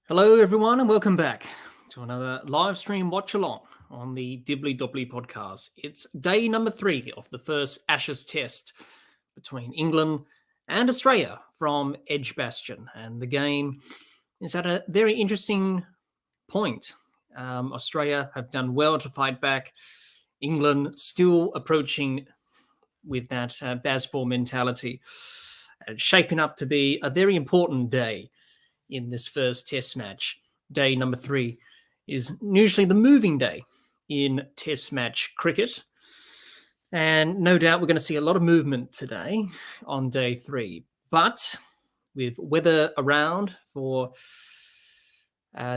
Hello, everyone, and welcome back to another live stream watch along on the Dibbly-Dobbly podcast. It's day number 3 of the first Ashes test between England and Australia from Edgbaston, and the game is at a very interesting point. Australia have done well to fight back. England still approaching with that baseball mentality. It's shaping up to be a very important day in this first test match. Day number 3 is usually the moving day in test match cricket. And no doubt we're going to see a lot of movement today on day 3. But with weather around for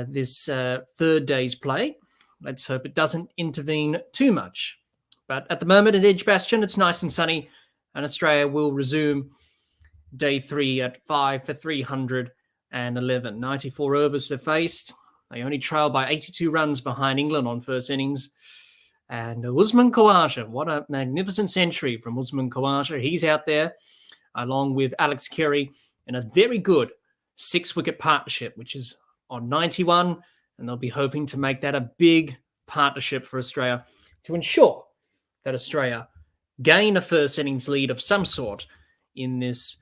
this third day's play, let's hope it doesn't intervene too much. But at the moment at Edgbaston, it's nice and sunny, and Australia will resume day 3 at 5 for 311. 94 overs they faced. They only trailed by 82 runs behind England on first innings. And Usman Khawaja, what a magnificent century from Usman Khawaja. He's out there along with Alex Carey in a very good 6-wicket partnership, which is on 91. And they'll be hoping to make that a big partnership for Australia to ensure that Australia gain a first innings lead of some sort in this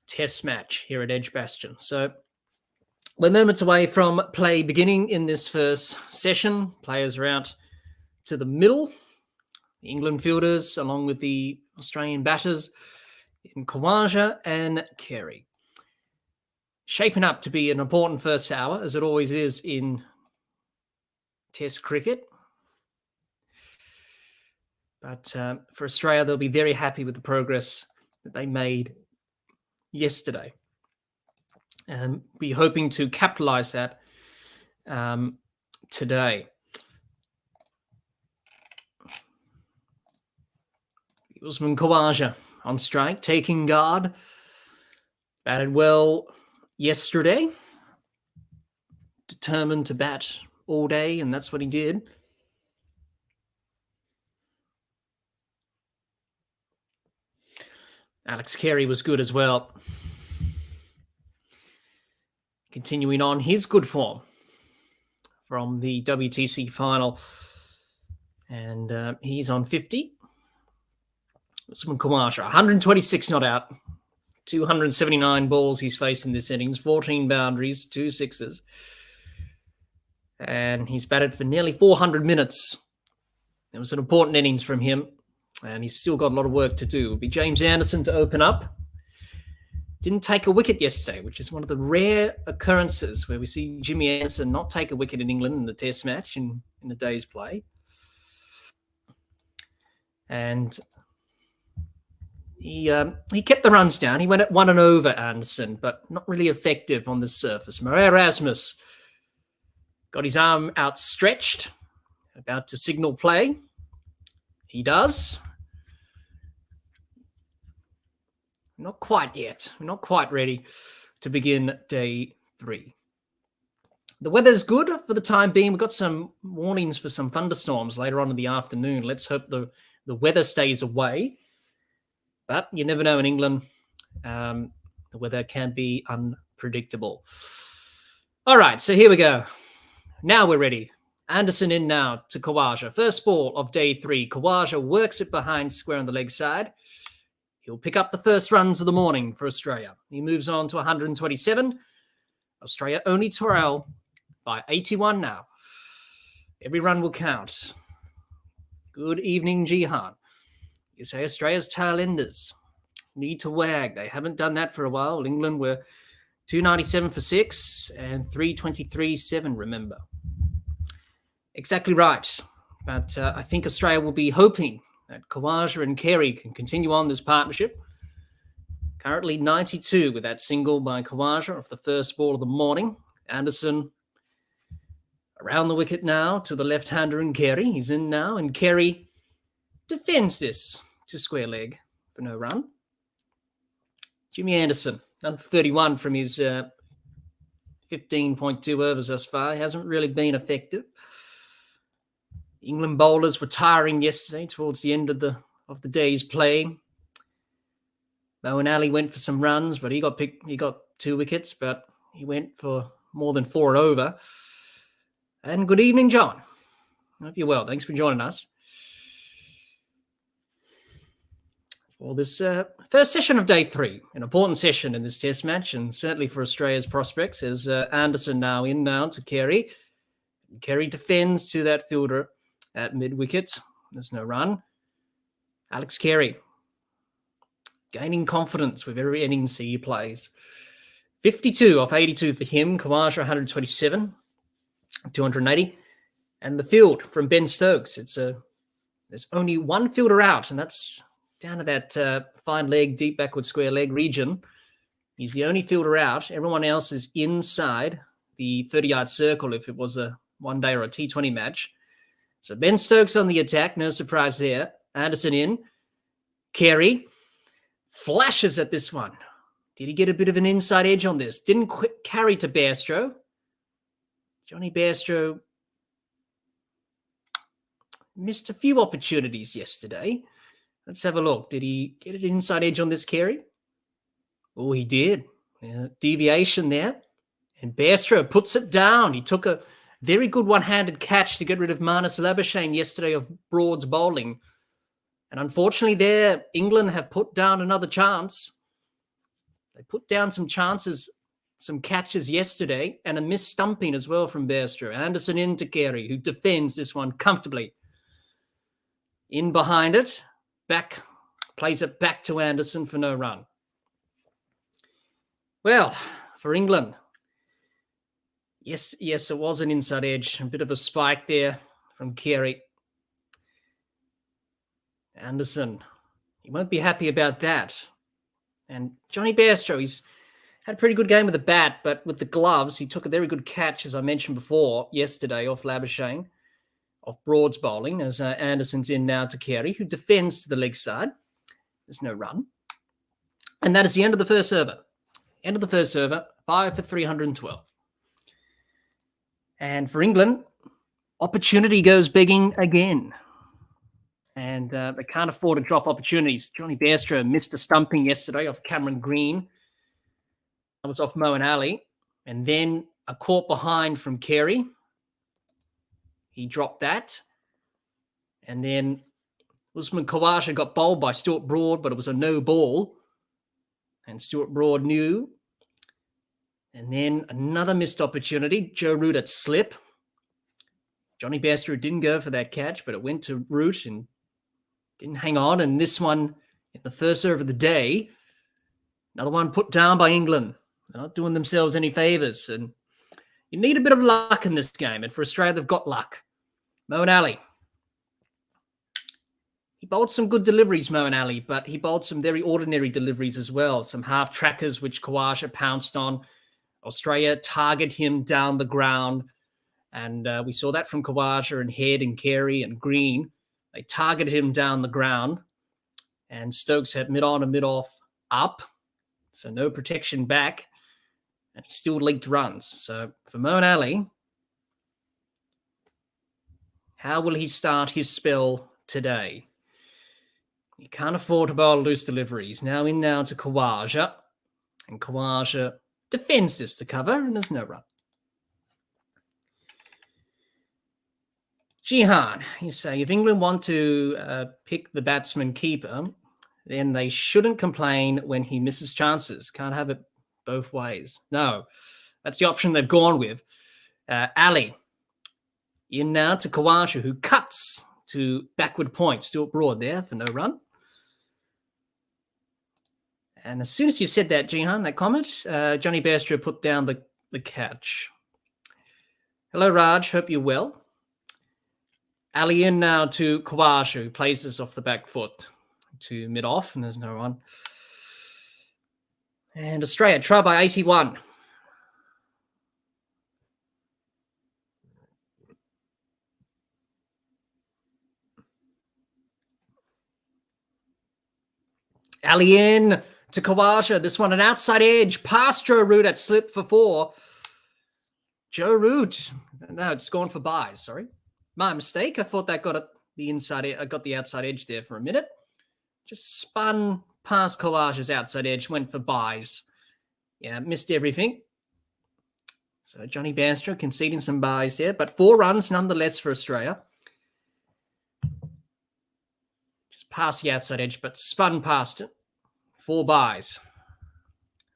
test match here at Edgbaston. So we're moments away from play beginning in this first session. Players are out to the middle. The England fielders, along with the Australian batters in Khawaja and Carey. Shaping up to be an important first hour, as it always is in test cricket. But for Australia, they'll be very happy with the progress that they made yesterday, and be hoping to capitalize that today. Usman Khawaja on strike, taking guard. Batted well yesterday. Determined to bat all day, and that's what he did. Alex Carey was good as well. Continuing on his good form from the WTC final. And he's on 50. Usman Khawaja, 126 not out. 279 balls he's faced in this innings. 14 boundaries, 2 sixes. And he's batted for nearly 400 minutes. It was an important innings from him. And he's still got a lot of work to do. It'll be James Anderson to open up. Didn't take a wicket yesterday, which is one of the rare occurrences where we see Jimmy Anderson not take a wicket in England in the test match in the day's play. And he kept the runs down. He went at 1 and over, Anderson, but not really effective on the surface. Murray Erasmus got his arm outstretched, about to signal play. He does. Not quite yet. We're not quite ready to begin day 3. The weather's good for the time being. We've got some warnings for some thunderstorms later on in the afternoon. Let's hope the weather stays away. But you never know in England. The weather can be unpredictable. All right, so here we go. Now we're ready. Anderson in now to Khawaja. First ball of day 3. Khawaja works it behind square on the leg side. He'll pick up the first runs of the morning for Australia. He moves on to 127. Australia only trail by 81 now. Every run will count. Good evening, Jihan. You say Australia's tail enders need to wag. They haven't done that for a while. England were 297 for 6 and 323-7, remember. Exactly right. But I think Australia will be hoping that Khawaja and Carey can continue on this partnership. Currently 92 with that single by Khawaja off the first ball of the morning. Anderson around the wicket now to the left-hander and Carey. He's in now, and Carey defends this to square leg for no run. Jimmy Anderson, done 31 from his 15.2 overs thus far. He hasn't really been effective. England bowlers were tiring yesterday towards the end of the day's play. Bowen Ali went for some runs, but he got 2 wickets, but he went for more than 4 and over. And good evening, John. Hope you're well. Thanks for joining us for this first session of day 3. An important session in this test match, and certainly for Australia's prospects, as Anderson now to Carey. Carey defends to that fielder at mid-wicket. There's no run. Alex Carey gaining confidence with every innings he plays. 52 off 82 for him. Khawaja 127, 280. And the field from Ben Stokes. There's only one fielder out, and that's down to that fine leg, deep backward square leg region. He's the only fielder out. Everyone else is inside the 30-yard circle if it was a one-day or a T20 match. So Ben Stokes on the attack. No surprise there. Anderson in. Carey flashes at this one. Did he get a bit of an inside edge on this? Didn't carry to Bairstow. Johnny Bairstow missed a few opportunities yesterday. Let's have a look. Did he get an inside edge on this Carey? Oh, he did. Deviation there. And Bairstow puts it down. He took a very good one-handed catch to get rid of Marnus Labuschagne yesterday of Broad's bowling. And unfortunately there, England have put down another chance. They put down some chances, some catches yesterday, and a missed stumping as well from Bairstow. Anderson into Carey, who defends this one comfortably. In behind it. Back, plays it back to Anderson for no run. Well, for England, yes, it was an inside edge. A bit of a spike there from Carey. Anderson, he won't be happy about that. And Johnny Bairstow, he's had a pretty good game with the bat, but with the gloves, he took a very good catch, as I mentioned before, yesterday off Labuschagne. Off Broad's bowling, as Anderson's in now to Carey, who defends to the leg side. There's no run. And that is the end of the first over. End of the first over, 5 for 312. And for England, opportunity goes begging again. And they can't afford to drop opportunities. Johnny Bairstow missed a stumping yesterday off Cameron Green. That was off Moeen Ali. And then a caught behind from Carey. He dropped that. And then Usman Khawaja got bowled by Stuart Broad, but it was a no ball. And Stuart Broad knew. And then another missed opportunity. Joe Root at slip. Johnny Bairstow didn't go for that catch, but it went to Root and didn't hang on. And this one, in the first over of the day, another one put down by England. They're not doing themselves any favours. And you need a bit of luck in this game. And for Australia, they've got luck. Moeen Ali. He bowled some good deliveries, Moeen Ali, but he bowled some very ordinary deliveries as well. Some half trackers, which Khawaja pounced on. Australia target him down the ground. And we saw that from Khawaja and Head and Carey and Green. They targeted him down the ground. And Stokes had mid-on and mid-off up. So no protection back. And he still leaked runs. So for Moeen Ali, how will he start his spell today? He can't afford to bowl loose deliveries. Now in now to Khawaja. And Khawaja defends this to cover, and there's no run. Jihan, you say, if England want to pick the batsman keeper, then they shouldn't complain when he misses chances. Can't have it both ways. No, that's the option they've gone with. Ali in now to Khawaja, who cuts to backward point. Stuart Broad there for no run. And as soon as you said that, Jihan, that comment, Johnny Bairstow put down the catch. Hello, Raj. Hope you're well. Ali in now to Khawaja, who plays this off the back foot to mid-off, and there's no run. And Australia try by 81. Ali in to Khawaja. This one an outside edge. Past Joe Root at slip for 4. Joe Root. No, it's gone for buys. Sorry. My mistake. I thought that got the inside. I got the outside edge there for a minute. Just spun past Khawaja's outside edge. Went for buys. Yeah, missed everything. So Johnny Bairstow conceding some byes there, but 4 runs nonetheless for Australia. Just past the outside edge, but spun past it. 4 byes.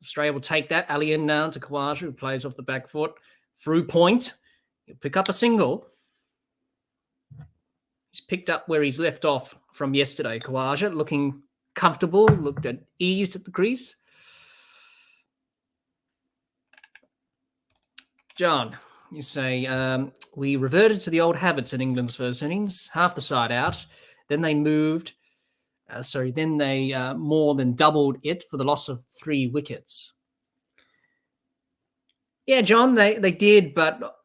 Australia will take that. Ali in now to Khawaja, who plays off the back foot. Through point. He'll pick up a single. He's picked up where he's left off from yesterday. Khawaja looking comfortable, looked at eased at the crease. John, you say, we reverted to the old habits in England's first innings, half the side out. Then they moved, then they more than doubled it for the loss of 3 wickets. Yeah, John, they did, but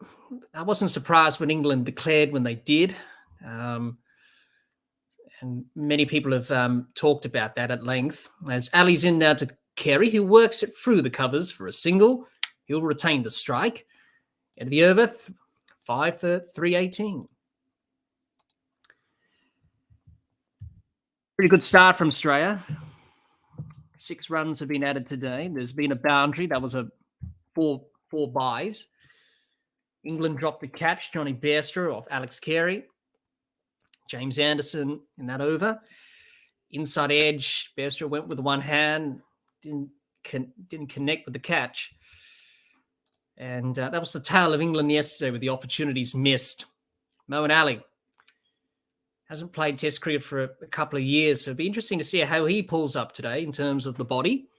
I wasn't surprised when England declared when they did. And many people have talked about that at length. As Ali's in now to Carey, who works it through the covers for a single. He'll retain the strike. End of the over, 5 for 318. Pretty good start from Australia. 6 runs have been added today. There's been a boundary. That was a 4 byes. England dropped the catch. Johnny Bairstow off Alex Carey. James Anderson in that over. Inside edge. Bairstow went with one hand. Didn't connect with the catch. And that was the tale of England yesterday with the opportunities missed. Moeen Ali hasn't played Test cricket for a couple of years, so it'll be interesting to see how he pulls up today in terms of the body.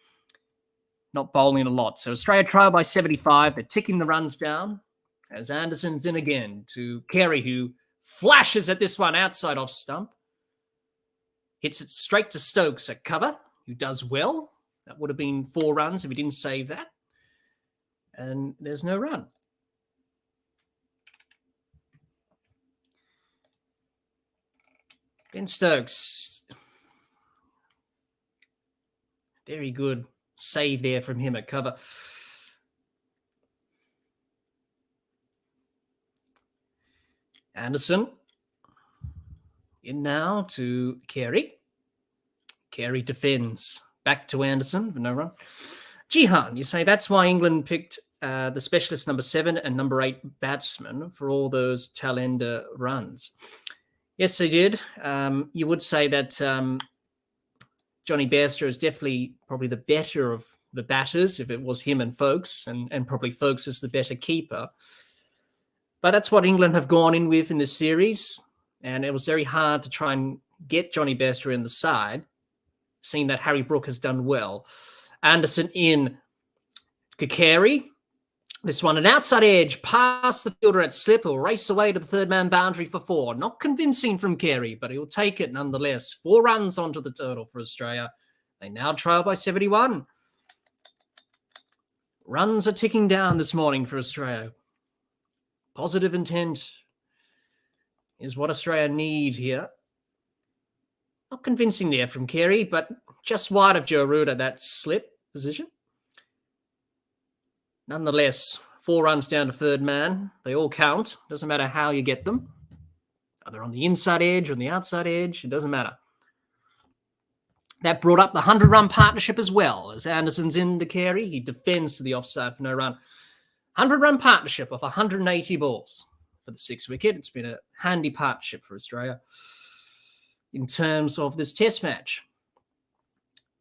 Not bowling a lot. So Australia trail by 75. They're ticking the runs down as Anderson's in again to Carey, who flashes at this one outside off stump. Hits it straight to Stokes at cover, who does well. That would have been 4 runs if he didn't save that. And there's no run. Ben Stokes. Very good save there from him at cover. Anderson in now to Carey. Carey defends. Back to Anderson for no run. Jihan, you say that's why England picked the specialist number 7 and number 8 batsmen for all those tail ender runs. Yes, they did. You would say that Johnny Bairstow is definitely probably the better of the batters if it was him and Folkes, and probably Folkes is the better keeper. But that's what England have gone in with in this series, and it was very hard to try and get Johnny Bairstow in the side, seeing that Harry Brook has done well. Anderson in Carey. This one, an outside edge, past the fielder at slip. He'll race away to the third man boundary for 4. Not convincing from Carey, but he'll take it nonetheless. 4 runs onto the total for Australia. They now trail by 71. Runs are ticking down this morning for Australia. Positive intent is what Australia need here. Not convincing there from Carey, but just wide of Joe Root at that slip position. Nonetheless, 4 runs down to third man. They all count. Doesn't matter how you get them. Either on the inside edge or on the outside edge. It doesn't matter. That brought up the 100-run partnership as well. As Anderson's in to Carey, he defends to the offside for no run. 100-run partnership of 180 balls for the 6th wicket. It's been a handy partnership for Australia in terms of this test match.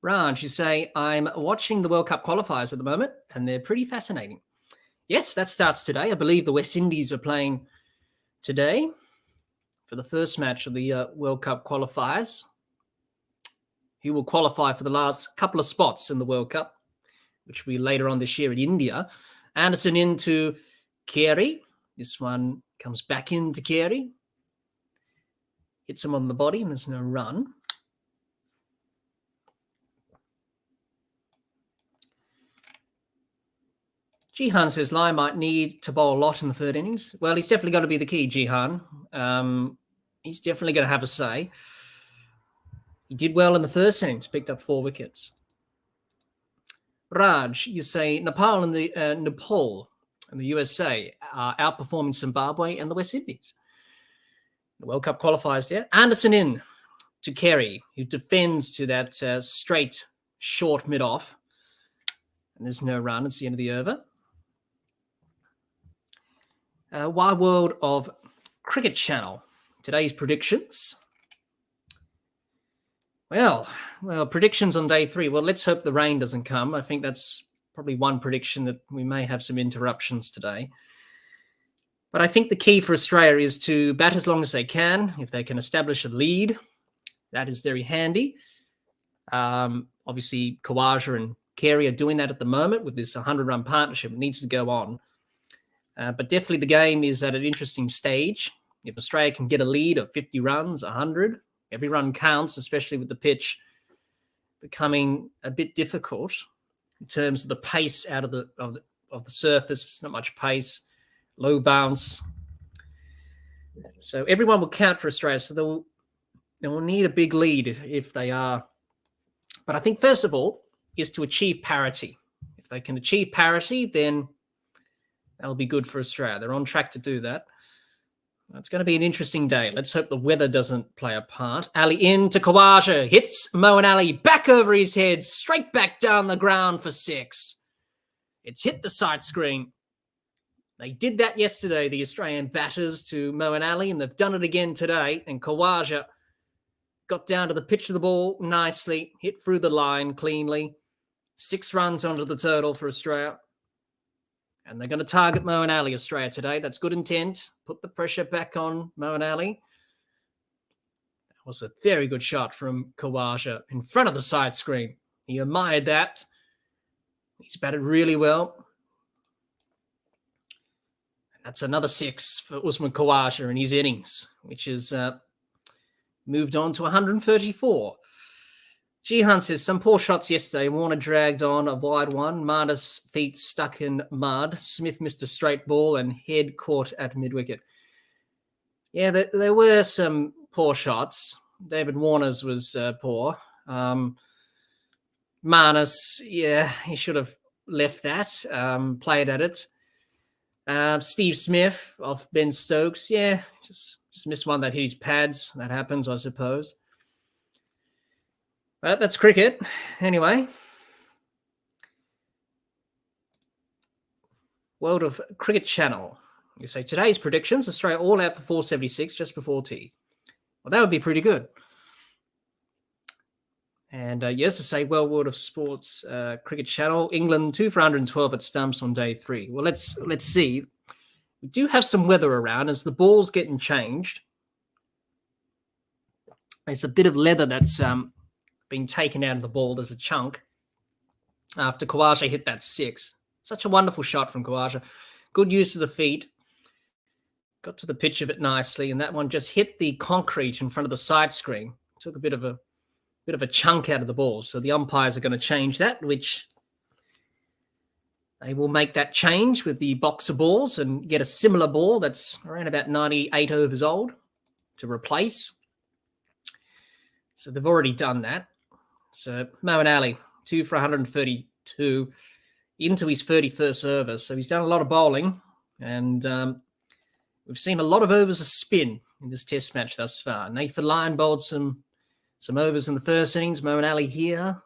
Raj, you say, I'm watching the World Cup qualifiers at the moment, and they're pretty fascinating. Yes, that starts today. I believe the West Indies are playing today for the first match of the World Cup qualifiers. He will qualify for the last couple of spots in the World Cup, which will be later on this year in India. Anderson into Carey. This one comes back into Carey. Hits him on the body, and there's no run. Jihan says Lai might need to bowl a lot in the 3rd innings. Well, he's definitely going to be the key, Jihan. He's definitely going to have a say. He did well in the 1st innings, picked up 4 wickets. Raj, you say Nepal and the USA are outperforming Zimbabwe and the West Indies. The World Cup qualifiers there. Anderson in to Carey, who defends to that straight, short mid-off. And there's no run. It's the end of the over. Wide World of Cricket Channel. Today's predictions. Well, predictions on day 3. Well, let's hope the rain doesn't come. I think that's probably one prediction, that we may have some interruptions today. But I think the key for Australia is to bat as long as they can. If they can establish a lead, that is very handy. Obviously, Khawaja and Carey are doing that at the moment with this 100-run partnership. It needs to go on. But definitely the game is at an interesting stage. If Australia can get a lead of 50 runs, 100, every run counts, especially with the pitch becoming a bit difficult in terms of the pace out of the surface. Not much pace, low bounce. So everyone will count for Australia. So they'll need a big lead if they are. But I think first of all is to achieve parity. If they can achieve parity, then that'll be good for Australia. They're on track to do that. It's going to be an interesting day. Let's hope the weather doesn't play a part. Ali into Khawaja. Hits Moeen Ali back over his head. Straight back down the ground for 6. It's hit the side screen. They did that yesterday, the Australian batters, to Moeen Ali, and they've done it again today. And Khawaja got down to the pitch of the ball nicely. Hit through the line cleanly. 6 runs onto the total for Australia. And they're going to target Moeen Ali, Australia, today. That's good intent. Put the pressure back on Moeen Ali. That was a very good shot from Khawaja in front of the side screen. He admired that. He's batted really well. And that's another 6 for Usman Khawaja in his innings, which is moved on to 134. Jihan says, some poor shots yesterday. Warner dragged on a wide one. Marner's feet stuck in mud. Smith missed a straight ball and head caught at mid-wicket. Yeah, there were some poor shots. David Warner's was poor. Marner's, yeah, he should have left that, played at it. Steve Smith off Ben Stokes, yeah, just missed one that hit his pads. That happens, I suppose. But that's cricket. Anyway. World of Cricket Channel. You say, today's predictions, Australia all out for 476 just before tea. Well, that would be pretty good. And yes, to say, World of Sports Cricket Channel, England 2 for 112 at stumps on day 3. Well, let's see. We do have some weather around as the ball's getting changed. There's a bit of leather that's being taken out of the ball. There's a chunk after Khawaja hit that 6. Such a wonderful shot from Khawaja. Good use of the feet. Got to the pitch of it nicely, and that one just hit the concrete in front of the side screen. Took a bit of a chunk out of the ball. So the umpires are going to change that, which they will make that change with the boxer balls and get a similar ball that's around about 98 overs old to replace. So they've already done that. So Moeen Ali, 2 for 132 into his 31st over. So he's done a lot of bowling, and we've seen a lot of overs of spin in this test match thus far. Nathan Lyon bowled some overs in the first innings. Moeen Ali here.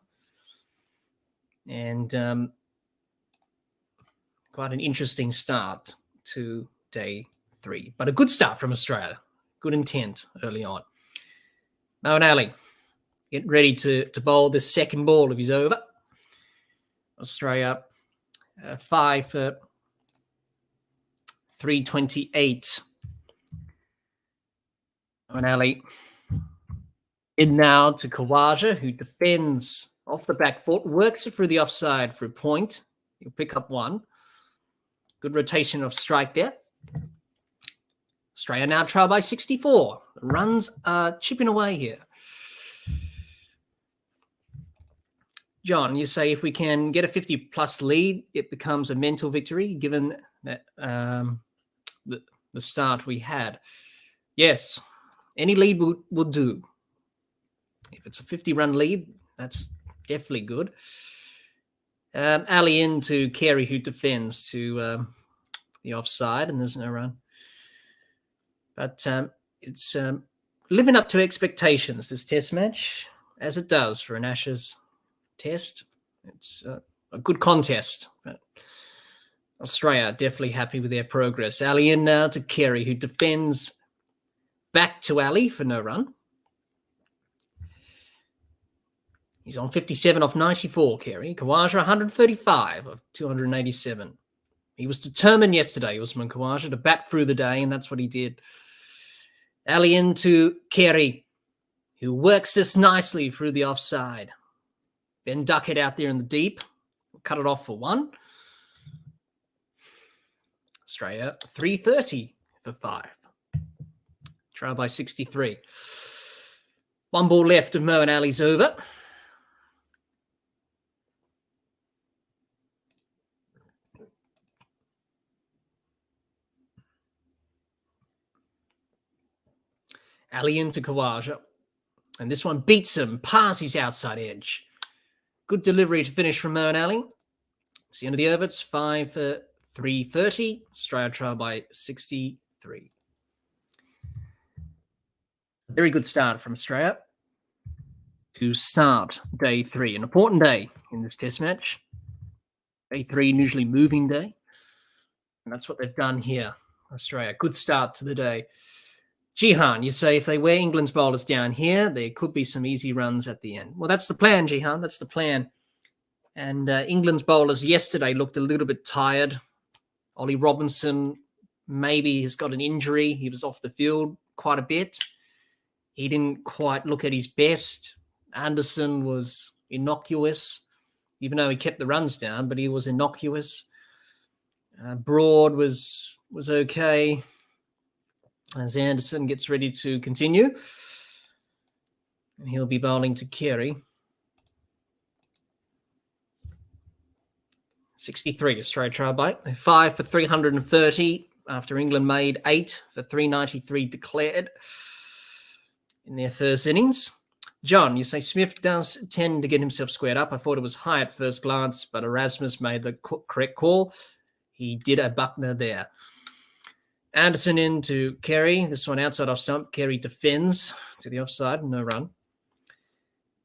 And quite an interesting start to day 3. But a good start from Australia. Good intent early on. Moeen Ali get ready to bowl the second ball of his over. Australia 5 for 328. Moeen Ali in now to Khawaja, who defends off the back foot, works it through the offside for a point. He'll pick up 1. Good rotation of strike there. Australia now trail by 64. The runs are chipping away here. John, you say if we can get a 50-plus lead, it becomes a mental victory, given that the start we had. Yes, any lead will do. If it's a 50-run lead, that's definitely good. Ali into Carey, who defends to the offside, and there's no run. But it's living up to expectations, this test match, as it does for an Ashes test. It's a good contest. But Australia definitely happy with their progress. Ali in now to Carey, who defends back to Ali for no run. He's on 57 off 94, Carey. Khawaja 135 of 287. He was determined yesterday, Usman Khawaja, to bat through the day, and that's what he did. Ali into Carey, who works this nicely through the offside. Ben Duckett out there in the deep. Cut it off for one. Australia 330 for 5. Trail by 63. One ball left of Moeen Ali's over. Ali into Khawaja. And this one beats him past his outside edge. Good delivery to finish from Moeen Ali. It's the end of the over. It's 5 for 330. Australia trail by 63. Very good start from Australia to start day 3. An important day in this test match. Day 3, usually moving day. And that's what they've done here. Australia, good start to the day. Jihan, you say if they wear England's bowlers down here, there could be some easy runs at the end. Well, that's the plan, Jihan. That's the plan. And England's bowlers yesterday looked a little bit tired. Ollie Robinson maybe has got an injury. He was off the field quite a bit. He didn't quite look at his best. Anderson was innocuous, even though he kept the runs down, but he was innocuous. Broad was okay. As Anderson gets ready to continue. And he'll be bowling to Carey. 63, Australia trial by. 5 for 330 after England made 8 for 393 declared in their first innings. John, you say Smith does tend to get himself squared up. I thought it was high at first glance, but Erasmus made the correct call. He did a Buckner there. Anderson into Carey. This one outside off stump. Carey defends to the offside. No run.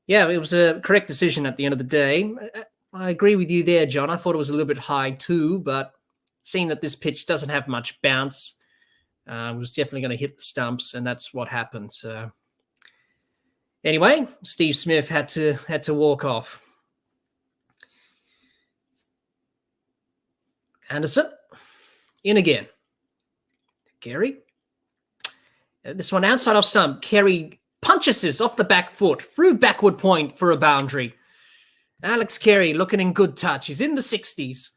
Yeah, it was a correct decision at the end of the day. I agree with you there, John. I thought it was a little bit high too, but seeing that this pitch doesn't have much bounce, it was definitely going to hit the stumps, and that's what happened. So anyway, Steve Smith had to walk off. Anderson in again. Carey. This one outside off stump. Carey punches this off the back foot through backward point for a boundary. Alex Carey looking in good touch. He's in the 60s.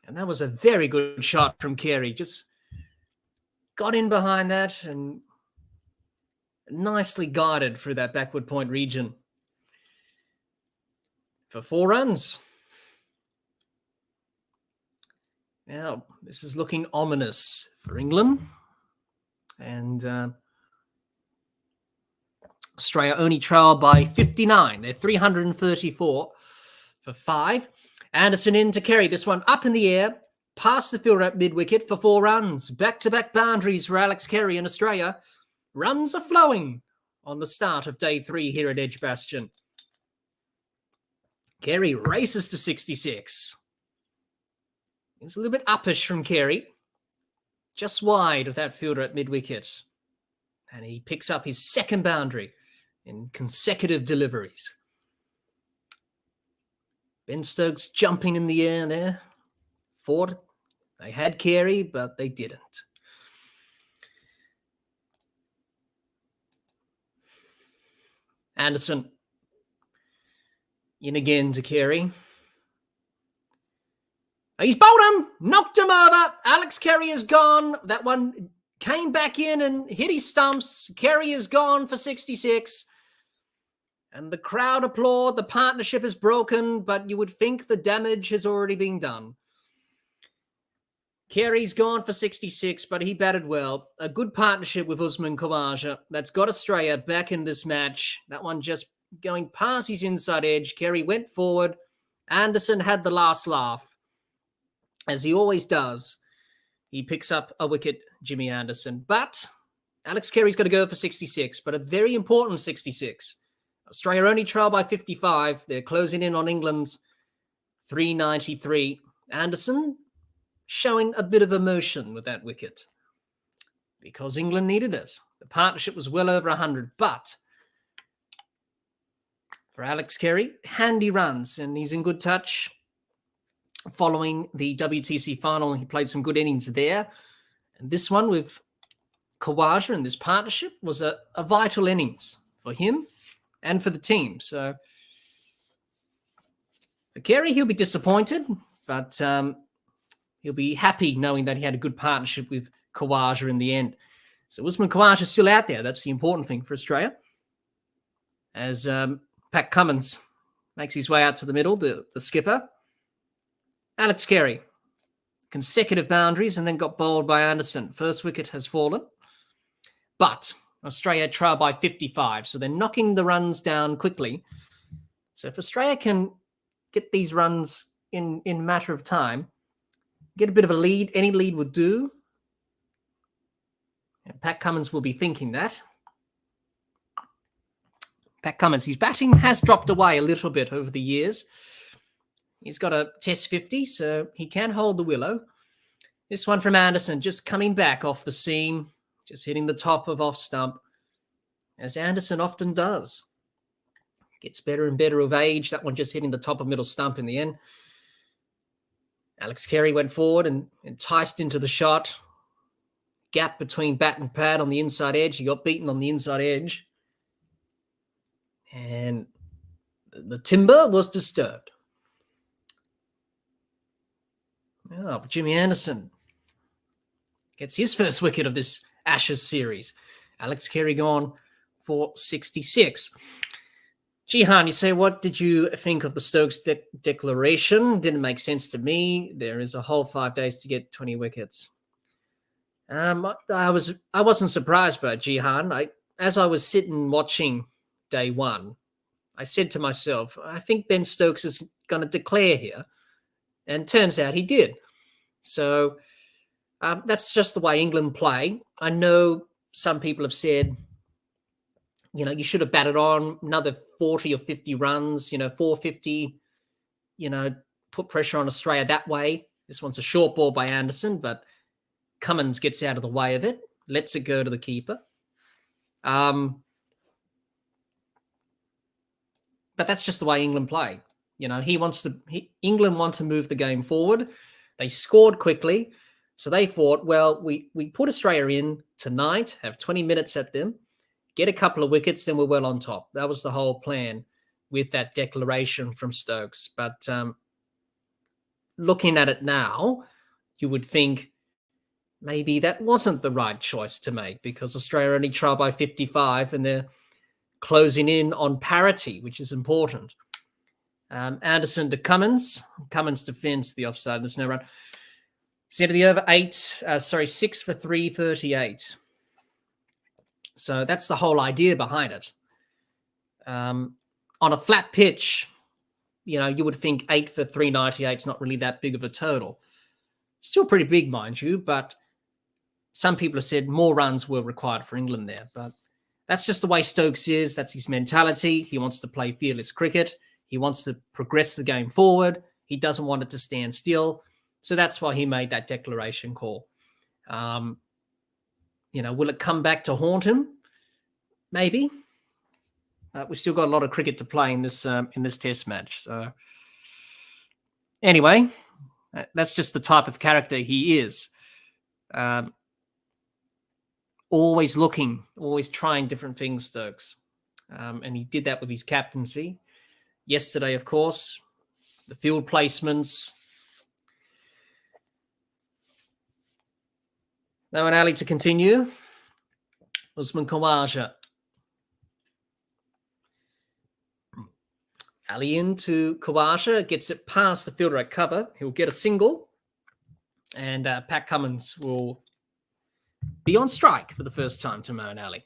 And that was a very good shot from Carey. Just got in behind that and nicely guided through that backward point region for 4 runs. Now, this is looking ominous for England. And Australia only trail by 59. They're 334 for 5. Anderson in to Carey. This one up in the air, past the fielder at mid-wicket for 4 runs. Back-to-back boundaries for Alex Carey in Australia. Runs are flowing on the start of day 3 here at Edgbaston. Carey races to 66. It's a little bit uppish from Carey. Just wide of that fielder at mid-wicket. And he picks up his second boundary in consecutive deliveries. Ben Stokes jumping in the air there. Thought they had Carey, but they didn't. Anderson in again to Carey. He's bowled him, knocked him over. Alex Carey is gone. That one came back in and hit his stumps. Carey is gone for 66. And the crowd applaud. The partnership is broken, but you would think the damage has already been done. Carey's gone for 66, but he batted well. A good partnership with Usman Khawaja. That's got Australia back in this match. That one just going past his inside edge. Carey went forward. Anderson had the last laugh. As he always does, he picks up a wicket, Jimmy Anderson. But Alex Carey's got to go for 66, but a very important 66. Australia only trail by 55. They're closing in on England's 393. Anderson showing a bit of emotion with that wicket because England needed it. The partnership was well over 100, but for Alex Carey, handy runs, and he's in good touch. Following the WTC final, he played some good innings there. And this one with Khawaja and this partnership was a vital innings for him and for the team. So for Carey, he'll be disappointed, but he'll be happy knowing that he had a good partnership with Khawaja in the end. So Usman Khawaja is still out there. That's the important thing for Australia. As Pat Cummins makes his way out to the middle, the skipper. Alex Carey, consecutive boundaries and then got bowled by Anderson. First wicket has fallen. But Australia trail by 55, so they're knocking the runs down quickly. So if Australia can get these runs in a matter of time, get a bit of a lead, any lead would do. And Pat Cummins will be thinking that. Pat Cummins, his batting has dropped away a little bit over the years. He's got a Test 50, so he can hold the willow. This one from Anderson, just coming back off the seam, just hitting the top of off stump, as Anderson often does. Gets better and better with age. That one just hitting the top of middle stump in the end. Alex Carey went forward and enticed into the shot. Gap between bat and pad on the inside edge. He got beaten on the inside edge. And the timber was disturbed. Oh, but Jimmy Anderson gets his first wicket of this Ashes series. Alex Carey gone for 66. Jihan, you say, what did you think of the Stokes declaration? Didn't make sense to me. There is a whole 5 days to get 20 wickets. I wasn't surprised by it, Jihan. As I was sitting watching day one, I said to myself, I think Ben Stokes is going to declare here. And turns out he did. So that's just the way England play. I know some people have said, you should have batted on another 40 or 50 runs, 450, put pressure on Australia that way. This one's a short ball by Anderson, but Cummins gets out of the way of it, lets it go to the keeper. But that's just the way England play. England want to move the game forward. They scored quickly. So they thought, well, we put Australia in tonight, have 20 minutes at them, get a couple of wickets, then we're well on top. That was the whole plan with that declaration from Stokes. But looking at it now, you would think maybe that wasn't the right choice to make because Australia only trail by 55 and they're closing in on parity, which is important. Anderson to Cummins. Cummins defends the offside. There's no run. It's into the over 6 for 338. So that's the whole idea behind it. On a flat pitch, you would think 8 for 398 is not really that big of a total. Still pretty big, mind you, but some people have said more runs were required for England there. But that's just the way Stokes is. That's his mentality. He wants to play fearless cricket. He wants to progress the game forward. He doesn't want it to stand still. So that's why he made that declaration call. Will it come back to haunt him? Maybe. We've still got a lot of cricket to play in this test match. So anyway, that's just the type of character he is. Always looking, always trying different things, Stokes. And he did that with his captaincy. Yesterday, of course, the field placements. Now an alley to continue. Usman Khawaja. Alley into Khawaja, gets it past the fielder at cover. He'll get a single. And Pat Cummins will be on strike for the first time to Moeen Ali.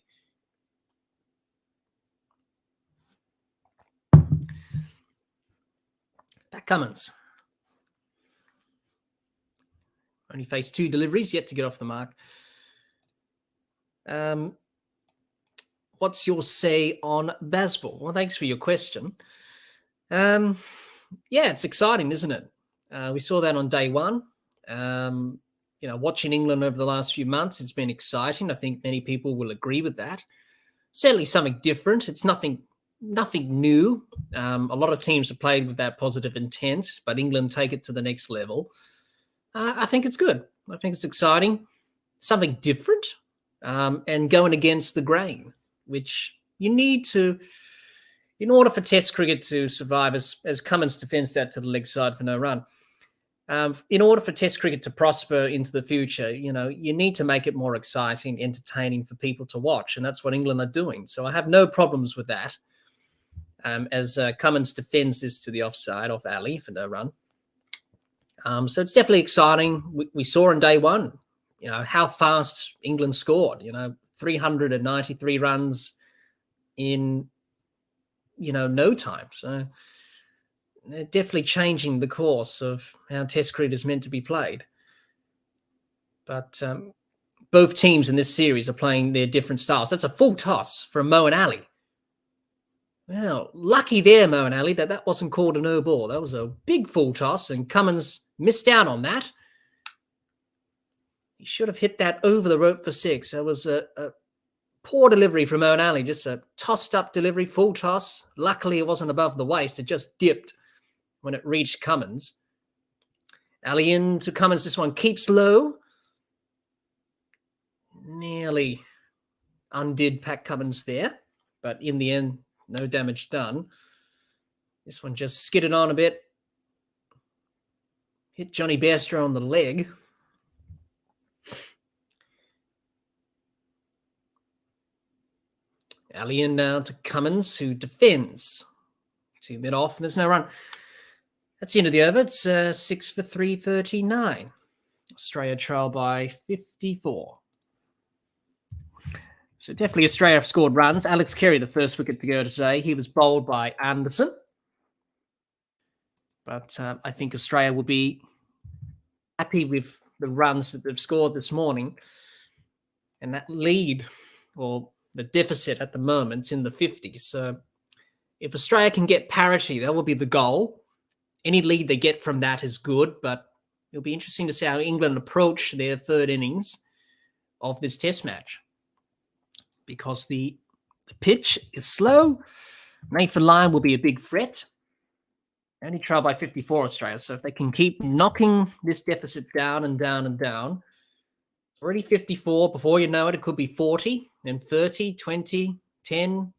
Pat Cummins. Only faced 2 deliveries, yet to get off the mark. What's your say on Bazball? Well, thanks for your question. yeah, it's exciting, isn't it? We saw that on day one. Watching England over the last few months, it's been exciting. I think many people will agree with that. Certainly something different. It's nothing new. A lot of teams have played with that positive intent, but England take it to the next level. I think it's good. I think it's exciting. Something different, and going against the grain, which you need to, in order for Test cricket to survive, as Cummins defends that to the leg side for no run. In order for Test cricket to prosper into the future, you need to make it more exciting, entertaining for people to watch, and that's what England are doing. So I have no problems with that. As Cummins defends this to the offside off Ali for no run. So it's definitely exciting. We saw on day one, how fast England scored. 393 runs in, no time. So they're definitely changing the course of how Test cricket is meant to be played. But both teams in this series are playing their different styles. That's a full toss from Mo and Ali. Well, lucky there, Mo and Ali, that wasn't called a no ball. That was a big full toss, and Cummins missed out on that. He should have hit that over the rope for 6. That was a poor delivery from Mo and Ali, just a tossed-up delivery, full toss. Luckily, it wasn't above the waist. It just dipped when it reached Cummins. Ali in to Cummins. This one keeps low. Nearly undid Pat Cummins there, but in the end, no damage done. This one just skidded on a bit. Hit Johnny Bairstow on the leg. Ali in now to Cummins, who defends. 2 mid off, and there's no run. That's the end of the over. It's 6 for 339. Australia trail by 54. So definitely Australia have scored runs. Alex Carey, the first wicket to go today. He was bowled by Anderson. But I think Australia will be happy with the runs that they've scored this morning. And that lead, or the deficit at the moment, is in the 50s. So if Australia can get parity, that will be the goal. Any lead they get from that is good, but it'll be interesting to see how England approach their third innings of this Test match. Because the pitch is slow. Nathan Lyon will be a big threat. Only trail by 54, Australia. So if they can keep knocking this deficit down and down and down, already 54. Before you know it, it could be 40, then 30, 20, 10.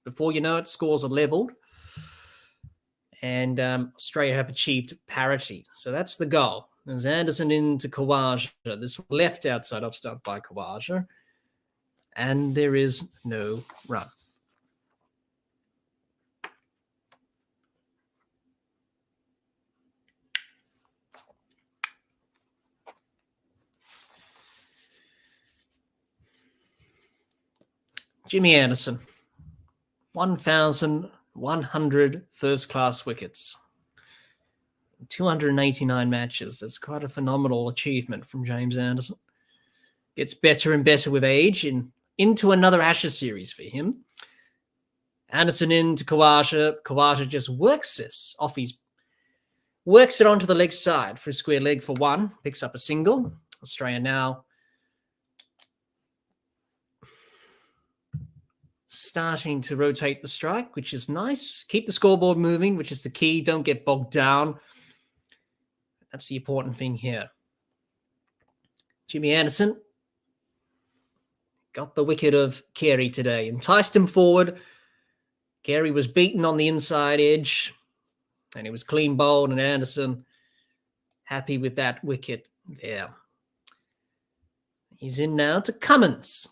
Before you know it, scores are leveled. And Australia have achieved parity. So that's the goal. There's Anderson into Khawaja. This left outside off stump by Khawaja. And there is no run. Jimmy Anderson, 1,100 first-class wickets. 289 matches. That's quite a phenomenal achievement from James Anderson. Gets better and better with age, and into another Ashes series for him. Anderson into Khawaja. Khawaja just works this off works it onto the leg side for a square leg for 1. Picks up a single. Australia now starting to rotate the strike, which is nice. Keep the scoreboard moving, which is the key. Don't get bogged down. That's the important thing here. Jimmy Anderson got the wicket of Carey today. Enticed him forward. Carey was beaten on the inside edge. And he was clean bowled. And Anderson happy with that wicket there. He's in now to Cummins.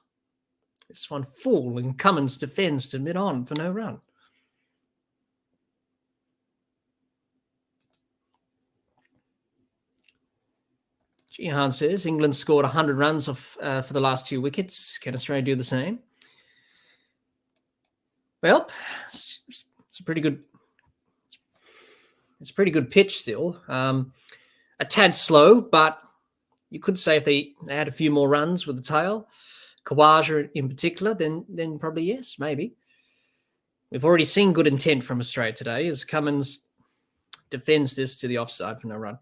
This one full. And Cummins defends to mid-on for no run. Jihan says England scored 100 runs for the last 2 wickets. Can Australia do the same? Well, it's a pretty good. It's a pretty good pitch still. A tad slow, but you could say if they had a few more runs with the tail, Khawaja in particular, then probably yes, maybe. We've already seen good intent from Australia today as Cummins defends this to the offside for no run.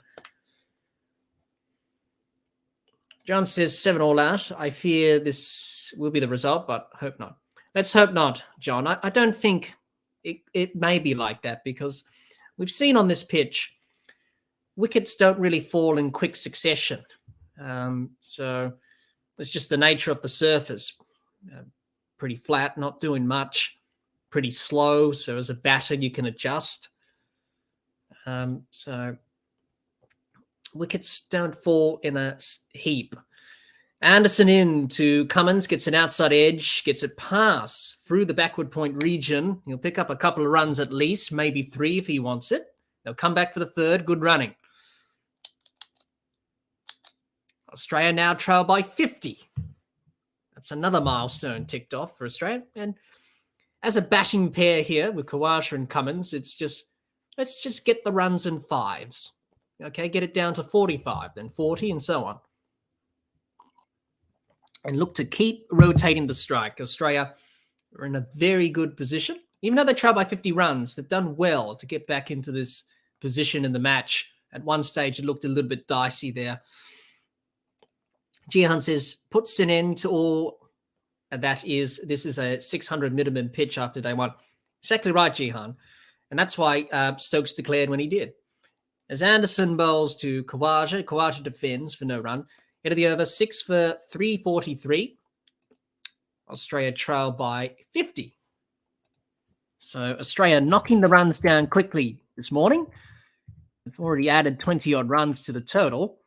John says 7 all out. I fear this will be the result, but hope not. Let's hope not, John. I don't think it may be like that, because we've seen on this pitch, wickets don't really fall in quick succession. So it's just the nature of the surface. Pretty flat, not doing much, pretty slow. So as a batter, you can adjust. So wickets don't fall in a heap. Anderson in to Cummins, gets an outside edge, gets it pass through the backward point region. He'll pick up a couple of runs at least, maybe 3 if he wants it. They'll come back for the third. Good running. Australia now trail by 50. That's another milestone ticked off for Australia. And as a batting pair here with Khawaja and Cummins, it's just, let's just get the runs in 5s. Okay, get it down to 45, then 40, and so on. And look to keep rotating the strike. Australia are in a very good position. Even though they trail by 50 runs, they've done well to get back into this position in the match. At one stage, it looked a little bit dicey there. Jihan says, puts an end to all. This is a 600 minimum pitch after day 1. Exactly right, Jihan. And that's why Stokes declared when he did. As Anderson bowls to Khawaja defends for no run. End of the over, 6 for 343. Australia trail by 50. So Australia knocking the runs down quickly this morning. They've already added 20-odd runs to the total.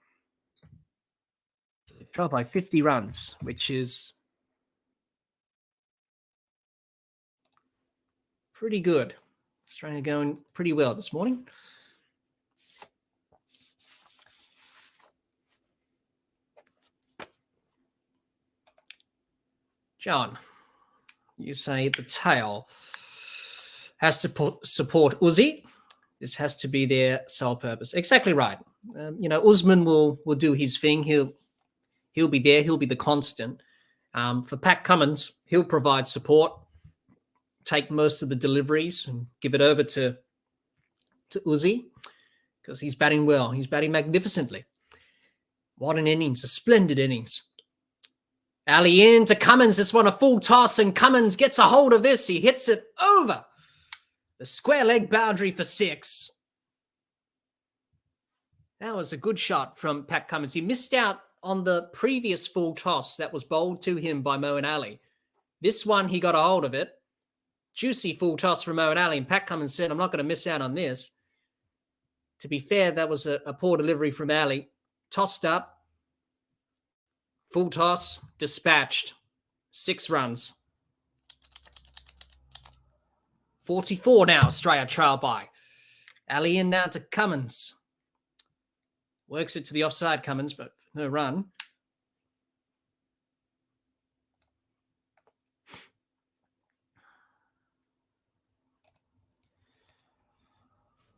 They trail by 50 runs, which is pretty good. Australia going pretty well this morning. John, you say the tail has to support Uzi. This has to be their sole purpose. Exactly right. Usman will do his thing. He'll be there. He'll be the constant. For Pat Cummins, he'll provide support, take most of the deliveries, and give it over to Uzi, because he's batting well. He's batting magnificently. What an innings! A splendid innings. Ali in to Cummins. This one a full toss, and Cummins gets a hold of this. He hits it over the square leg boundary for 6. That was a good shot from Pat Cummins. He missed out on the previous full toss that was bowled to him by Moeen Ali. This one, he got a hold of it. Juicy full toss from Moeen Ali, and Pat Cummins said, I'm not going to miss out on this. To be fair, that was a poor delivery from Ali. Tossed up. Full toss, dispatched. 6 runs. 44 now, Australia trail by. Ali in now to Cummins. Works it to the offside, Cummins, but no run.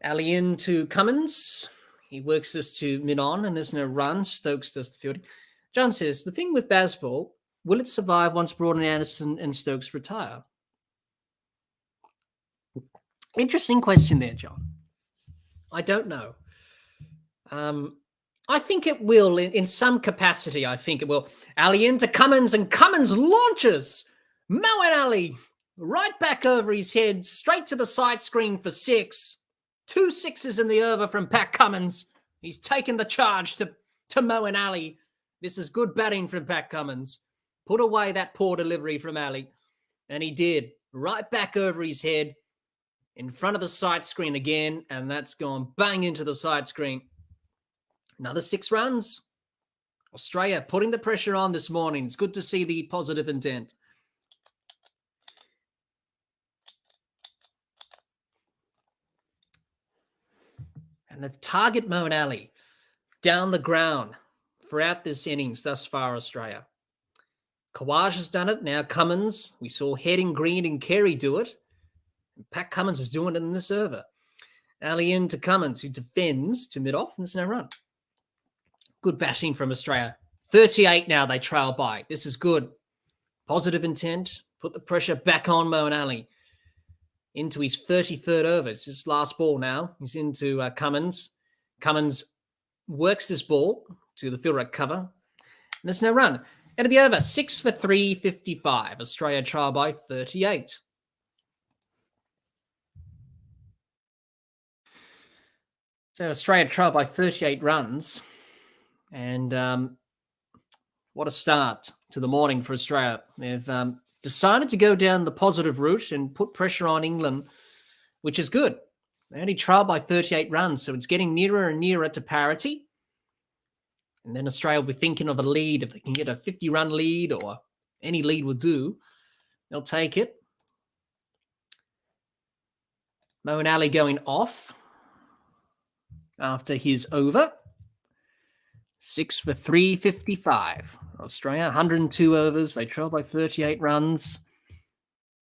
Ali in to Cummins. He works this to mid-on, and there's no run. Stokes does the fielding. John says, the thing with Bazball, will it survive once Broad and Anderson and Stokes retire? Interesting question there, John. I don't know. I think it will in some capacity. I think it will. Ali into Cummins, and Cummins launches Moeen Ali right back over his head, straight to the side screen for 6. 2 6s in the over from Pat Cummins. He's taken the charge to Moeen Ali. This is good batting from Pat Cummins. Put away that poor delivery from Ali. And he did. Right back over his head, in front of the side screen again, and that's gone bang into the side screen. Another 6 runs. Australia putting the pressure on this morning. It's good to see the positive intent. And they've targeted Moeen Ali down the ground throughout this innings thus far, Australia. Khawaja has done it. Now Cummins. We saw Heading, Green, and Carey do it. And Pat Cummins is doing it in this over. Ali in to Cummins, who defends to mid-off, and there's no run. Good batting from Australia. 38 now they trail by. This is good. Positive intent. Put the pressure back on Moeen Ali. into his 33rd over. It's his last ball now. He's into Cummins. Cummins works this ball to the fielder at cover. And there's no run. End of the over, 6 for 355. Australia trail by 38. So Australia trail by 38 runs. And what a start to the morning for Australia. They've decided to go down the positive route and put pressure on England, which is good. They only trailed by 38 runs, so it's getting nearer and nearer to parity. And then Australia will be thinking of a lead. If they can get a 50-run lead or any lead will do, they'll take it. Moeen Ali going off after his over. 6 for 355. Australia, 102 overs. They trail by 38 runs.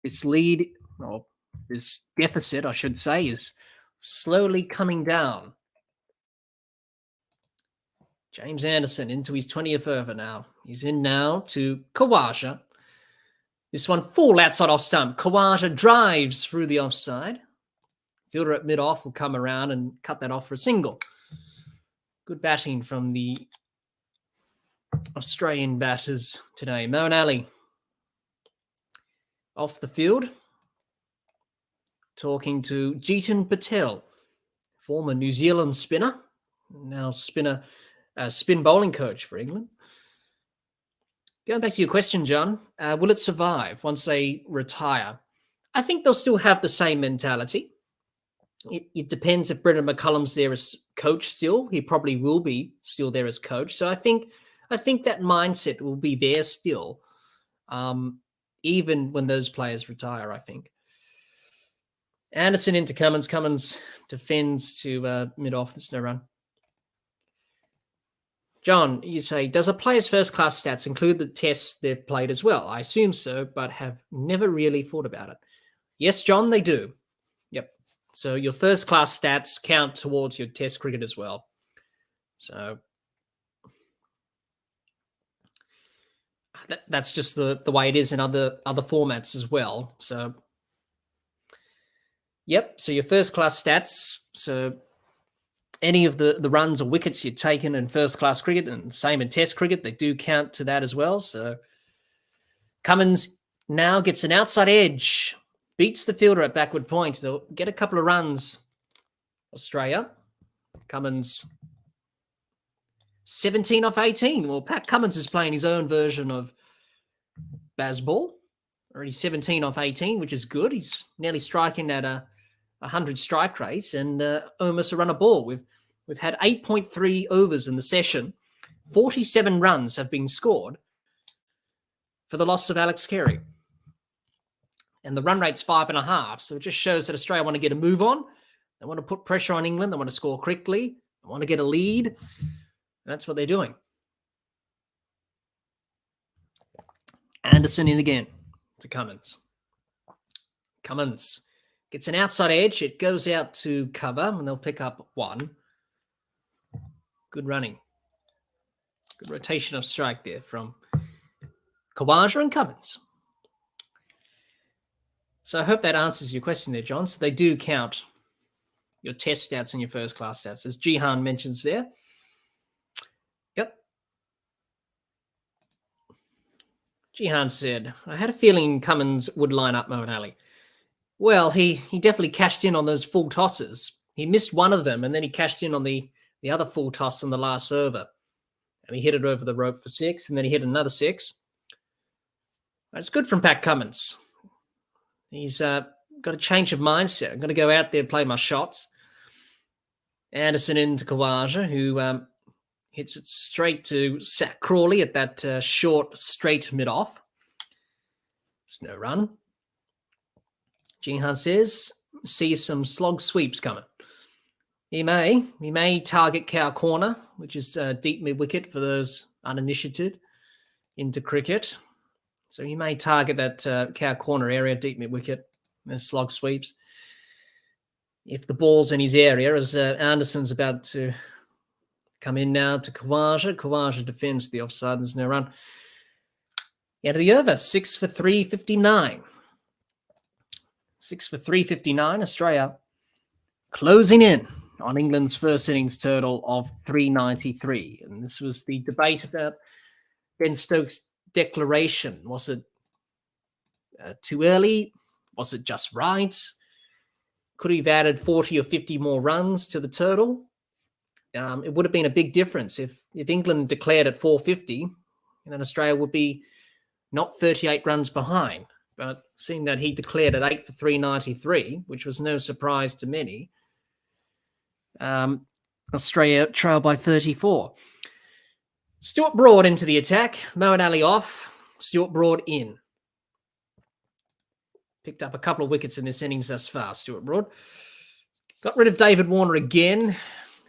This lead, or this deficit, I should say, is slowly coming down. James Anderson into his 20th over now. He's in now to Khawaja. This one full outside off stump. Khawaja drives through the offside. Fielder at mid-off will come around and cut that off for a single. Good batting from the Australian batters today. Moeen Ali off the field. Talking to Jeetan Patel, former New Zealand spinner, now spin bowling coach for England. Going back to your question, John, will it survive once they retire? I think they'll still have the same mentality. It depends if Brendan McCullum's there as coach still. He probably will be still there as coach. So I think that mindset will be there still, even when those players retire, I think. Anderson into Cummins. Cummins defends to mid-off. There's no run. John, you say, does a player's first-class stats include the tests they've played as well? I assume so, but have never really thought about it. Yes, John, they do. Yep. So your first-class stats count towards your test cricket as well. So that's just the way it is in other formats as well. So, yep. So your first-class stats, so any of the runs or wickets you've taken in first-class cricket, and same in test cricket, they do count to that as well. So Cummins now gets an outside edge, beats the fielder at backward point. They'll get a couple of runs, Australia. Cummins 17 off 18. Well, Pat Cummins is playing his own version of Bazball. Already 17 off 18, which is good. He's nearly striking at a 100 strike rate and almost a run a ball. We've had 8.3 overs in the session. 47 runs have been scored for the loss of Alex Carey. And the run rate's 5.5. So it just shows that Australia want to get a move on. They want to put pressure on England. They want to score quickly. They want to get a lead. That's what they're doing. Anderson in again to Cummins. Cummins gets an outside edge. It goes out to cover, and they'll pick up one. Good running. Good rotation of strike there from Khawaja and Cummins. So I hope that answers your question there, John. So they do count your test stats and your first-class stats, as Jihan mentions there. Yep. Jihan said, I had a feeling Cummins would line up Moeen Ali. Well, he definitely cashed in on those full tosses. He missed one of them, and then he cashed in on the other full toss in the last over. And he hit it over the rope for 6, and then he hit another 6. That's good from Pat Cummins. He's got a change of mindset. I'm going to go out there and play my shots. Anderson into Khawaja, who hits it straight to Crawley at that short, straight mid-off. There's no run. Jihan says, see some slog sweeps coming. He may target cow corner, which is deep mid-wicket for those uninitiated into cricket. So he may target that cow corner area, deep mid-wicket, as slog sweeps. If the ball's in his area, as Anderson's about to come in now to Khawaja. Khawaja defends the offside. There's no run. Out of the over, 6 for 359. 6 for 359. Australia closing in on England's first innings total of 393. And this was the debate about Ben Stokes' declaration. Was it too early? Was it just right? Could he have added 40 or 50 more runs to the total? It would have been a big difference if England declared at 450, and then Australia would be not 38 runs behind. But seeing that he declared at 8 for 393, which was no surprise to many, Australia trailed by 34. Stuart Broad into the attack. Moeen Ali off. Stuart Broad in. Picked up a couple of wickets in this innings thus far, Stuart Broad. Got rid of David Warner again.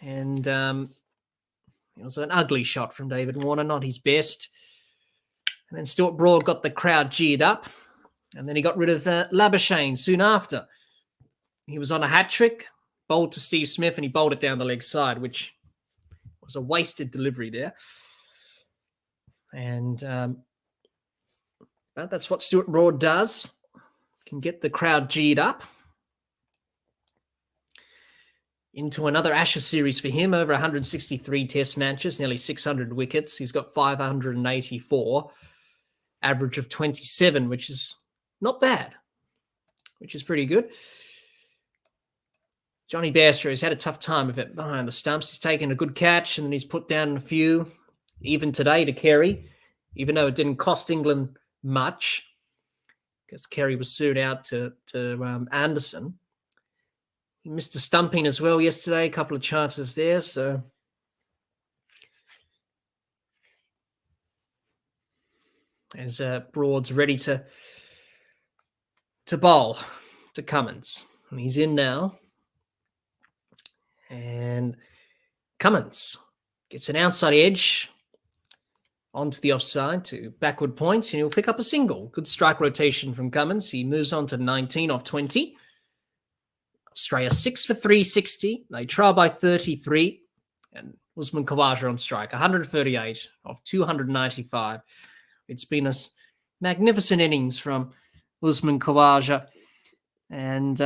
And it was an ugly shot from David Warner, not his best. And then Stuart Broad got the crowd geared up. And then he got rid of Labuschagne soon after. He was on a hat-trick, bowled to Steve Smith, and he bowled it down the leg side, which was a wasted delivery there. And but that's what Stuart Broad does. Can get the crowd geared up. Into another Ashes series for him, over 163 test matches, nearly 600 wickets. He's got 584, average of 27, which is not bad, which is pretty good. Johnny Bairstow has had a tough time of it behind the stumps. He's taken a good catch, and then he's put down a few, even today, to Kerry, even though it didn't cost England much, because Kerry was sued out to Anderson. He missed a stumping as well yesterday, a couple of chances there. So as Broad's ready to bowl to Cummins. And he's in now. And Cummins gets an outside edge onto the offside to backward points, and he'll pick up a single. Good strike rotation from Cummins. He moves on to 19 off 20. Australia 6 for 360. They trail by 33. And Usman Khawaja on strike, 138 of 295. It's been a magnificent innings from Usman Khawaja. And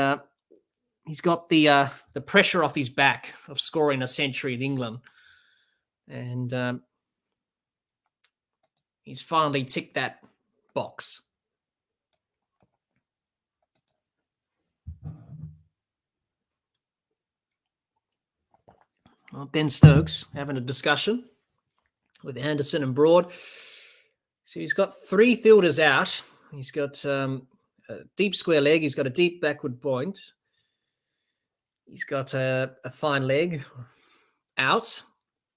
he's got the pressure off his back of scoring a century in England. And he's finally ticked that box. Well, Ben Stokes having a discussion with Anderson and Broad. So he's got three fielders out. He's got a deep square leg. He's got a deep backward point. He's got a fine leg out.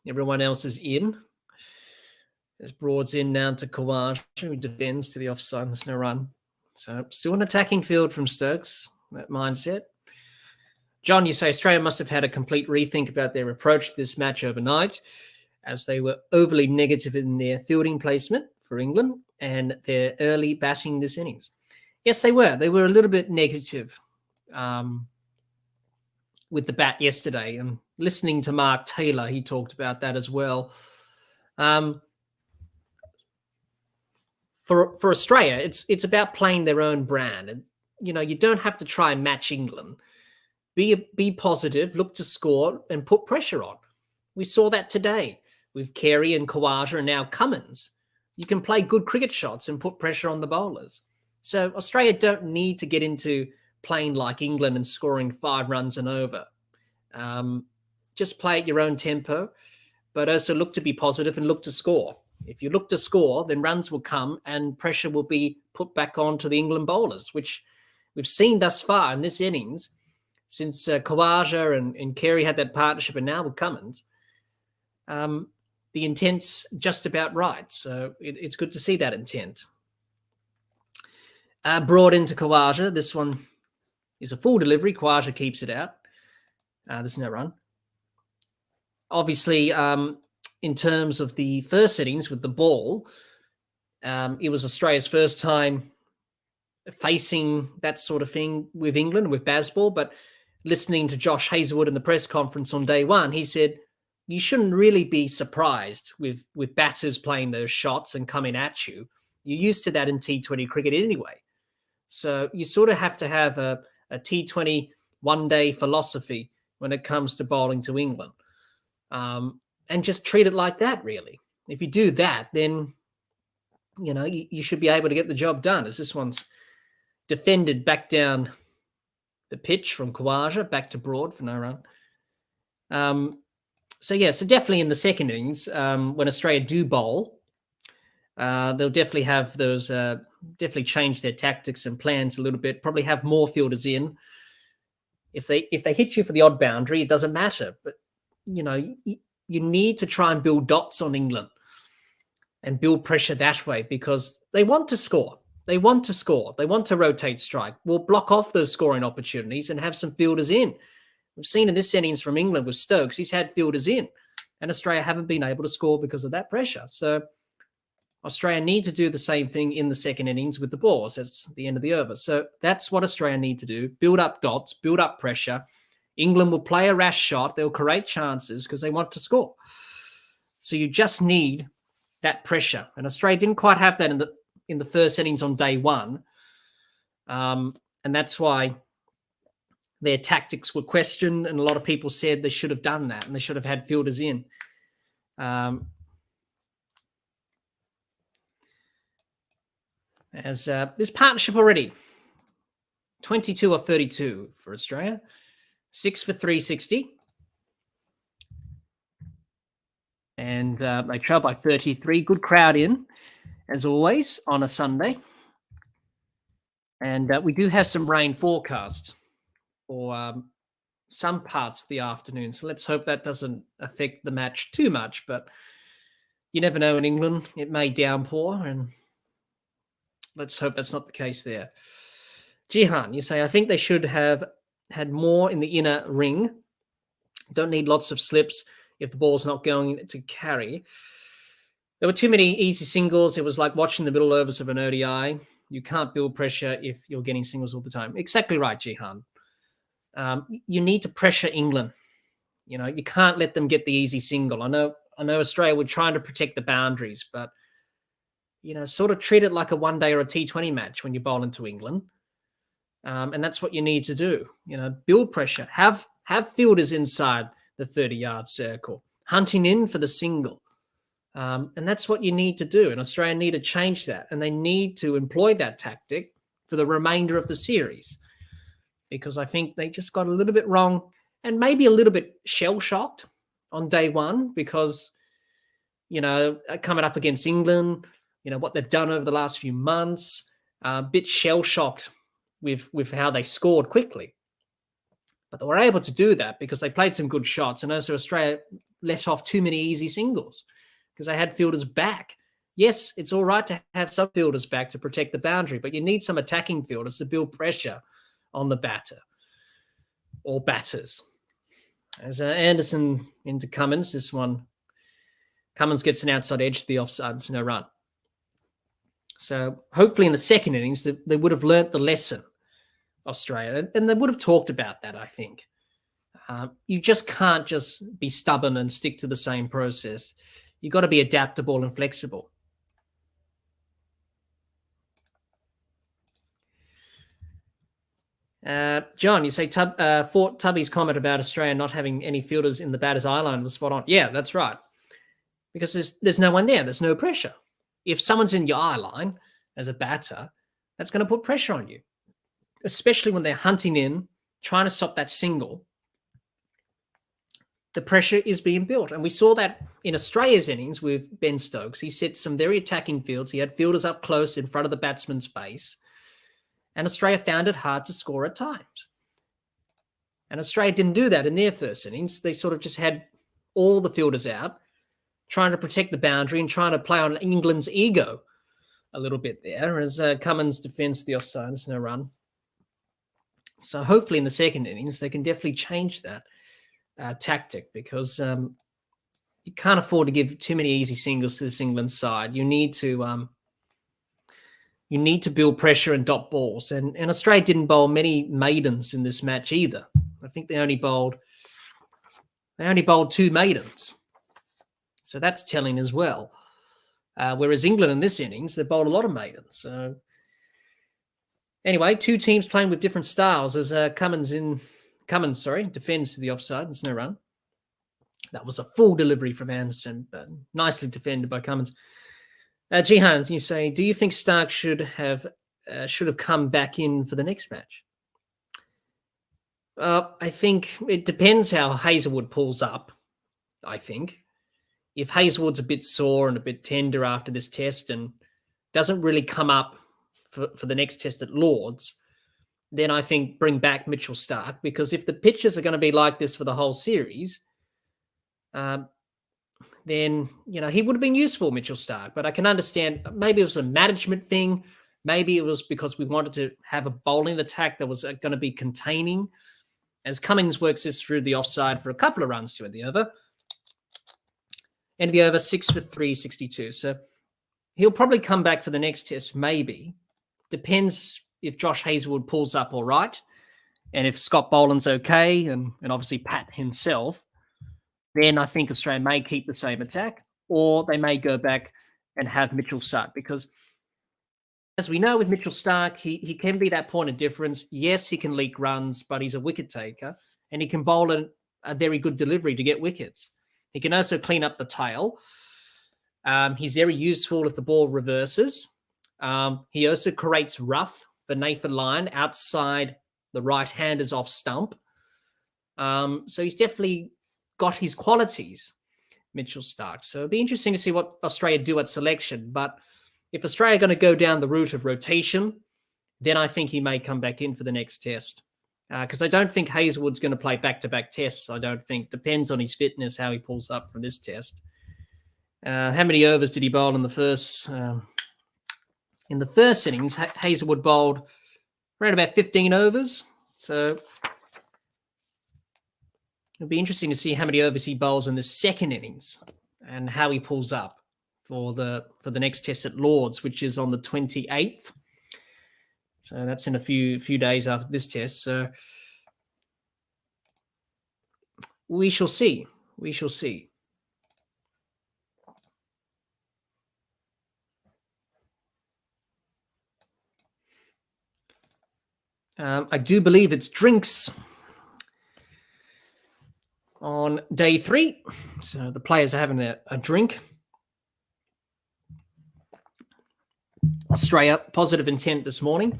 Everyone else is in. As Broad's in now to Khawaja, who defends to the offside. There's no run. So still an attacking field from Stokes, that mindset. John, you say Australia must have had a complete rethink about their approach to this match overnight, as they were overly negative in their fielding placement for England and their early batting this innings. Yes, they were. They were a little bit negative with the bat yesterday. And listening to Mark Taylor, he talked about that as well. For Australia, it's about playing their own brand. And, you know, you don't have to try and match England. Be positive, look to score, and put pressure on. We saw that today with Carey and Khawaja and now Cummins. You can play good cricket shots and put pressure on the bowlers. So Australia don't need to get into playing like England and scoring 5 runs and over. Just play at your own tempo, but also look to be positive and look to score. If you look to score, then runs will come and pressure will be put back onto the England bowlers, which we've seen thus far in this innings. Since Khawaja and Carey had that partnership, and now with Cummins, the intent's just about right. So it's good to see that intent. Broad into Khawaja. This one is a full delivery. Khawaja keeps it out. There's no run. Obviously, in terms of the first innings with the ball, it was Australia's first time facing that sort of thing with England, with Bazball, but listening to Josh Hazlewood in the press conference on day one, he said, you shouldn't really be surprised with batters playing those shots and coming at you. You're used to that in T20 cricket anyway. So you sort of have to have a T20 one-day philosophy when it comes to bowling to England. And just treat it like that, really. If you do that, then, you should be able to get the job done. As this one's defended back down the pitch from Khawaja, back to Broad for no run. So definitely in the second innings, when Australia do bowl, they'll definitely have those, definitely change their tactics and plans a little bit, probably have more fielders in. If they hit you for the odd boundary, it doesn't matter. But, you need to try and build dots on England and build pressure that way, because they want to score. They want to score. They want to rotate strike. We'll block off those scoring opportunities and have some fielders in. We've seen in this innings from England with Stokes, he's had fielders in, and Australia haven't been able to score because of that pressure. So Australia need to do the same thing in the second innings with the balls. That's the end of the over. So that's what Australia need to do. Build up dots, build up pressure. England will play a rash shot. They'll create chances because they want to score. So you just need that pressure. And Australia didn't quite have that in the first innings on day one. And that's why their tactics were questioned. And a lot of people said they should have done that and they should have had fielders in. As this partnership already, 22 or 32 for Australia, 6 for 360. And they trail by 33. Good crowd in, as always, on a Sunday. And we do have some rain forecast for some parts of the afternoon. So let's hope that doesn't affect the match too much. But you never know in England. It may downpour, and let's hope that's not the case there. Jihan, you say, I think they should have had more in the inner ring. Don't need lots of slips if the ball's not going to carry. There were too many easy singles. It was like watching the middle overs of an ODI. You can't build pressure if you're getting singles all the time. Exactly right, Jihan. You need to pressure England. You can't let them get the easy single. I know Australia were trying to protect the boundaries, but sort of treat it like a one-day or a T20 match when you bowl into England. And that's what you need to do. Build pressure. Have fielders inside the 30-yard circle, hunting in for the single. And that's what you need to do. And Australia need to change that. And they need to employ that tactic for the remainder of the series, because I think they just got a little bit wrong and maybe a little bit shell-shocked on day one because, coming up against England, what they've done over the last few months, a bit shell-shocked with how they scored quickly. But they were able to do that because they played some good shots. And also Australia let off too many easy singles because they had fielders back. Yes, it's all right to have some fielders back to protect the boundary, but you need some attacking fielders to build pressure on the batter or batters. As Anderson into Cummins, this one, Cummins gets an outside edge to the offside. It's no run. So hopefully in the second innings, they would have learnt the lesson, Australia, and they would have talked about that, I think. You just can't just be stubborn and stick to the same process. You've got to be adaptable and flexible. John, you say Fort Tubby's comment about Australia not having any fielders in the batter's eye line was spot on. Yeah, that's right. Because there's no one there. There's no pressure. If someone's in your eye line as a batter, that's going to put pressure on you, especially when they're hunting in, trying to stop that single. The pressure is being built. And we saw that in Australia's innings with Ben Stokes. He set some very attacking fields. He had fielders up close in front of the batsman's face. And Australia found it hard to score at times. And Australia didn't do that in their first innings. They sort of just had all the fielders out, trying to protect the boundary and trying to play on England's ego a little bit there as Cummins defends the offside. There's no run. So hopefully in the second innings, they can definitely change that tactic because you can't afford to give too many easy singles to this England side. You need to build pressure and dot balls. And Australia didn't bowl many maidens in this match either. I think they only bowled 2 maidens. So that's telling as well. Whereas England in this innings, they bowled a lot of maidens. So Anyway, two teams playing with different styles as Cummins defends to the offside. There's no run. That was a full delivery from Anderson, but nicely defended by Cummins. Jihan, you say, do you think Stark should have come back in for the next match? I think it depends how Hazelwood pulls up, I think. If Hazelwood's a bit sore and a bit tender after this test and doesn't really come up for the next test at Lord's, then I think bring back Mitchell Stark, because if the pitches are going to be like this for the whole series, then, he would have been useful, Mitchell Stark. But I can understand, maybe it was a management thing. Maybe it was because we wanted to have a bowling attack that was going to be containing, as Cummins works this through the offside for a couple of runs to end the over. End of the over, 6 for 362. So he'll probably come back for the next test, maybe. Depends if Josh Hazelwood pulls up all right, and if Scott Boland's okay, and obviously Pat himself, then I think Australia may keep the same attack, or they may go back and have Mitchell Stark, because as we know with Mitchell Stark, he can be that point of difference. Yes, he can leak runs, but he's a wicket taker, and he can bowl a very good delivery to get wickets. He can also clean up the tail. He's very useful if the ball reverses. He also creates rough for Nathan Lyon outside the right-handers off stump. So he's definitely got his qualities, Mitchell Stark. So it'll be interesting to see what Australia do at selection. But if Australia are going to go down the route of rotation, then I think he may come back in for the next test. Because I don't think Hazelwood's going to play back-to-back tests. I don't think. Depends on his fitness, how he pulls up from this test. How many overs did he bowl in the first? In the first innings, Hazelwood bowled around about 15 overs. So it'll be interesting to see how many overs he bowls in the second innings and how he pulls up for the next test at Lord's, which is on the 28th. So that's in a few days after this test. So we shall see. We shall see. I do believe it's drinks on day 3. So the players are having a drink. Australia, positive intent this morning.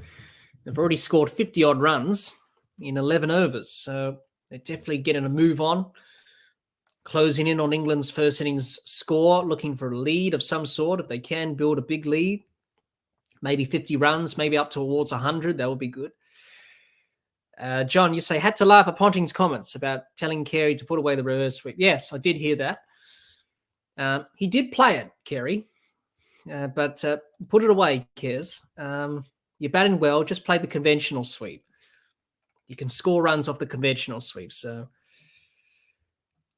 They've already scored 50-odd runs in 11 overs. So they're definitely getting a move on. Closing in on England's first innings score, looking for a lead of some sort. If they can build a big lead, maybe 50 runs, maybe up towards 100, that would be good. John, you say, had to laugh at Ponting's comments about telling Carey to put away the reverse sweep. Yes, I did hear that. He did play it, Carey, but put it away, Kez. You're batting well, just play the conventional sweep. You can score runs off the conventional sweep. So,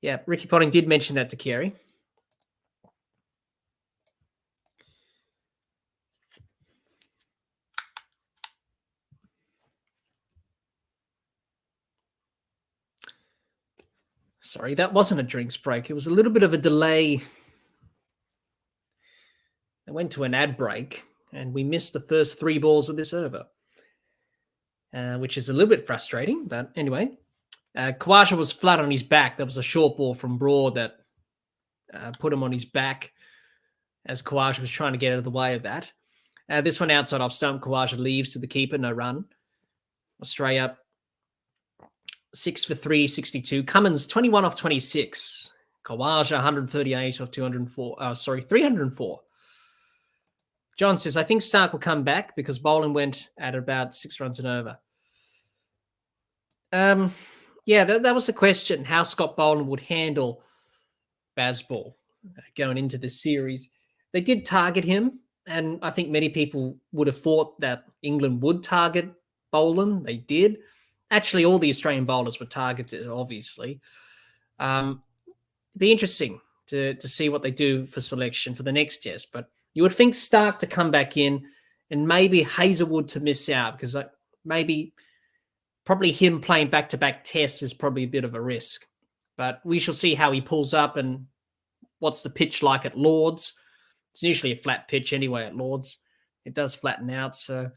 yeah, Ricky Ponting did mention that to Carey. Sorry, that wasn't a drinks break. It was a little bit of a delay. I went to an ad break, and we missed the first 3 balls of this over, which is a little bit frustrating. But anyway, Khawaja was flat on his back. That was a short ball from Broad that put him on his back as Khawaja was trying to get out of the way of that. This one outside off stump. Khawaja leaves to the keeper, no run. Australia 6 for 362. Cummins 21 off 26. Khawaja 138 off 304. John says, I think Stark will come back because Boland went at about 6 runs and over. Yeah, that was the question, how Scott Boland would handle Bazball going into this series. They did target him, and I think many people would have thought that England would target Boland. They did. Actually, all the Australian bowlers were targeted, obviously. Be interesting to see what they do for selection for the next test. But you would think Stark to come back in and maybe Hazelwood to miss out, because probably him playing back-to-back tests is probably a bit of a risk. But we shall see how he pulls up and what's the pitch like at Lord's. It's usually a flat pitch anyway at Lord's. It does flatten out, so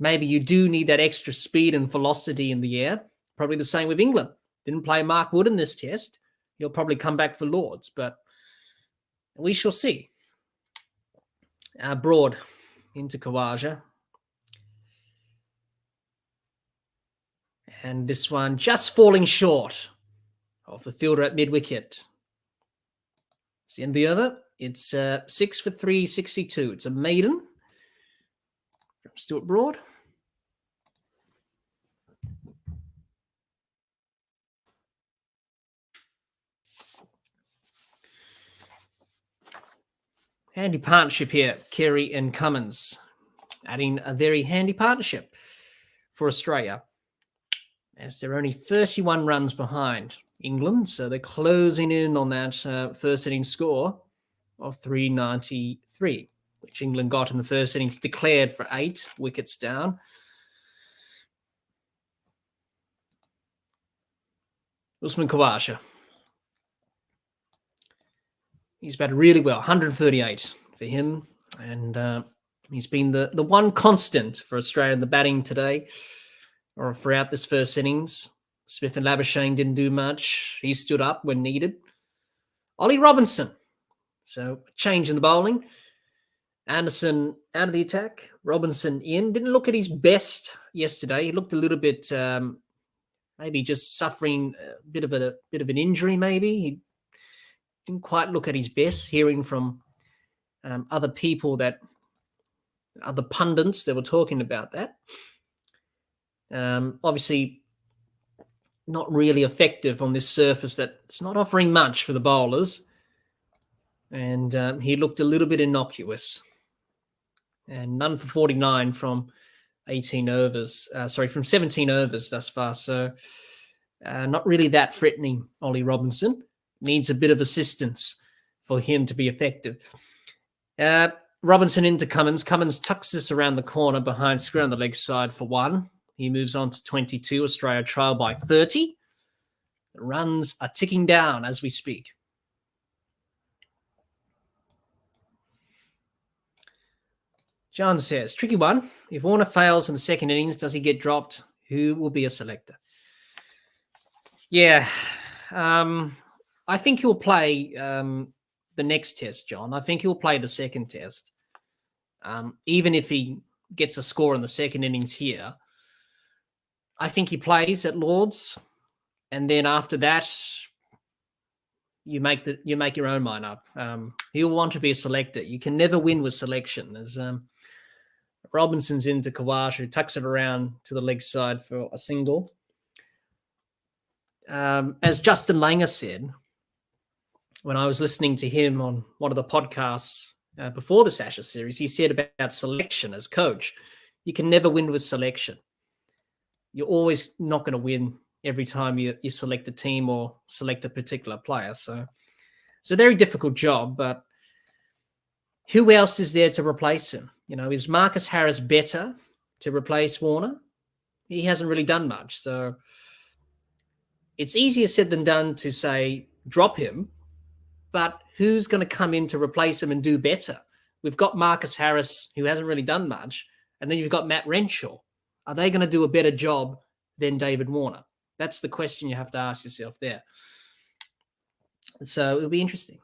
maybe you do need that extra speed and velocity in the air. Probably the same with England. Didn't play Mark Wood in this test. He'll probably come back for Lords, but we shall see. Broad into Khawaja. And this one just falling short of the fielder at mid-wicket. It's the end of the over. It's 6 for 362. It's a maiden from Stuart Broad. Handy partnership here, Carey and Cummins, adding a very handy partnership for Australia, as they're only 31 runs behind England, so they're closing in on that first innings score of 393, which England got in the first innings, declared for 8 wickets down. Usman Khawaja. He's batted really well, 138 for him, and he's been the one constant for Australia in the batting today, or throughout this first innings. Smith and Labuschagne didn't do much. He stood up when needed. Ollie Robinson. So change in the bowling. Anderson out of the attack. Robinson in. Didn't look at his best yesterday. He looked a little bit maybe just suffering a bit of an injury. Maybe he didn't quite look at his best. Hearing from other people, other pundits that were talking about that. Obviously, not really effective on this surface that's not offering much for the bowlers. And he looked a little bit innocuous. And none for 49 from 18 overs. From 17 overs thus far. So not really that threatening, Ollie Robinson. Needs a bit of assistance for him to be effective. Robinson into Cummins. Cummins tucks this around the corner behind square on the leg side for 1. He moves on to 22. Australia trail by 30. The runs are ticking down as we speak. John says, tricky one. If Warner fails in the second innings, does he get dropped? Who will be a selector? Yeah. I think he'll play the next test, John. I think he'll play the second test. Even if he gets a score in the second innings here, I think he plays at Lords, and then after that, you make your own mind up. He'll want to be a selector. You can never win with selection. As Robinson's into Khawaja, who tucks it around to the leg side for a single. As Justin Langer said, when I was listening to him on one of the podcasts before this Ashes series, he said about selection as coach, you can never win with selection. You're always not going to win every time you select a team or select a particular player. So it's a very difficult job, but who else is there to replace him? Is Marcus Harris better to replace Warner? He hasn't really done much. So it's easier said than done to say, drop him, but who's going to come in to replace him and do better? We've got Marcus Harris, who hasn't really done much, and then you've got Matt Renshaw. Are they going to do a better job than David Warner? That's the question you have to ask yourself there. So it'll be interesting.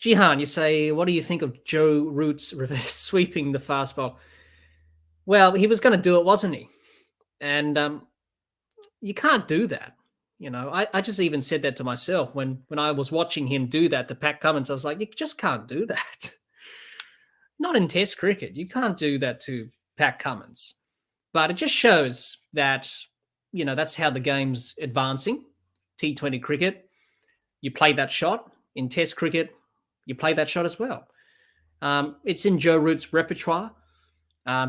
Jihan, you say, what do you think of Joe Root's reverse sweeping the fast ball? Well, he was going to do it, wasn't he? And you can't do that. I just even said that to myself when I was watching him do that to Pat Cummins. I was like, you just can't do that. Not in Test cricket. You can't do that to Pat Cummins. But it just shows that, that's how the game's advancing. T20 cricket, you play that shot. In Test cricket, you play that shot as well. It's in Joe Root's repertoire.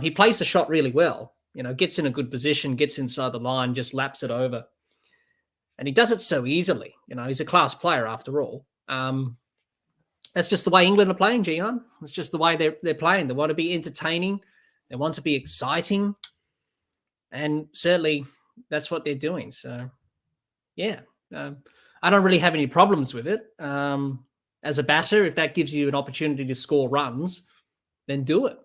He plays the shot really well. Gets in a good position, gets inside the line, just laps it over. And he does it so easily. He's a class player after all. That's just the way England are playing, Gian. It's just the way they're playing. They want to be entertaining. They want to be exciting. And certainly that's what they're doing. So, yeah. I don't really have any problems with it. As a batter, if that gives you an opportunity to score runs, then do it.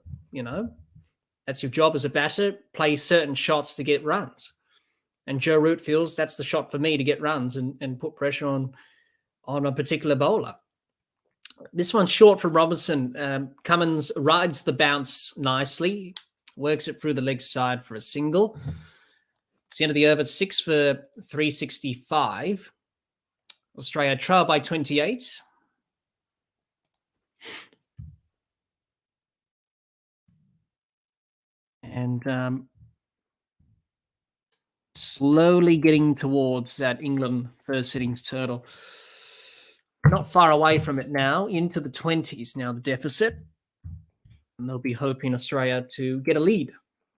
That's your job as a batter, play certain shots to get runs. And Joe Root feels that's the shot for me to get runs and put pressure on a particular bowler. This one's short from Robinson. Cummins rides the bounce nicely, works it through the leg side for a single. It's the end of the over, 6 for 365. Australia trail by 28. And slowly getting towards that England first innings total. Not far away from it now, into the 20s now, the deficit. And they'll be hoping Australia to get a lead.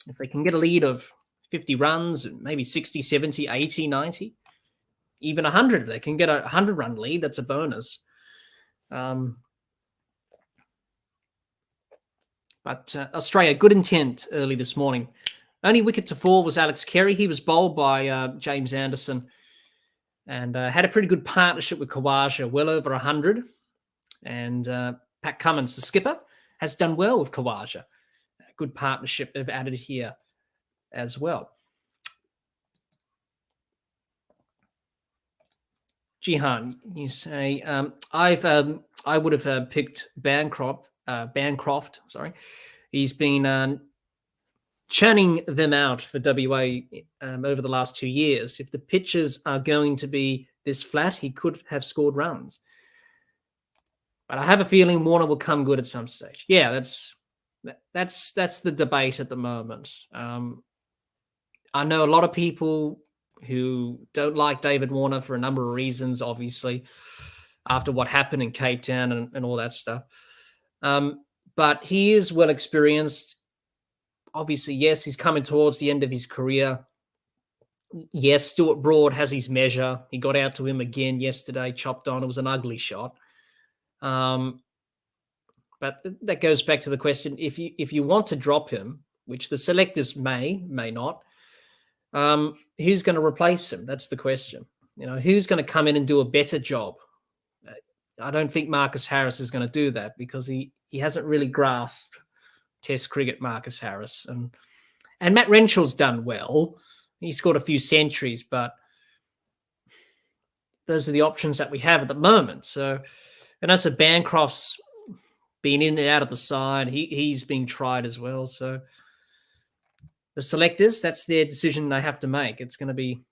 If they can get a lead of 50 runs, maybe 60, 70, 80, 90, even 100, if they can get a 100-run lead, that's a bonus. But Australia, good intent early this morning. Only wicket to fall was Alex Carey. He was bowled by James Anderson and had a pretty good partnership with Khawaja, well over 100. And Pat Cummins, the skipper, has done well with Khawaja. A good partnership they've added here as well. Jihan, you say, I would have picked Bancroft. Sorry, he's been churning them out for WA over the last 2 years. If the pitches are going to be this flat, he could have scored runs. But I have a feeling Warner will come good at some stage. Yeah, that's the debate at the moment. I know a lot of people who don't like David Warner for a number of reasons, obviously, after what happened in Cape Town and all that stuff. But he is well experienced. Obviously, yes, he's coming towards the end of his career. Yes, Stuart Broad has his measure. He got out to him again yesterday, chopped on. It was an ugly shot. But that goes back to the question: if you want to drop him, which the selectors may not, who's going to replace him? That's the question. Who's going to come in and do a better job? I don't think Marcus Harris is going to do that because he hasn't really grasped Test cricket, Marcus Harris. And Matt Renshaw's done well. He scored a few centuries, but those are the options that we have at the moment. So, and also Bancroft's been in and out of the side. He's being tried as well. So the selectors, that's their decision they have to make. It's going to be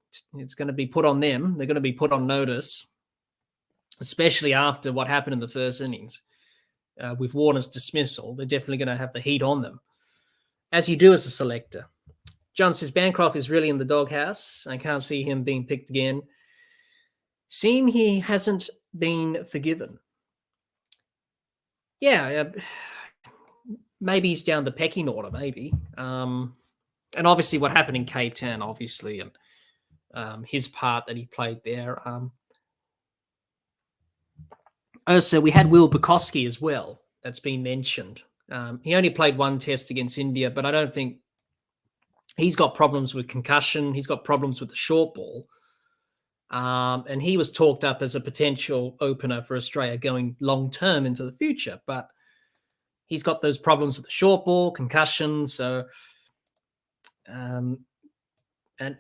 put on them. They're going to be put on notice, especially after what happened in the first innings. With Warner's dismissal, they're definitely going to have the heat on them, as you do as a selector. John says Bancroft is really in the doghouse. I can't see him being picked again. Seem he hasn't been forgiven. Yeah, maybe he's down the pecking order, maybe. And obviously what happened in Cape Town, obviously, and his part that he played there. Also, we had Will Bukowski as well. That's been mentioned. He only played one test against India, but I don't think he's got problems with concussion. He's got problems with the short ball. And he was talked up as a potential opener for Australia going long-term into the future. But he's got those problems with the short ball, concussion. So, and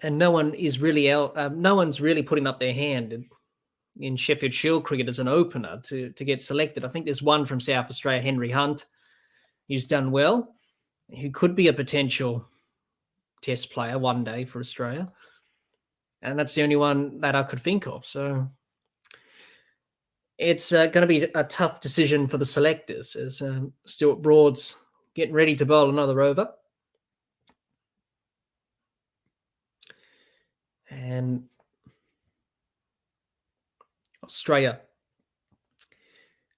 no one is really no one's really putting up their hand in Sheffield Shield cricket as an opener to get selected. I think there's one from South Australia, Henry Hunt, who's done well, who could be a potential test player one day for Australia. And that's the only one that I could think of. So it's going to be a tough decision for the selectors as Stuart Broad's getting ready to bowl another over. And Australia,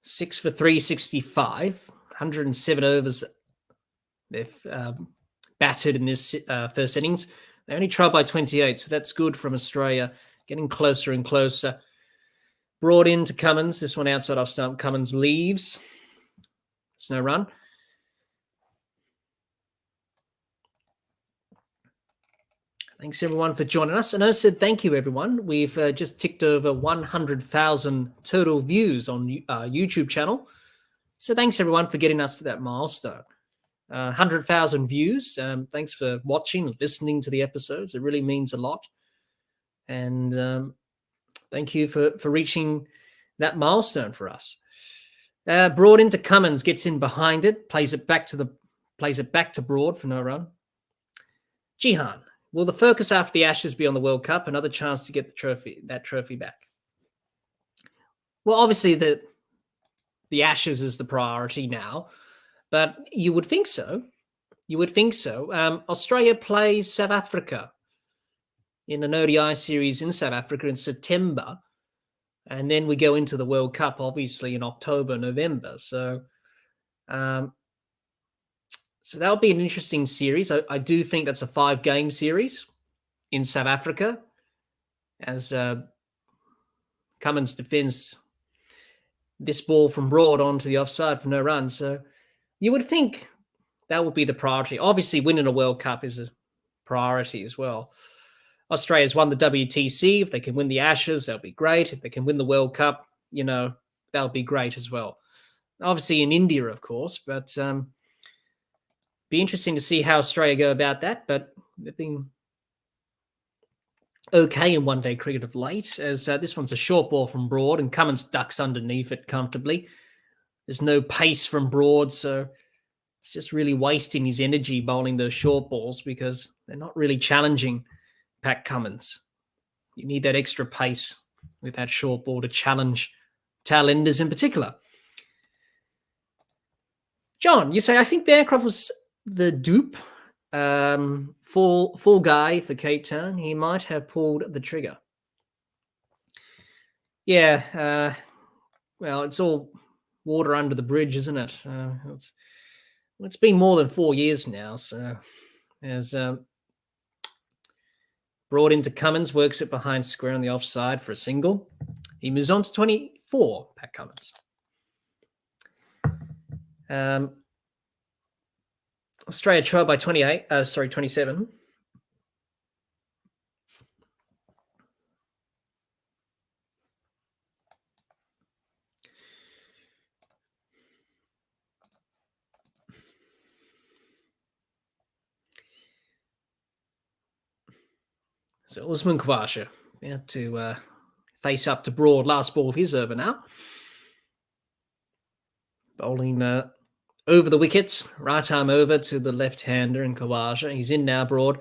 6 for 365, 107 overs they've batted in this first innings. They only trailed by 28, so that's good from Australia, getting closer and closer. Brought in to Cummins. This one outside off stump. Cummins leaves. It's no run. Thanks, everyone, for joining us. And I said thank you, everyone. We've just ticked over 100,000 total views on our YouTube channel. So thanks, everyone, for getting us to that milestone. 100,000 views. Thanks for watching and listening to the episodes. It really means a lot. And thank you for reaching that milestone for us. Broad into Cummins, gets in behind it, plays it back to Broad for no run. Jihan, will the focus after the Ashes be on the World Cup? Another chance to get that trophy back? Well, obviously the Ashes is the priority now, but you would think so. Australia plays South Africa in an ODI series in South Africa in September. And then we go into the World Cup, obviously, in October, November. So that'll be an interesting series. I do think that's a 5-game series in South Africa, as Cummins defends this ball from Broad onto the offside for no run. So you would think that would be the priority. Obviously, winning a World Cup is a priority as well. Australia's won the WTC. If they can win the Ashes, that'll be great. If they can win the World Cup, that'll be great as well. Obviously in India, of course, but be interesting to see how Australia go about that. But they've been okay in one-day cricket of late, as this one's a short ball from Broad, and Cummins ducks underneath it comfortably. There's no pace from Broad, so it's just really wasting his energy bowling those short balls because they're not really challenging Pat Cummins. You need that extra pace with that short ball to challenge tailenders in particular. John, you say, I think the aircraft was the dupe. Full guy for Cape Town. He might have pulled the trigger. Yeah, well, it's all water under the bridge, isn't it? It's been more than 4 years now. So as Broad into Cummins, works it behind square on the offside for a single. He moves on to 24, Pat Cummins. Australia trail by 27. So Usman Khawaja to face up to Broad. Last ball of his over now. Bowling over the wickets, right arm over to the left-hander in Khawaja. He's in now, Broad.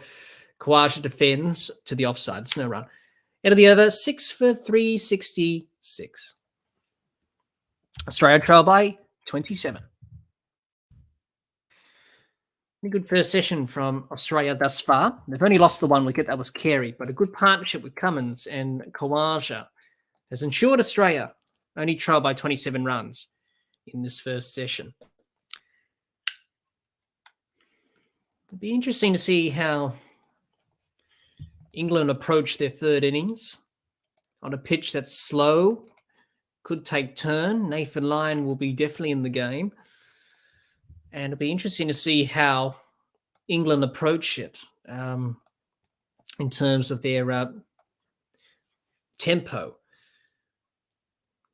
Khawaja defends to the offside. It's no run. End of the over, 6 for 366. Australia trail by 27. A good first session from Australia thus far. They've only lost the one wicket, that was Carey, but a good partnership with Cummins and Khawaja has ensured Australia only trail by 27 runs in this first session. It'll be interesting to see how England approach their third innings on a pitch that's slow, could take turn. Nathan Lyon will be definitely in the game. And it'll be interesting to see how England approach it in terms of their tempo.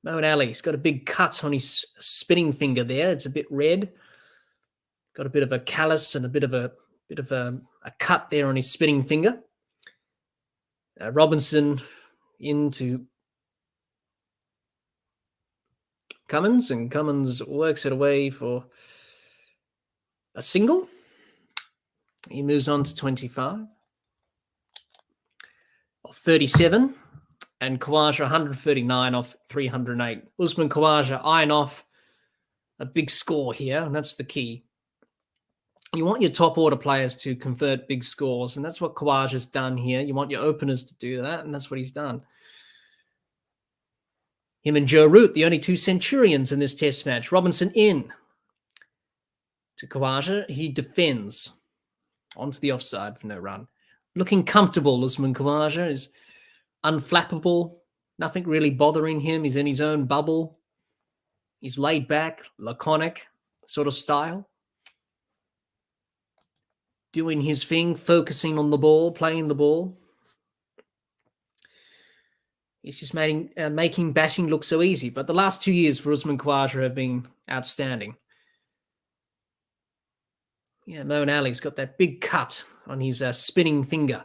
Moeen Ali's got a big cut on his spinning finger there. It's a bit red. Got a bit of a callus and a bit of a cut there on his spinning finger. Robinson into Cummins, and Cummins works it away for a single. He moves on to 25. 37. And Khawaja 139 off 308. Usman Khawaja eyeing off a big score here, and that's the key. You want your top order players to convert big scores, and that's what Khawaja's done here. You want your openers to do that, and that's what he's done. Him and Joe Root, the only two centurions in this test match. Robinson in to Khawaja. He defends onto the offside for no run. Looking comfortable, Usman Khawaja is unflappable. Nothing really bothering him. He's in his own bubble. He's laid back, laconic sort of style. Doing his thing, focusing on the ball, playing the ball. He's just making batting look so easy. But the last 2 years for Usman Khawaja have been outstanding. Yeah, Moeen Ali's got that big cut on his spinning finger,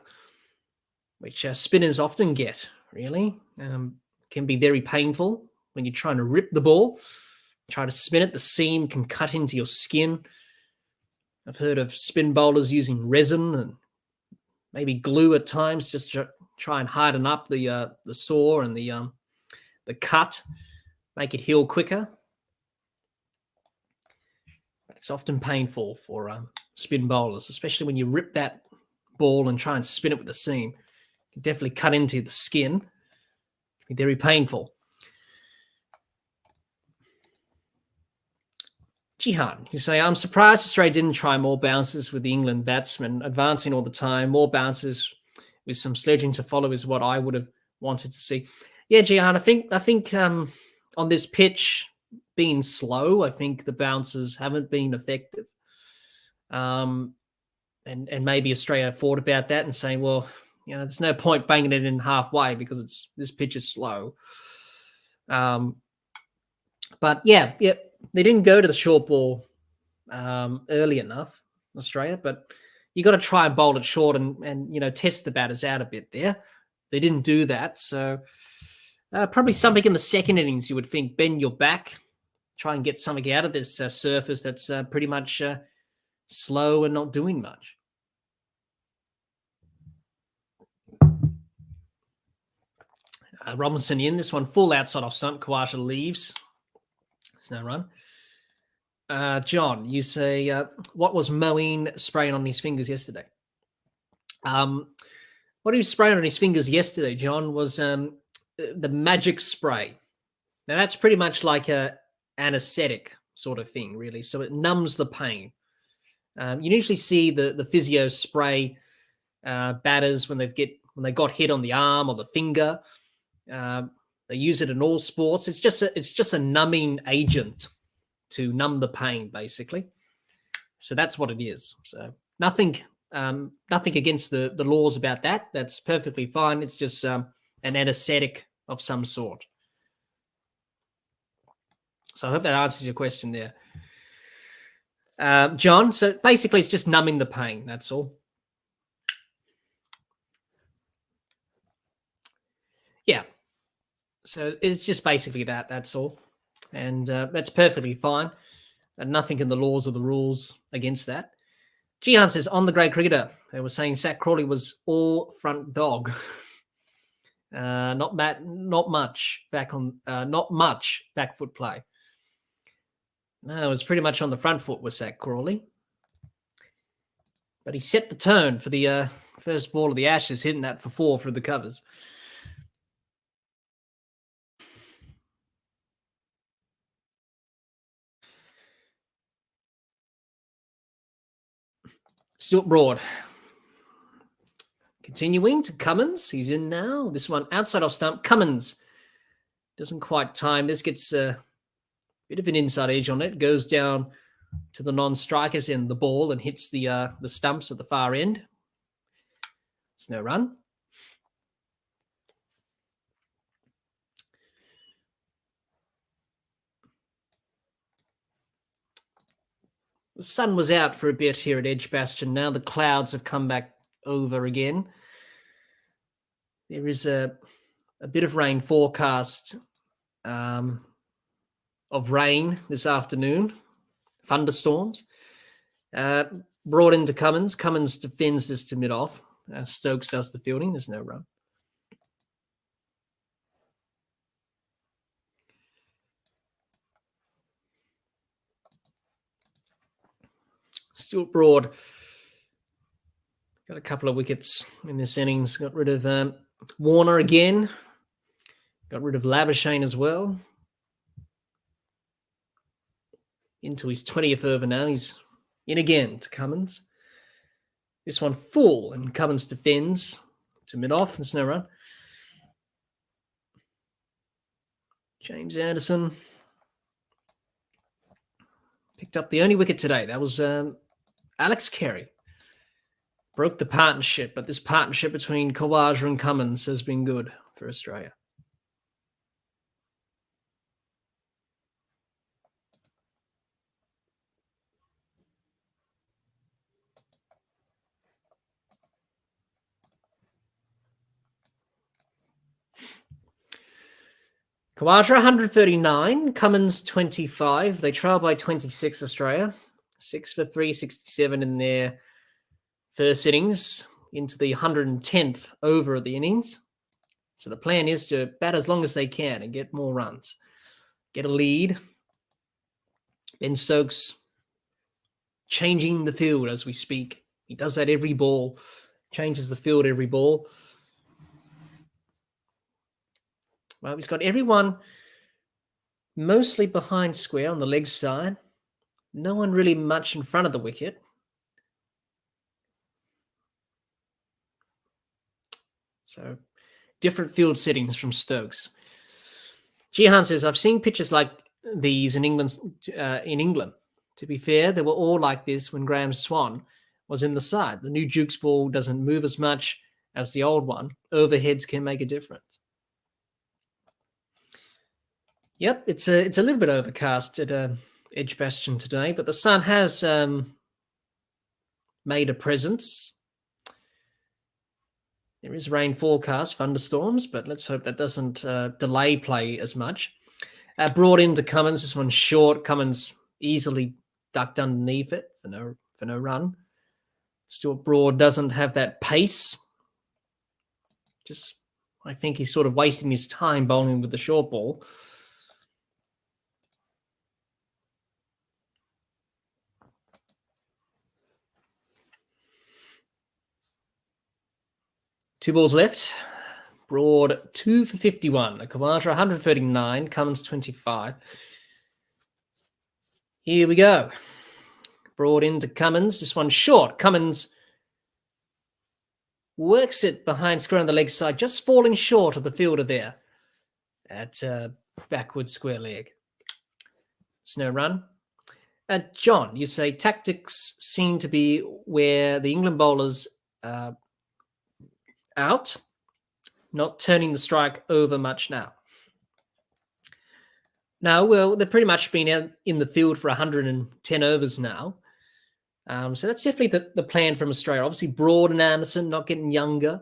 which spinners often get, really. Can be very painful when you're trying to rip the ball. Try to spin it, the seam can cut into your skin. I've heard of spin bowlers using resin and maybe glue at times just to try and harden up the sore and the cut, make it heal quicker. It's often painful for spin bowlers, especially when you rip that ball and try and spin it with the seam. It can definitely cut into the skin. It can be very painful. Jihan, you say, I'm surprised Australia didn't try more bounces with the England batsmen, advancing all the time. More bounces with some sledging to follow is what I would have wanted to see. Yeah, Jihan, I think on this pitch, being slow, I think the bounces haven't been effective. And maybe Australia thought about that and saying, well, there's no point banging it in halfway because this pitch is slow. But yeah, they didn't go to the short ball early enough, Australia. But you got to try and bowl it short and test the batters out a bit there. They didn't do that, so probably something in the second innings. You would think bend your back, try and get something out of this surface that's pretty much slow and not doing much. Robinson in this one, full outside off stump. Kawasha leaves. There's no run. John, you say, what was Moeen spraying on his fingers yesterday? What he was spraying on his fingers yesterday, John, was the magic spray. Now, that's pretty much like a anesthetic sort of thing, really. So it numbs the pain. You usually see the physio spray batters when they got hit on the arm or the finger. They use it in all sports. It's just a numbing agent to numb the pain, basically. So that's what it is. So nothing against the laws about that. That's perfectly fine. It's just an anesthetic of some sort. So I hope that answers your question there, John. So basically, it's just numbing the pain. That's all. Yeah. So it's just basically that. That's all. And that's perfectly fine. And nothing in the laws or the rules against that. Jihan says, on the great cricketer, they were saying Zach Crawley was all front dog. Not much back foot play. No, it was pretty much on the front foot with Zach Crawley. But he set the tone for the first ball of the Ashes, hitting that for 4 through the covers. Stuart Broad. Continuing to Cummins. He's in now. This one outside off stump. Cummins doesn't quite time. This gets a bit of an inside edge on it. Goes down to the non-strikers in the ball and hits the stumps at the far end. It's no run. The sun was out for a bit here at Edgbaston. Now the clouds have come back over again. There is a bit of rain forecast of rain this afternoon. Thunderstorms. Brought into Cummins. Cummins defends this to mid-off. Stokes does the fielding. There's no run. Stuart Broad got a couple of wickets in this innings. Got rid of Warner again. Got rid of Labuschagne as well. Into his 20th over now. He's in again to Cummins. This one full, and Cummins defends to mid-off. There's no run. James Anderson picked up the only wicket today. That was Alex Carey. Broke the partnership, but this partnership between Khawaja and Cummins has been good for Australia. Khawaja 139, Cummins 25. They trail by 26, Australia. 6 for 367 in their first innings, into the 110th over of the innings. So the plan is to bat as long as they can and get more runs. Get a lead. Ben Stokes changing the field as we speak. He does that every ball. Changes the field every ball. Well, he's got everyone mostly behind square on the leg side. No one really much in front of the wicket. So different field settings from Stokes. Jihan says, I've seen pitches like these in England. To be fair, they were all like this when Graham Swan was in the side. The new Duke's ball doesn't move as much as the old one. Overheads can make a difference. Yep, it's a little bit overcast at Edgbaston today, but the sun has made a presence. There is rain forecast, thunderstorms, but let's hope that doesn't delay play as much. Brought into Cummins. This one's short. Cummins easily ducked underneath it for no run. Stuart Broad doesn't have that pace. I think he's sort of wasting his time bowling with the short ball. Two balls left. Broad 2 for 51. Khawaja 139. Cummins 25. Here we go. Broad into Cummins. This one's short. Cummins works it behind square on the leg side, just falling short of the fielder there at backward square leg. It's no run. John, you say tactics seem to be where the England bowlers out, not turning the strike over much now. No, well, they've pretty much been in the field for 110 overs now. So that's definitely the plan from Australia. Obviously, Broad and Anderson not getting younger.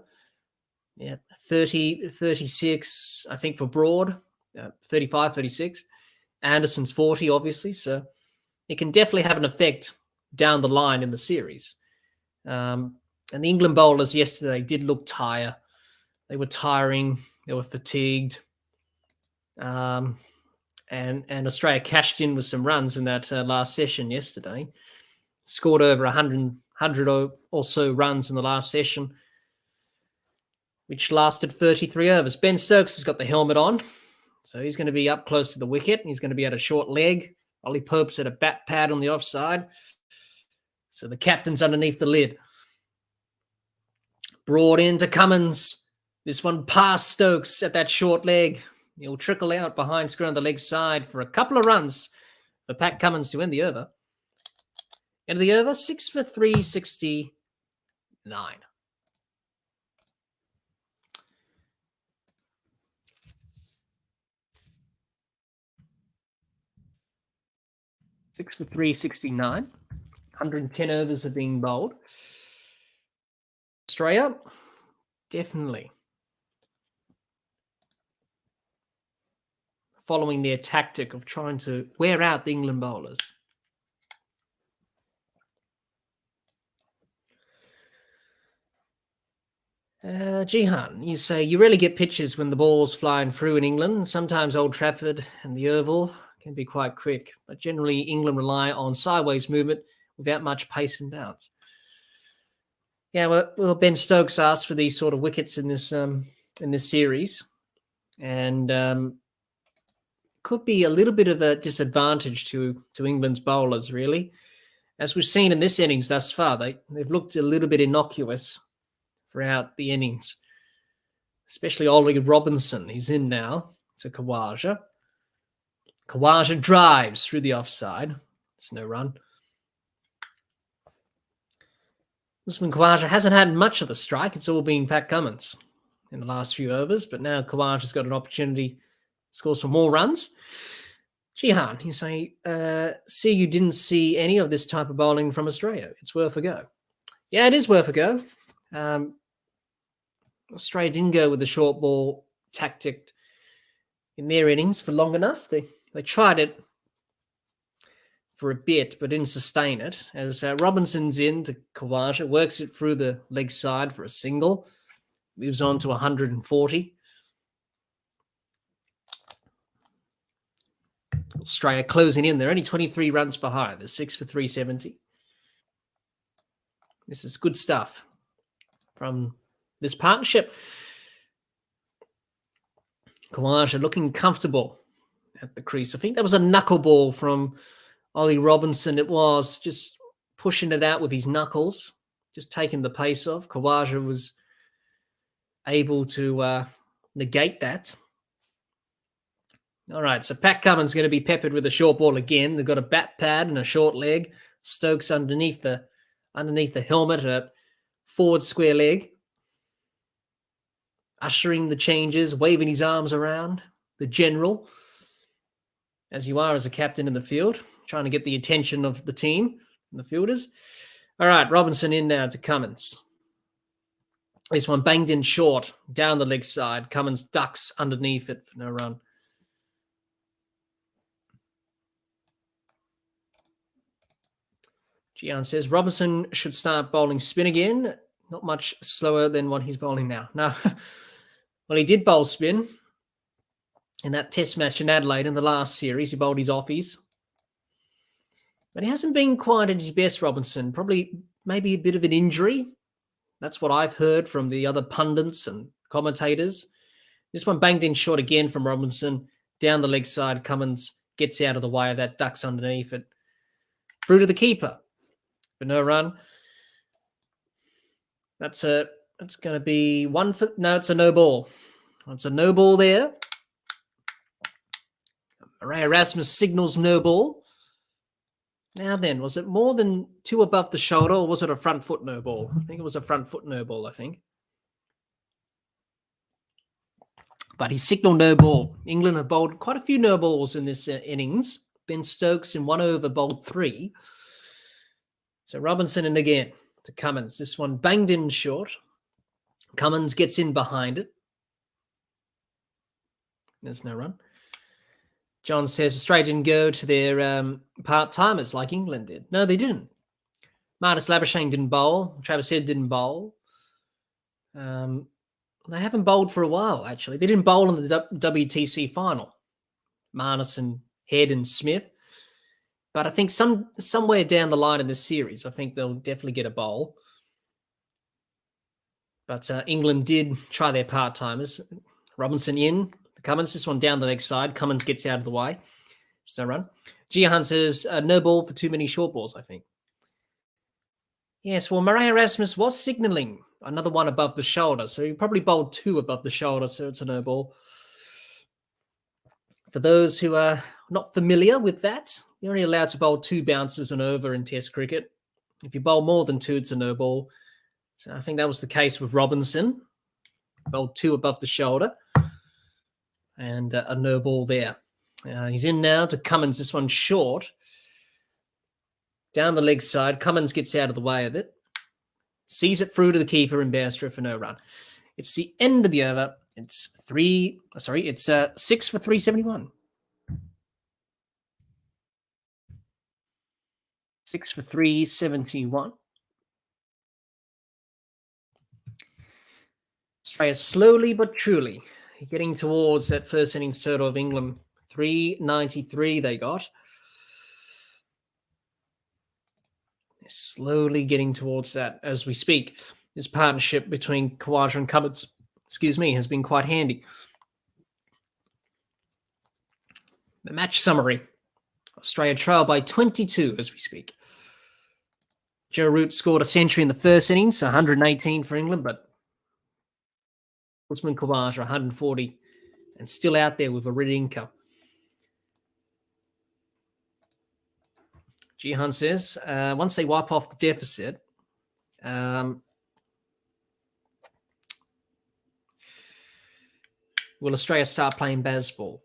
Yeah, 30, 36, I think, for Broad. 35, 36. Anderson's 40, obviously. So it can definitely have an effect down the line in the series. And the England bowlers yesterday did look tired. They were tiring. They were fatigued. And Australia cashed in with some runs in that last session yesterday. Scored over 100 or so runs in the last session, which lasted 33 overs. Ben Stokes has got the helmet on, so he's going to be up close to the wicket. He's going to be at a short leg. Ollie Pope's at a bat pad on the offside. So the captain's underneath the lid. Broad into Cummins. This one past Stokes at that short leg. He'll trickle out behind square on the leg side for a couple of runs for Pat Cummins to end the over. End of the over, 6 for 369. Six for 369. 110 overs are being bowled. Australia, definitely following their tactic of trying to wear out the England bowlers. Jihan, you say you rarely get pitches when the ball's flying through in England. Sometimes Old Trafford and the Oval can be quite quick, but generally England rely on sideways movement without much pace and bounce. Yeah, well, Ben Stokes asked for these sort of wickets in this series, and could be a little bit of a disadvantage to England's bowlers, really. As we've seen in this innings thus far, they've looked a little bit innocuous throughout the innings, especially Ollie Robinson. He's in now to Khawaja. Khawaja drives through the offside. It's no run. Usman Khawaja hasn't had much of the strike. It's all been Pat Cummins in the last few overs, but now Khawaja's got an opportunity to score some more runs. Jihan, you say, see, you didn't see any of this type of bowling from Australia. It's worth a go. Yeah, it is worth a go. Australia didn't go with the short ball tactic in their innings for long enough. They tried it for a bit, but didn't sustain it. As Robinson's in to Khawaja, works it through the leg side for a single, moves on to 140. Australia closing in. They're only 23 runs behind. They're 6 for 370. This is good stuff from this partnership. Khawaja looking comfortable at the crease. I think that was a knuckleball from Ollie Robinson. It was just pushing it out with his knuckles, just taking the pace off. Khawaja was able to negate that. All right, so Pat Cummins going to be peppered with a short ball again. They've got a bat pad and a short leg. Stokes underneath the helmet, a forward square leg. Ushering the changes, waving his arms around. The general, as you are as a captain in the field, trying to get the attention of the team and the fielders. All right, Robinson in now to Cummins. This one banged in short, down the leg side. Cummins ducks underneath it for no run. Gian says Robinson should start bowling spin again. Not much slower than what he's bowling now. No. Well, he did bowl spin in that test match in Adelaide in the last series. He bowled his offies. But he hasn't been quite at his best, Robinson. Probably maybe a bit of an injury. That's what I've heard from the other pundits and commentators. This one banged in short again from Robinson. Down the leg side, Cummins gets out of the way of that, ducks underneath it. Through to the keeper. For no run. That's going to be one for... No, it's a no ball. It's a no ball there. Ray Erasmus signals no ball. Now then, was it more than 2 above the shoulder or was it a front foot no ball? I think it was a front foot no ball, I think. But he signaled no ball. England have bowled quite a few no balls in this innings. Ben Stokes in 1 over bowled 3. So Robinson in again to Cummins. This one banged in short. Cummins gets in behind it. There's no run. John says Australia didn't go to their part-timers like England did. No, they didn't. Marnus Labuschagne didn't bowl. Travis Head didn't bowl. They haven't bowled for a while, actually. They didn't bowl in the WTC final. Marnus and Head and Smith. But I think somewhere down the line in this series, I think they'll definitely get a bowl. But England did try their part-timers. Robinson in. Cummins, this one down the leg side. Cummins gets out of the way. It's no run. Gihan says no ball for too many short balls, I think. Yes, well, Murray Erasmus was signalling another 1 above the shoulder. So he probably bowled 2 above the shoulder, so it's a no ball. For those who are not familiar with that, you're only allowed to bowl 2 bounces and over in Test cricket. If you bowl more than 2, it's a no ball. So I think that was the case with Robinson. Bowled 2 above the shoulder. And a no ball there. He's in now to Cummins. This one short. Down the leg side. Cummins gets out of the way of it. Sees it through to the keeper in Bairstow for no run. It's the end of the over. It's 6 for 371. 6 for 371. Australia slowly but truly getting towards that first innings total of England. 393 they got. They're slowly getting towards that as we speak. This partnership between Khawaja and Cummins, has been quite handy. The match summary. Australia trail by 22 as we speak. Joe Root scored a century in the first innings, 118 for England, but Usman Khawaja 140 and still out there with a red income. Jihan says, once they wipe off the deficit, will Australia start playing baseball?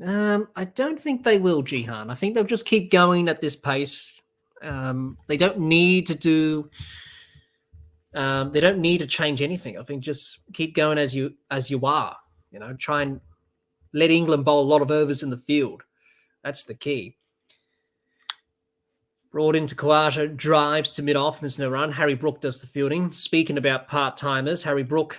I don't think they will, Jihan. I think they'll just keep going at this pace. They don't need to do... they don't need to change anything. I think just keep going as you are. Try and let England bowl a lot of overs in the field. That's the key. Brought into Khawaja, drives to mid-off, and there's no run. Harry Brook does the fielding. Speaking about part-timers, Harry Brook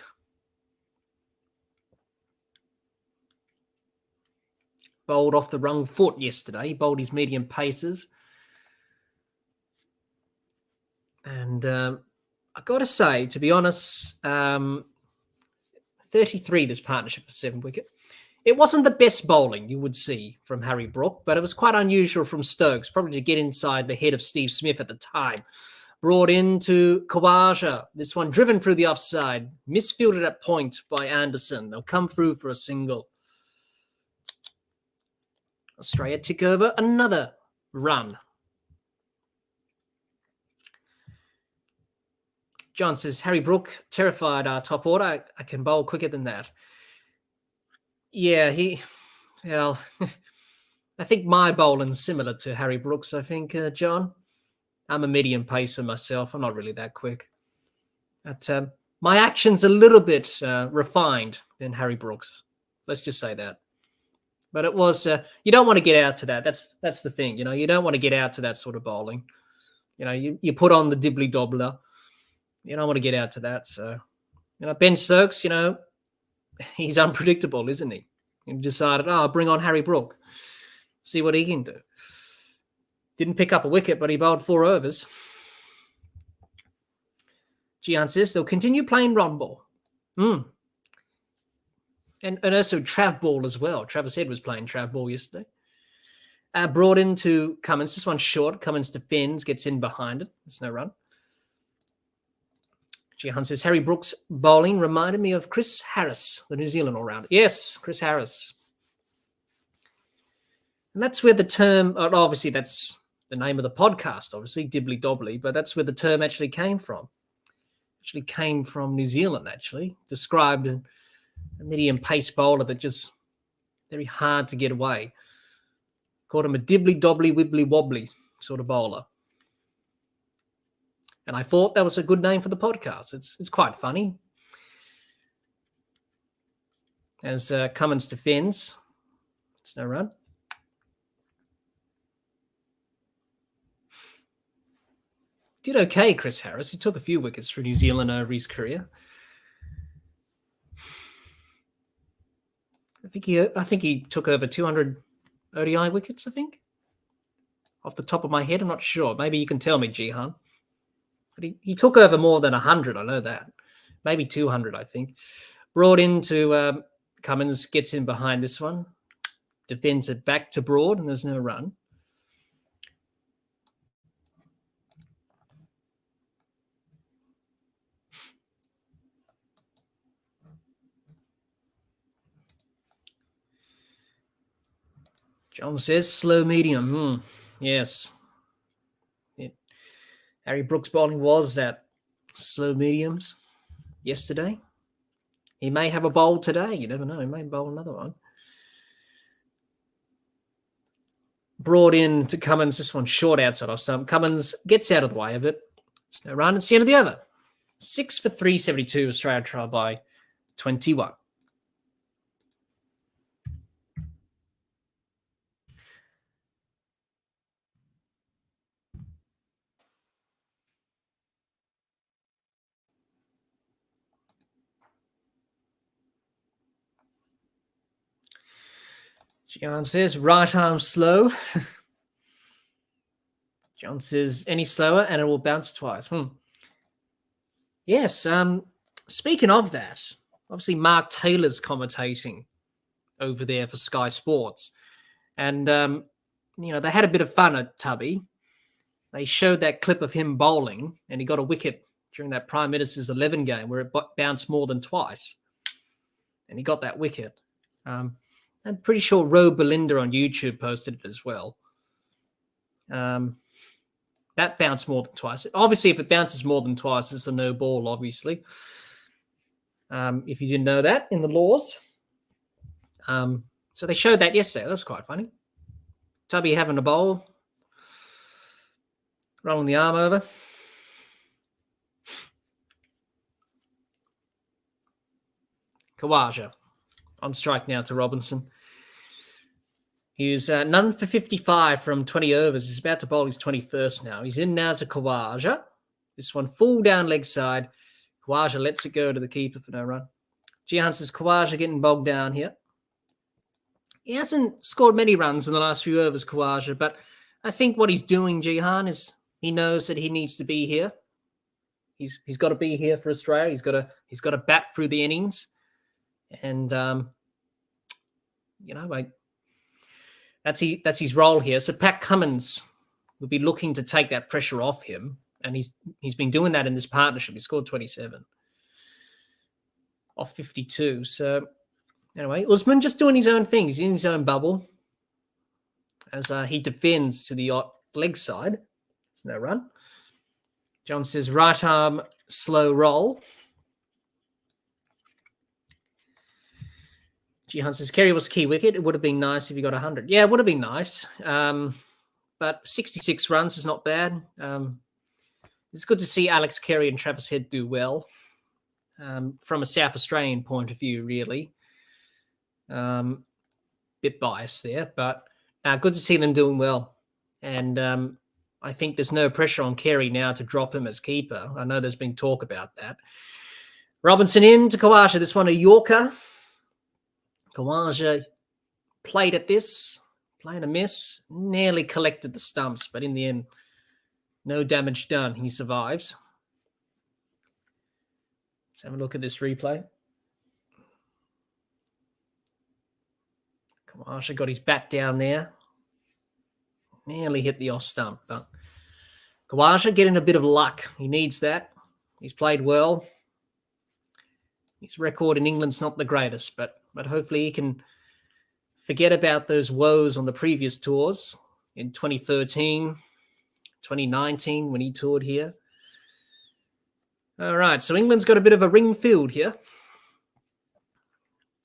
bowled off the wrong foot yesterday. He bowled his medium paces. And I've got to say, to be honest, 33 this partnership for 7 wicket. It wasn't the best bowling you would see from Harry Brook, but it was quite unusual from Stokes, probably to get inside the head of Steve Smith at the time. Brought into Khawaja. This one driven through the offside. Misfielded at point by Anderson. They'll come through for a single. Australia tick over another run. John says, Harry Brook, terrified our top order. I can bowl quicker than that. Yeah, I think my bowling's similar to Harry Brook's, I think, John. I'm a medium pacer myself. I'm not really that quick. But my action's a little bit refined than Harry Brook's. Let's just say that. But it was, you don't want to get out to that. That's the thing, you don't want to get out to that sort of bowling. You put on the Dibbly-Dobbler. You don't want to get out to that. So, Ben Stokes, he's unpredictable, isn't he? He decided, I'll bring on Harry Brook. See what he can do. Didn't pick up a wicket, but he bowled 4 overs. Gian says they'll continue playing run ball. And also trav ball as well. Travis Head was playing trav ball yesterday. Brought into Cummins. This one's short. Cummins defends, gets in behind it. There's no run. Gian says, Harry Brook's bowling reminded me of Chris Harris, the New Zealand all-rounder. Yes, Chris Harris. And that's where the term, obviously that's the name of the podcast, obviously, Dibbly-Dobbly, but that's where the term actually came from. Actually came from New Zealand, actually. Described a medium pace bowler that just very hard to get away. Called him a Dibbly-Dobbly, wibbly-wobbly sort of bowler. And I thought that was a good name for the podcast. It's quite funny. As Cummins defends. It's no run. Did okay, Chris Harris. He took a few wickets for New Zealand over his career. I think he took over 200 ODI wickets, I think. Off the top of my head, I'm not sure. Maybe you can tell me, Jihan. But he took over more than 100, I know that. Maybe 200, I think. Broad into Cummins, gets in behind this one. Defends it back to Broad, and there's no run. John says slow medium. Yes. Harry Brook's bowling was at slow mediums yesterday. He may have a bowl today. You never know. He may bowl another one. Brought in to Cummins. This one short outside off stump. Cummins gets out of the way of it. It's no run. It's the end of the over. 6 for 372. Australia trail by 21. John says, right arm slow. John says, any slower and it will bounce twice. Yes, speaking of that, obviously Mark Taylor's commentating over there for Sky Sports. And, they had a bit of fun at Tubby. They showed that clip of him bowling, and he got a wicket during that Prime Minister's 11 game where it bounced more than twice. And he got that wicket. I'm pretty sure Ro Belinda on YouTube posted it as well. That bounced more than twice. Obviously, if it bounces more than twice, it's a no ball, obviously. If you didn't know that in the laws. So they showed that yesterday. That was quite funny. Tubby having a bowl. Rolling the arm over. Khawaja on strike now to Robinson. He was none for 55 from 20 overs. He's about to bowl his 21st now. He's in now to Khawaja. This one full down leg side. Khawaja lets it go to the keeper for no run. Gihan says Khawaja getting bogged down here. He hasn't scored many runs in the last few overs, Khawaja, but I think what he's doing, Gihan, is he knows that he needs to be here. He's got to be here for Australia. He's got to bat through the innings, and that's his role here. So Pat Cummins will be looking to take that pressure off him, and he's been doing that in this partnership. He scored 27 off 52. So anyway, Usman just doing his own thing. He's in his own bubble as he defends to the leg side. There's no run. John says right arm slow roll. Gihan says Kerry was key wicket. It would have been nice if he got 100. Yeah, it would have been nice. But 66 runs is not bad. It's good to see Alex Carey and Travis Head do well from a South Australian point of view, really. Bit biased there, but good to see them doing well. And I think there's no pressure on Carey now to drop him as keeper. I know there's been talk about that. Robinson in to Khawaja. This one a Yorker. Khawaja played at this, playing a miss, nearly collected the stumps, but in the end, no damage done. He survives. Let's have a look at this replay. Khawaja got his bat down there. Nearly hit the off stump, but Khawaja getting a bit of luck. He needs that. He's played well. His record in England's not the greatest, but hopefully he can forget about those woes on the previous tours in 2013, 2019 when he toured here. All right, so England's got a bit of a ring field here.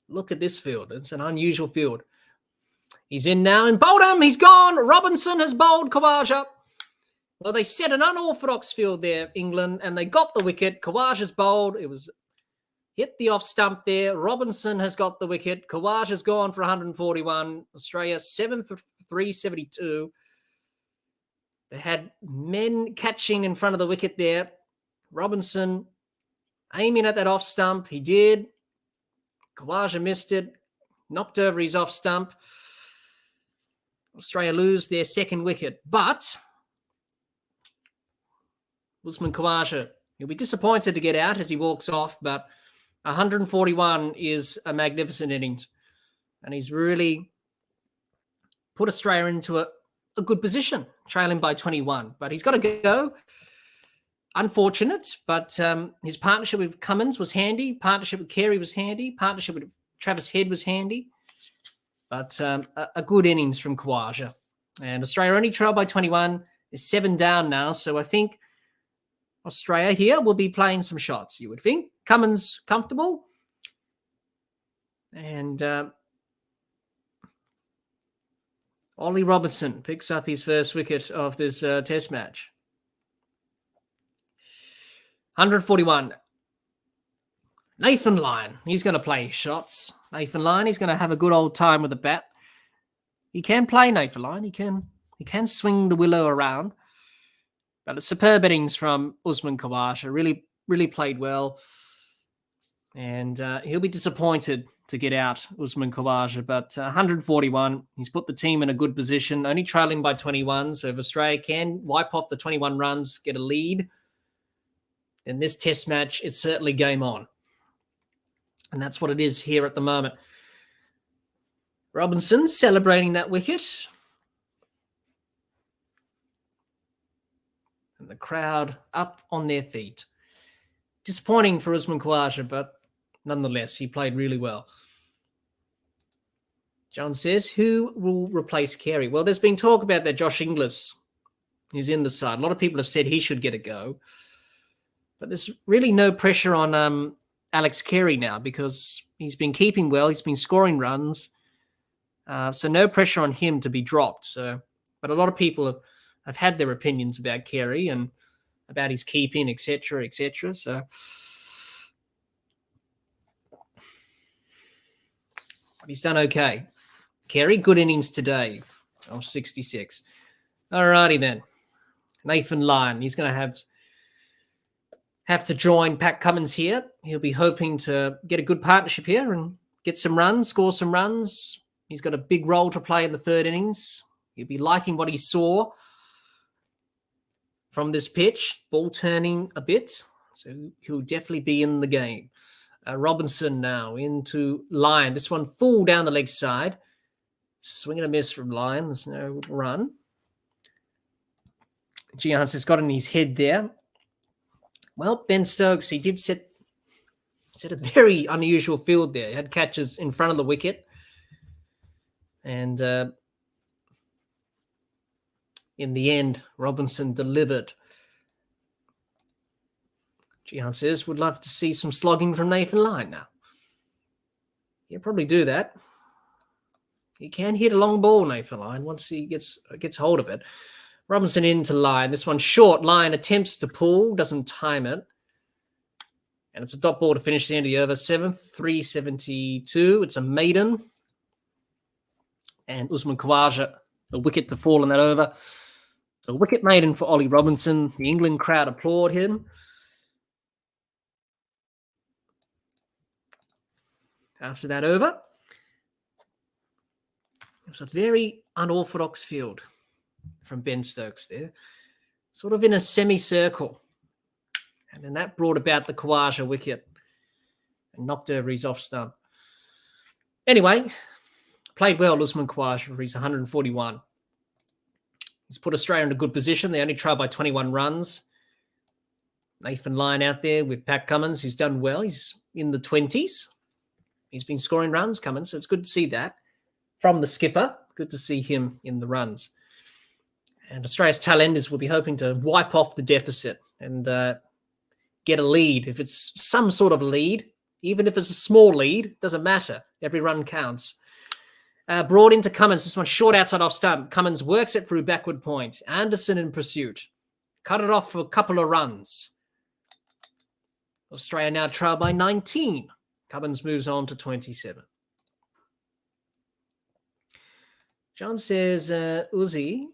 Look at this field. It's an unusual field. He's in now and bowled him. He's gone. Robinson has bowled Khawaja. Well, they set an unorthodox field there, England, and they got the wicket. Khawaja's bowled. It was hit the off stump there. Robinson has got the wicket. Khawaja's gone for 141. Australia 7 for 372. They had men catching in front of the wicket there. Robinson aiming at that off stump. He did. Khawaja missed it. Knocked over his off stump. Australia lose their second wicket. But Usman Khawaja, he'll be disappointed to get out as he walks off, but 141 is a magnificent innings. And he's really put Australia into a good position, trailing by 21. But he's got to go. Unfortunate, but his partnership with Cummins was handy. Partnership with Carey was handy. Partnership with Travis Head was handy. But a good innings from Khawaja. And Australia only trailed by 21. Is 7 down now. So I think Australia here will be playing some shots, you would think. Cummins comfortable. And Ollie Robinson picks up his first wicket of this test match. 141. Nathan Lyon, he's going to play shots. Nathan Lyon, he's going to have a good old time with the bat. He can play, Nathan Lyon. He can swing the willow around. But a superb innings from Usman Khawaja. Really, really played well. And he'll be disappointed to get out, Usman Khawaja. But 141, he's put the team in a good position. Only trailing by 21. So if Australia can wipe off the 21 runs, get a lead, then this test match is certainly game on. And that's what it is here at the moment. Robinson celebrating that wicket. And the crowd up on their feet. Disappointing for Usman Khawaja, but nonetheless, he played really well. John says, who will replace Carey? Well, there's been talk about that Josh Inglis is in the side. A lot of people have said he should get a go. But there's really no pressure on Alex Carey now because he's been keeping well. He's been scoring runs. So no pressure on him to be dropped. But a lot of people have had their opinions about Carey and about his keeping, etc., etc. So but he's done okay. Carey, good innings today of 66. All righty then. Nathan Lyon, he's going to have to join Pat Cummins here. He'll be hoping to get a good partnership here and get some runs, score some runs. He's got a big role to play in the third innings. He'll be liking what he saw from this pitch, ball turning a bit. So he'll definitely be in the game. Robinson now into Lyon. This one full down the leg side. Swing and a miss from Lyon. There's no run. Giants has got in his head there. Well, Ben Stokes, he did set a very unusual field there. He had catches in front of the wicket. And in the end, Robinson delivered. Gihan says, would love to see some slogging from Nathan Lyon now. He'll probably do that. He can hit a long ball, Nathan Lyon, once he gets hold of it. Robinson into Lyon. This one short. Lyon attempts to pull, doesn't time it. And it's a dot ball to finish the end of the over. 372. It's a maiden. And Usman Khawaja, the wicket to fall in that over. So wicket maiden for Ollie Robinson. The England crowd applaud him. After that over, it was a very unorthodox field from Ben Stokes there, sort of in a semicircle. And then that brought about the Khawaja wicket and knocked over his off stump. Anyway, played well, Usman Khawaja, for his 141. He's put Australia in a good position. They only trailed by 21 runs. Nathan Lyon out there with Pat Cummins, who's done well. He's in the 20s. He's been scoring runs, Cummins, so it's good to see that. From the skipper, good to see him in the runs. And Australia's tailenders will be hoping to wipe off the deficit and get a lead. If it's some sort of lead, even if it's a small lead, doesn't matter. Every run counts. Brought into Cummins. This one short outside off stump. Cummins works it through backward point. Anderson in pursuit. Cut it off for a couple of runs. Australia now trail by 19. Cummins moves on to 27. John says Uzi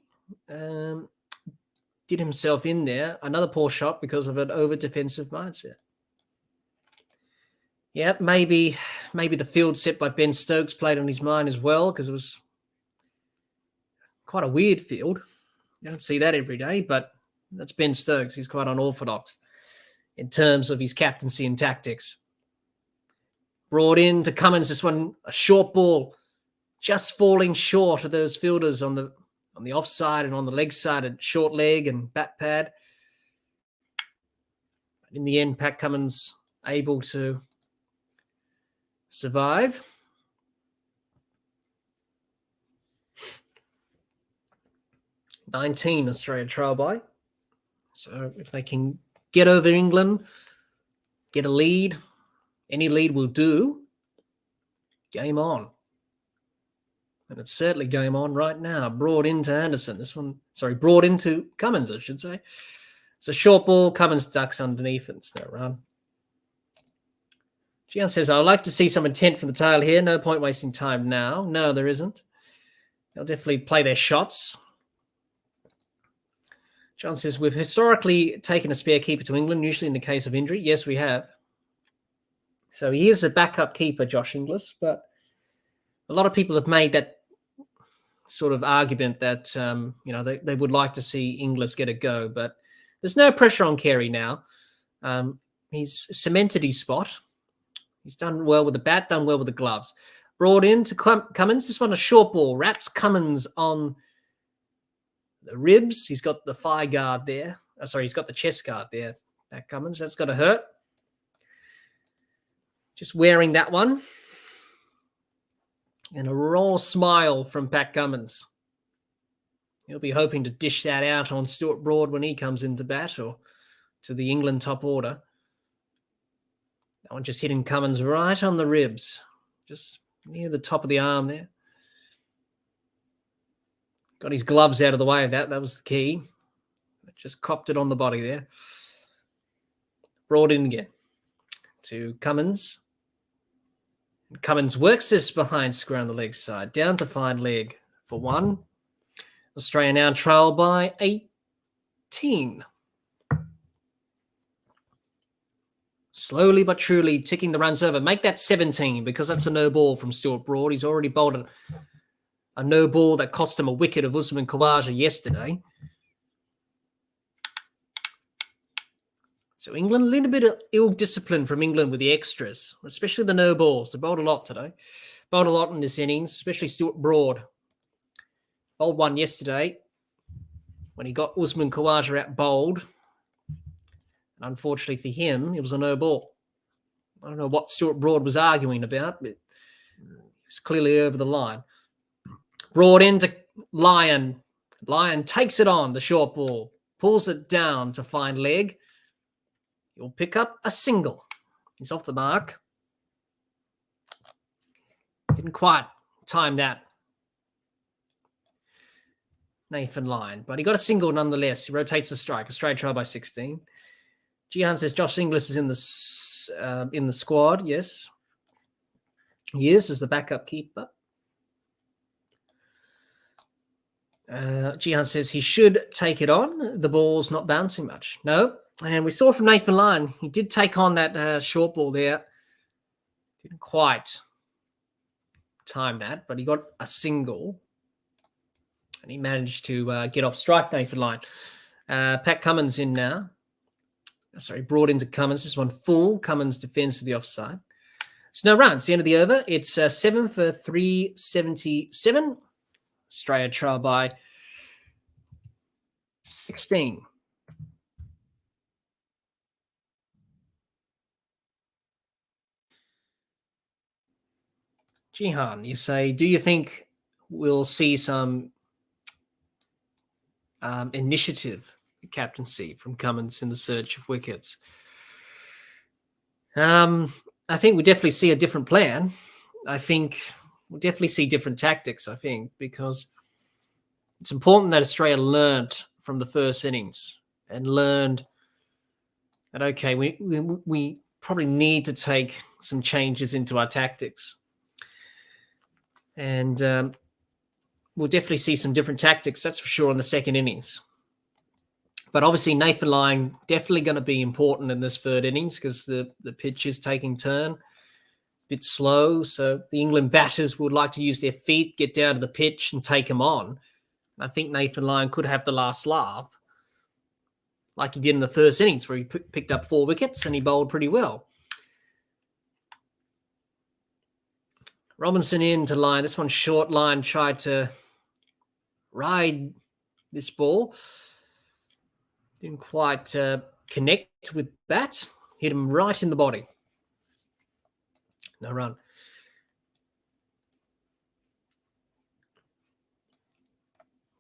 did himself in there. Another poor shot because of an over-defensive mindset. Yeah, maybe the field set by Ben Stokes played on his mind as well, because it was quite a weird field. You don't see that every day, but that's Ben Stokes. He's quite unorthodox in terms of his captaincy and tactics. Brought in to Cummins, this one, a short ball, just falling short of those fielders on the offside and on the leg side, a short leg and bat pad. In the end, Pat Cummins able to survive. (19) Australia trail by. So if they can get over England, get a lead, any lead will do. Game on. And it's certainly game on right now. Brought into Anderson. Brought into Cummins, I should say. It's a short ball. Cummins ducks underneath and it's no run. Gian says, I'd like to see some intent from the tail here. No point wasting time now. No, there isn't. They'll definitely play their shots. John says, we've historically taken a spare keeper to England, usually in the case of injury. Yes, we have. So he is a backup keeper, Josh Inglis, but a lot of people have made that sort of argument that, they would like to see Inglis get a go, but there's no pressure on Carey now. He's cemented his spot. He's done well with the bat, done well with the gloves. Brought in to Cummins. This one, a short ball. Wraps Cummins on the ribs. He's got the thigh guard there. He's got the chest guard there. Pat Cummins. That's got to hurt. Just wearing that one. And a raw smile from Pat Cummins. He'll be hoping to dish that out on Stuart Broad when he comes into bat or to the England top order. That one just hitting Cummins right on the ribs. Just near the top of the arm there. Got his gloves out of the way of that. That was the key. Just copped it on the body there. Brought in again to Cummins. Cummins works this behind square on the leg side. Down to fine leg for 1. Australia now trail by 18. Slowly but truly ticking the runs over. Make that 17 because that's a no ball from Stuart Broad. He's already bowled a no ball that cost him a wicket of Usman Khawaja yesterday. So England, a little bit of ill discipline from England with the extras, especially the no balls. They bowled a lot today. Bowled a lot in this innings, especially Stuart Broad. Bowled one yesterday when he got Usman Khawaja out bowled. And unfortunately for him, it was a no ball. I don't know what Stuart Broad was arguing about, but it was clearly over the line. Broad into Lyon. Lyon takes it on, the short ball. Pulls it down to fine leg. He'll pick up a single. He's off the mark. Didn't quite time that, Nathan Lyon. But he got a single nonetheless. He rotates the strike. Australia trail by 16. Jihan says Josh Inglis is in the squad. Yes. He is as the backup keeper. Jihan says he should take it on. The ball's not bouncing much. No. And we saw from Nathan Lyon, he did take on that short ball there. Didn't quite time that, but he got a single. And he managed to get off strike, Nathan Lyon. Pat Cummins in now. Sorry, brought into Cummins. This one full. Cummins defends to the offside. It's no runs. The end of the over. It's 7 for 377. Australia trail by 16. Jihan, you say, do you think we'll see some initiative, captaincy from Cummins in the search of wickets? I think we definitely see a different plan. I think we'll definitely see different tactics, I think, because it's important that Australia learned from the first innings and learned that, okay, we probably need to take some changes into our tactics. And we'll definitely see some different tactics, that's for sure, in the second innings. But obviously, Nathan Lyon definitely going to be important in this third innings because the pitch is taking turn, a bit slow. So the England batters would like to use their feet, get down to the pitch and take him on. I think Nathan Lyon could have the last laugh like he did in the first innings where he picked up 4 wickets and he bowled pretty well. Robinson in to Lyon. This one short. Lyon tried to ride this ball. Didn't quite connect with bat. Hit him right in the body. No run.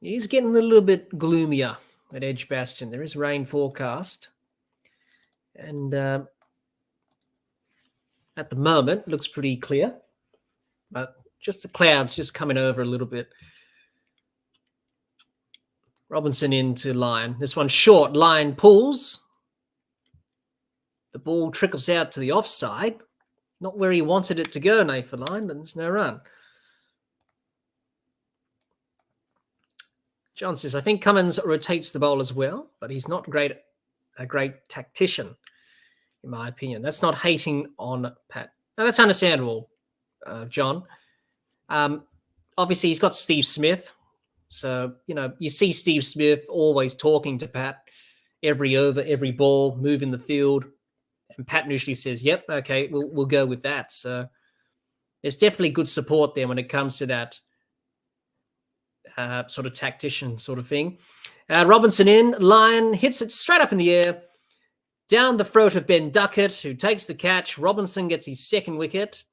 He's getting a little bit gloomier at Edgbaston. There is rain forecast. And at the moment, looks pretty clear. But just the clouds just coming over a little bit. Robinson into Lyon. This one short. Lyon pulls. The ball trickles out to the offside. Not where he wanted it to go, Nathan Lyon, but there's no run. John says, I think Cummins rotates the bowl as well, but he's not a great tactician, in my opinion. That's not hating on Pat. Now, that's understandable, John. Obviously, he's got Steve Smith. So, you see Steve Smith always talking to Pat every over, every ball, moving the field. And Pat usually says, yep, okay, we'll go with that. So there's definitely good support there when it comes to that sort of tactician sort of thing. Robinson in. Lyon hits it straight up in the air. Down the throat of Ben Duckett, who takes the catch. Robinson gets his second wicket.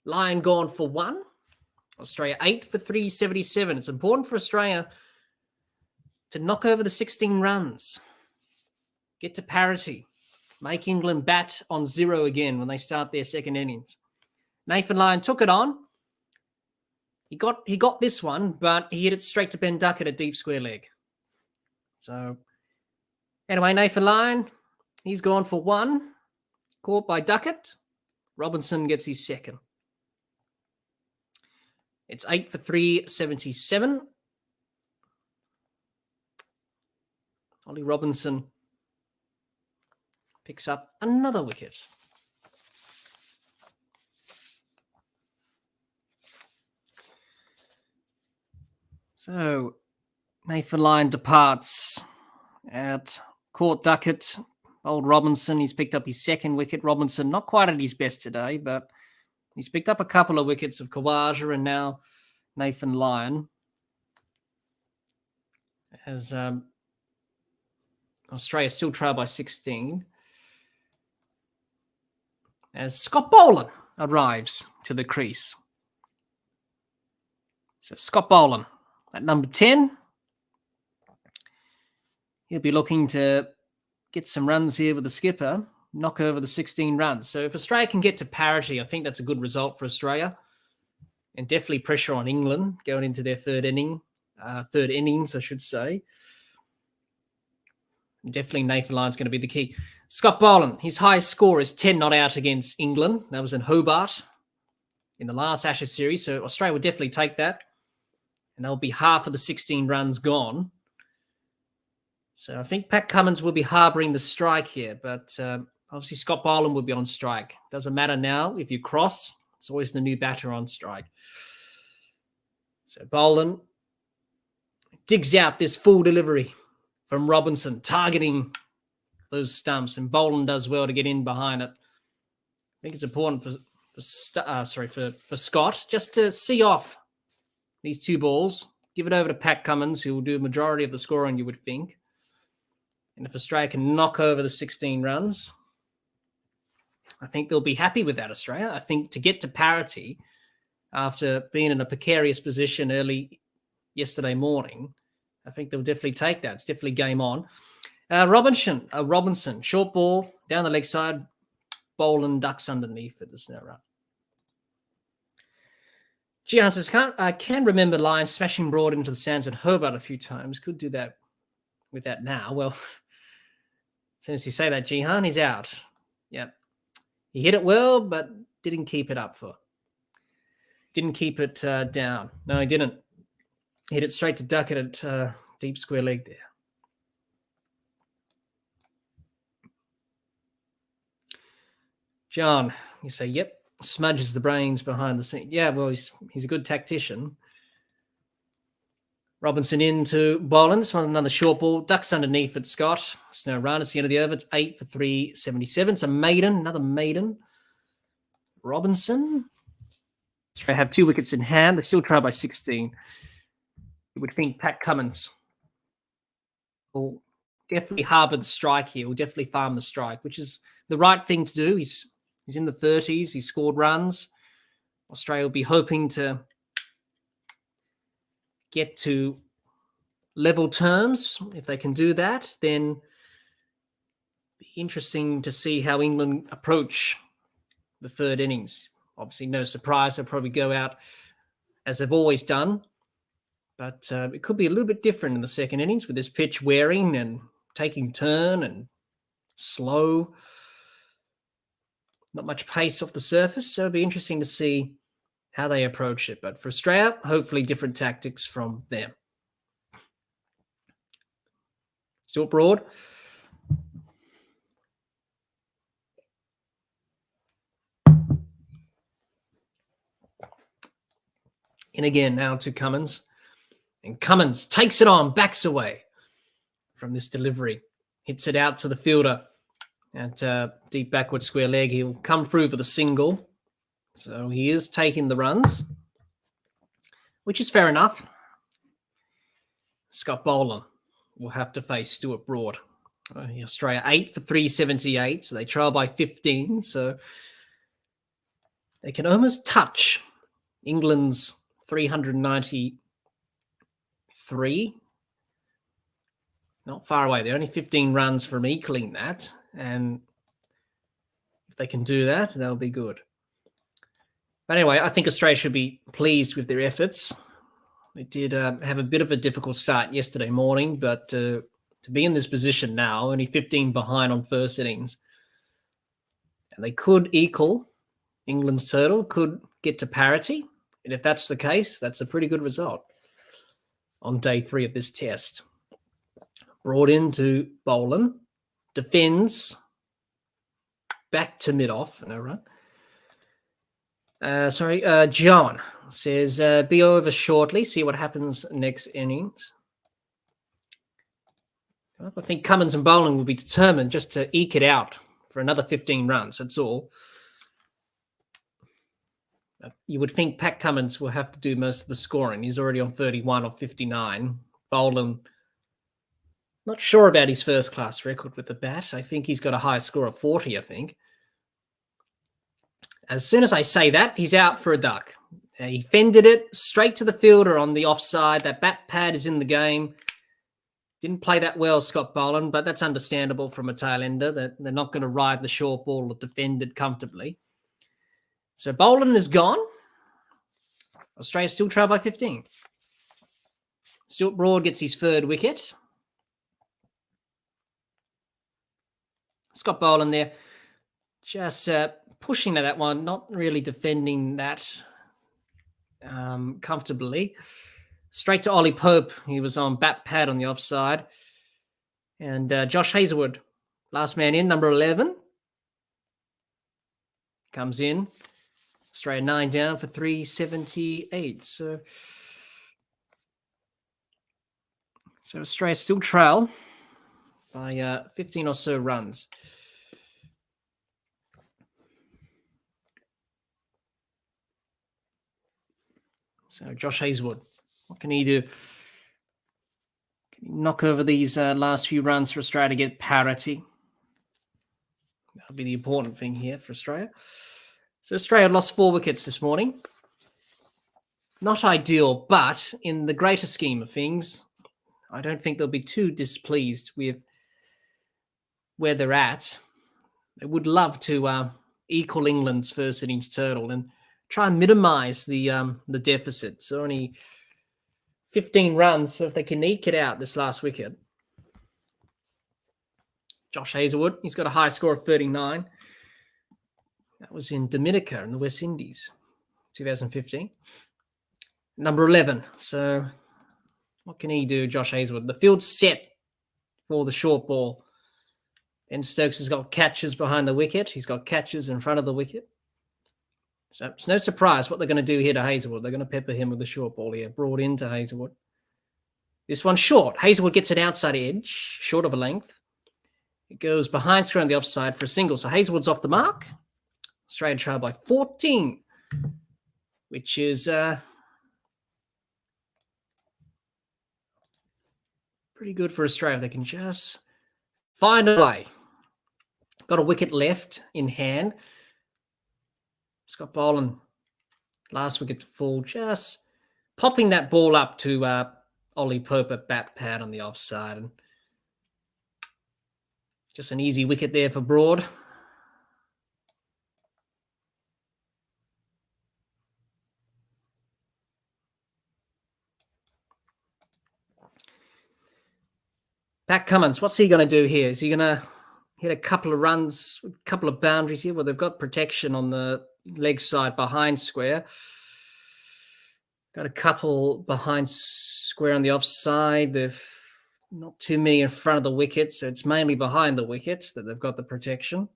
Lyon gone for 1. Australia 8 for 377. It's important for Australia to knock over the 16 runs. Get to parity. Make England bat on 0 again when they start their second innings. Nathan Lyon took it on. He got this one, but he hit it straight to Ben Duckett at deep square leg. So anyway, Nathan Lyon, he's gone for 1. Caught by Duckett. Robinson gets his second. It's 8 for 377. Ollie Robinson picks up another wicket. So Nathan Lyon departs at Court Duckett. Old Robinson, he's picked up his second wicket. Robinson, not quite at his best today, but he's picked up a couple of wickets of Khawaja and now Nathan Lyon. As Australia still trail by 16. As Scott Boland arrives to the crease. So Scott Boland at number 10. He'll be looking to get some runs here with the skipper, knock over the 16 runs. So if Australia can get to parity, I think that's a good result for Australia. And definitely pressure on England going into their third innings, I should say. Definitely Nathan Lyon's going to be the key. Scott Boland, his highest score is 10 not out against England. That was in Hobart in the last Ashes series. So Australia would definitely take that. And there'll be half of the 16 runs gone. So I think Pat Cummins will be harbouring the strike here. But obviously Scott Boland will be on strike. Doesn't matter now. If you cross, it's always the new batter on strike. So Boland digs out this full delivery from Robinson, targeting those stumps, and Boland does well to get in behind it. I think it's important for Scott just to see off these two balls, give it over to Pat Cummins, who will do a majority of the scoring, you would think. And if Australia can knock over the 16 runs, I think they'll be happy with that, Australia. I think to get to parity after being in a precarious position early yesterday morning, I think they'll definitely take that. It's definitely game on. Robinson, short ball, down the leg side. Boland ducks underneath for the snare run. Gihan says, I can remember Lions smashing broad into the sands at Hobart a few times. Could do that with that now. Well, as soon as you say that, Gihan, he's out. Yeah. He hit it well, but didn't keep it up for. Didn't keep it down. No, he didn't. Hit it straight to Duckett at deep square leg there. John, you say, yep, smudges the brains behind the scene. Yeah, well, he's a good tactician. Robinson into Boland. This one, another short ball. Ducks underneath it, Scott. It's no run. It's the end of the over. It's 8 for 377. It's a maiden, another maiden. Robinson. They have 2 wickets in hand. They still trail by 16. You would think Pat Cummins will definitely harbour the strike here. Will definitely farm the strike, which is the right thing to do. He's in the 30s. He scored runs. Australia will be hoping to get to level terms. If they can do that, then be interesting to see how England approach the third innings. Obviously, no surprise. They'll probably go out as they've always done. But it could be a little bit different in the second innings with this pitch wearing and taking turn and slow. Not much pace off the surface. So it'll be interesting to see how they approach it. But for Australia, hopefully different tactics from them. Still broad. In again now to Cummins. And Cummins takes it on, backs away from this delivery. Hits it out to the fielder at deep backward square leg. He'll come through for the single. So he is taking the runs, which is fair enough. Scott Boland will have to face Stuart Broad. Australia 8 for 378. So they trail by 15. So they can almost touch England's 393. Not far away. They're only 15 runs from equaling that. And if they can do that, they'll be good. But anyway, I think Australia should be pleased with their efforts. They did have a bit of a difficult start yesterday morning, but to be in this position now, only 15 behind on first innings, and they could equal England's total could get to parity. And if that's the case, that's a pretty good result on day 3 of this test. Brought into Boland, defends, back to mid-off, no run. John says, be over shortly, see what happens next innings. I think Cummins and Boland will be determined just to eke it out for another 15 runs, that's all. You would think Pat Cummins will have to do most of the scoring. He's already on 31 or 59. Boland, not sure about his first-class record with the bat. I think he's got a high score of 40, I think. As soon as I say that, he's out for a duck. He fended it straight to the fielder on the offside. That bat pad is in the game. Didn't play that well, Scott Boland, but that's understandable from a tail ender. That they're not going to ride the short ball or defend it comfortably. So Boland is gone. Australia still trail by 15. Stuart Broad gets his 3rd wicket. Scott Boland there, just pushing at that one, not really defending that comfortably. Straight to Ollie Pope. He was on bat pad on the offside. And Josh Hazlewood, last man in, number 11. Comes in. Australia 9 down for 378. So Australia still trail by 15 or so runs. So Josh Hazlewood, what can he do? Can he knock over these last few runs for Australia to get parity? That'll be the important thing here for Australia. So Australia lost 4 wickets this morning. Not ideal, but in the greater scheme of things, I don't think they'll be too displeased with where they're at. They would love to equal England's first innings total and try and minimise the deficit. So only 15 runs, so if they can eke it out this last wicket. Josh Hazlewood, he's got a high score of 39. That was in Dominica in the West Indies, 2015. Number 11. So what can he do, Josh Hazlewood? The field's set for the short ball. Ben Stokes has got catches behind the wicket. He's got catches in front of the wicket. So it's no surprise what they're going to do here to Hazlewood. They're going to pepper him with the short ball here. Brought into Hazlewood. This one's short. Hazlewood gets an outside edge, short of a length. It goes behind square on the offside for a single. So Hazlewood's off the mark. Australia trail by 14, which is pretty good for Australia. They can just find a play. Got a wicket left in hand. Scott Boland, last wicket to fall, just popping that ball up to Ollie Pope at bat pad on the offside. And just an easy wicket there for Broad. Pat Cummins, what's he going to do here? Is he going to hit a couple of runs, a couple of boundaries here? Well, they've got protection on the leg side behind square. Got a couple behind square on the offside. They've not too many in front of the wicket, so it's mainly behind the wickets that they've got the protection.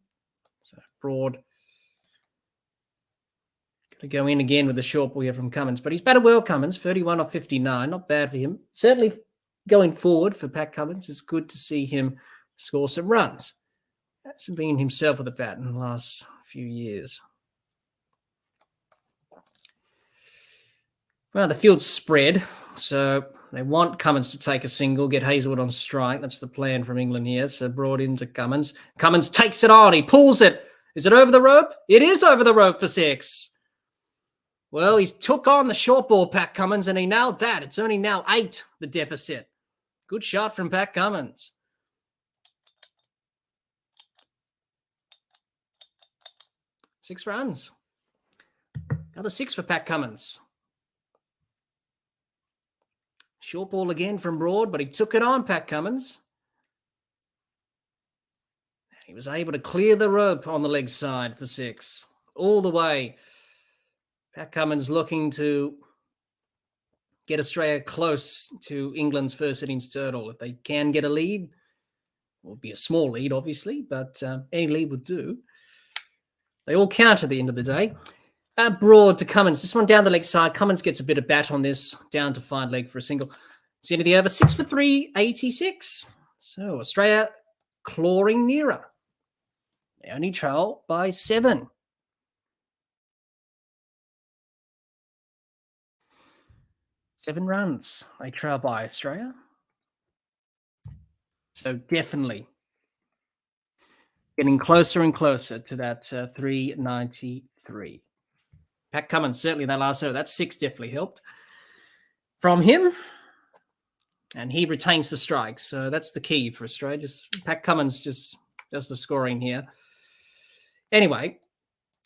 So Broad going to go in again with the short ball here from Cummins. But he's batted well, Cummins, 31 or 59. Not bad for him. Certainly going forward for Pat Cummins, it's good to see him score some runs. Hasn't been himself with the bat in the last few years. Well, the field's spread, so they want Cummins to take a single, get Hazlewood on strike. That's the plan from England here. So brought into Cummins. Cummins takes it on. He pulls it. Is it over the rope? It is over the rope for 6. Well, he's took on the short ball, Pat Cummins, and he nailed that. It's only now 8, the deficit. Good shot from Pat Cummins. Six runs. Another 6 for Pat Cummins. Short ball again from Broad, but he took it on, Pat Cummins. He was able to clear the rope on the leg side for 6. all the way. Pat Cummins looking to get Australia close to England's first innings total. If they can get a lead, it will be a small lead, obviously, but any lead would do. They all count at the end of the day. Broad to Cummins. This one down the leg side. Cummins gets a bit of bat on this, down to fine leg for a single. It's the end of the over. 6 for 3, 86. So Australia clawing nearer. They only trail by 7. Seven runs they trail by Australia. So definitely getting closer and closer to that 393. Pat Cummins, certainly that last over. That 6 definitely helped from him. And he retains the strike. So that's the key for Australia. Just Pat Cummins just the scoring here. Anyway,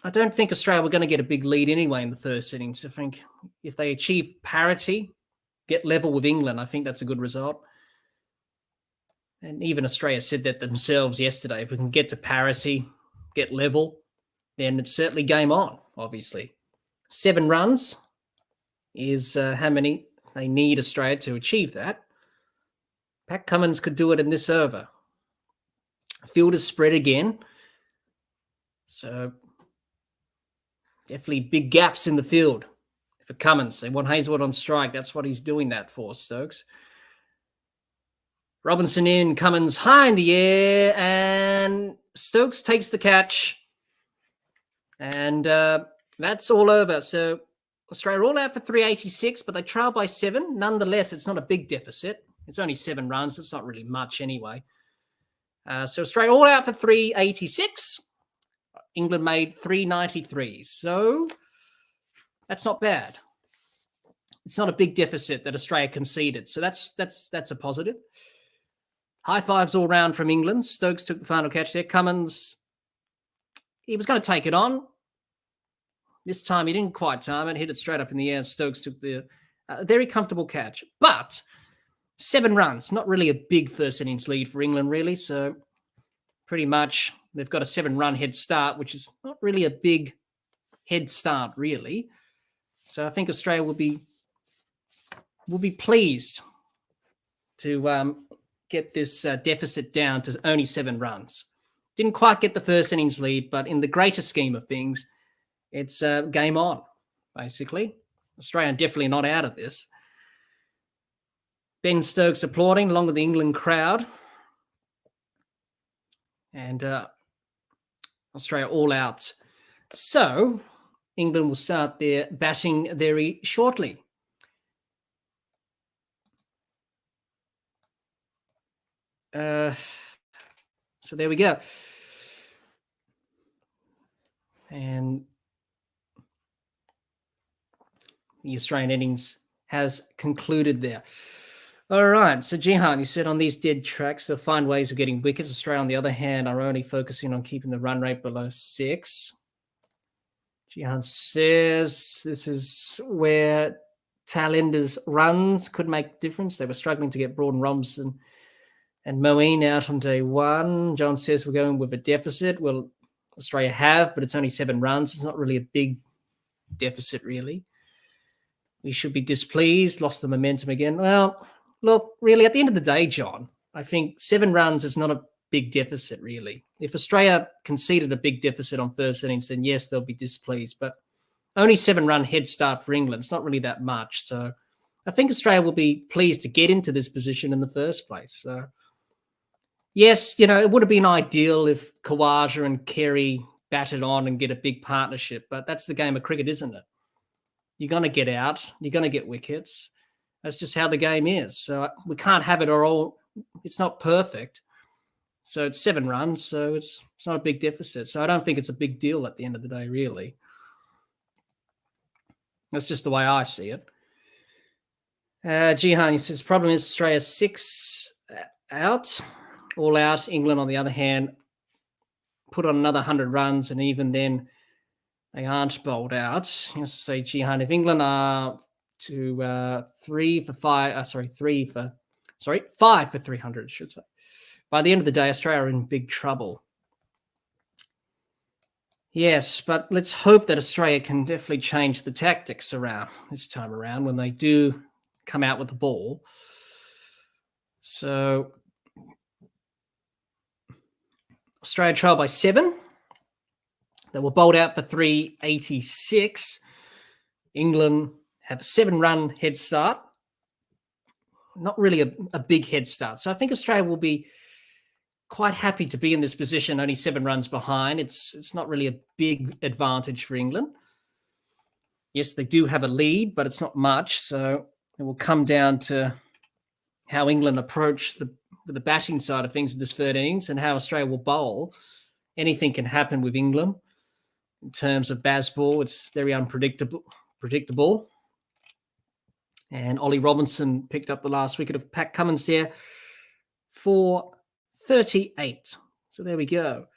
I don't think Australia were going to get a big lead anyway in the first innings. I think if they achieve parity, get level with England, I think that's a good result. And even Australia said that themselves yesterday. If we can get to parity, get level, then it's certainly game on, obviously. 7 runs is how many they need Australia to achieve that. Pat Cummins could do it in this over. Field is spread again. So definitely big gaps in the field for Cummins. They want Hazelwood on strike. That's what he's doing that for, Stokes. Robinson in, Cummins high in the air, and Stokes takes the catch. And that's all over. So Australia all out for 386, but they trail by 7. Nonetheless, it's not a big deficit. It's only 7 runs. It's not really much anyway. So Australia all out for 386. England made 393. So that's not bad. It's not a big deficit that Australia conceded. So that's a positive. High fives all round from England. Stokes took the final catch there. Cummins, he was going to take it on. This time he didn't quite time it. Hit it straight up in the air. Stokes took the very comfortable catch. But 7 runs, not really a big first innings lead for England, really. So pretty much they've got a 7-run head start, which is not really a big head start, really. So I think Australia will be pleased to get this deficit down to only 7 runs. Didn't quite get the first innings lead, but in the greater scheme of things, it's game on, basically. Australia definitely not out of this. Ben Stokes applauding along with the England crowd. And Australia all out. So England will start their batting very shortly. So there we go. And the Australian innings has concluded there. All right. So Jihan, you said on these dead tracks, they'll find ways of getting wickets. Australia, on the other hand, are only focusing on keeping the run rate below 6. Jihan says this is where Talender's runs could make a difference. They were struggling to get Broad and Robinson and Moeen out on day 1. John says we're going with a deficit. Well, Australia have, but it's only 7 runs. It's not really a big deficit, really. We should be displeased. Lost the momentum again. Well, look, really, at the end of the day, John, I think 7 runs is not a big deficit, really. If Australia conceded a big deficit on first innings, then yes, they'll be displeased. But only 7-run head start for England. It's not really that much. So I think Australia will be pleased to get into this position in the first place. So yes, it would have been ideal if Khawaja and Carey batted on and get a big partnership. But that's the game of cricket, isn't it? You're going to get out. You're going to get wickets. That's just how the game is. So we can't have it all. It's not perfect. So it's 7 runs. So it's not a big deficit. So I don't think it's a big deal at the end of the day, really. That's just the way I see it. Jihan says, problem is Australia 6 out, all out. England, on the other hand, put on another 100 runs, and even then they aren't bowled out. Yes, say Jihan, if England are to 5 for 300, I should say. By the end of the day, Australia are in big trouble. Yes, but let's hope that Australia can definitely change the tactics around this time around when they do come out with the ball. So Australia trail by 7. They were bowled out for 386. England have a 7-run head start. Not really a big head start. So I think Australia will be quite happy to be in this position, only 7 runs behind. It's not really a big advantage for England. Yes, they do have a lead, but it's not much. So it will come down to how England approach the batting side of things in this third innings and how Australia will bowl. Anything can happen with England in terms of Bazball. It's very predictable. And Ollie Robinson picked up the last wicket of Pat Cummins there for 38. So there we go.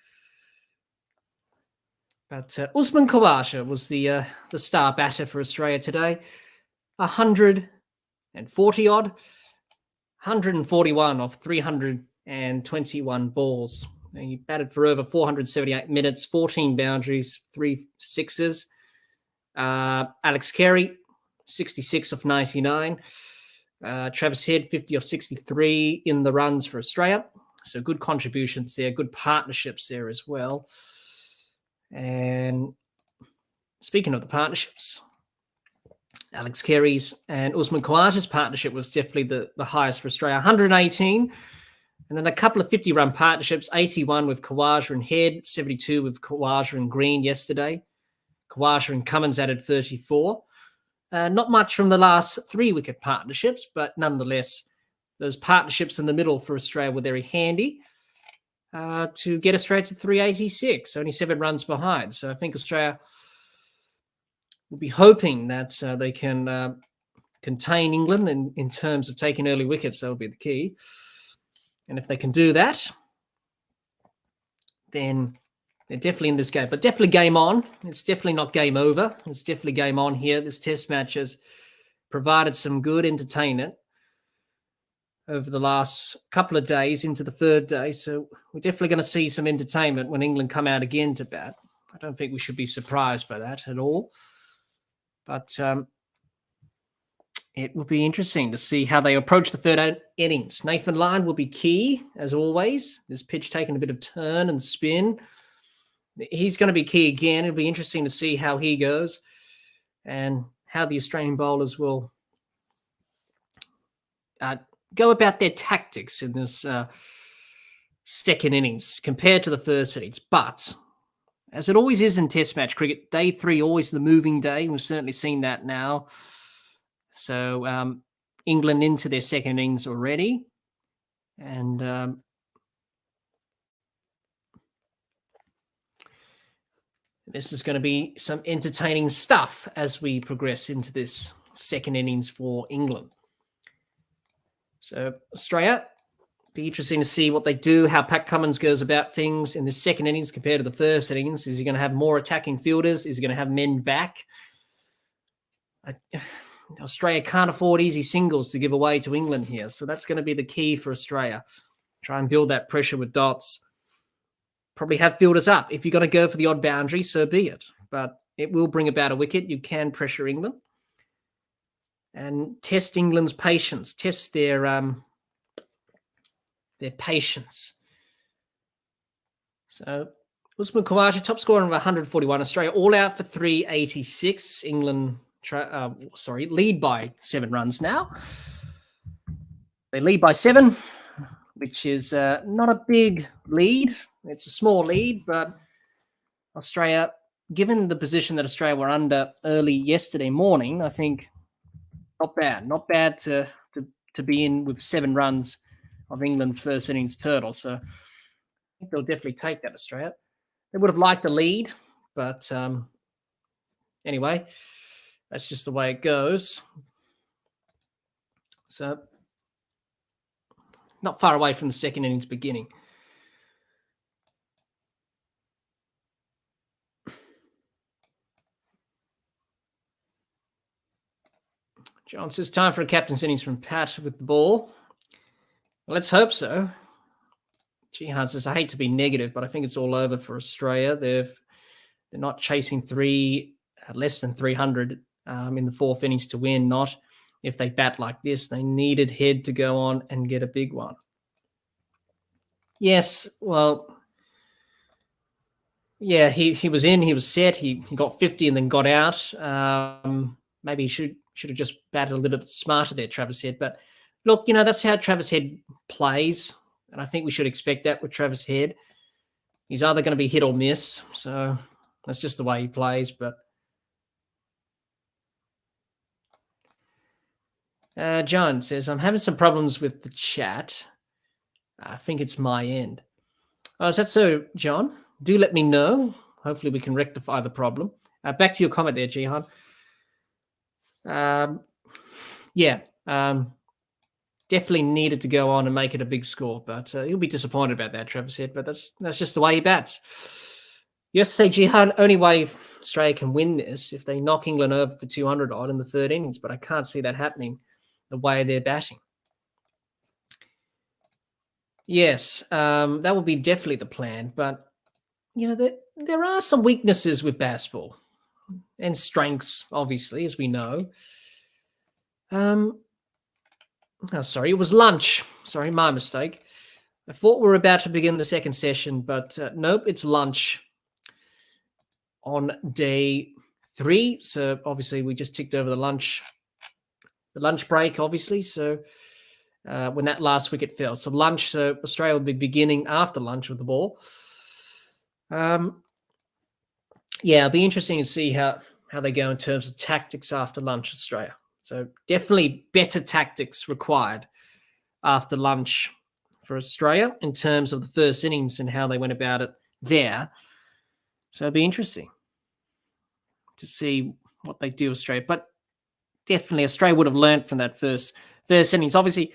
But Usman Khawaja was the star batter for Australia today. 140 odd, 141 off 321 balls. He batted for over 478 minutes, 14 boundaries, 3 sixes. Alex Carey, 66 of 99. Travis Head, 50 of 63 in the runs for Australia. So good contributions there, good partnerships there as well. And speaking of the partnerships, Alex Carey's and Usman Khawaja's partnership was definitely the highest for Australia, 118. And then a couple of 50-run partnerships, 81 with Khawaja and Head, 72 with Khawaja and Green yesterday. Khawaja and Cummins added 34. Not much from the last 3-wicket partnerships, but nonetheless, those partnerships in the middle for Australia were very handy to get Australia to 386, only 7 runs behind. So I think Australia will be hoping that they can contain England in terms of taking early wickets. That will be the key. And if they can do that, then they're definitely in this game. But definitely game on. It's definitely not game over. It's definitely game on here. This test match has provided some good entertainment over the last couple of days into the third day. So we're definitely going to see some entertainment when England come out again to bat. I don't think we should be surprised by that at all. But it will be interesting to see how they approach the third innings. Nathan Lyon will be key, as always. This pitch taking a bit of turn and spin. He's going to be key again. It'll be interesting to see how he goes and how the Australian bowlers will go about their tactics in this second innings compared to the first innings. But as it always is in Test match cricket, day 3 always the moving day. We've certainly seen that now. So England into their second innings already. And this is going to be some entertaining stuff as we progress into this second innings for England. So Australia, be interesting to see what they do, how Pat Cummins goes about things in the second innings compared to the first innings. Is he going to have more attacking fielders? Is he going to have men back? Australia can't afford easy singles to give away to England here. So that's going to be the key for Australia. Try and build that pressure with dots. Probably have fielders up. If you're going to go for the odd boundary, so be it. But it will bring about a wicket. You can pressure England. And test England's patience. Test their patience. So Usman Khawaja, top scorer of 141. Australia all out for 386. England lead by 7 runs now. They lead by 7, which is not a big lead. It's a small lead, but Australia, given the position that Australia were under early yesterday morning, I think not bad. Not bad to be in with 7 runs of England's first innings total. So I think they'll definitely take that, Australia. They would have liked the lead, but anyway, that's just the way it goes. So not far away from the second innings beginning. John says, time for a captain's innings from Pat with the ball. Well, let's hope so. Jihan says, I hate to be negative, but I think it's all over for Australia. They've They're not chasing less than 300 in the fourth innings to win. Not if they bat like this. They needed Head to go on and get a big one. Yes, well, yeah, he was in, he was set, he got 50 and then got out. Maybe he should have just batted a little bit smarter there, Travis Head. But look, that's how Travis Head plays, and I think we should expect that with Travis Head. He's either going to be hit or miss, so that's just the way he plays. But John says, I'm having some problems with the chat. I think it's my end. Oh, is that so, John? Do let me know. Hopefully we can rectify the problem. Back to your comment there, Jihan. Definitely needed to go on and make it a big score, but he'll be disappointed about that, Travis said, but that's just the way he bats. Yesterday, Jihan, only way Australia can win this if they knock England over for 200 odd in the third innings, but I can't see that happening the way they're batting. Yes, that would be definitely the plan, but there are some weaknesses with baseball and strengths, obviously, as we know. Sorry, it was lunch. Sorry, my mistake. I thought we were about to begin the second session, but nope, it's lunch on day 3. So obviously we just ticked over the lunch break, obviously. So when that last wicket fell. So lunch, so Australia will be beginning after lunch with the ball. It'll be interesting to see how they go in terms of tactics after lunch, Australia. So definitely better tactics required after lunch for Australia in terms of the first innings and how they went about it there. So it'll be interesting to see what they do, Australia. But definitely Australia would have learned from that first innings. Obviously,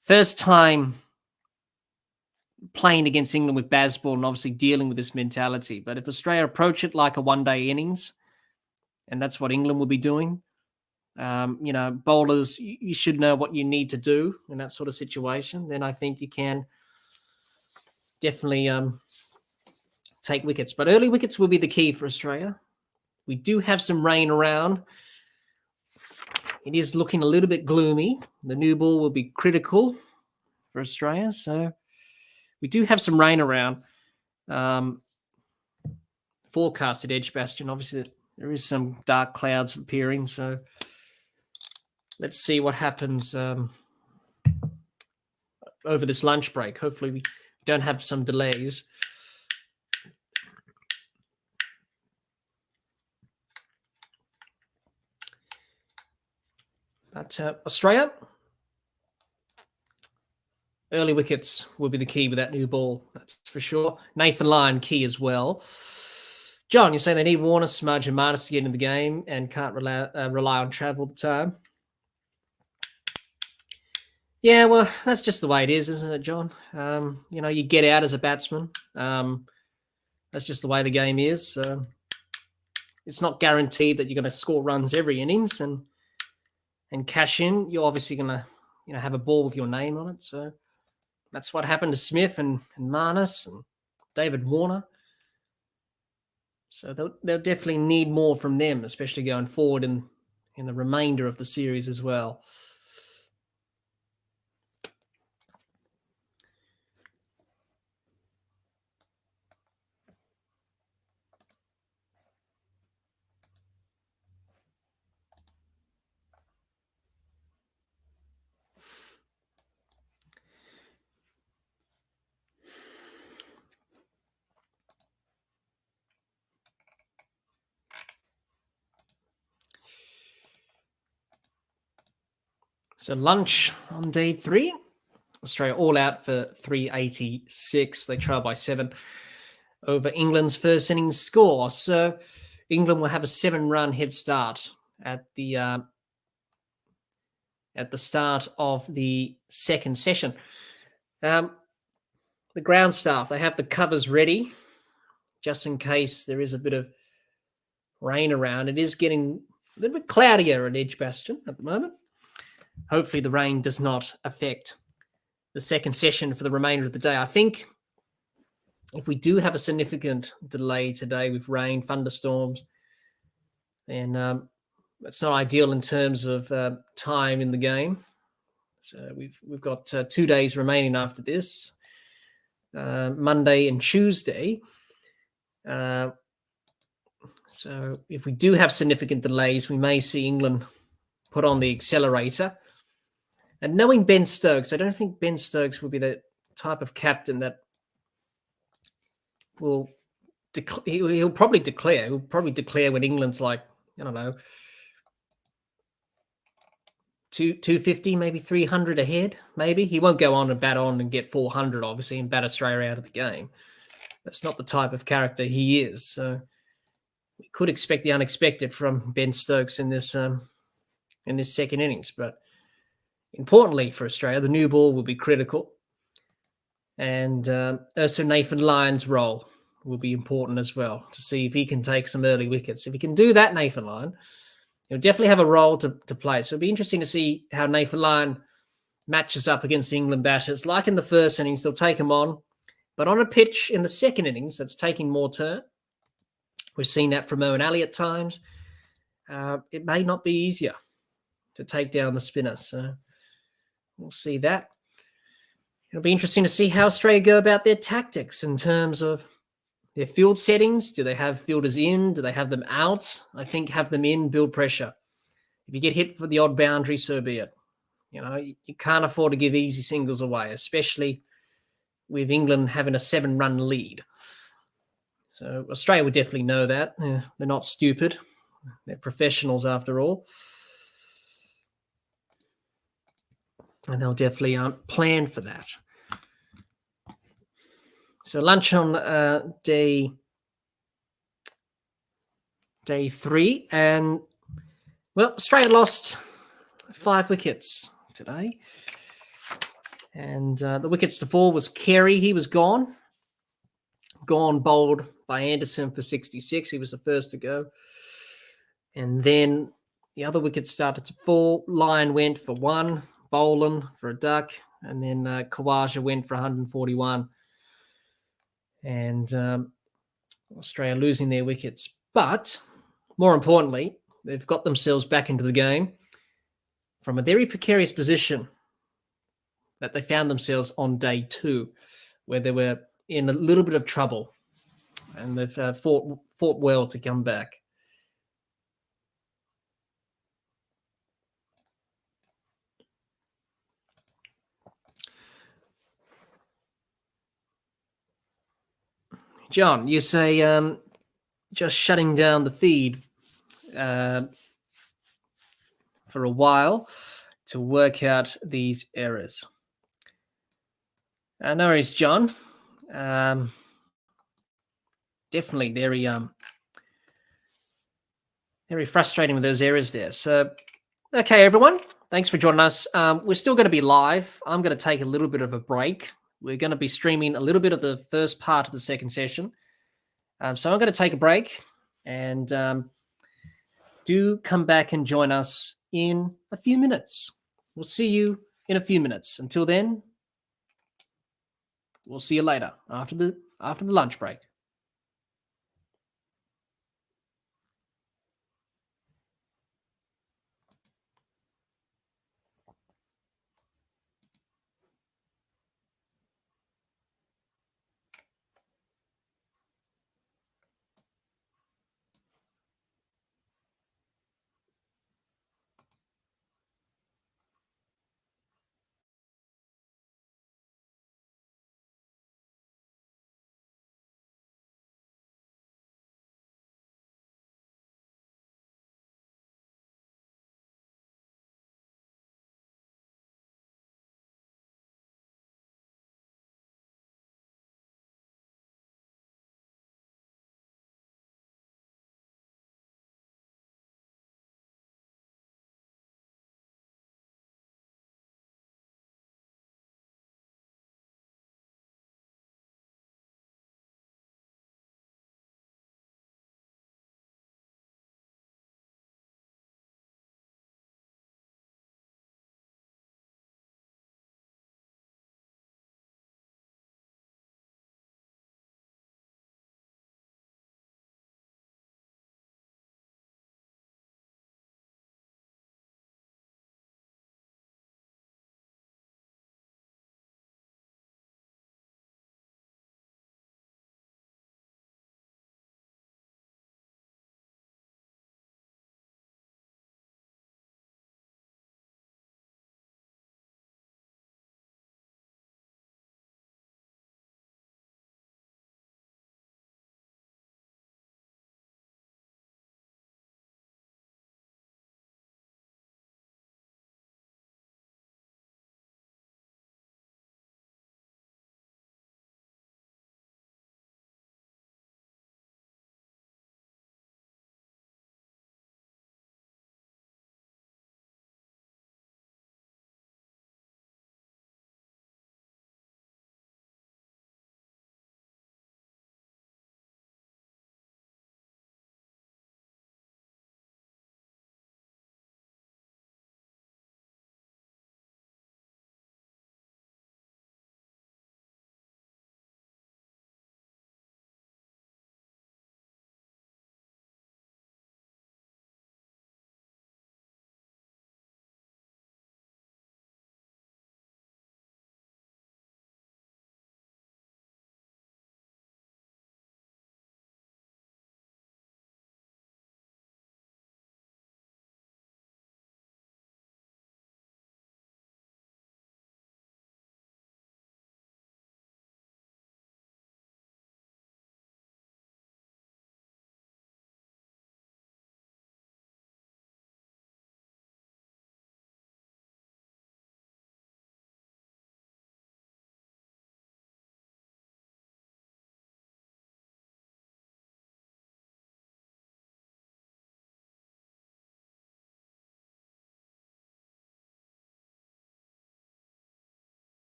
first time playing against England with baseball and obviously dealing with this mentality. But if Australia approach it like a one-day innings, and that's what England will be doing, bowlers, you should know what you need to do in that sort of situation, then I think you can definitely take wickets. But early wickets will be the key for Australia. We do have some rain around. It is looking a little bit gloomy. The new ball will be critical for Australia. So we do have some rain around. Forecast at Edgbaston. Obviously, there is some dark clouds appearing. So let's see what happens over this lunch break. Hopefully we don't have some delays. But Australia, early wickets will be the key with that new ball. That's for sure. Nathan Lyon, key as well. John, you're saying they need Warner, Smudge and Marnus to get in the game and can't rely on Trav all the time. Yeah, well, that's just the way it is, isn't it, John? You get out as a batsman. That's just the way the game is. So it's not guaranteed that you're going to score runs every innings and cash in. You're obviously going to, have a ball with your name on it. So that's what happened to Smith and Marnus and David Warner. So they'll definitely need more from them, especially going forward in the remainder of the series as well. So lunch on day 3. Australia all out for 386. They trail by 7 over England's first innings score. So England will have a 7-run head start at the start of the second session. The ground staff, they have the covers ready just in case there is a bit of rain around. It is getting a little bit cloudier at Edgbaston at the moment. Hopefully the rain does not affect the second session for the remainder of the day. I think if we do have a significant delay today with rain, thunderstorms, then it's not ideal in terms of time in the game. So we've got 2 days remaining after this, Monday and Tuesday. So if we do have significant delays, we may see England put on the accelerator. And knowing Ben Stokes, I don't think Ben Stokes will be the type of captain that will he'll probably declare. He'll probably declare when England's like, I don't know, 250, maybe 300 ahead. Maybe he won't go on and bat on and get 400, obviously, and bat Australia out of the game. That's not the type of character he is. So we could expect the unexpected from Ben Stokes in this second innings. But importantly for Australia, the new ball will be critical, and also Nathan Lyon's role will be important as well to see if he can take some early wickets. If he can do that, Nathan Lyon, he'll definitely have a role to play. So it'll be interesting to see how Nathan Lyon matches up against the England batters. Like in the first innings, they'll take him on, but on a pitch in the second innings that's taking more turn. We've seen that from Owen Ali at times. It may not be easier to take down the spinner. So we'll see that. It'll be interesting to see how Australia go about their tactics in terms of their field settings. Do they have fielders in? Do they have them out? I think have them in, build pressure. If you get hit for the odd boundary, so be it. You can't afford to give easy singles away, especially with England having a 7-run lead. So Australia would definitely know that. They're not stupid. They're professionals after all. And they'll definitely plan for that. So lunch on day 3. And, well, Australia lost 5 wickets today. And the wickets to fall was Carey. He was gone. Bowled by Anderson for 66. He was the first to go. And then the other wickets started to fall. Lyon went for 1. Boland for a duck. And then Khawaja went for 141. And Australia losing their wickets. But more importantly, they've got themselves back into the game from a very precarious position that they found themselves on day 2, where they were in a little bit of trouble, and they've fought well to come back. John, you say just shutting down the feed for a while to work out these errors. No worries, John. Definitely very frustrating with those errors there. So, okay, everyone, thanks for joining us. We're still going to be live. I'm going to take a little bit of a break. We're going to be streaming a little bit of the first part of the second session. So I'm going to take a break, and do come back and join us in a few minutes. We'll see you in a few minutes. Until then, we'll see you later after the lunch break.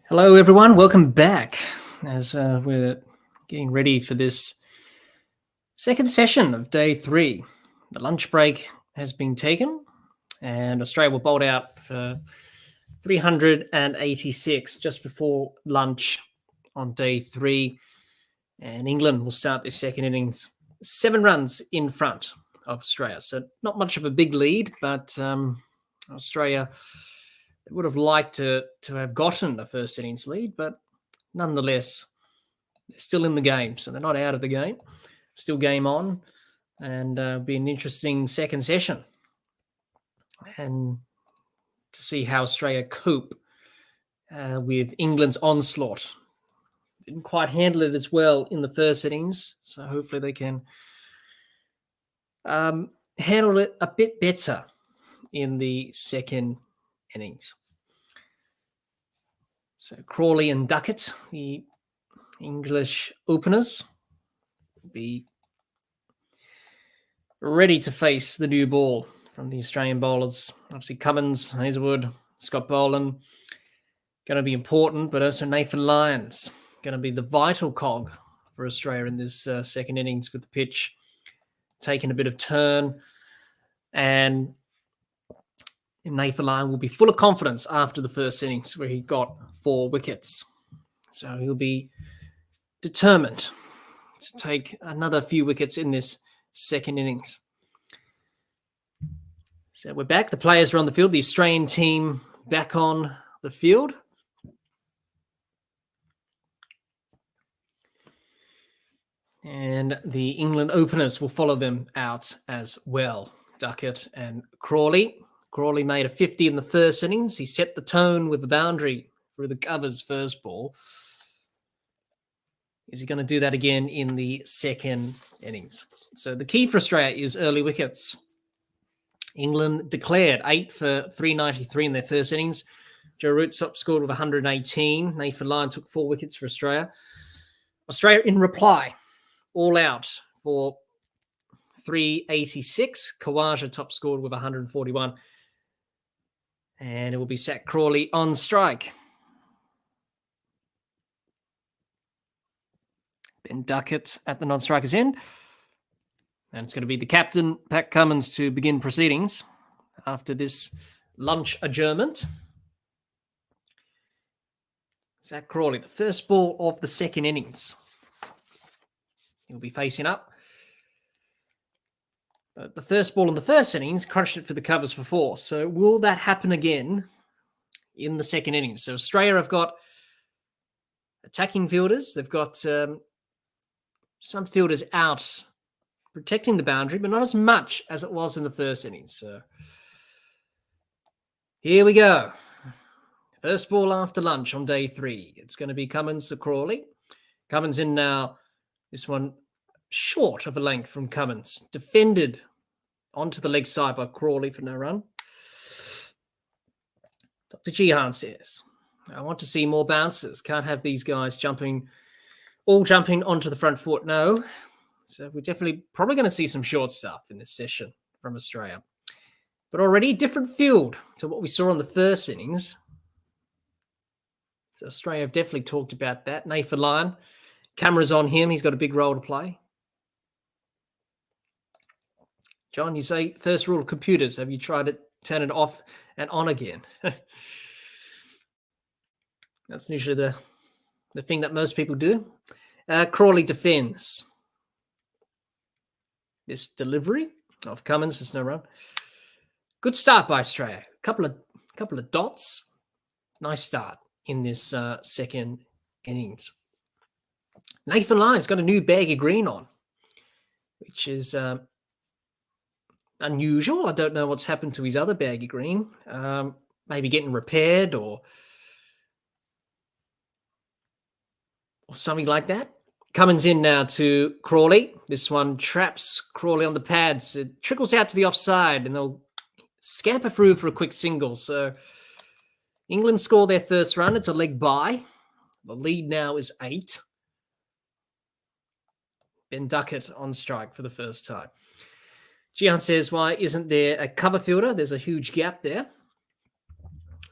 Hello, everyone. Welcome back as we're getting ready for this second session of day 3. The lunch break has been taken, and Australia will bolt out for 386 just before lunch on day 3. And England will start their second innings 7 runs in front of Australia. So not much of a big lead, but Australia would have liked to have gotten the first innings lead, but nonetheless, they're still in the game. So they're not out of the game. Still game on, and be an interesting second session. And to see how Australia cope with England's onslaught. Didn't quite handle it as well in the first innings, so hopefully they can handle it a bit better in the second innings. So Crawley and Duckett, the English openers, will be ready to face the new ball from the Australian bowlers. Obviously Cummins, Hazelwood, Scott Boland, going to be important, but also Nathan Lyons, going to be the vital cog for Australia in this second innings, with the pitch taking a bit of turn. And Nathan Lyon will be full of confidence after the first innings, where he got 4 wickets. So he'll be determined to take another few wickets in this second innings. So we're back. The players are on the field. The Australian team back on the field. And the England openers will follow them out as well. Duckett and Crawley. Crawley made a 50 in the first innings. He set the tone with the boundary through the covers first ball. Is he going to do that again in the second innings? So the key for Australia is early wickets. England declared 8 for 393 in their first innings. Joe Root scored with 118. Nathan Lyon took 4 wickets for Australia. Australia in reply, all out for 386. Khawaja top scored with 141. And it will be Zach Crawley on strike. Ben Duckett at the non-strikers end. And it's going to be the captain, Pat Cummins, to begin proceedings after this lunch adjournment. Zach Crawley, the first ball of the second innings. He'll be facing up. But the first ball in the first innings crunched it for the covers for 4. So will that happen again in the second innings? So Australia have got attacking fielders. They've got some fielders out protecting the boundary, but not as much as it was in the first innings. So here we go. First ball after lunch on day 3. It's going to be Cummins to Crawley. Cummins in now. This one short of a length from Cummins. Defended onto the leg side by Crawley for no run. Dr. Gihan says, I want to see more bounces. Can't have these guys all jumping onto the front foot. No. So we're definitely probably going to see some short stuff in this session from Australia. But already different field to what we saw in the first innings. So Australia have definitely talked about that. Nathan Lyon, camera's on him. He's got a big role to play. John, you say first rule of computers. Have you tried to turn it off and on again? That's usually the thing that most people do. Crawley defends. This delivery of Cummins, there's no run. Good start by Australia. Couple of dots. Nice start in this second innings. Nathan Lyon's got a new baggy green on, which is unusual. I don't know what's happened to his other baggy green. Maybe getting repaired or something like that. Cummins in now to Crawley. This one traps Crawley on the pads. It trickles out to the offside, and they'll scamper through for a quick single. So England score their first run. It's a leg bye. The lead now is 8. Ben Duckett on strike for the first time. Gian says, why isn't there a cover fielder? There's a huge gap there.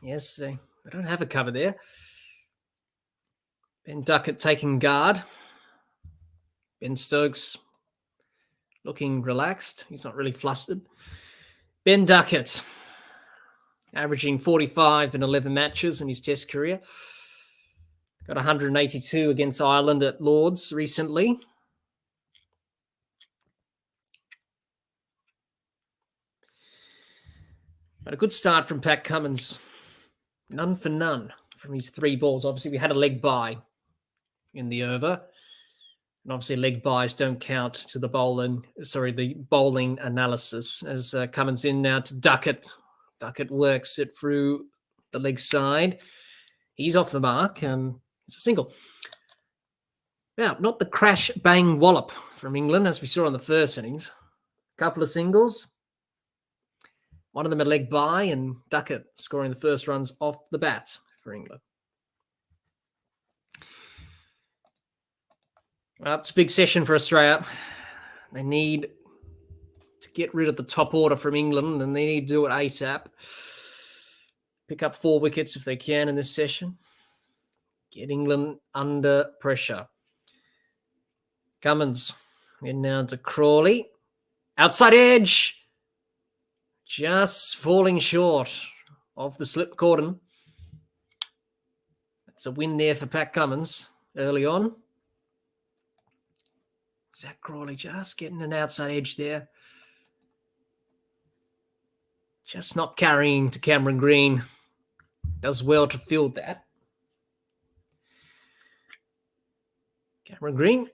Yes, they don't have a cover there. Ben Duckett taking guard. Ben Stokes looking relaxed. He's not really flustered. Ben Duckett, averaging 45 in 11 matches in his Test career. Got 182 against Ireland at Lord's recently. But a good start from Pat Cummins. None for none from his 3 balls. Obviously, we had a leg bye in the over. And obviously, leg buys don't count to the bowling analysis. As Cummins in now to Duckett. Duckett works it through the leg side. He's off the mark, and it's a single. Now, not the crash, bang, wallop from England, as we saw in the first innings. A couple of singles. One of them a leg bye, and Duckett scoring the first runs off the bat for England. Well, it's a big session for Australia. They need to get rid of the top order from England, and they need to do it ASAP. Pick up 4 wickets if they can in this session. Get England under pressure. Cummins in now to Crawley. Outside edge. Just falling short of the slip cordon. That's a win there for Pat Cummins early on. Zach Crawley just getting an outside edge there. Just not carrying to Cameron Green. Does well to field that. Cameron Green.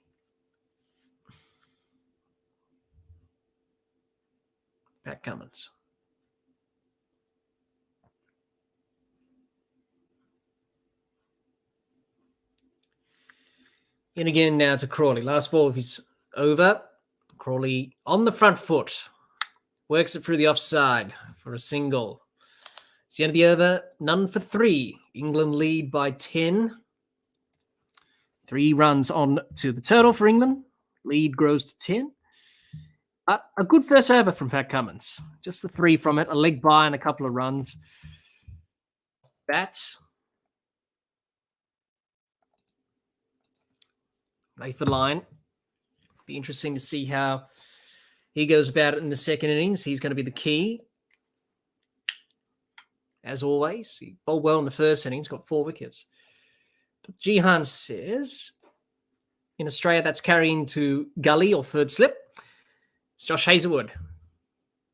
Pat Cummins. In again now to Crawley. Last ball of his over. Crawley on the front foot. Works it through the offside for a single. It's the end of the over. None for 3. England lead by 10. 3 runs on to the total for England. Lead grows to 10. A good first over from Pat Cummins. Just the 3 from it. A leg bye and a couple of runs. Bats. Nathan Lyon. Be interesting to see how he goes about it in the second innings. He's going to be the key. As always, he bowled well in the first innings, got 4 wickets. But Jihan says, in Australia, that's carrying to gully or third slip. It's Josh Hazlewood.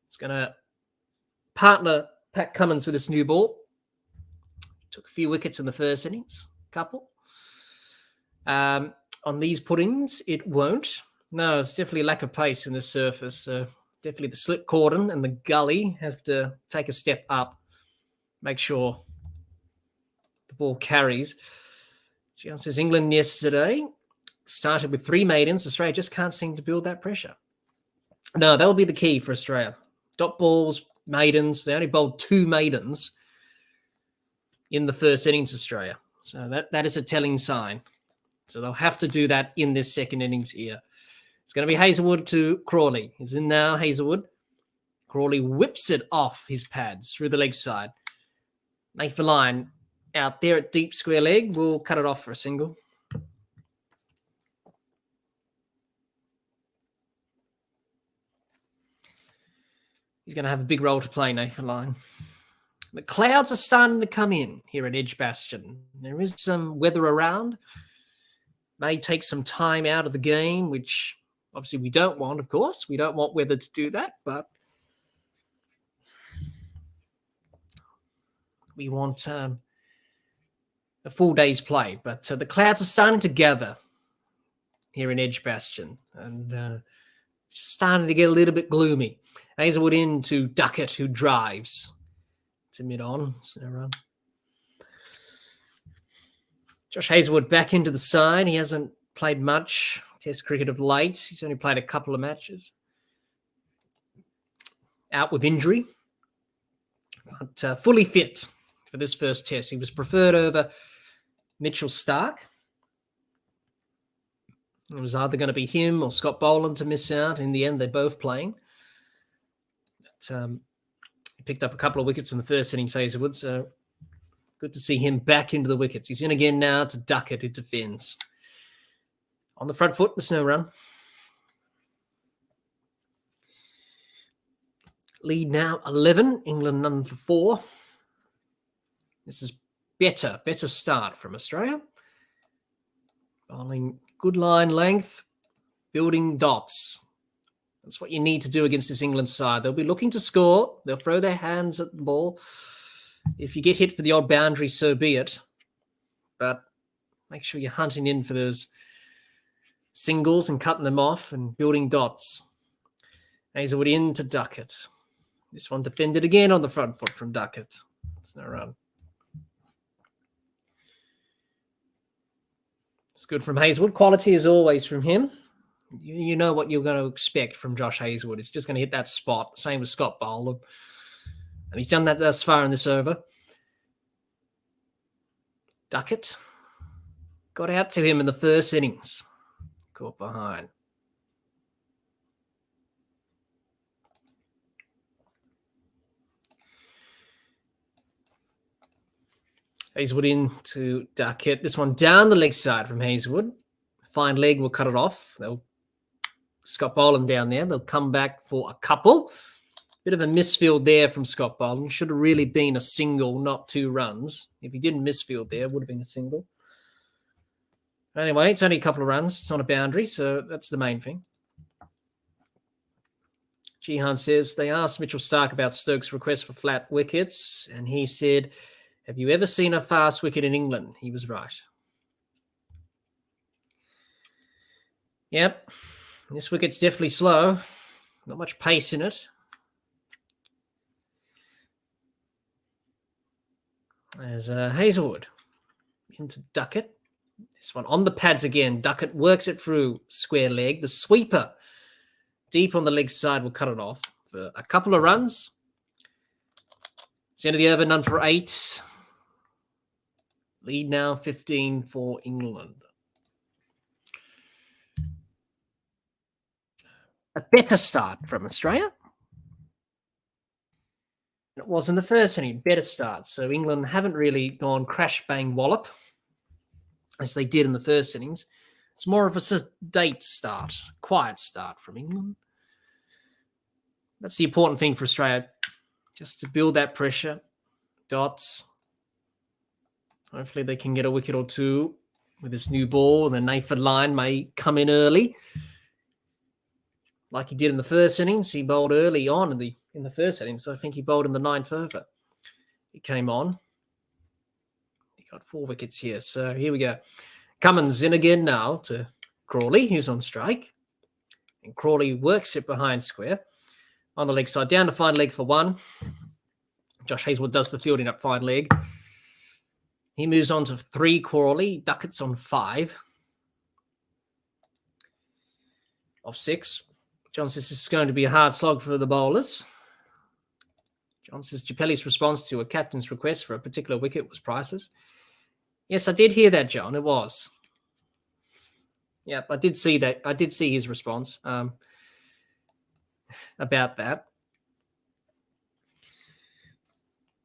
He's going to partner Pat Cummins with this new ball. Took a few wickets in the first innings, couple. On these puttings, it won't. No, it's definitely a lack of pace in the surface. Definitely the slip cordon and the gully have to take a step up. Make sure the ball carries. Gian says England yesterday started with 3 maidens. Australia just can't seem to build that pressure. No, that'll be the key for Australia. Dot balls, maidens. They only bowled 2 maidens in the first innings, Australia. So that is a telling sign. So they'll have to do that in this second innings here. It's going to be Hazlewood to Crawley. He's in now, Hazlewood. Crawley whips it off his pads through the leg side. Nathan Lyon out there at deep square leg. We'll cut it off for a single. He's going to have a big role to play, Nathan Lyon. The clouds are starting to come in here at Edgbaston. There is some weather around. May take some time out of the game, which obviously we don't want, of course. We don't want weather to do that, but we want a full day's play. But the clouds are starting to gather here in Edgbaston, and just starting to get a little bit gloomy. Hazlewood into Duckett, who drives to mid-on. So, Josh Hazlewood back into the side. He hasn't played much Test cricket of late. He's only played a couple of matches. Out with injury, but fully fit for this first Test. He was preferred over Mitchell Stark. It was either going to be him or Scott Boland to miss out. In the end, they're both playing. But, he picked up a couple of wickets in the first innings, Hazlewood, so Good to see him back into the wickets. He's in again now to Duckett, who defends. On the front foot, there's no run. Lead now 11. England none for 4. This is better start from Australia. Bowling good line length, building dots. That's what you need to do against this England side. They'll be looking to score. They'll throw their hands at the ball. If you get hit for the odd boundary, so be it. But make sure you're hunting in for those singles and cutting them off and building dots. Hazelwood in to Duckett. This one defended again on the front foot from Duckett. It's no run. It's good from Hazelwood. Quality as always from him. You know what you're going to expect from Josh Hazelwood. He's just going to hit that spot. Same with Scott Bowler. And he's done that thus far in this over. Duckett got out to him in the first innings. Caught behind. Hazelwood in to Duckett. This one down the leg side from Hazelwood. Fine leg will cut it off. Scott Boland down there. They'll come back for a couple. Bit of a misfield there from Scott Boland. Should have really been a single, not 2 runs. If he didn't misfield there, it would have been a single. Anyway, it's only a couple of runs. It's on a boundary, so that's the main thing. Jihan says, they asked Mitchell Starc about Stokes' request for flat wickets, and he said, have you ever seen a fast wicket in England? He was right. Yep. This wicket's definitely slow. Not much pace in it. There's Hazelwood into Duckett. This one on the pads again. Duckett works it through square leg. The sweeper deep on the leg side will cut it off for a couple of runs. It's the end of the over, none for 8. Lead now 15 for England. A better start from Australia. It was in the first inning, better start. So England haven't really gone crash, bang, wallop as they did in the first innings. It's more of a sedate start, quiet start from England. That's the important thing for Australia, just to build that pressure. Dots. Hopefully they can get a wicket or 2 with this new ball. The Nayford line may come in early. Like he did in the first innings. He bowled early on in the first innings. So I think he bowled in the 9th over. He came on. He got 4 wickets here. So here we go. Cummins in again now to Crawley, who's on strike. And Crawley works it behind square. On the leg side, down to fine leg for 1. Josh Hazelwood does the fielding at fine leg. He moves on to 3 Crawley. Duckett's on 5. Of 6. John says this is going to be a hard slog for the bowlers. John says Chappelli's response to a captain's request for a particular wicket was priceless. Yes, I did hear that, John. It was. Yeah, I did see that. I did see his response about that.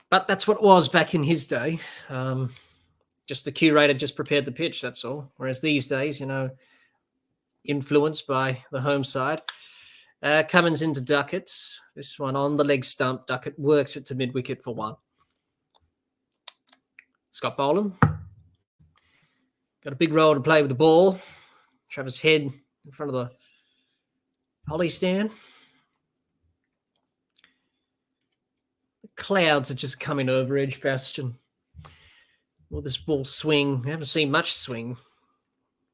But that's what it was back in his day. Just the curator just prepared the pitch, that's all. Whereas these days, influenced by the home side. Cummins into Duckett. This one on the leg stump. Duckett works it to mid-wicket for 1. Scott Boland. Got a big role to play with the ball. Travis Head in front of the Holly stand. The clouds are just coming over Edgbaston. Will this ball swing? We haven't seen much swing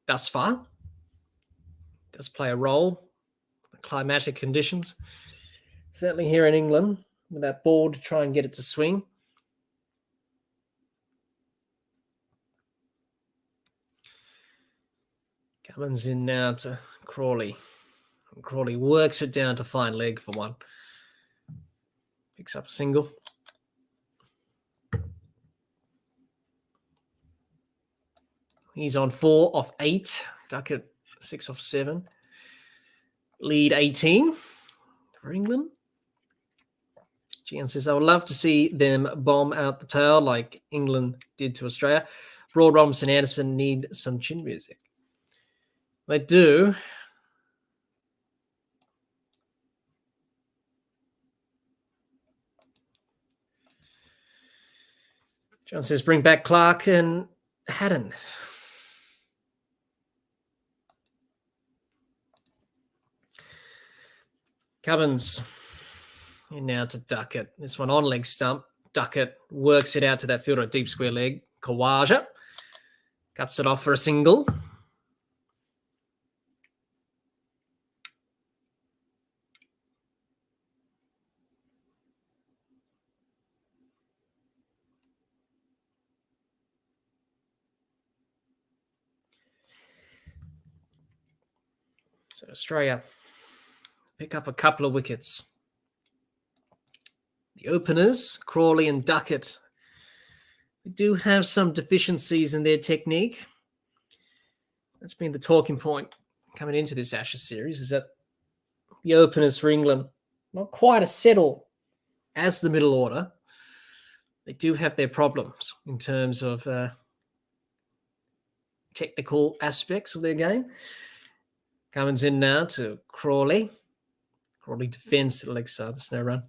thus far. It does play a role. The climatic conditions. Certainly here in England, with that ball to try and get it to swing. Cummins in now to Crawley. And Crawley works it down to fine leg for 1. Picks up a single. He's on 4 off 8. Duckett 6 off 7. Lead 18 for England. Gian says, I would love to see them bomb out the tail like England did to Australia. Broad, Robinson, Anderson need some chin music. They do. John says, bring back Clark and Haddon. Cummins in now to Duckett. This one on leg stump. Duckett works it out to that fielder, deep square leg. Kawaja cuts it off for a single. So Australia pick up a couple of wickets. The openers, Crawley and Duckett, they do have some deficiencies in their technique. That's been the talking point coming into this Ashes series, is that the openers for England, not quite as settled as the middle order. They do have their problems in terms of technical aspects of their game. Cummins in now to Crawley. Crawley defends to the leg side. There's no run.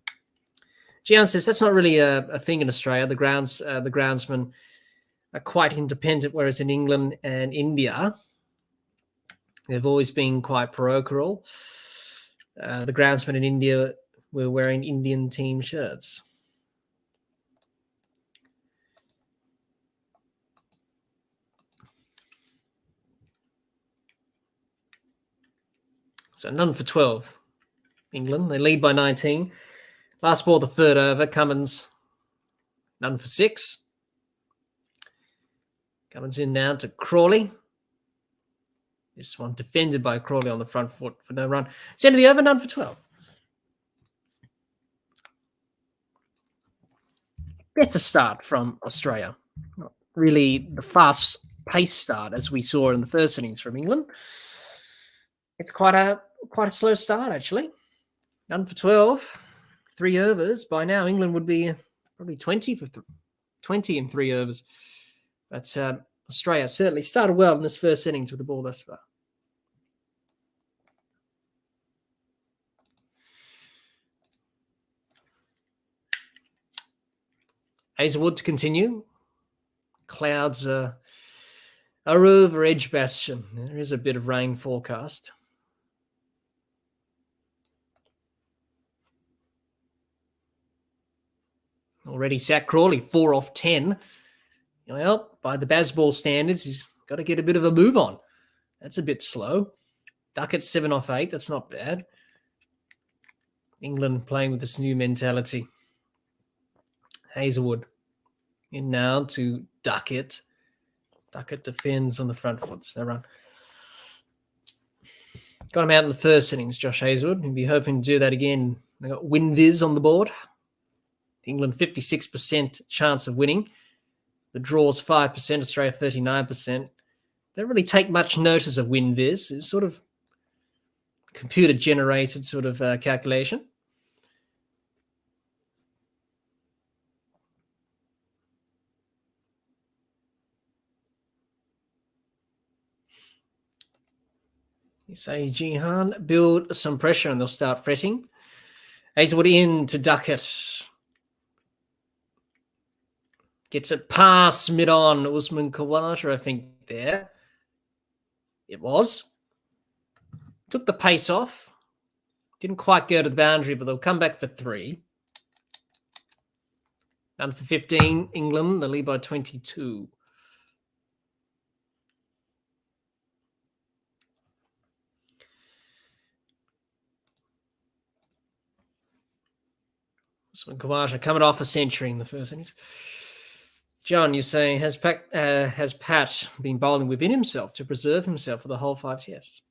Gian says that's not really a thing in Australia. The groundsmen are quite independent, whereas in England and India, they've always been quite parochial. The groundsmen in India were wearing Indian team shirts. So none for 12. England, they lead by 19. Last ball, the third over. Cummins, none for 6. Cummins in now to Crawley. This one defended by Crawley on the front foot for no run. It's end of the over, none for 12. Better start from Australia. Not really the fast-paced start as we saw in the first innings from England. It's quite a slow start, actually. None for 12. 3 overs. By now, England would be probably 20 in 3 overs. But Australia certainly started well in this first innings with the ball thus far. Hazelwood to continue. Clouds are over Edgbaston. There is a bit of rain forecast. Already sacked Crawley, 4 off 10. Well, by the Bazball standards, he's got to get a bit of a move on. That's a bit slow. Duckett, 7 off 8. That's not bad. England playing with this new mentality. Hazelwood in now to Duckett. Duckett defends on the front foot. So run. Got him out in the first innings, Josh Hazelwood. He'll be hoping to do that again. They got WinViz on the board. England 56% chance of winning. The draw's 5%, Australia 39%. Don't really take much notice of WinViz. It's sort of computer-generated sort of calculation. You say, Jihan, build some pressure and they'll start fretting. Hazelwood in to Duckett. Gets it past mid-on. Usman Khawaja, I think, there. It was. Took the pace off. Didn't quite go to the boundary, but they'll come back for 3. None for 15. England, they lead by 22. Usman Khawaja coming off a century in the first innings. John, you're saying, has Pat been bowling within himself to preserve himself for the whole 5 tests?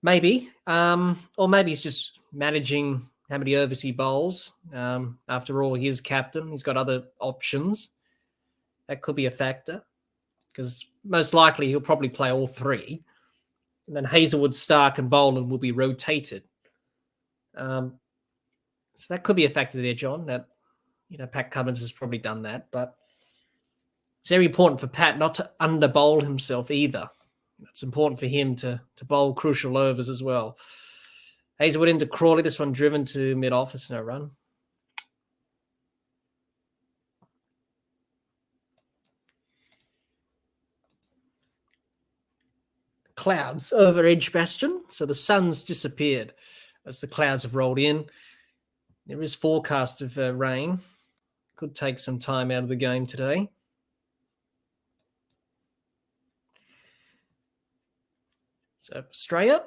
Maybe. Or maybe he's just managing how many overs he bowls. After all, he's captain. He's got other options. That could be a factor. Because most likely he'll probably play all 3. And then Hazelwood, Stark and Boland will be rotated. So that could be a factor there, John, that, Pat Cummins has probably done that. But it's very important for Pat not to under-bowl himself either. It's important for him to bowl crucial overs as well. Hazelwood into Crawley. This one driven to mid-off. It's no run. Clouds over Edgbaston. So the sun's disappeared as the clouds have rolled in. There is forecast of rain. Could take some time out of the game today. So Australia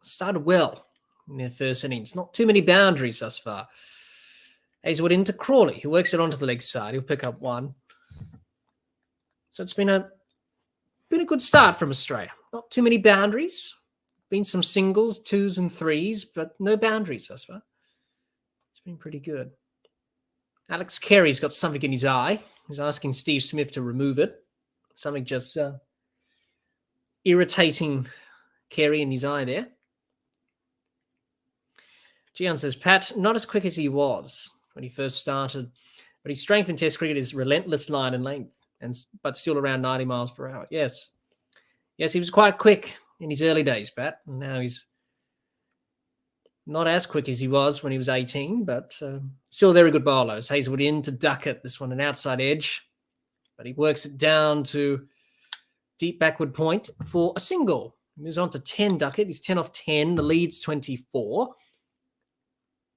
started well in their first innings. Not too many boundaries thus far. Hazelwood into Crawley, who works it onto the leg side. He'll pick up one. So it's been a good start from Australia. Not too many boundaries. Been some singles, twos and threes, but no boundaries thus far. It's been pretty good. Alex Carey's got something in his eye. He's asking Steve Smith to remove it. Something just irritating Carey in his eye there. Gian says, Pat, not as quick as he was when he first started, but his strength in Test cricket is relentless line and length, but still around 90 miles per hour. Yes, he was quite quick in his early days, Pat. And now he's not as quick as he was when he was 18, but still very good bowlers. Hazelwood in to Duckett. This one an outside edge, but he works it down to deep backward point for a single. He moves on to 10 Duckett. He's 10 off 10. The lead's 24.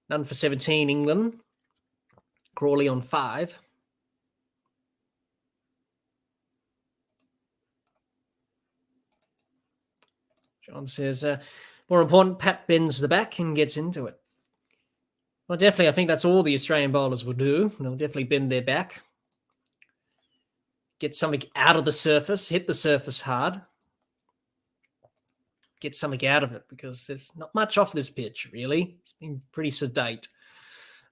None for 17, England. Crawley on 5. John says, more important, Pat bends the back and gets into it. Well, definitely, I think that's all the Australian bowlers will do. They'll definitely bend their back. Get something out of the surface, hit the surface hard. Get something out of it because there's not much off this pitch, really. It's been pretty sedate.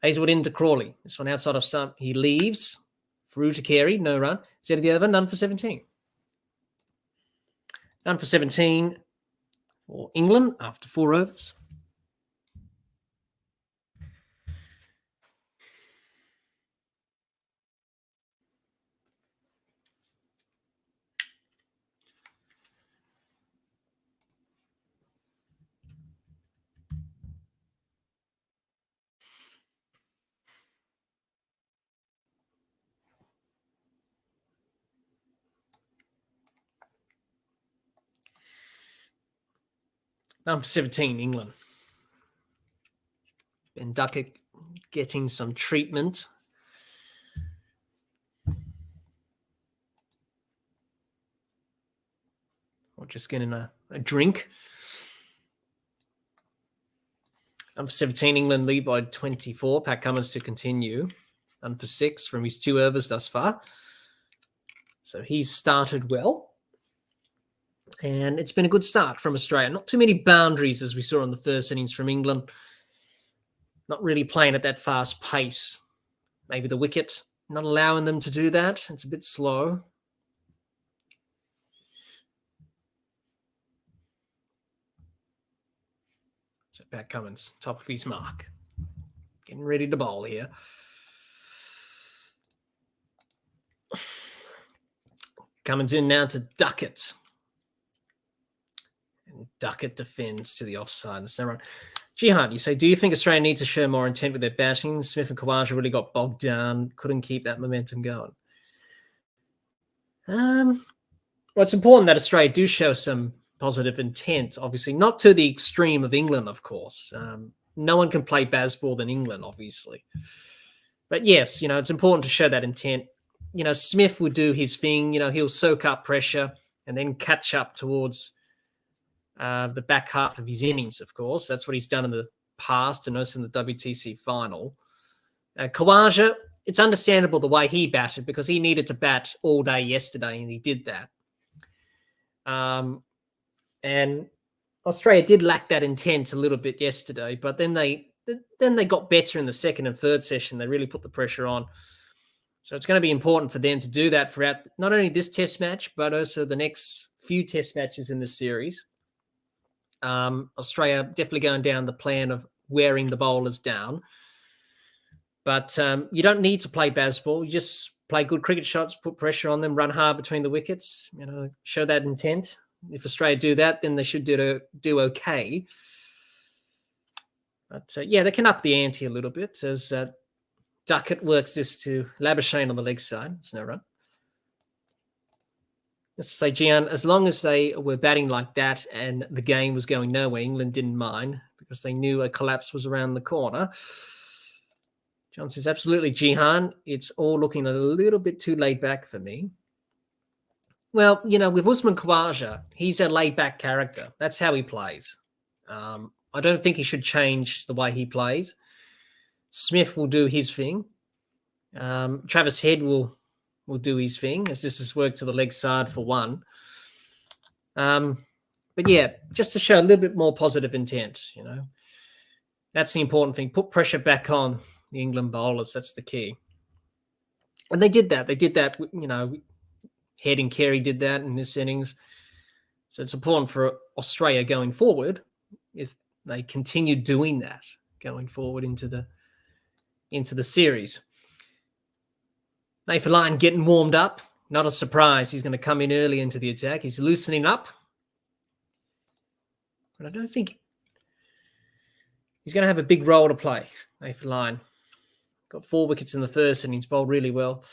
Hazelwood into Crawley. This one outside of stump. He leaves. Through to Carey. No run. Set of the over. None for 17. None for 17 for England after 4 overs. Number 17, England. Ben Duckett getting some treatment. Or just getting a drink. Number 17, England lead by 24. Pat Cummins to continue. None for 6 from his 2 overs thus far. So he's started well. And it's been a good start from Australia. Not too many boundaries as we saw in the first innings from England. Not really playing at that fast pace. Maybe the wicket not allowing them to do that. It's a bit slow. So Pat Cummins, top of his mark. Getting ready to bowl here. Cummins in now to Duckett. And Duckett defends to the offside. There's no run. Jihan, you say, do you think Australia needs to show more intent with their batting? Smith and Khawaja really got bogged down, couldn't keep that momentum going. Well, it's important that Australia do show some positive intent, obviously, not to the extreme of England, of course. No one can play baseball than England, obviously. But yes, it's important to show that intent. Smith would do his thing. He'll soak up pressure and then catch up towards the back half of his innings, of course. That's what he's done in the past and also in the WTC final. Khawaja, it's understandable the way he batted because he needed to bat all day yesterday and he did that. And Australia did lack that intent a little bit yesterday, but then they got better in the second and third session. They really put the pressure on. So it's going to be important for them to do that throughout not only this test match, but also the next few test matches in this series. Australia definitely going down the plan of wearing the bowlers down. But you don't need to play baseball. You just play good cricket shots, put pressure on them, run hard between the wickets, show that intent. If Australia do that, then they should do okay. But they can up the ante a little bit as Duckett works this to Labuschagne on the leg side. It's no run. Let's say, Gian, as long as they were batting like that and the game was going nowhere, England didn't mind because they knew a collapse was around the corner. John says, absolutely, Jihan. It's all looking a little bit too laid back for me. Well, with Usman Khawaja, he's a laid back character. That's how he plays. I don't think he should change the way he plays. Smith will do his thing. Travis Head will do his thing, as this has worked to the leg side for one. But yeah, just to show a little bit more positive intent, That's the important thing. Put pressure back on the England bowlers. That's the key. And they did that. Head and Carey did that in this innings. So it's important for Australia going forward if they continue doing that going forward into the series. Nathan Lyon getting warmed up. Not a surprise. He's going to come in early into the attack. He's loosening up. But I don't think he's going to have a big role to play, Nathan Lyon. Got 4 wickets in the first innings, bowled really well.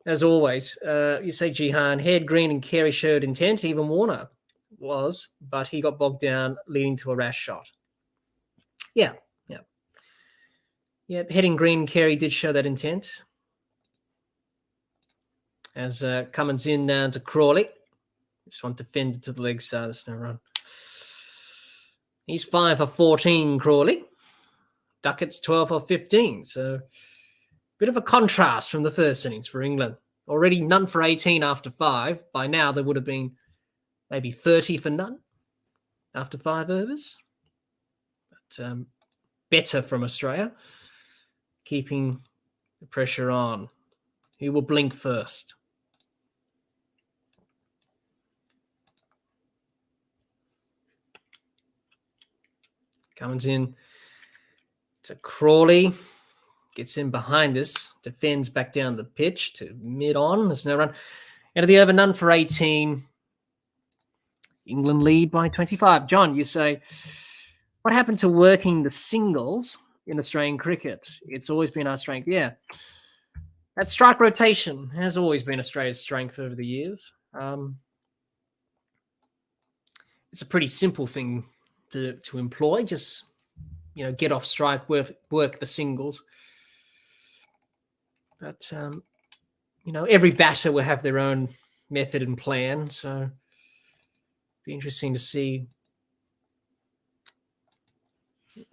As always, you say Jihan, Head, Green and Carey showed intent. Even Warner was, but he got bogged down, leading to a rash shot. Yeah. Head and Green and Carey did show that intent. As Cummins in down to Crawley. This one defended to the leg side. There's no run. He's 5 for 14, Crawley. Duckett's 12 for 15. So bit of a contrast from the first innings for England. Already none for 18 after 5. By now, there would have been maybe 30 for none after 5 overs. But better from Australia. Keeping the pressure on. Who will blink first? Comes in to Crawley. Gets in behind us. Defends back down the pitch to mid-on. There's no run. End of the over, none for 18. England lead by 25. John, you say, what happened to working the singles in Australian cricket? It's always been our strength. Yeah. That strike rotation has always been Australia's strength over the years. It's a pretty simple thing to employ. Just, get off strike, work the singles. But, every batter will have their own method and plan. So it'll be interesting to see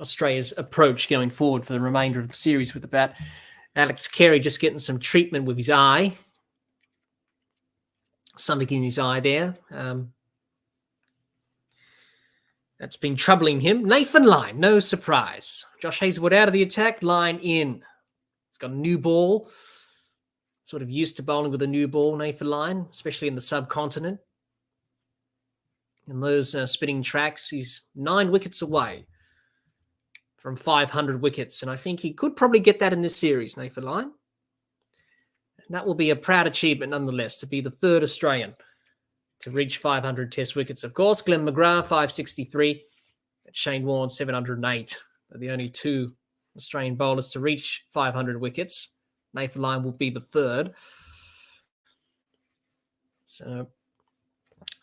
Australia's approach going forward for the remainder of the series with the bat. Alex Carey just getting some treatment with his eye. Something in his eye there. That's been troubling him. Nathan Lyon, no surprise. Josh Hazlewood out of the attack, Lyon in. He's got a new ball. Sort of used to bowling with a new ball, Nathan Lyon, especially in the subcontinent. In those spinning tracks, he's 9 wickets away from 500 wickets. And I think he could probably get that in this series, Nathan Lyon. And that will be a proud achievement nonetheless, to be the 3rd Australian to reach 500 test wickets. Of course, Glenn McGrath, 563. And Shane Warne, 708. They're the only 2 Australian bowlers to reach 500 wickets. Nathan Lyon will be the 3rd. So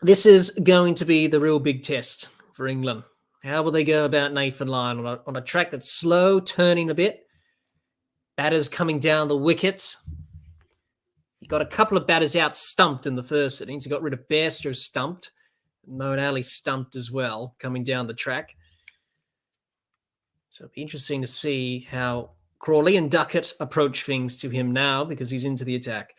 this is going to be the real big test for England. How will they go about Nathan Lyon on a track that's slow, turning a bit? Batters coming down the wicket. He got a couple of batters out stumped in the first innings. He got rid of Bairstow stumped. Moeen Ali stumped as well, coming down the track. So it'll be interesting to see how Crawley and Duckett approach things to him now, because he's into the attack.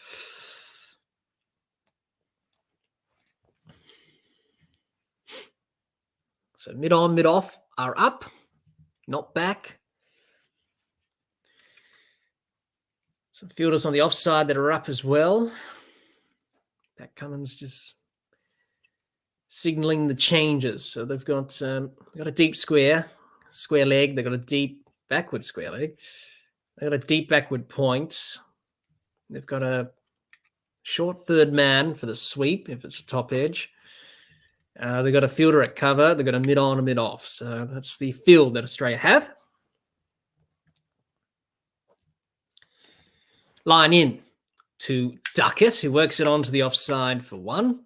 So mid-on, mid-off are up, not back. Some fielders on the offside that are up as well. Pat Cummins just signalling the changes. So they've got a deep square. square leg. They've got a deep backward square leg. They've got a deep backward point. They've got a short third man for the sweep if it's a top edge. They've got a fielder at cover. They've got a mid on, a mid off. So that's the field that Australia have. Line in to Duckett, who works it onto the offside for 1.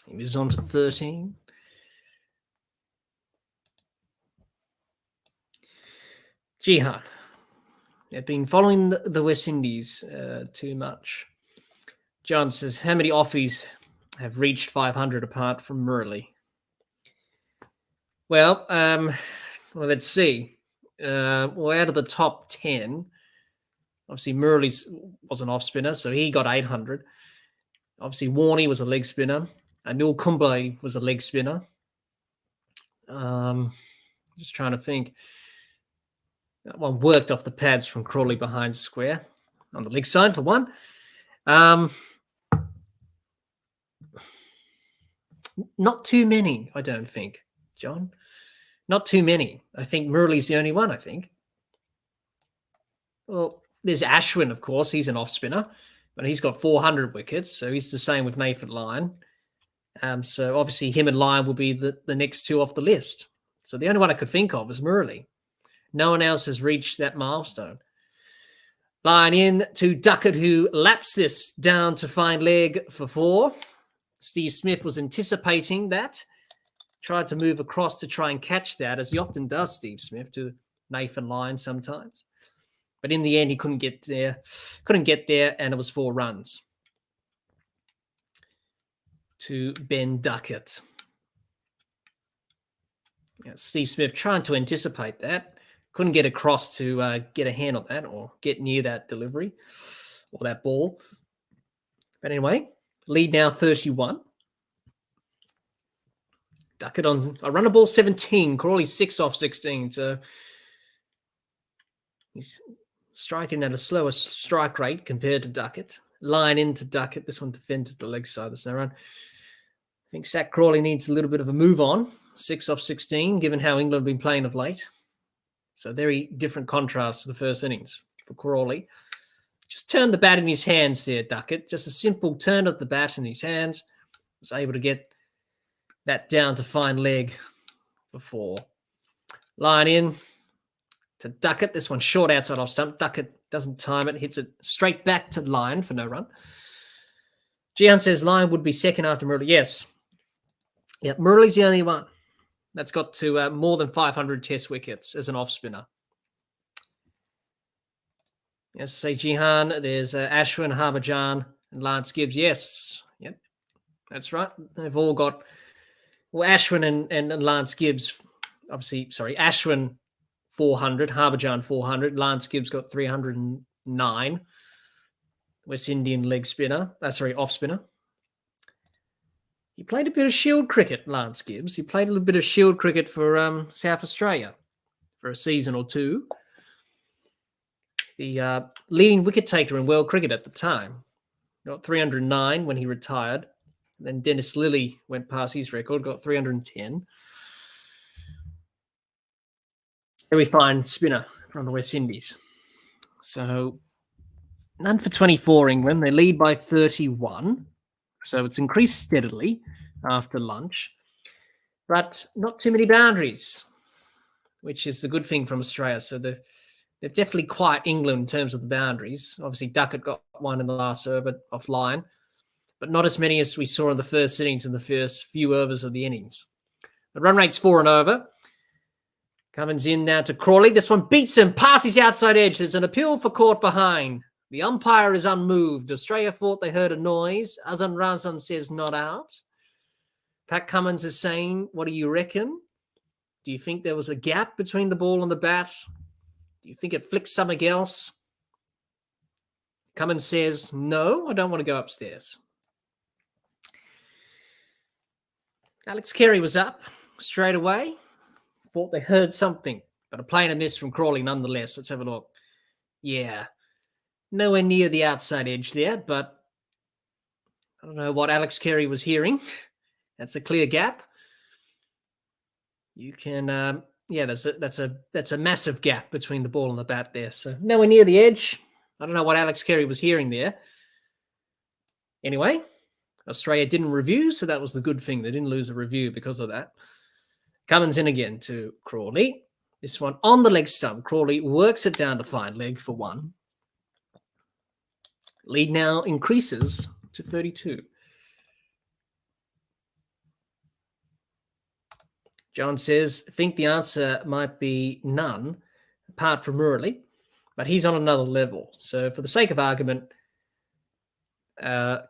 He moves on to 13. Jihan. They've been following the West Indies too much. John says, how many offies have reached 500 apart from Murali? Well, let's see. Well, out of the top 10, obviously Murali was an off spinner, so he got 800. Obviously Warney was a leg spinner. Anil Kumble was a leg spinner. Just trying to think. That one worked off the pads from Crawley behind square on the leg side for 1. Not too many, I don't think, John. Not too many. I think Murali's the only one, I think. Well, there's Ashwin, of course. He's an off spinner, but he's got 400 wickets, so he's the same with Nathan Lyon. So obviously him and Lyon will be the next 2 off the list. So the only one I could think of is Murali. No one else has reached that milestone. Line in to Duckett, who laps this down to fine leg for 4. Steve Smith was anticipating that. Tried to move across to try and catch that, as he often does, Steve Smith, to Nathan Lyon sometimes. But in the end, he couldn't get there. And it was 4 runs to Ben Duckett. Yeah, Steve Smith trying to anticipate that. Couldn't get across to get a hand on that or get near that delivery or that ball. But anyway, lead now 31. Duckett on a run of ball 17. Crawley 6 off 16. So he's striking at a slower strike rate compared to Duckett. Line into Duckett. This one defended the leg side. There's no run. I think Zach Crawley needs a little bit of a move on. 6 off 16, given how England have been playing of late. So very different contrast to the first innings for Crawley. Just turned the bat in his hands there, Duckett. Just a simple turn of the bat in his hands. Was able to get that down to fine leg before. Line in to Duckett. This one short outside off stump. Duckett doesn't time it. Hits it straight back to Lyon for no run. Gian says Lyon would be second after Murali. Yes. Yeah, Murali's the only one that's got to more than 500 test wickets as an off spinner. Yes, say Jihan. There's Ashwin, Harbhajan, and Lance Gibbs. Yes, yep, that's right. They've all got, well, Ashwin and Lance Gibbs, obviously, sorry, Ashwin 400, Harbhajan 400, Lance Gibbs got 309. West Indian leg spinner, off spinner. He played a bit of shield cricket, Lance Gibbs. He played a little bit of shield cricket for South Australia for a season or 2. The leading wicket taker in world cricket at the time. Got 309 when he retired. And then Dennis Lilly went past his record, got 310. Very fine spinner from the West Indies. So none for 24 England. They lead by 31. So it's increased steadily after lunch. But not too many boundaries, which is the good thing from Australia. So they've definitely quiet England in terms of the boundaries. Obviously, Duckett got one in the last over off line, but not as many as we saw in the first innings in the first few overs of the innings. The run rate's 4 and over. Cummins in now to Crawley. This one beats him past his outside edge. There's an appeal for caught behind. The umpire is unmoved. Australia thought they heard a noise. Azan Razan says not out. Pat Cummins is saying, what do you reckon? Do you think there was a gap between the ball and the bat? Do you think it flicked something else? Cummins says, no, I don't want to go upstairs. Alex Carey was up straight away. Thought they heard something, but a play and a miss from Crawley nonetheless. Let's have a look. Yeah. Nowhere near the outside edge there, but I don't know what Alex Carey was hearing. That's a clear gap. you can, yeah, that's a massive gap between the ball and the bat there. So nowhere near the edge. I don't know what Alex Carey was hearing there. Anyway, Australia didn't review, so that was the good thing. They didn't lose a review because of that. Cummins in again to Crawley. This one on the leg stump. Crawley works it down to fine leg for 1. Lead now increases to 32. John says, I think the answer might be none, apart from Murali, but he's on another level. So for the sake of argument,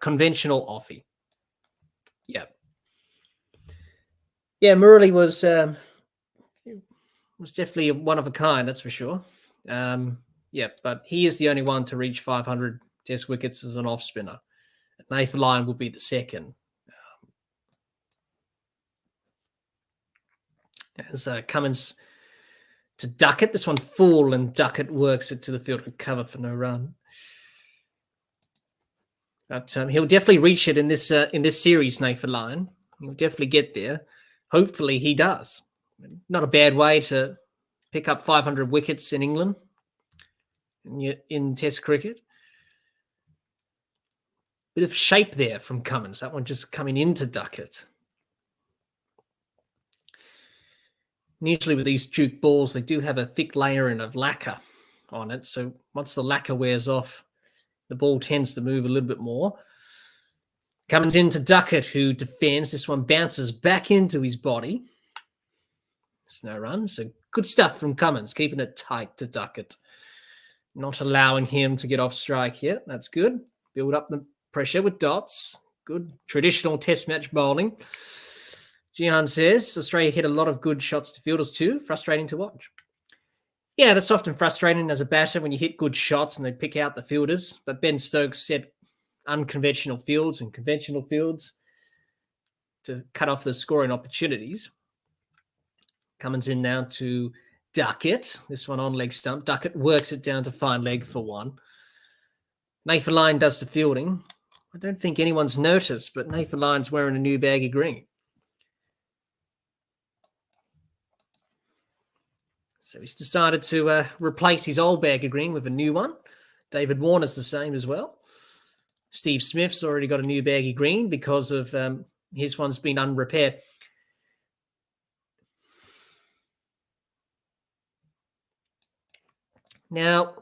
conventional offie. Yeah. Yeah, Murali was definitely one of a kind, that's for sure. Yeah, but he is the only one to reach 500 Test wickets as an off spinner. Nathan Lyon will be the second. As Cummins to Duckett. This one full, and Duckett works it to the field and cover for no run. But he'll definitely reach it in this series, Nathan Lyon. He'll definitely get there. Hopefully he does. Not a bad way to pick up 500 wickets in England in Test cricket. Bit of shape there from Cummins. That one just coming into Duckett. And usually with these Duke balls, they do have a thick layering of lacquer on it. So once the lacquer wears off, the ball tends to move a little bit more. Comes into Duckett, who defends. This one bounces back into his body. It's no run. So good stuff from Cummins, keeping it tight to Duckett. Not allowing him to get off strike here. That's good. Build up the pressure with dots. Good traditional test match bowling. Jihan says, Australia hit a lot of good shots to fielders too. Frustrating to watch. Yeah, that's often frustrating as a batter when you hit good shots and they pick out the fielders. But Ben Stokes set unconventional fields and conventional fields to cut off the scoring opportunities. Cummins in now to Duckett. This one on leg stump. Duckett works it down to fine leg for 1. Nathan Lyon does the fielding. I don't think anyone's noticed, but Nathan Lyon's wearing a new baggy green. So he's decided to replace his old baggy green with a new one. David Warner's the same as well. Steve Smith's already got a new baggy green because of his one's been unrepaired. Now,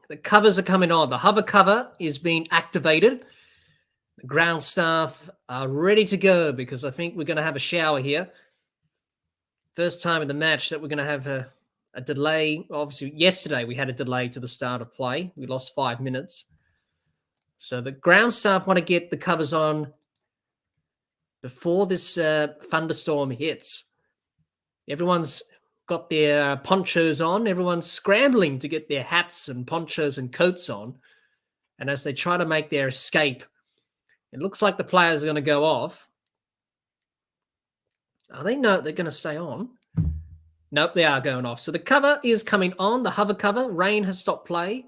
the covers are coming on. The hover cover is being activated. The ground staff are ready to go because I think we're going to have a shower here. First time in the match that we're going to have a delay. Obviously, yesterday we had a delay to the start of play. We lost 5 minutes. So the ground staff want to get the covers on before this thunderstorm hits. Everyone's got their ponchos on. Everyone's scrambling to get their hats and ponchos and coats on. And as they try to make their escape, it looks like the players are going to go off. Are they? No, they're going to stay on. Nope, they are going off. So the cover is coming on, the hover cover. Rain has stopped play.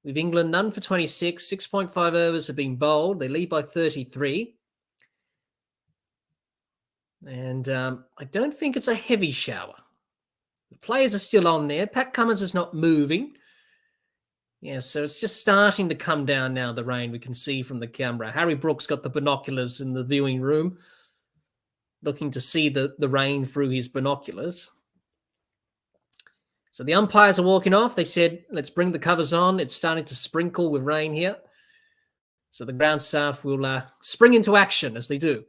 With England none for 26. 6.5 overs have been bowled. They lead by 33. And I don't think it's a heavy shower. The players are still on there. Pat Cummins is not moving. Yeah, so it's just starting to come down now, the rain we can see from the camera. Harry Brooks got the binoculars in the viewing room, looking to see the rain through his binoculars. So the umpires are walking off. They said, let's bring the covers on. It's starting to sprinkle with rain here. So the ground staff will spring into action as they do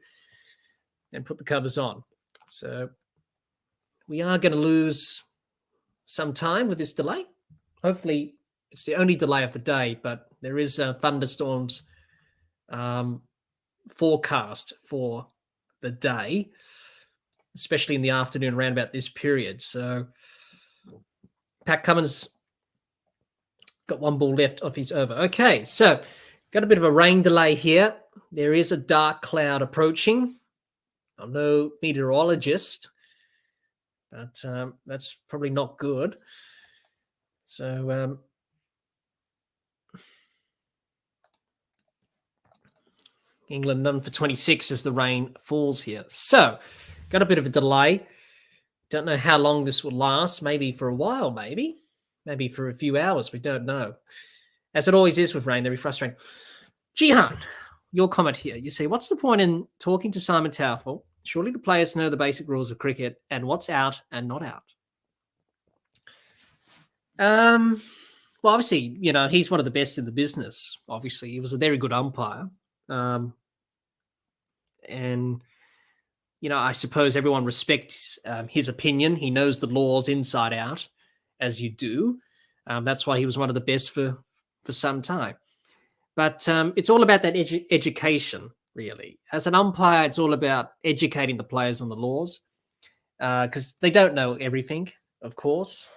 and put the covers on. So we are going to lose some time with this delay. Hopefully it's the only delay of the day, but there is thunderstorms forecast for the day, especially in the afternoon around about this period. So Pat Cummins got 1 ball left of his over. Okay, so got a bit of a rain delay here. There is a dark cloud approaching. I'm no meteorologist, but that's probably not good. So England none for 26 as the rain falls here. So got a bit of a delay. Don't know how long this will last. Maybe for a while, maybe for a few hours. We don't know. As it always is with rain, they're frustrating. Jihan, your comment here. You say, what's the point in talking to Simon Towfel? Surely the players know the basic rules of cricket and what's out and not out. Well, obviously, he's one of the best in the business. Obviously, he was a very good umpire. And, I suppose everyone respects his opinion. He knows the laws inside out, as you do. That's why he was one of the best for some time. But it's all about that education, really. As an umpire, it's all about educating the players on the laws because they don't know everything, of course.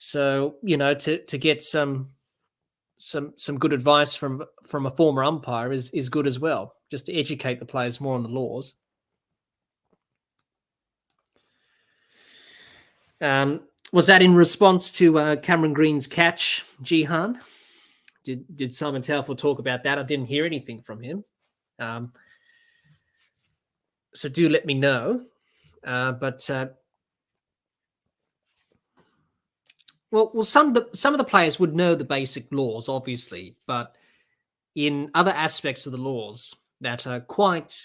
So, to get some good advice from a former umpire is good as well, just to educate the players more on the laws. Was that in response to Cameron Green's catch, Jihan? Did Simon Towfel talk about that? I didn't hear anything from him. So do let me know. Well, some of the players would know the basic laws, obviously, but in other aspects of the laws that are quite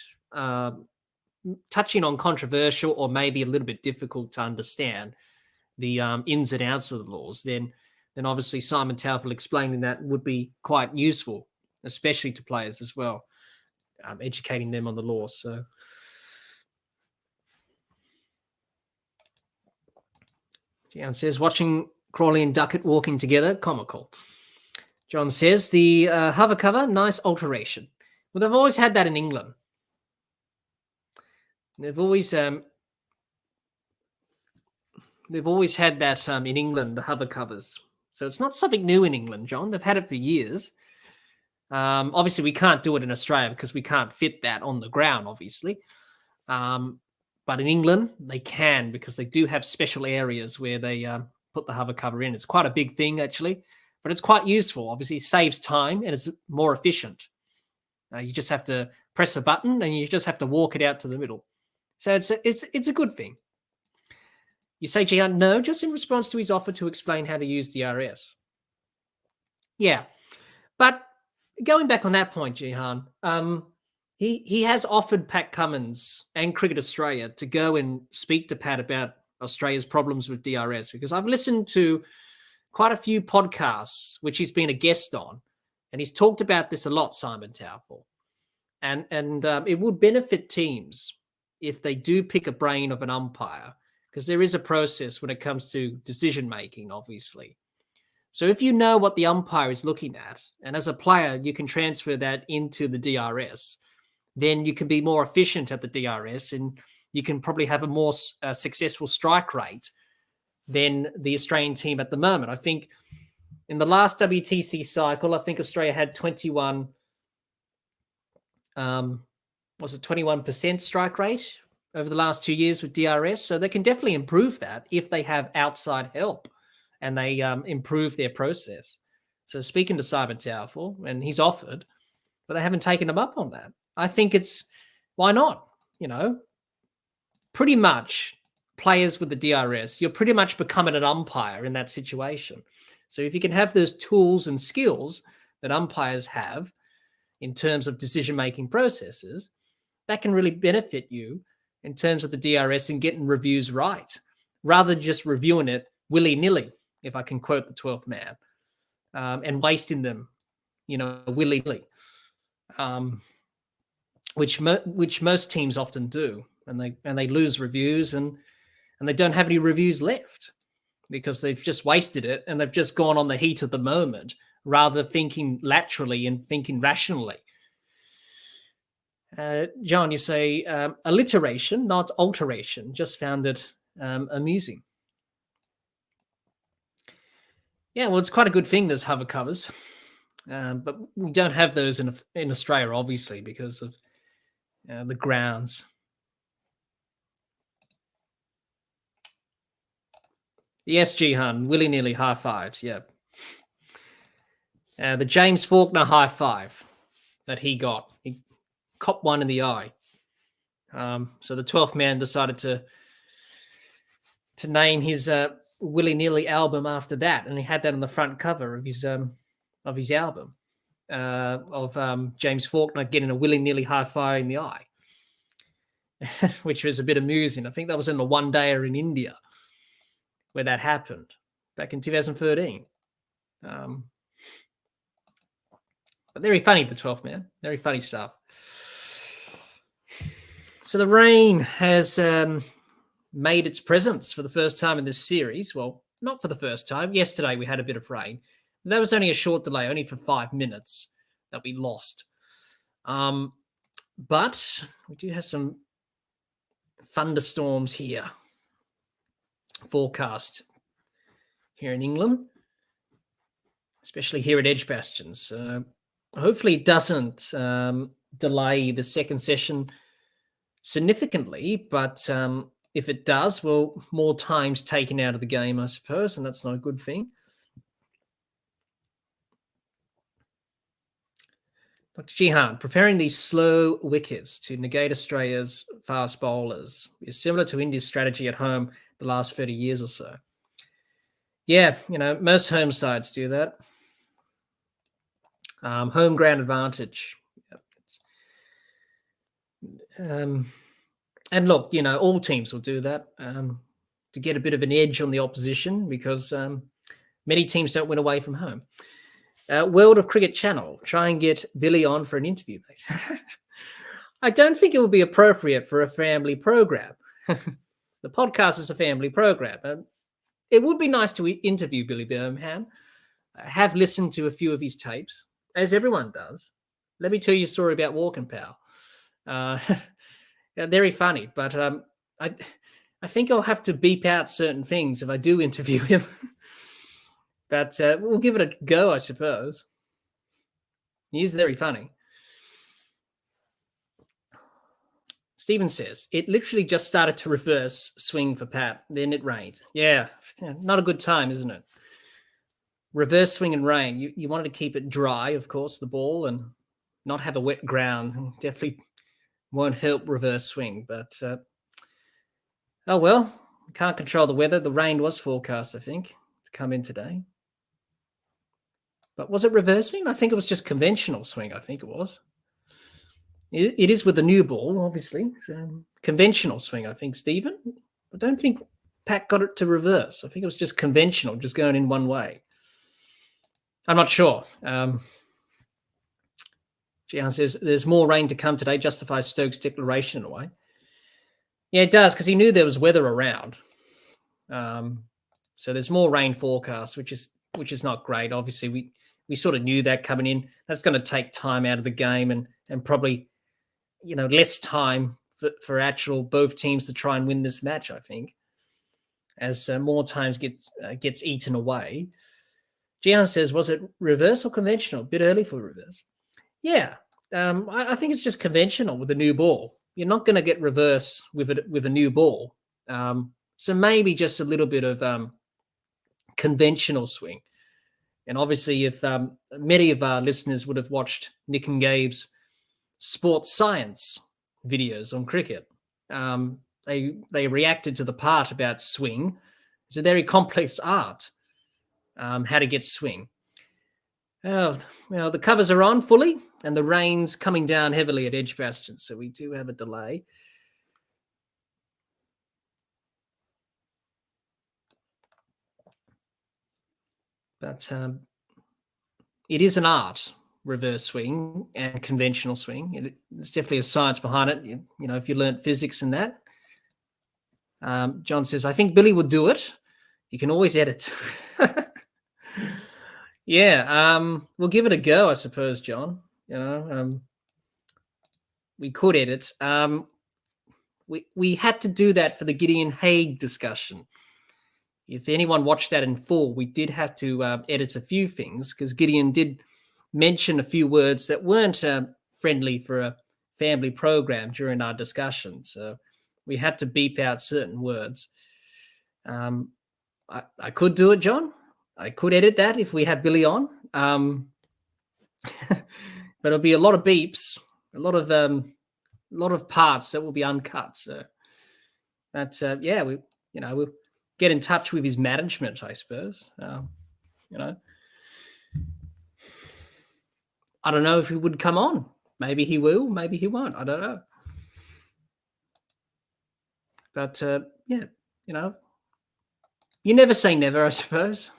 touching on controversial or maybe a little bit difficult to understand the ins and outs of the laws, then obviously Simon Towfel explaining that would be quite useful, especially to players as well, educating them on the laws. So. John says, watching Crawley and Duckett walking together, comical. John says, the hover cover, nice alteration. Well, they've always had that in England. They've always had that in England, the hover covers. So it's not something new in England, John. They've had it for years. Obviously, we can't do it in Australia because we can't fit that on the ground, obviously. But in England, they can because they do have special areas where they put the hover cover in. It's quite a big thing, actually, but it's quite useful. Obviously, it saves time and it's more efficient. You just have to press a button and you just have to walk it out to the middle. So it's a good thing. You say, Jihan, no, just in response to his offer to explain how to use DRS. Yeah, but going back on that point, Jihan, he has offered Pat Cummins and Cricket Australia to go and speak to Pat about Australia's problems with DRS, because I've listened to quite a few podcasts which he's been a guest on, and he's talked about this a lot, Simon Towfel. And it would benefit teams if they do pick a brain of an umpire, because there is a process when it comes to decision-making, obviously. So if you know what the umpire is looking at, and as a player, you can transfer that into the DRS, then you can be more efficient at the DRS and you can probably have a more successful strike rate than the Australian team at the moment. I think in the last WTC cycle, I think Australia had 21% strike rate over the last 2 years with DRS. So they can definitely improve that if they have outside help and they improve their process. So speaking to Simon Towfel, and he's offered, but they haven't taken him up on that. I think why not? Pretty much players with the DRS, you're pretty much becoming an umpire in that situation. So if you can have those tools and skills that umpires have in terms of decision-making processes, that can really benefit you in terms of the DRS and getting reviews right, rather than just reviewing it willy-nilly, if I can quote the 12th man, and wasting them, willy-nilly. Which most teams often do, and they lose reviews and they don't have any reviews left because they've just wasted it and they've just gone on the heat of the moment rather than thinking laterally and thinking rationally. John, you say alliteration, not alteration. Just found it amusing. Yeah, well, it's quite a good thing, those hover covers, but we don't have those in Australia, obviously, because of the grounds. Yes, Jihan, willy-nilly high fives, yeah. The James Faulkner high five that he got. He copped one in the eye. So the 12th man decided to name his willy-nilly album after that, and he had that on the front cover of his album of James Faulkner getting a willy-nilly high-five in the eye, which was a bit amusing. I think that was in the one-dayer in India where that happened back in 2013. But very funny, the 12th man. Very funny stuff. So the rain has made its presence for the first time in this series. Well, not for the first time. Yesterday we had a bit of rain. That was only a short delay, only for 5 minutes that we lost. But we do have some thunderstorms here forecast here in England, especially here at Edgbaston. So hopefully it doesn't delay the second session significantly, but if it does, well, more time's taken out of the game, I suppose, and that's not a good thing. Dr. Jihan, preparing these slow wickets to negate Australia's fast bowlers is similar to India's strategy at home the last 30 years or so. Yeah, most home sides do that. Home ground advantage. And look, all teams will do that to get a bit of an edge on the opposition, because many teams don't win away from home. World of Cricket Channel, try and get Billy on for an interview, mate. I don't think it would be appropriate for a family program. The podcast is a family program. It would be nice to interview Billy Birmingham. I have listened to a few of his tapes, as everyone does. Let me tell you a story about Walk and Pal. Very funny, but I think I'll have to beep out certain things if I do interview him. But we'll give it a go, I suppose. He is very funny. Stephen says, it literally just started to reverse swing for Pat, then it rained. Yeah, not a good time, isn't it? Reverse swing and rain. You wanted to keep it dry, of course, the ball, and not have a wet ground. Definitely won't help reverse swing, but oh well, can't control the weather. The rain was forecast, I think, to come in today. But was it reversing? I think it was just conventional swing. I think it was. It is with the new ball, obviously. So conventional swing, I think, Stephen. I don't think Pat got it to reverse. I think it was just conventional, just going in one way. I'm not sure. Gian says, there's more rain to come today, justifies Stokes' declaration in a way. Yeah, it does, because he knew there was weather around. So there's more rain forecast, which is not great. Obviously, we sort of knew that coming in. That's going to take time out of the game and probably, less time for actual both teams to try and win this match, I think, as more times gets eaten away. Gian says, was it reverse or conventional? A bit early for reverse. Yeah, I think it's just conventional with a new ball. You're not going to get reverse with a new ball. So maybe just a little bit of conventional swing. And obviously, if many of our listeners would have watched Nick and Gabe's sports science videos on cricket, they reacted to the part about swing. It's a very complex art, how to get swing. The covers are on fully, and the rain's coming down heavily at Edgbaston, so we do have a delay. But it is an art, reverse swing and conventional swing. There's definitely a science behind it. If you learnt physics in that. John says, I think Billy would do it. You can always edit. Yeah, we'll give it a go, I suppose, John. We could edit. We had to do that for the Gideon Haigh discussion. If anyone watched that in full, we did have to edit a few things because Gideon did mention a few words that weren't friendly for a family program during our discussion. So we had to beep out certain words. I could do it, John. I could edit that if we had Billy on. But it'll be a lot of beeps, a lot lot of parts that will be uncut. So that's we'll get in touch with his management, I suppose. I don't know if he would come on. Maybe he will, maybe he won't. I don't know. But you never say never, I suppose.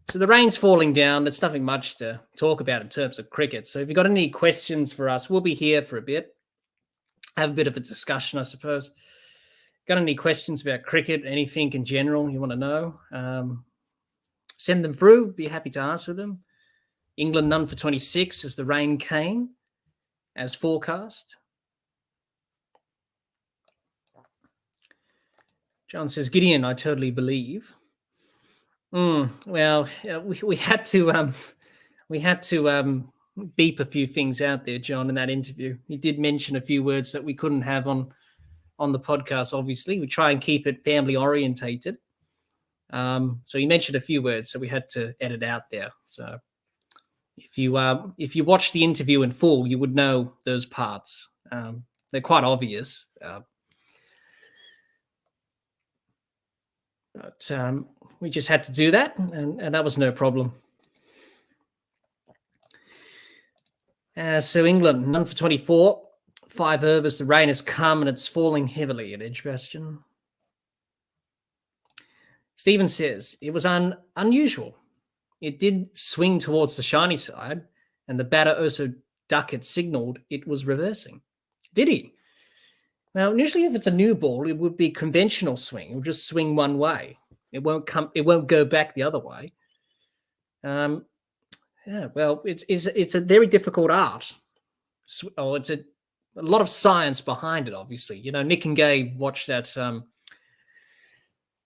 So the rain's falling down. There's nothing much to talk about in terms of cricket. So if you've got any questions for us, we'll be here for a bit. Have a bit of a discussion, I suppose. Got any questions about cricket, anything in general you want to know? Send them through. Be happy to answer them. England none for 26 as the rain came, as forecast. John says, Gideon, I totally believe. Well, we had to beep a few things out there, John, in that interview. He did mention a few words that we couldn't have on the podcast. Obviously, we try and keep it family orientated. So he mentioned a few words that we had to edit out there. So if you watch the interview in full, you would know those parts. They're quite obvious. But we just had to do that, and that was no problem. So England, none for 24, 5 overs. The rain has come and it's falling heavily at Edgbaston. Stephen says, it was unusual. It did swing towards the shiny side, and the batter also Duckett signalled it was reversing. Did he? Well, usually if it's a new ball, it would be conventional swing. It will just swing one way. It won't go back the other way. Well, it's a very difficult art. It's a lot of science behind it, obviously. Nick and Gabe watched that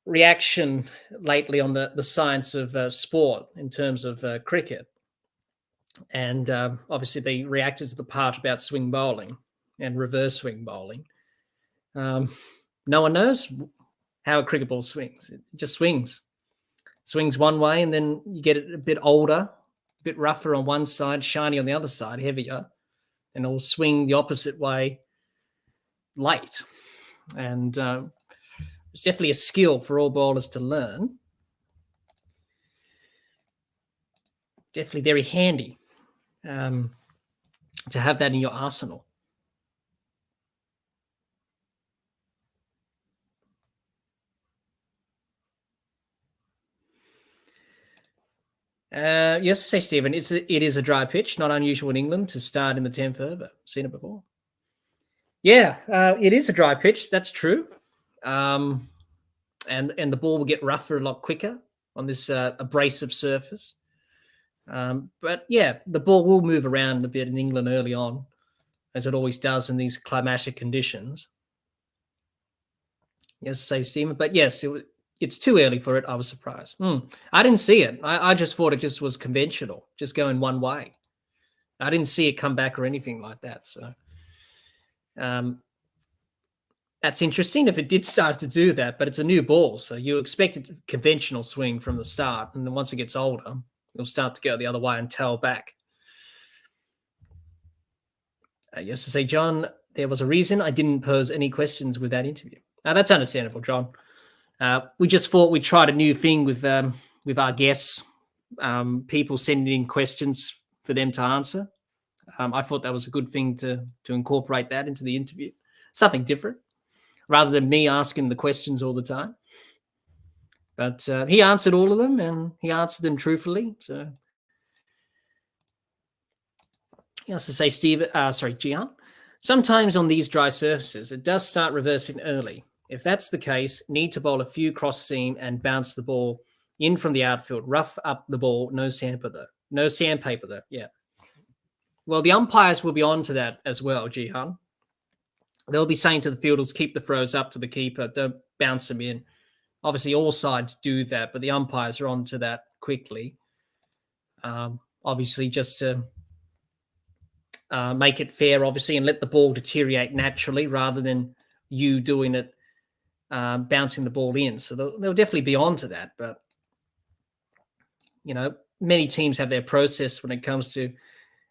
reaction lately on the science of sport in terms of cricket. And obviously they reacted to the part about swing bowling and reverse swing bowling. No one knows how a cricket ball swings. It just swings one way, and then you get it a bit older, a bit rougher on one side, shiny on the other side, heavier, and it'll swing the opposite way late. And it's definitely a skill for all bowlers to learn. Definitely very handy to have that in your arsenal. Yes, say Stephen, it is a dry pitch, not unusual in England to start in the 10th over. Seen it before. Yeah, it is a dry pitch. That's true. And the ball will get rougher a lot quicker on this abrasive surface. But yeah, the ball will move around a bit in England early on, as it always does in these climatic conditions. Yes, say Stephen. But yes, it's too early for it. I was surprised. I didn't see it. I just thought it just was conventional, just going one way. I didn't see it come back or anything like that. So that's interesting if it did start to do that, but it's a new ball. So you expect a conventional swing from the start. And then once it gets older, it'll start to go the other way and tail back. Yes, to say, John, there was a reason I didn't pose any questions with that interview. That's understandable, John. We just thought we'd try a new thing with our guests, people sending in questions for them to answer. I thought that was a good thing to incorporate that into the interview. Something different, rather than me asking the questions all the time. But he answered all of them, and he answered them truthfully. So he has to say, Jihan, sometimes on these dry surfaces, it does start reversing early. If that's the case, need to bowl a few cross seam and bounce the ball in from the outfield, rough up the ball, no sandpaper though. Yeah. Well, the umpires will be on to that as well, Jihan. They'll be saying to the fielders, keep the throws up to the keeper, don't bounce them in. Obviously, all sides do that, but the umpires are on to that quickly. Obviously, just to make it fair, obviously, and let the ball deteriorate naturally rather than you doing it, bouncing the ball in. So they'll definitely be on to that. But, many teams have their process when it comes to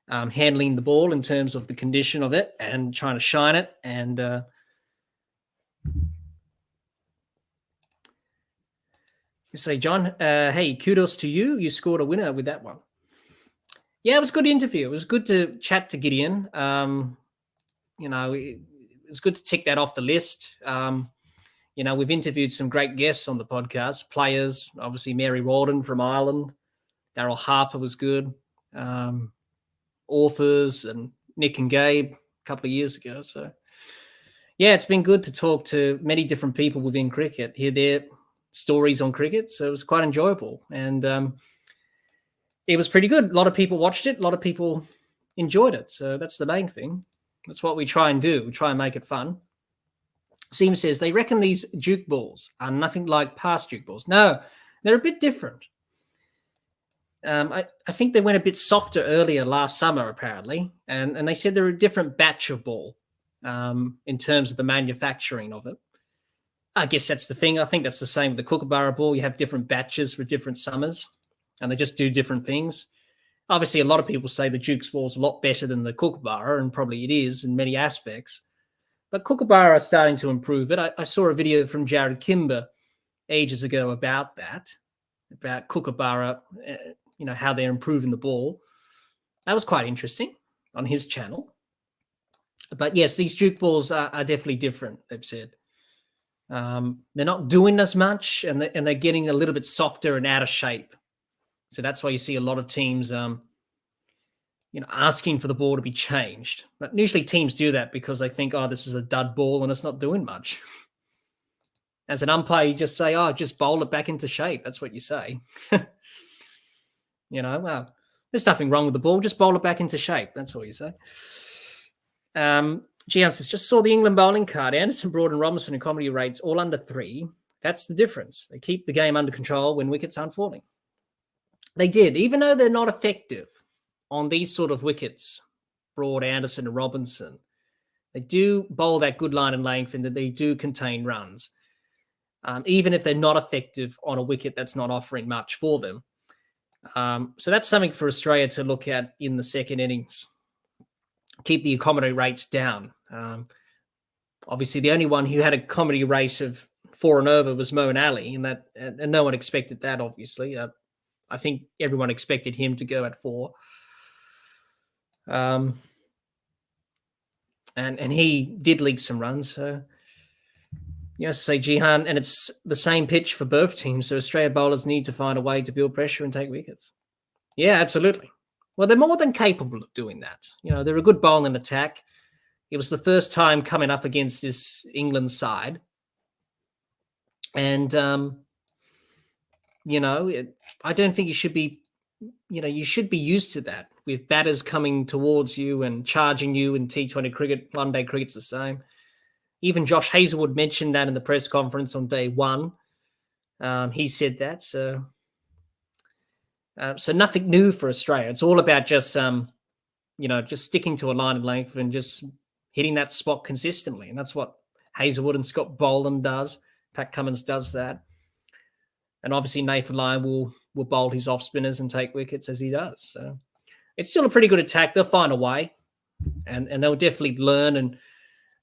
handling the ball in terms of the condition of it and trying to shine it. And you say, John, hey, kudos to you. You scored a winner with that one. Yeah, it was a good interview. It was good to chat to Gideon. It's good to tick that off the list. We've interviewed some great guests on the podcast, players, obviously Mary Rawdon from Ireland. Daryl Harper was good. Authors and Nick and Gabe a couple of years ago. So, yeah, it's been good to talk to many different people within cricket, hear their stories on cricket. So it was quite enjoyable. And it was pretty good. A lot of people watched it. A lot of people enjoyed it. So that's the main thing. That's what we try and do. We try and make it fun. Seam says, they reckon these Duke balls are nothing like past Duke balls. No, they're a bit different. I think they went a bit softer earlier last summer, apparently. And they said they're a different batch of ball in terms of the manufacturing of it. I guess that's the thing. I think that's the same with the Kookaburra ball. You have different batches for different summers, and they just do different things. Obviously, a lot of people say the Duke's ball is a lot better than the Kookaburra, and probably it is in many aspects. But Kookaburra are starting to improve it. I saw a video from Jared Kimber ages ago about that, about Kookaburra, how they're improving the ball. That was quite interesting on his channel. But yes, these Duke balls are definitely different, they've said. They're not doing as much, and they're getting a little bit softer and out of shape. So that's why you see a lot of teams, asking for the ball to be changed. But usually teams do that because they think, oh, this is a dud ball and it's not doing much. As an umpire, you just say, oh, just bowl it back into shape. That's what you say. Well, there's nothing wrong with the ball. Just bowl it back into shape. That's all you say. Gian says, just saw the England bowling card. Anderson, Broad and Robinson and comedy rates all under 3. That's the difference. They keep the game under control when wickets aren't falling. They did, even though they're not effective on these sort of wickets, Broad, Anderson and Robinson. They do bowl that good line and length and that they do contain runs, even if they're not effective on a wicket that's not offering much for them. So that's something for Australia to look at in the second innings. Keep the comedy rates down. Obviously, the only one who had a comedy rate of 4 and over was Moeen Ali, and no one expected that, obviously. I think everyone expected him to go at 4. And he did leak some runs. So, say Jihan, and it's the same pitch for both teams. So Australia bowlers need to find a way to build pressure and take wickets. Yeah, absolutely. Well, they're more than capable of doing that. They're a good bowling attack. It was the first time coming up against this England side. And, I don't think you should be, you should be used to that with batters coming towards you and charging you in T20 cricket. One-day cricket's the same. Even Josh Hazlewood mentioned that in the press conference on day 1. He said that. So nothing new for Australia. It's all about just, just sticking to a line of length and just hitting that spot consistently. And that's what Hazlewood and Scott Boland does. Pat Cummins does that. And obviously Nathan Lyon will bowl his off spinners and take wickets as he does. So it's still a pretty good attack. They'll find a way, and they'll definitely learn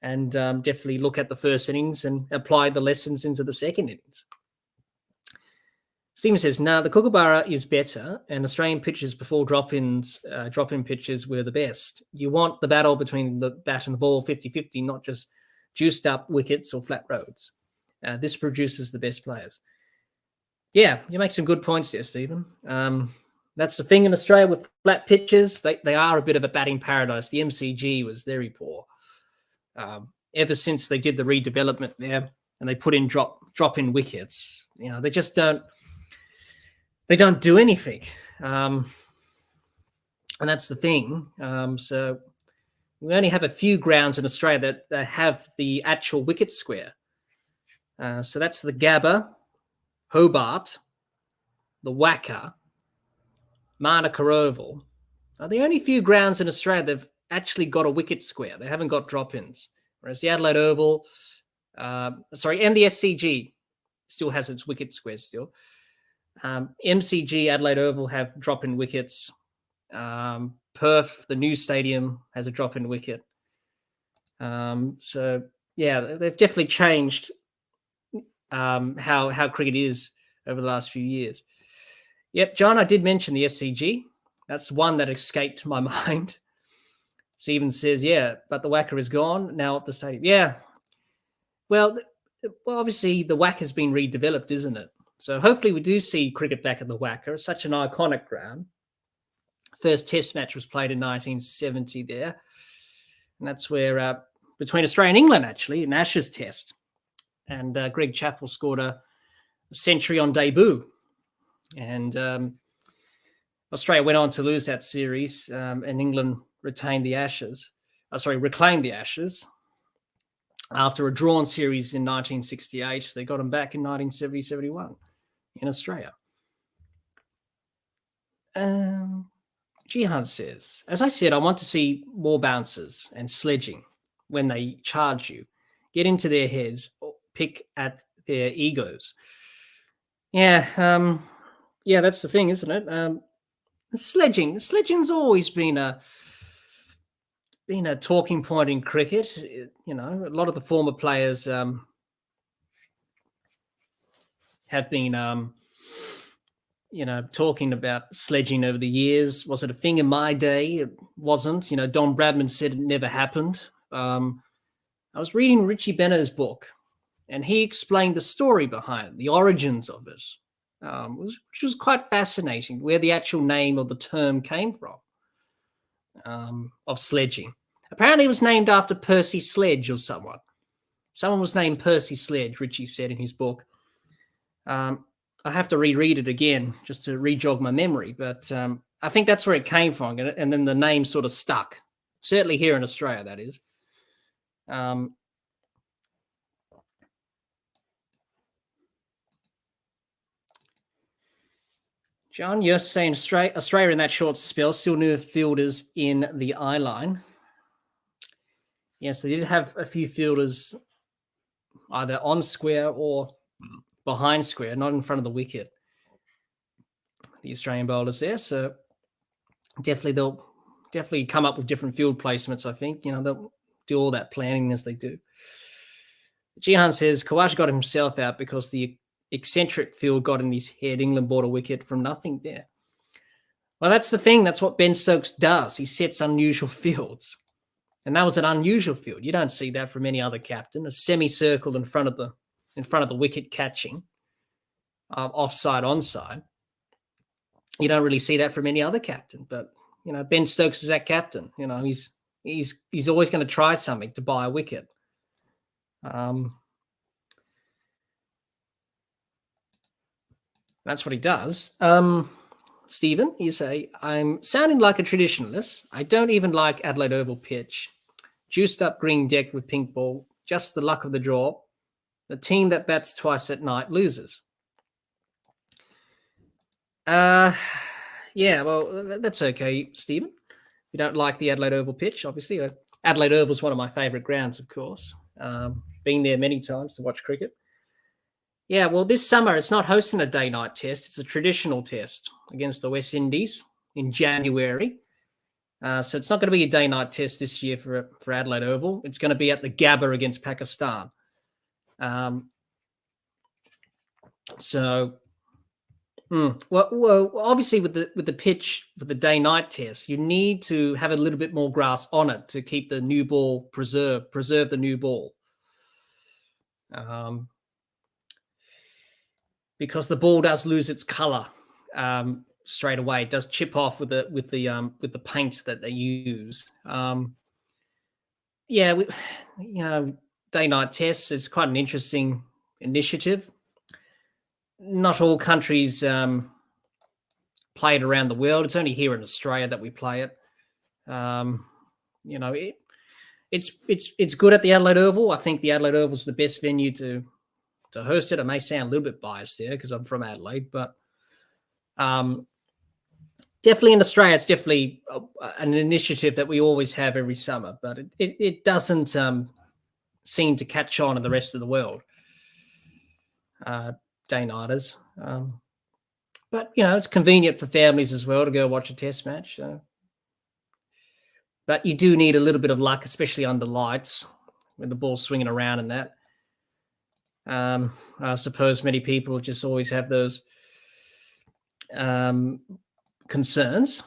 and definitely look at the first innings and apply the lessons into the second innings. Steven says, no, the Kookaburra is better, and Australian pitches before drop-in pitches were the best. You want the battle between the bat and the ball 50-50, not just juiced up wickets or flat roads. This produces the best players. Yeah, you make some good points there, Stephen. That's the thing in Australia with flat pitches. They are a bit of a batting paradise. The MCG was very poor. Ever since they did the redevelopment there and they put in drop-in wickets, they just don't do anything. And that's the thing. So we only have a few grounds in Australia that have the actual wicket square. So that's the Gabba, Hobart, the Wacker, Manuka Oval are the only few grounds in Australia that have actually got a wicket square. They haven't got drop-ins. Whereas the Adelaide Oval, and the SCG still has its wicket square still. MCG, Adelaide Oval have drop-in wickets. Perth, the new stadium, has a drop-in wicket. So yeah, they've definitely changed how cricket is over the last few years. Yep, John, I did mention the SCG. That's one that escaped my mind. Stephen says, yeah, but the Wacker is gone now at the stadium. Yeah. Well, obviously the WAC has been redeveloped, isn't it? So hopefully we do see cricket back at the Wacker. It's such an iconic ground. First Test match was played in 1970 there. And that's where, between Australia and England, actually, an Ashes Test. And Greg Chappell scored a century on debut. And Australia went on to lose that series, and England reclaimed the Ashes after a drawn series in 1968. They got them back in 1970-71 in Australia. Jihan says, as I said, I want to see more bouncers and sledging when they charge you. Get into their heads, or pick at their egos. Yeah, that's the thing, isn't it? Sledging's always been a talking point in cricket. You know, a lot of the former players have been talking about sledging over the years. Was it a thing in my day? It wasn't. You know, Don Bradman said it never happened. I was reading Richie Benner's book, and he explained the story behind it, the origins of it, which was quite fascinating, where the actual name of the term came from, of sledging. Apparently it was named after Percy Sledge or someone. Someone was named Percy Sledge, Richie said in his book. I have to reread it again just to re-jog my memory, but I think that's where it came from, and then the name sort of stuck. Certainly here in Australia, that is. John, you're saying Australia in that short spell still knew fielders in the eye line. Yes, they did have a few fielders either on square or behind square, not in front of the wicket. The Australian bowlers there, so they'll come up with different field placements. I think they'll do all that planning as they do. Jihan says Kawash got himself out because the eccentric field got in his head. England bought a wicket from nothing there. Well, that's the thing. That's what Ben Stokes does. He sets unusual fields. And that was an unusual field. You don't see that from any other captain. A semicircle in front of the wicket catching, offside, onside. You don't really see that from any other captain. But Ben Stokes is that captain. He's always going to try something to buy a wicket. That's what he does. Stephen, you say, I'm sounding like a traditionalist. I don't even like Adelaide Oval pitch. Juiced up green deck with pink ball. Just the luck of the draw. The team that bats twice at night loses. Yeah, well, that's okay, Stephen. You don't like the Adelaide Oval pitch, obviously. Adelaide Oval is one of my favourite grounds, of course. Been there many times to watch cricket. Yeah, well, this summer it's not hosting a day-night test. It's a traditional test against the West Indies in January. So it's not going to be a day-night test this year for Adelaide Oval. It's going to be at the Gabba against Pakistan. Well, obviously with the pitch for the day-night test, you need to have a little bit more grass on it to keep the new ball preserve the new ball. Because the ball does lose its color straight away. It does chip off with the paint that they use. Day-night tests is quite an interesting initiative. Not all countries play it around the world. It's only here in Australia that we play it. It's good at the Adelaide Oval. I think the Adelaide Oval is the best venue to host it. I may sound a little bit biased there because I'm from Adelaide, but definitely in Australia, it's definitely an initiative that we always have every summer, but it doesn't seem to catch on in the rest of the world, day-nighters. But, it's convenient for families as well to go watch a test match. So But you do need a little bit of luck, especially under lights, when the ball's swinging around and that. I suppose many people just always have those concerns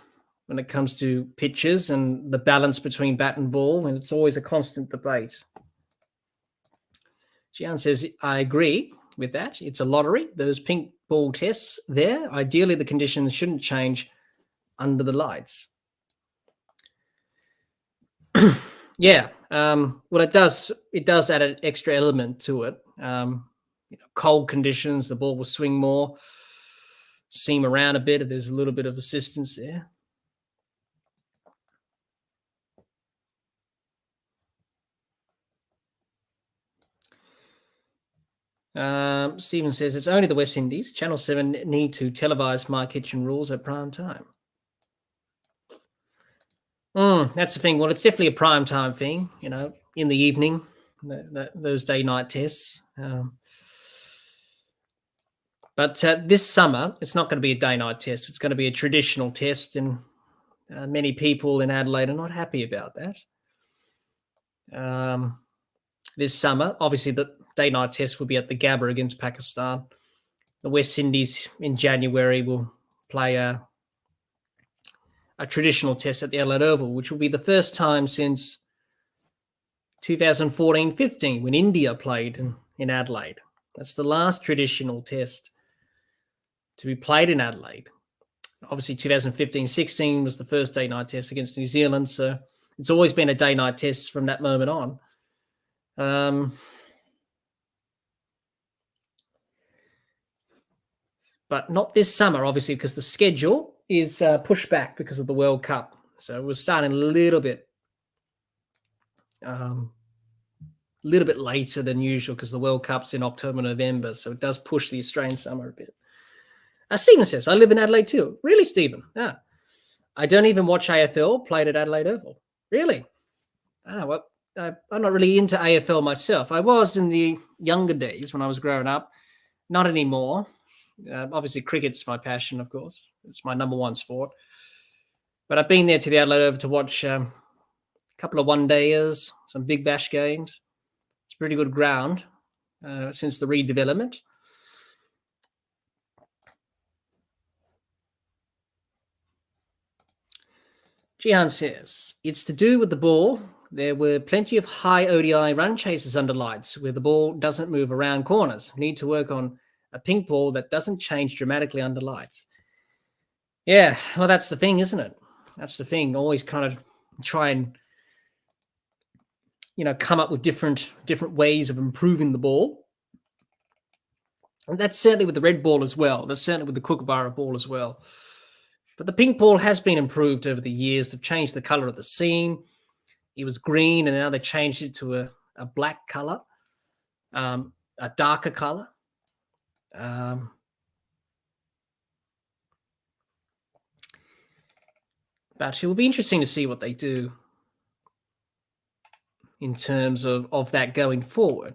when it comes to pitches and the balance between bat and ball, and it's always a constant debate. Gian says, I agree with that. It's a lottery. Those pink ball tests there, ideally the conditions shouldn't change under the lights. Yeah. Well, it does add an extra element to it. Cold conditions, the ball will swing more, seam around a bit if there's a little bit of assistance there. Stephen says, it's only the West Indies. Channel 7 need to televise My Kitchen Rules at prime time. That's the thing. Well, it's definitely a prime time thing, in the evening, those day-night tests. But this summer, it's not going to be a day-night test. It's going to be a traditional test, and many people in Adelaide are not happy about that. This summer, obviously, the day-night test will be at the Gabba against Pakistan. The West Indies in January will play a traditional test at the Adelaide Oval, which will be the first time since 2014-15 when India played in Adelaide. That's the last traditional test to be played in Adelaide. Obviously, 2015-16 was the first day-night test against New Zealand, so it's always been a day-night test from that moment on. But not this summer, obviously, because the schedule is pushed back because of the World Cup. So we're starting a little bit later than usual because the World Cup's in October, November. So it does push the Australian summer a bit. Stephen says, I live in Adelaide too. Really, Stephen? Yeah. I don't even watch AFL played at Adelaide Oval. Really? Well, I'm not really into AFL myself. I was in the younger days when I was growing up. Not anymore. Obviously, cricket's my passion, of course. It's my number one sport. But I've been there to the Adelaide Oval to watch a couple of one-dayers, some Big Bash games. It's a pretty good ground since the redevelopment. Jihan says, it's to do with the ball. There were plenty of high ODI run chases under lights where the ball doesn't move around corners. Need to work on a pink ball that doesn't change dramatically under lights. Yeah, well, that's the thing, isn't it? That's the thing. Always kind of try and, come up with different ways of improving the ball. And that's certainly with the red ball as well. That's certainly with the Kookaburra ball as well. But the pink ball has been improved over the years. They've changed the color of the seam. It was green, and now they changed it to a black color, a darker color. But it will be interesting to see what they do in terms of that going forward.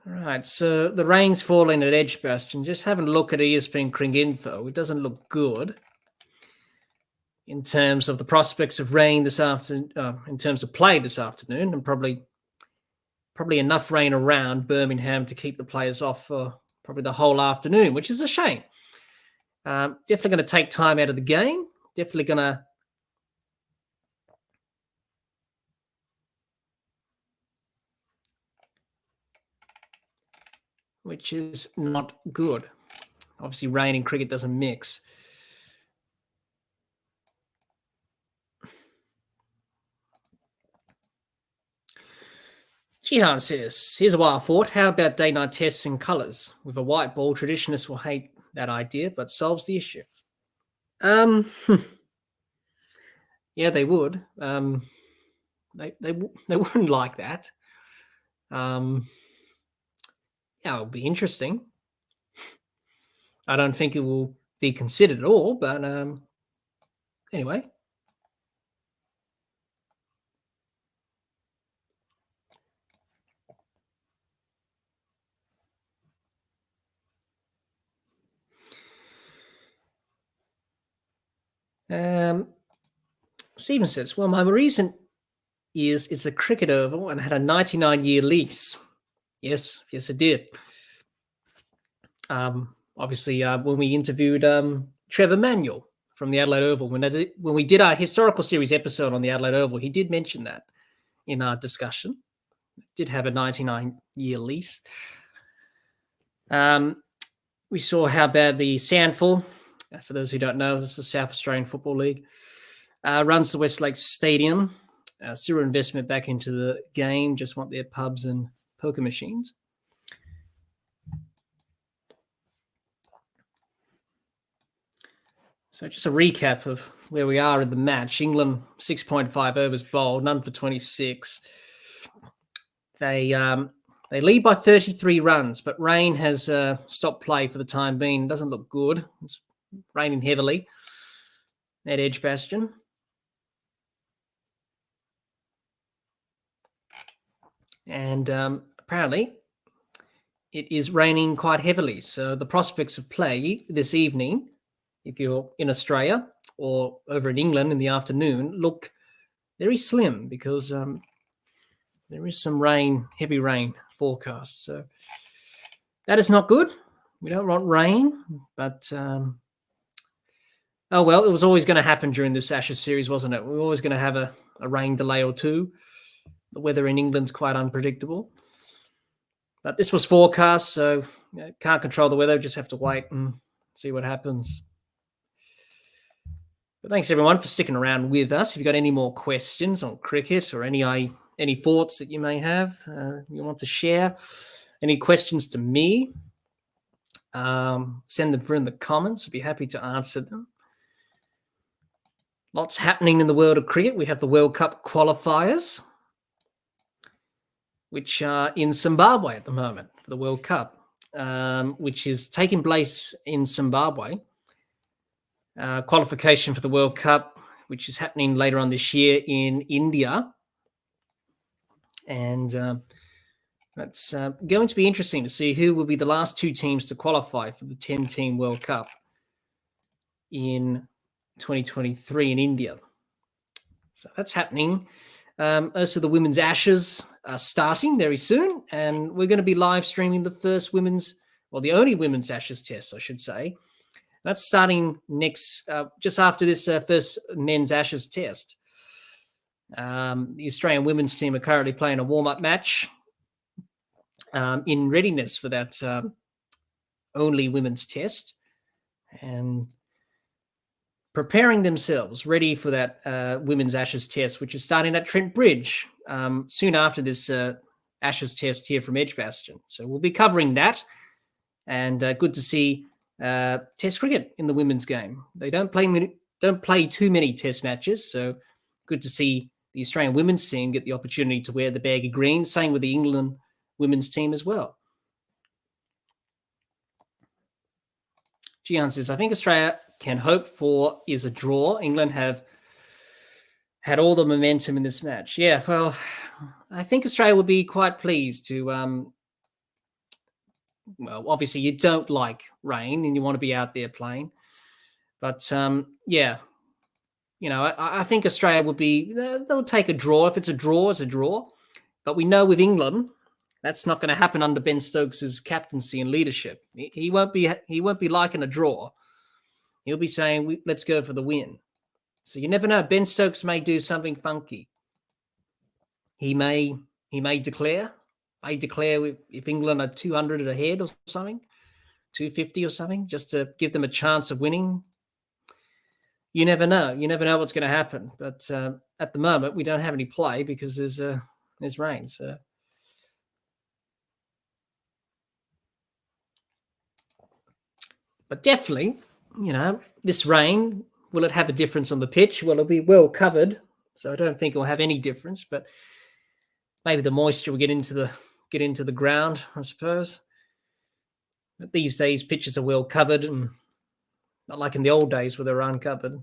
All right, so the rain's falling at Edgbaston. Just having a look at ESPN Cricket Info. It doesn't look good in terms of the prospects of rain this afternoon, in terms of play this afternoon, and probably enough rain around Birmingham to keep the players off for probably the whole afternoon, which is a shame. Definitely going to take time out of the game. Definitely going to which is not good. Obviously, rain and cricket doesn't mix. Jihan says, here's a wild thought. How about day-night tests in colours? With a white ball, traditionalists will hate that idea, but solves the issue. Yeah, they would. They wouldn't like that. Yeah, it'll be interesting. I don't think it will be considered at all, but anyway. Stephen says, well, my reason is it's a cricket oval and had a 99-year lease. Yes, it did. Obviously, when we interviewed Trevor Manuel from the Adelaide Oval, when we did our historical series episode on the Adelaide Oval, he did mention that in our discussion. It did have a 99-year lease. We saw how bad the Sandful, for those who don't know, this is the South Australian Football League, runs the West Lakes Stadium. Zero investment back into the game, just want their pubs and poker machines. So just a recap of where we are in the match. England 6.5 overs bowled, none for 26. They lead by 33 runs, but rain has stopped play for the time being. It doesn't look good. It's raining heavily at Edgbaston. And apparently it is raining quite heavily. So the prospects of play this evening, if you're in Australia or over in England in the afternoon, look very slim because there is some rain, heavy rain forecast. So that is not good. We don't want rain, but oh well, it was always going to happen during this Ashes series, wasn't it? We were always going to have a rain delay or two. The weather in England's quite unpredictable. But this was forecast, so can't control the weather. Just have to wait and see what happens. But thanks, everyone, for sticking around with us. If you've got any more questions on cricket or any thoughts that you may have, you want to share, any questions to me, send them through in the comments. I'd be happy to answer them. Lots happening in the world of cricket. We have the World Cup qualifiers, which are in Zimbabwe at the moment for the World Cup, which is taking place in Zimbabwe. Qualification for the World Cup, which is happening later on this year in India. And that's going to be interesting to see who will be the last two teams to qualify for the 10-team World Cup in 2023 in India. So that's happening. Also, the Women's Ashes are starting very soon, and we're going to be live streaming the only Women's Ashes test, I should say. That's starting next, just after this first Men's Ashes test. The Australian women's team are currently playing a warm-up match in readiness for that only women's test and preparing themselves ready for that Women's Ashes test, which is starting at Trent Bridge soon after this Ashes test here from Edgbaston. So we'll be covering that, and good to see Test cricket in the women's game. They don't play too many Test matches, so good to see the Australian women's team get the opportunity to wear the baggy green. Same with the England women's team as well. Gian says, I think Australia can hope for is a draw. England have had all the momentum in this match. Yeah, well, I think Australia would be quite pleased to, well, obviously you don't like rain and you want to be out there playing. But, yeah, you know, I think Australia would be, they'll take a draw. If it's a draw, it's a draw. But we know with England, that's not going to happen under Ben Stokes' captaincy and leadership. He won't be liking a draw. He'll be saying, let's go for the win. So you never know. Ben Stokes may do something funky. He may declare if England are 200 ahead or something, 250 or something, just to give them a chance of winning. You never know. You never know what's going to happen. But at the moment, we don't have any play because there's rain. So. But definitely, you know, this rain, will it have a difference on the pitch? Well, it'll be well covered, so I don't think it'll have any difference. But maybe the moisture will get into the ground, I suppose. But these days, pitches are well covered, and not like in the old days where they were uncovered.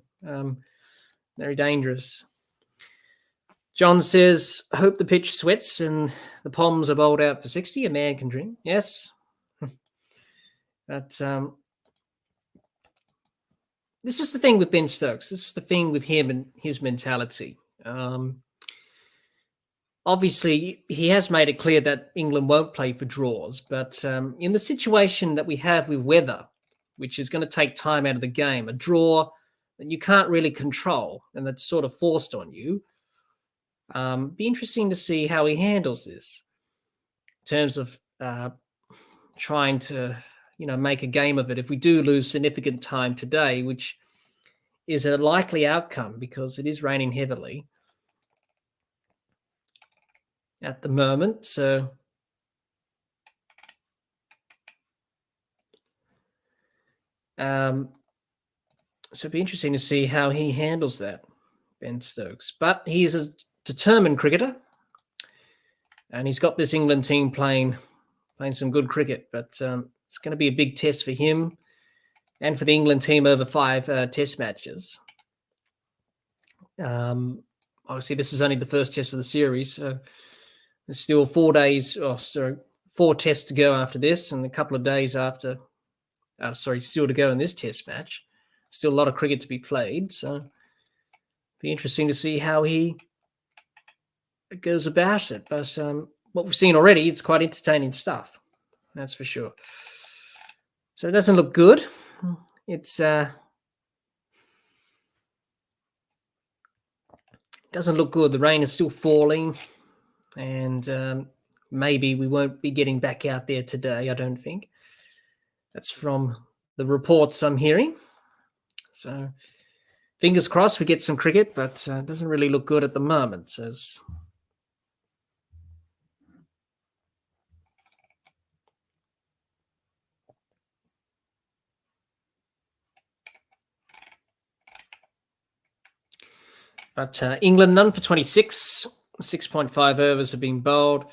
Very dangerous. John says, hope the pitch sweats and the Poms are bowled out for 60. A man can dream. Yes. But this is the thing with Ben Stokes. This is the thing with him and his mentality. Obviously, he has made it clear that England won't play for draws, but in the situation that we have with weather, which is going to take time out of the game, a draw that you can't really control and that's sort of forced on you, be interesting to see how he handles this in terms of trying to, make a game of it. If we do lose significant time today, which is a likely outcome because it is raining heavily at the moment. So it'd be interesting to see how he handles that, Ben Stokes. But he's a determined cricketer, and he's got this England team playing some good cricket. But it's going to be a big test for him and for the England team over 5 test matches. Obviously, this is only the first test of the series, so there's still 4 tests to go after this, and a couple of days after. Still to go in this test match. Still a lot of cricket to be played, so be interesting to see how he goes about it. But what we've seen already, it's quite entertaining stuff. That's for sure. So it doesn't look good. It's doesn't look good. The rain is still falling, and maybe we won't be getting back out there today, I don't think. That's from the reports I'm hearing. So fingers crossed we get some cricket, but it doesn't really look good at the moment. But England, none for 26. 6.5 overs have been bowled.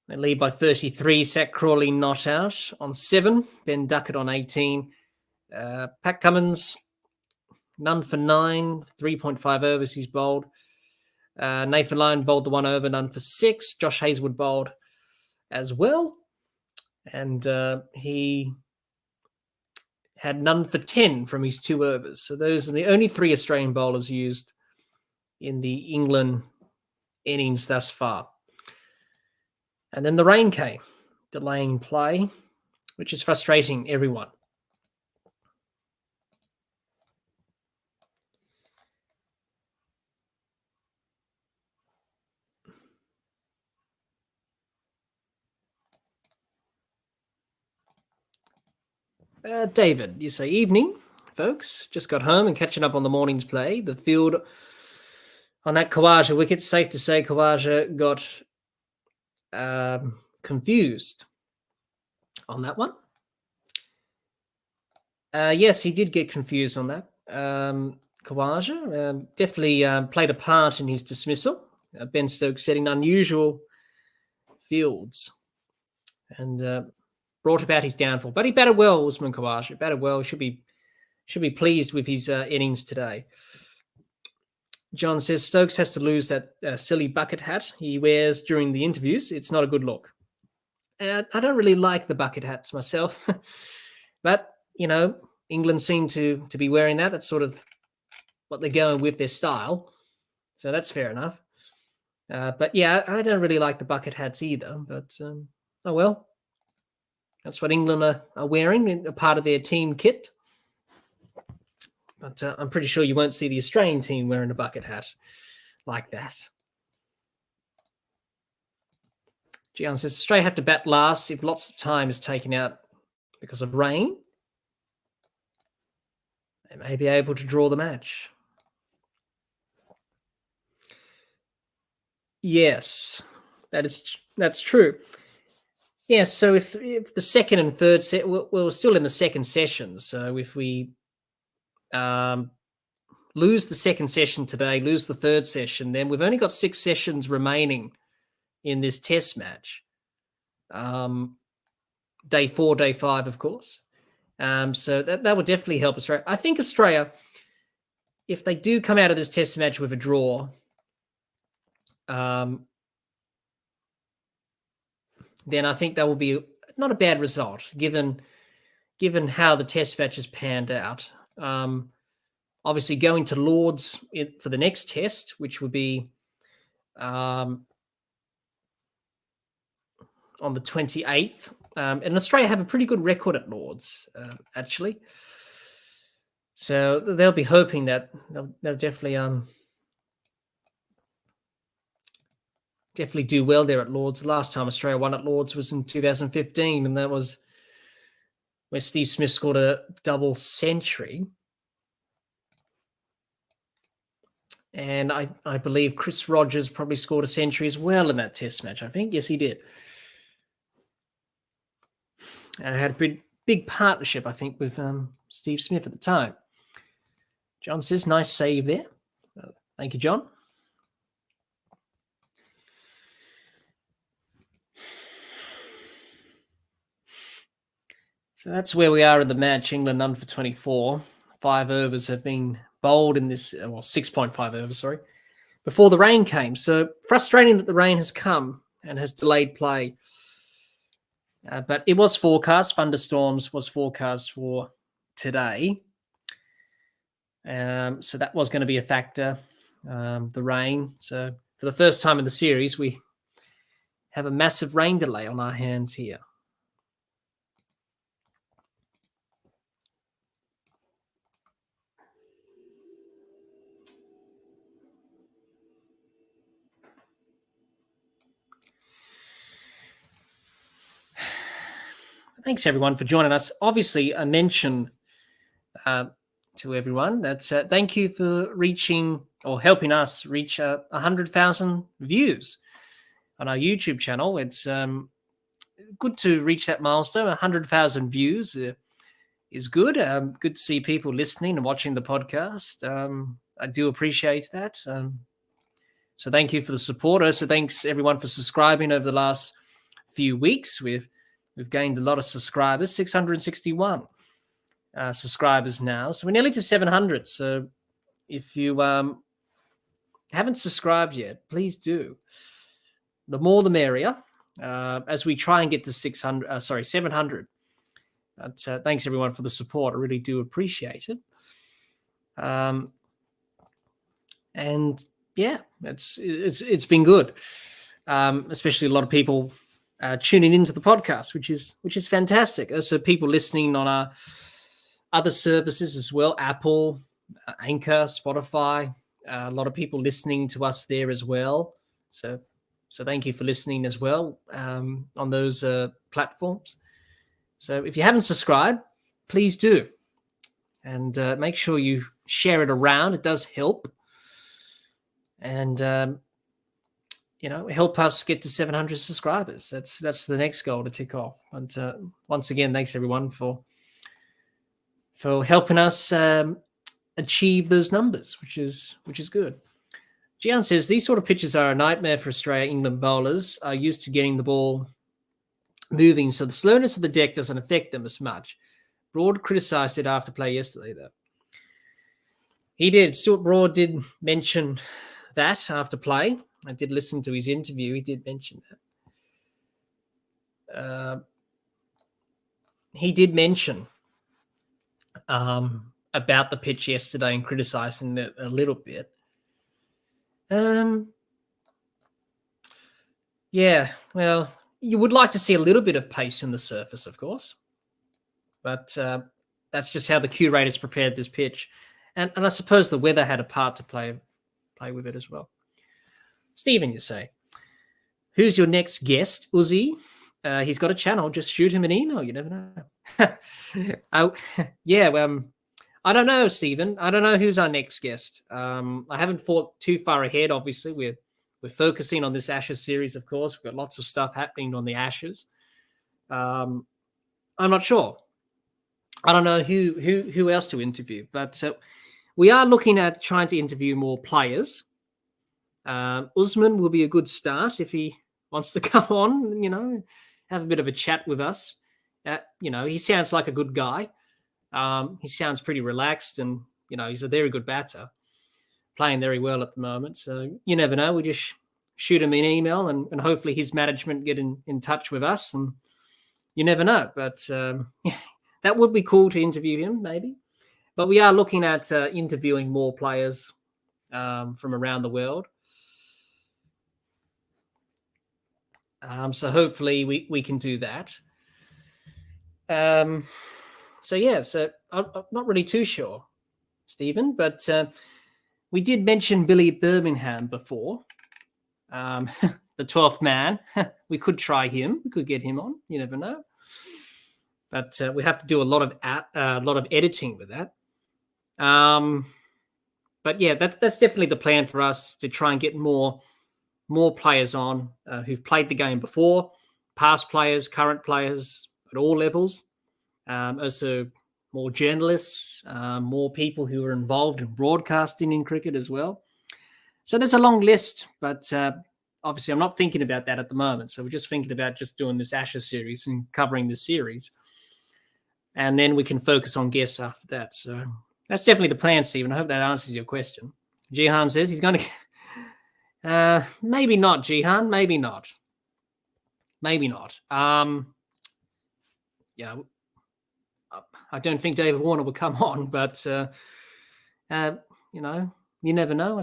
They lead by 33. Zach Crawley not out on 7. Ben Duckett on 18. Pat Cummins, none for 9. 3.5 overs he's bowled. Nathan Lyon bowled the 1 over, none for 6. Josh Hazlewood bowled as well. And he had none for 10 from his 2 overs. So those are the only 3 Australian bowlers used in the England innings thus far. And then the rain came, delaying play, which is frustrating everyone. David, you say, evening, folks. Just got home and catching up on the morning's play. The field on that Khawaja wicket, safe to say Khawaja got confused on that one. Yes, he did get confused on that. Khawaja definitely played a part in his dismissal. Ben Stokes setting unusual fields and brought about his downfall. But he batted well, Usman Khawaja. Batted well. Should be pleased with his innings today. John says Stokes has to lose that silly bucket hat he wears during the interviews. It's not a good look. I don't really like the bucket hats myself, but England seem to be wearing that. That's sort of what they're going with, their style. So that's fair enough. But yeah, I don't really like the bucket hats either. But oh well, that's what England are wearing, a part of their team kit. But I'm pretty sure you won't see the Australian team wearing a bucket hat like that. Gian says, Australia have to bat last if lots of time is taken out because of rain. They may be able to draw the match. Yes, that's true. Yes, so if the second and third set, we're still in the second session. So if we lose the second session today, lose the third session, then we've only got 6 sessions remaining in this test match. Day 4, day 5, of course. So that would definitely help Australia. I think Australia, if they do come out of this test match with a draw, then I think that will be not a bad result, given how the test match has panned out. Obviously, going to Lords for the next test, which would be on the 28th. And Australia have a pretty good record at Lords, actually. So they'll be hoping that they'll definitely do well there at Lords. The last time Australia won at Lords was in 2015, and that was where Steve Smith scored a double century. And I believe Chris Rogers probably scored a century as well in that test match, I think. Yes, he did. And I had a big partnership, I think, with Steve Smith at the time. John says, nice save there. Thank you, John. So that's where we are in the match. England none for 24. 5 overs have been bowled in this, 6.5 overs, sorry, before the rain came. So frustrating that the rain has come and has delayed play. But it was forecast. Thunderstorms was forecast for today. So that was going to be a factor, the rain. So for the first time in the series, we have a massive rain delay on our hands here. Thanks, everyone, for joining us. Obviously, I mentioned to everyone that thank you for reaching or helping us reach 100,000 views on our YouTube channel. It's good to reach that milestone. 100,000 views is good. Good to see people listening and watching the podcast. I do appreciate that. So thank you for the support. Also, thanks everyone for subscribing over the last few weeks. We've gained a lot of subscribers, 661 subscribers now. So we're nearly to 700. So if you haven't subscribed yet, please do. The more the merrier, as we try and get to 700. But thanks everyone for the support. I really do appreciate it. And yeah, it's been good. Especially a lot of people tuning into the podcast, which is fantastic. Also, people listening on our other services as well, Apple, Anchor, Spotify. A lot of people listening to us there as well. So thank you for listening as well on those platforms. So if you haven't subscribed, please do. And make sure you share it around. It does help. And help us get to 700 subscribers. That's the next goal to tick off. And once again, thanks everyone for helping us achieve those numbers, which is good. Gian says these sort of pitches are a nightmare for Australia. England bowlers are used to getting the ball moving, so the slowness of the deck doesn't affect them as much. Broad criticised it after play yesterday, though. He did. Stuart Broad did mention that after play. I did listen to his interview. He did mention that. He did mention about the pitch yesterday and criticising it a little bit. Yeah, well, you would like to see a little bit of pace in the surface, of course. But that's just how the curators prepared this pitch. And I suppose the weather had a part to play with it as well. Stephen, you say, who's your next guest? Uzi? He's got a channel. Just shoot him an email. You never know. I don't know, Stephen. I don't know who's our next guest. I haven't thought too far ahead. Obviously, we're focusing on this Ashes series, of course. We've got lots of stuff happening on the Ashes. I'm not sure. I don't know who else to interview, but we are looking at trying to interview more players. Usman will be a good start if he wants to come on, have a bit of a chat with us. He sounds like a good guy. He sounds pretty relaxed and, he's a very good batter, playing very well at the moment. So you never know. We just shoot him an email and hopefully his management get in touch with us, and you never know. But that would be cool to interview him maybe. But we are looking at interviewing more players from around the world. So hopefully we can do that. So I'm not really too sure, Stephen, but we did mention Billy Birmingham before. The 12th man. We could try him. We could get him on. You never know. But we have to do a lot of editing with that. But yeah, that's definitely the plan for us, to try and get more players on who've played the game before, past players, current players at all levels. Also more journalists, more people who are involved in broadcasting in cricket as well. So there's a long list, but obviously I'm not thinking about that at the moment. So we're just thinking about just doing this Ashes series and covering this series. And then we can focus on guests after that. So that's definitely the plan, Stephen. I hope that answers your question. Jihan says he's going to... maybe not, Jihan. Maybe not. I don't think David Warner will come on, but, you never know,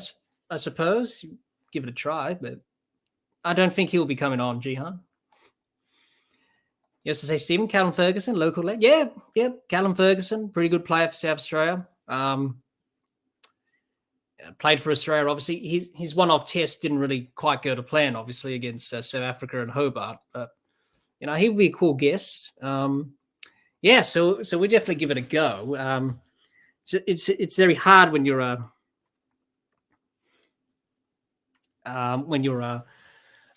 I suppose. Give it a try, but I don't think he'll be coming on, Jihan. Yes, to say Stephen, Callum Ferguson, local lad. Yeah, Callum Ferguson, pretty good player for South Australia. Played for Australia, obviously. His one-off test didn't really quite go to plan, obviously, against South Africa and Hobart. But, he'll be a cool guest. So we definitely give it a go. It's very hard when you're a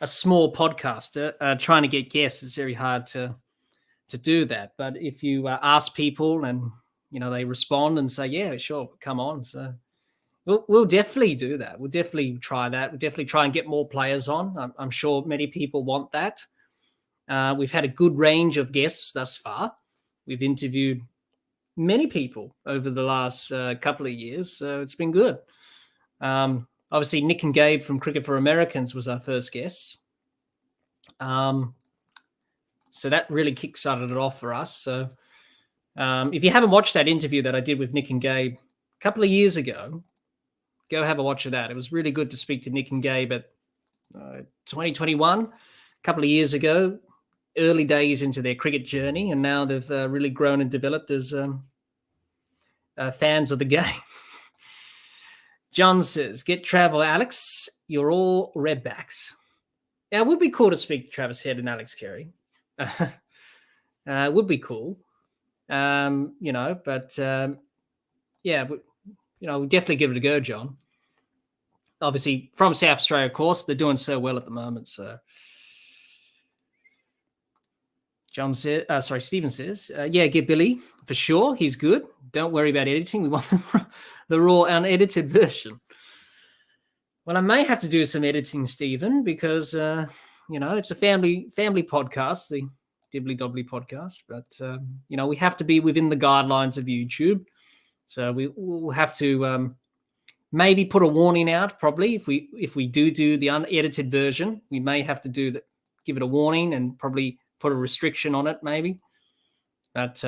small podcaster trying to get guests. It's very hard to do that. But if you ask people and they respond and say, yeah, sure, come on. So we'll definitely do that. We'll definitely try that. We'll definitely try and get more players on. I'm sure many people want that. We've had a good range of guests thus far. We've interviewed many people over the last couple of years, so it's been good. Obviously, Nick and Gabe from Cricket for Americans was our first guest. So that really kickstarted it off for us. So if you haven't watched that interview that I did with Nick and Gabe a couple of years ago, go have a watch of that. It was really good to speak to Nick and Gabe at 2021, a couple of years ago, early days into their cricket journey, and now they've really grown and developed as fans of the game. John says, get travel, Alex. You're all redbacks. Yeah, it would be cool to speak to Travis Head and Alex Carey. Would be cool. We'll definitely give it a go, John. Obviously, from South Australia, of course, they're doing so well at the moment. So, Stephen says, get Billy for sure. He's good. Don't worry about editing. We want the raw, unedited version. Well, I may have to do some editing, Stephen, because it's a family podcast, the Dibbly-Dobbly podcast. But we have to be within the guidelines of YouTube. So we'll have to maybe put a warning out. Probably if we do the unedited version, we may have to give it a warning and probably put a restriction on it, maybe. But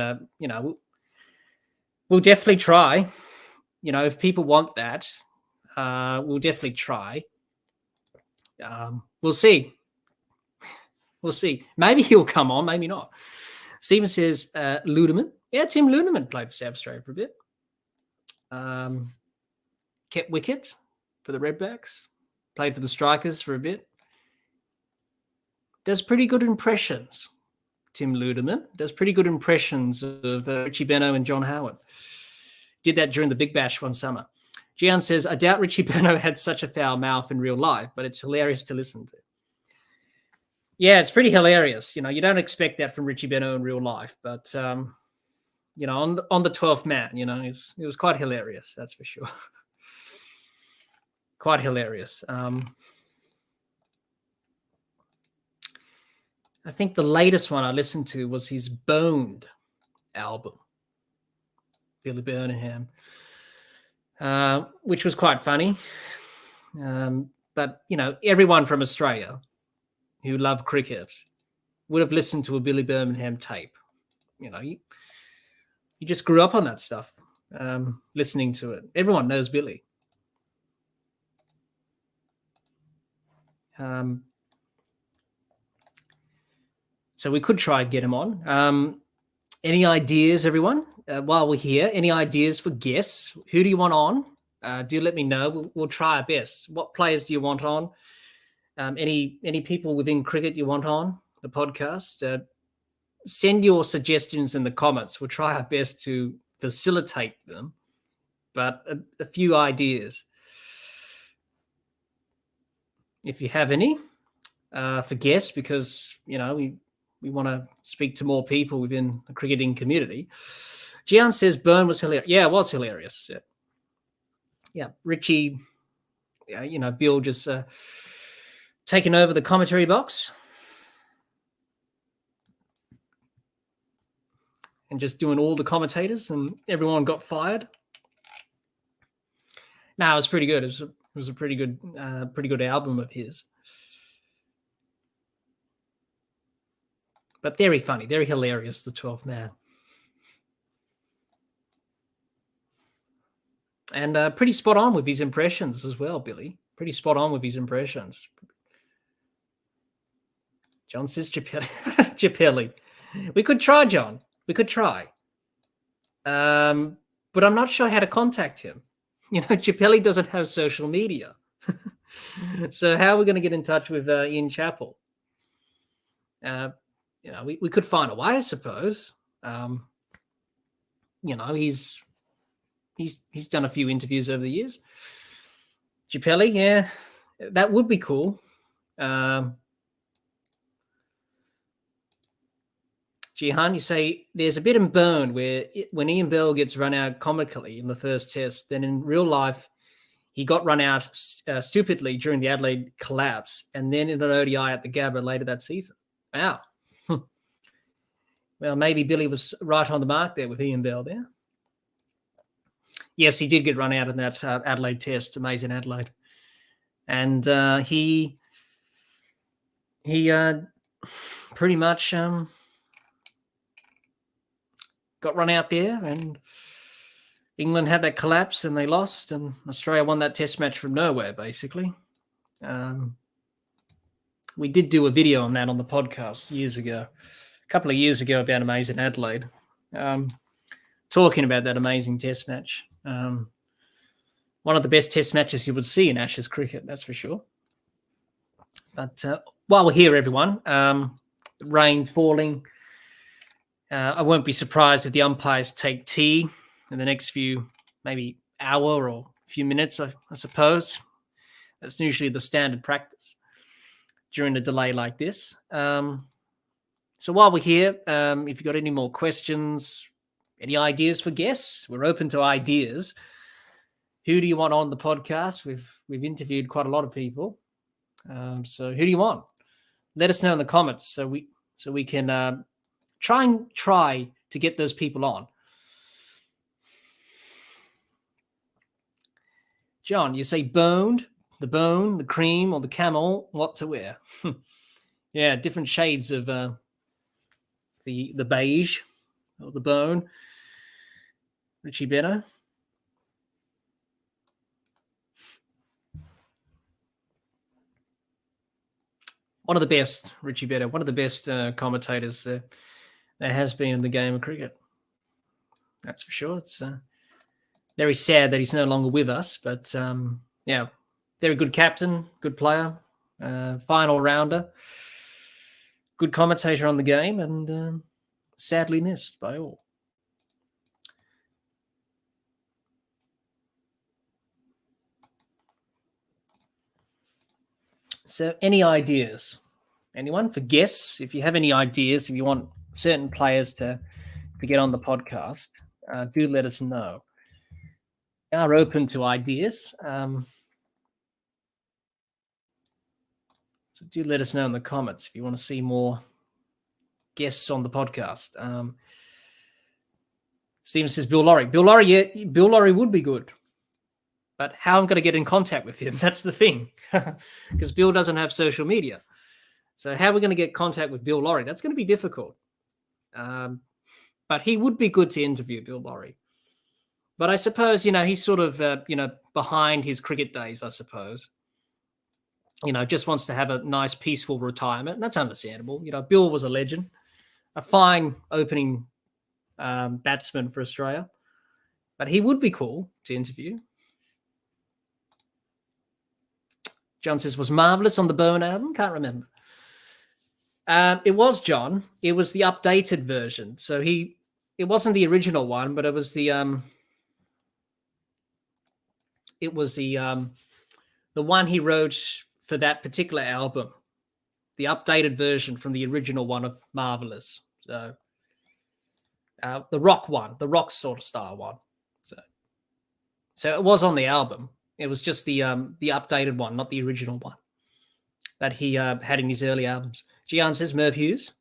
we'll definitely try. If people want that, we'll definitely try. We'll see. Maybe he'll come on, maybe not. Stephen says Ludeman. Yeah, Tim Ludeman played for South Australia for a bit. Kept wicket for the Redbacks. Played for the Strikers for a bit. Does pretty good impressions, Tim Ludeman. Does pretty good impressions of Richie Benaud and John Howard. Did that during the Big Bash one summer. Gian says, I doubt Richie Benaud had such a foul mouth in real life, but it's hilarious to listen to. Yeah, it's pretty hilarious. You don't expect that from Richie Benaud in real life, but on the 12th man, it was quite hilarious, that's for sure. Quite hilarious. I think the latest one I listened to was his Boned album, Billy Birmingham, which was quite funny. But, everyone from Australia who love cricket would have listened to a Billy Birmingham tape. You just grew up on that stuff. listening to it. Everyone knows Billy. So we could try and get him on. Any ideas, everyone? While we're here, any ideas for guests? Who do you want on? Do let me know. We'll try our best. What players do you want on? Any people within cricket you want on the podcast? Send your suggestions in the comments. We'll try our best to facilitate them, but a few ideas. If you have any for guests, because, we want to speak to more people within the cricketing community. Gian says Byrne was hilarious. Yeah, it was hilarious. Yeah. Richie, Bill just taking over the commentary box and just doing all the commentators, and everyone got fired. No, it was pretty good. It was a pretty good album of his. But very funny, very hilarious, the 12th man. And pretty spot on with his impressions as well, Billy. Pretty spot on with his impressions. John says Chappelli. We could try, John. We could try. But I'm not sure how to contact him. Chappelli doesn't have social media. So how are we going to get in touch with Ian Chappell? We could find a way, I suppose. He's done a few interviews over the years. Chappelli, yeah, that would be cool. Jihan, you say there's a bit in Byrne where when Ian Bell gets run out comically in the first test, then in real life he got run out stupidly during the Adelaide collapse, and then in an ODI at the Gabba later that season. Wow. Well, maybe Billy was right on the mark there with Ian Bell there. Yes, he did get run out in that Adelaide test, amazing Adelaide. And he pretty much got run out there, and England had that collapse and they lost, and Australia won that test match from nowhere, basically. We did do a video on that on the podcast a couple of years ago about amazing Adelaide, talking about that amazing test match. One of the best test matches you would see in Ashes cricket, that's for sure. But while we're here, everyone, rain's falling. I won't be surprised if the umpires take tea in the next few, maybe hour or few minutes, I suppose. That's usually the standard practice during a delay like this. So while we're here, if you've got any more questions, any ideas for guests, we're open to ideas. Who do you want on the podcast? We've interviewed quite a lot of people. So who do you want? Let us know in the comments so we can try to get those people on. John, you say boned, the bone, the cream, or the camel, what to wear? Yeah, different shades of the beige or the bone. Richie Better. One of the best, Richie Better, one of the best commentators there has been in the game of cricket. That's for sure. It's very sad that he's no longer with us, but yeah, very good captain, good player, final rounder, good commentator on the game, and sadly missed by all. So any ideas? Anyone for guests? If you have any ideas, if you want certain players to get on the podcast, do let us know. We are open to ideas. So do let us know in the comments if you want to see more guests on the podcast. Steven says Bill Laurie. Bill Laurie, yeah, Bill Laurie would be good. But how I'm going to get in contact with him, that's the thing. Because Bill doesn't have social media. So how are we going to get contact with Bill Laurie? That's going to be difficult. But he would be good to interview, Bill Laurie. But I suppose, he's sort of, behind his cricket days, I suppose. Just wants to have a nice, peaceful retirement. And that's understandable. Bill was a legend, a fine opening batsman for Australia. But he would be cool to interview. John says, was Marvellous on the Bowen album? Can't remember. It was, John. It was the updated version. So it wasn't the original one, but it was the one he wrote for that particular album, the updated version from the original one of Marvellous. So the rock sort of style one. So it was on the album. It was just the updated one, not the original one that he had in his early albums. Gian says Merv Hughes.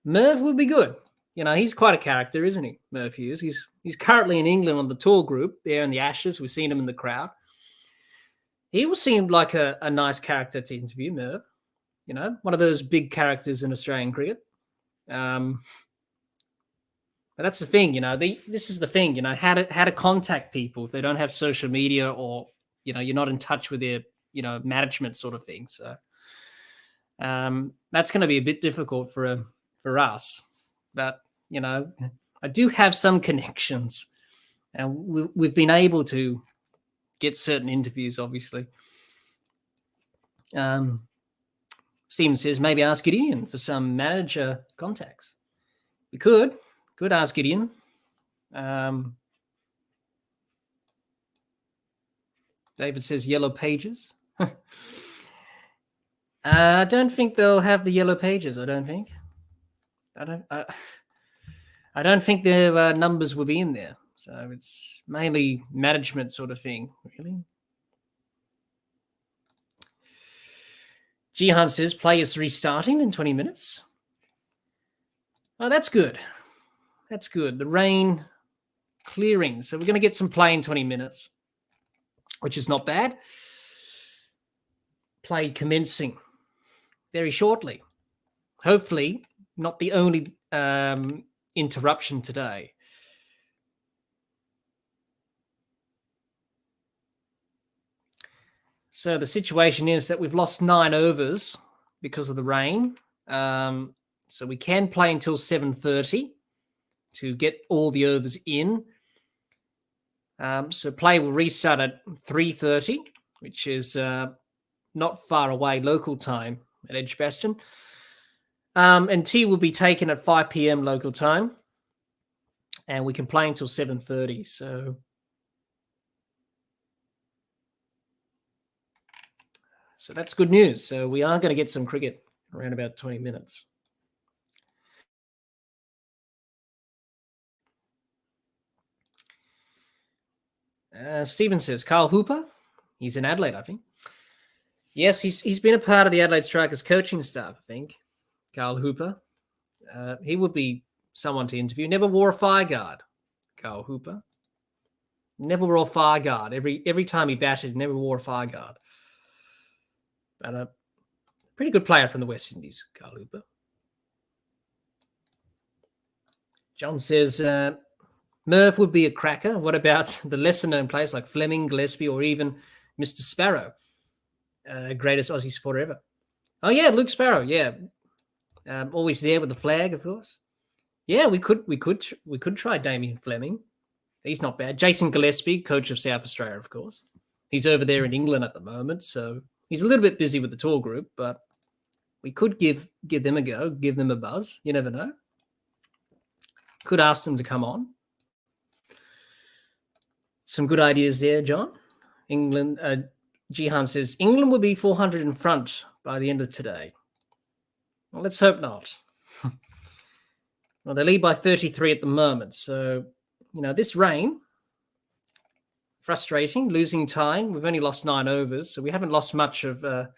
Merv would be good. He's quite a character, isn't he, Merv Hughes? He's currently in England on the tour group there in the Ashes. We've seen him in the crowd. He will seem like a nice character to interview, Merv. One of those big characters in Australian cricket. But that's the thing, this is the thing, how to contact people if they don't have social media or, you're not in touch with their, management sort of thing. So that's going to be a bit difficult for us. But, I do have some connections and we've been able to get certain interviews, obviously. Stephen says, maybe ask Gideon for some manager contacts. We could ask Gideon. David says Yellow Pages. I don't think they'll have the Yellow Pages. I don't think their numbers will be in there. So it's mainly management sort of thing, really. Jihan says play is restarting in 20 minutes. Oh, that's good. That's good. The rain clearing. So we're going to get some play in 20 minutes, which is not bad. Play commencing very shortly. Hopefully not the only interruption today. So the situation is that we've lost 9 overs because of the rain. So we can play until 7:30 to get all the overs in. So play will restart at 3:30, which is not far away local time at Edgbaston. And tea will be taken at 5 p.m. local time. And we can play until 7:30. So that's good news. So we are going to get some cricket around about 20 minutes. Stephen says, Carl Hooper, he's in Adelaide, I think. Yes, he's been a part of the Adelaide Strikers coaching staff, I think. Carl Hooper. He would be someone to interview. Never wore a fire guard, Carl Hooper. Never wore a fire guard. Every time he batted, never wore a fire guard. But a pretty good player from the West Indies, Carl Hooper. John says, Merv would be a cracker. What about the lesser-known players like Fleming, Gillespie, or even Mr. Sparrow, greatest Aussie supporter ever? Oh, yeah, Luke Sparrow, yeah. Always there with the flag, of course. Yeah, we could try Damien Fleming. He's not bad. Jason Gillespie, coach of South Australia, of course. He's over there in England at the moment, so he's a little bit busy with the tour group, but we could give them a go, give them a buzz. You never know. Could ask them to come on. Some good ideas there, John. England, Jihan says, England will be 400 in front by the end of today. Well, let's hope not. Well, they lead by 33 at the moment. So, this rain, frustrating, losing time. We've only lost 9 overs, so we haven't lost much of the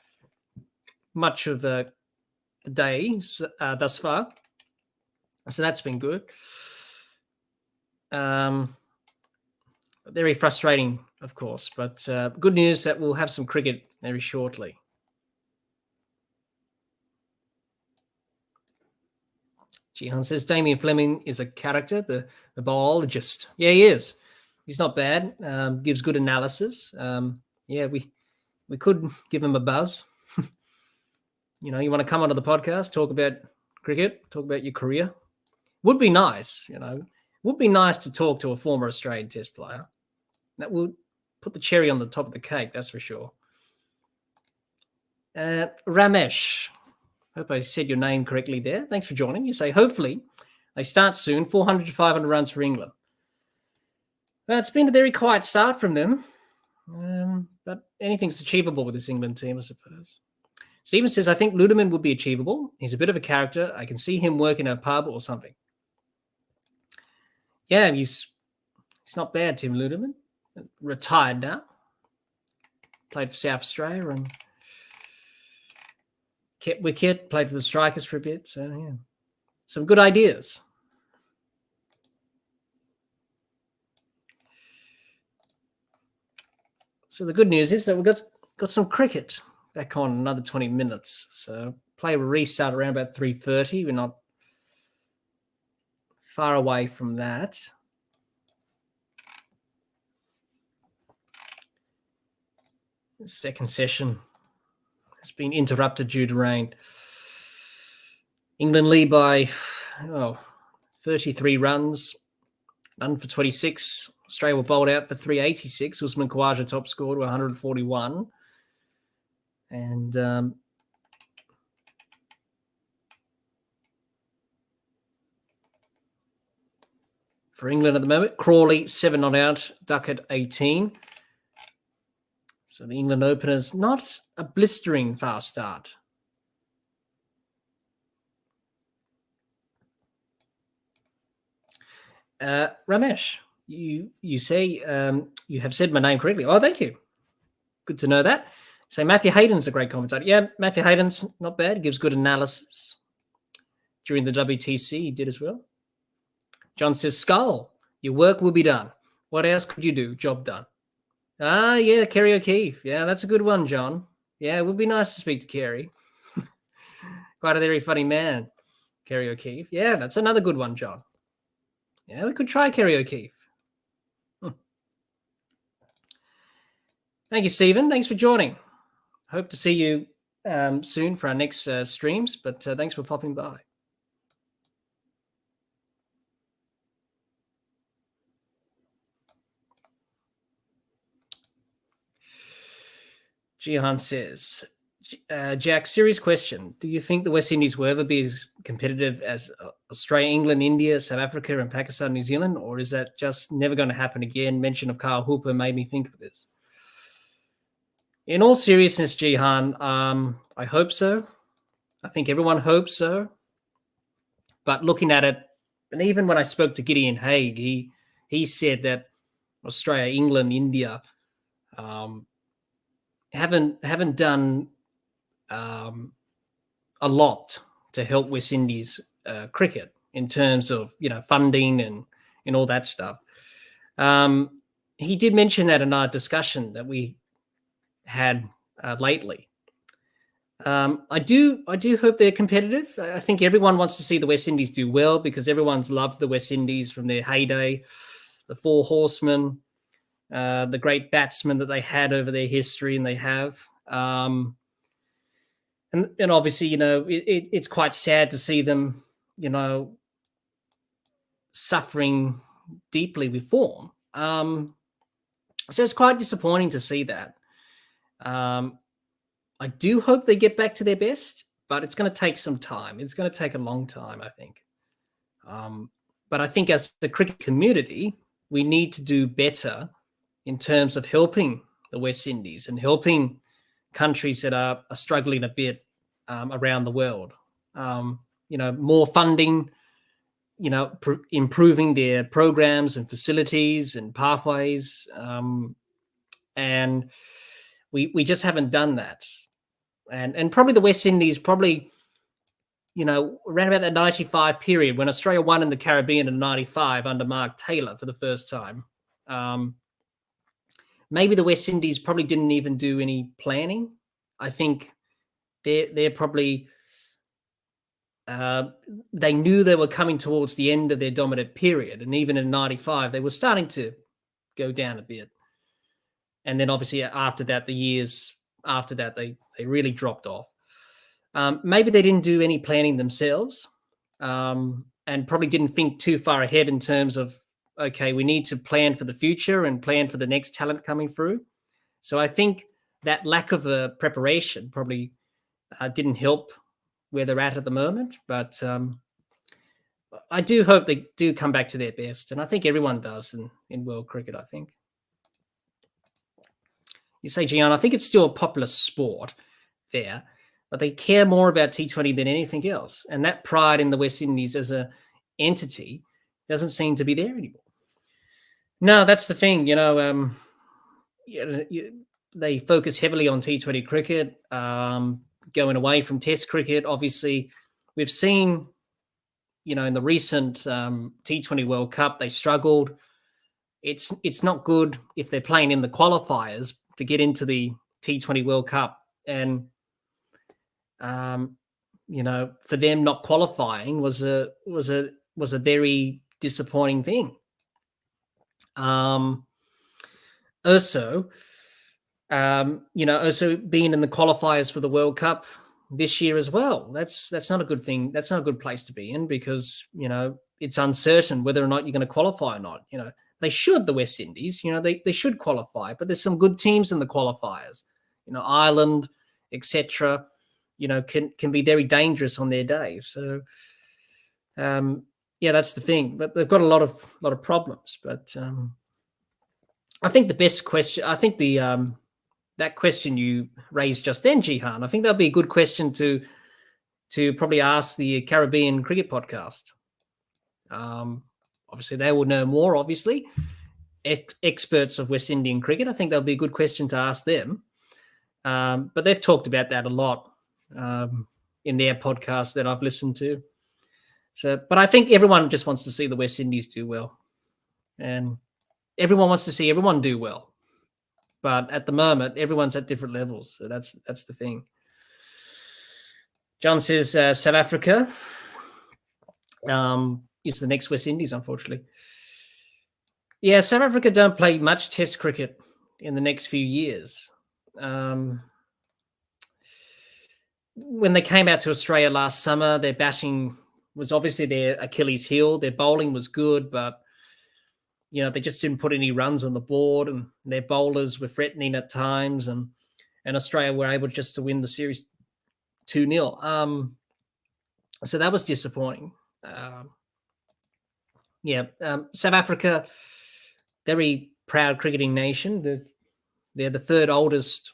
day thus far. So that's been good. Very frustrating, of course, but good news that we'll have some cricket very shortly. Jihan says Damien Fleming is a character, the biologist. Yeah, he is. He's not bad. Gives good analysis. Yeah, we could give him a buzz. You know, you want to come onto the podcast, talk about cricket, talk about your career. Would be nice, you know. Would be nice to talk to a former Australian Test player. That would put the cherry on the top of the cake, that's for sure. Ramesh, hope I said your name correctly there. Thanks for joining. You say, hopefully, they start soon, 400 to 500 runs for England. Well, it's been a very quiet start from them, but anything's achievable with this England team, I suppose. Stephen says, I think Ludeman would be achievable. He's a bit of a character. I can see him work in a pub or something. Yeah, he's not bad, Tim Ludeman. Retired now. Played for South Australia and kept wicket, played for the Strikers for a bit. So, yeah, some good ideas. So the good news is that we've got some cricket back on another 20 minutes. So play will restart around about 3:30. We're not far away from that. The second session has been interrupted due to rain. England lead by 33 runs, none for 26. Australia were bowled out for 386. Usman Khawaja top scored to 141. And for England at the moment, Crawley 7 not out, Duckett 18. So the England openers, not a blistering fast start. Ramesh, you say you have said my name correctly. Oh, thank you. Good to know that. Say Matthew Hayden's a great commentator. Yeah, Matthew Hayden's not bad. He gives good analysis. During the WTC, he did as well. John says, Skull, your work will be done. What else could you do? Job done. Ah, yeah, Kerry O'Keefe. Yeah, that's a good one, John. Yeah, it would be nice to speak to Kerry. Quite a very funny man, Kerry O'Keefe. Yeah, that's another good one, John. Yeah, we could try Kerry O'Keefe. Thank you, Stephen. Thanks for joining. Hope to see you soon for our next streams, but thanks for popping by. Jihan says, Jack, serious question. Do you think the West Indies will ever be as competitive as Australia, England, India, South Africa, and Pakistan, New Zealand? Or is that just never going to happen again? Mention of Carl Hooper made me think of this. In all seriousness, Jihan, I hope so. I think everyone hopes so. But looking at it, and even when I spoke to Gideon Haig, he said that Australia, England, India haven't done a lot to help West Indies cricket in terms of funding and all that stuff. He did mention that in our discussion that we had lately. I do hope they're competitive. I think everyone wants to see the West Indies do well because everyone's loved the West Indies from their heyday, the Four Horsemen, the great batsmen that they had over their history, and they have. And obviously, it's quite sad to see them, suffering deeply with form. So it's quite disappointing to see that. I do hope they get back to their best, but it's going to take some time. It's going to take a long time, I think. But I think as the cricket community, we need to do better in terms of helping the West Indies and helping countries that are struggling a bit around the world. More funding, improving their programs and facilities and pathways. And we just haven't done that. And probably the West Indies, around about that 95 period when Australia won in the Caribbean in 95 under Mark Taylor for the first time. Maybe the West Indies probably didn't even do any planning. I think they're probably they knew they were coming towards the end of their dominant period, and even in 95 they were starting to go down a bit. And then obviously after that, the years after that, they really dropped off. Maybe they didn't do any planning themselves, and probably didn't think too far ahead in terms of, okay, we need to plan for the future and plan for the next talent coming through. So I think that lack of preparation probably didn't help where they're at the moment. But I do hope they do come back to their best. And I think everyone does in world cricket, I think. You say, Gian, I think it's still a popular sport there, but they care more about T20 than anything else. And that pride in the West Indies as an entity doesn't seem to be there anymore. No, that's the thing. They focus heavily on T20 cricket, going away from Test cricket. Obviously, we've seen, in the recent T20 World Cup, they struggled. It's not good if they're playing in the qualifiers to get into the T20 World Cup. And, for them not qualifying was a very disappointing thing. Also being in the qualifiers for the World Cup this year as well, that's not a good thing. That's not a good place to be in, because, it's uncertain whether or not you're going to qualify or not. They should, the West Indies, they should qualify, but there's some good teams in the qualifiers. Ireland, etc., can be very dangerous on their day. So, that's the thing. But they've got a lot of problems. But I think the best question, I think that question you raised just then, Jihan, I think that'll be a good question to probably ask the Caribbean Cricket Podcast. Obviously, they will know more, obviously. Experts of West Indian cricket, I think that'll be a good question to ask them. But they've talked about that a lot in their podcast that I've listened to. So, but I think everyone just wants to see the West Indies do well. And everyone wants to see everyone do well. But at the moment, everyone's at different levels. So that's the thing. John says South Africa is the next West Indies, unfortunately. Yeah, South Africa don't play much Test cricket in the next few years. When they came out to Australia last summer, their batting was obviously their Achilles heel. Their bowling was good, but they just didn't put any runs on the board, and their bowlers were threatening at times, and Australia were able just to win the series 2-0. So that was disappointing. South Africa, very proud cricketing nation. They're the third oldest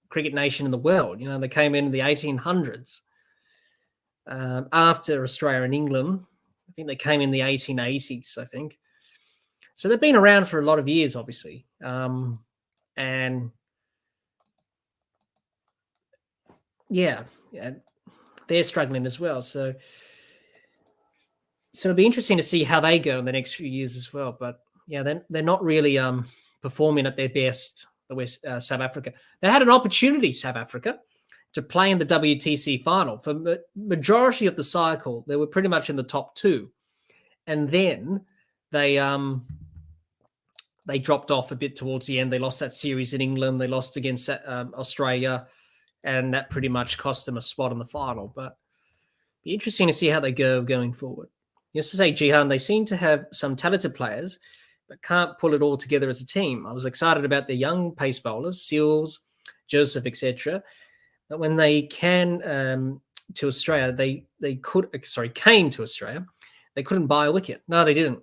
cricket nation in the world. They came in the 1800s. After Australia and England, I think they came in the 1880s, I think. So they've been around for a lot of years, obviously. And they're struggling as well. So it'll be interesting to see how they go in the next few years as well. But they're not really performing at their best. South Africa. They had an opportunity, South Africa, to play in the WTC final. For the majority of the cycle, they were pretty much in the top two, and then they dropped off a bit towards the end. They lost that series in England. They lost against Australia, and that pretty much cost them a spot in the final. But it'll be interesting to see how they go going forward. Just to say, Jihan, they seem to have some talented players, but can't pull it all together as a team. I was excited about the young pace bowlers, Seals, Joseph, etc. But when they came to Australia, they came to Australia, they couldn't buy a wicket. No, they didn't.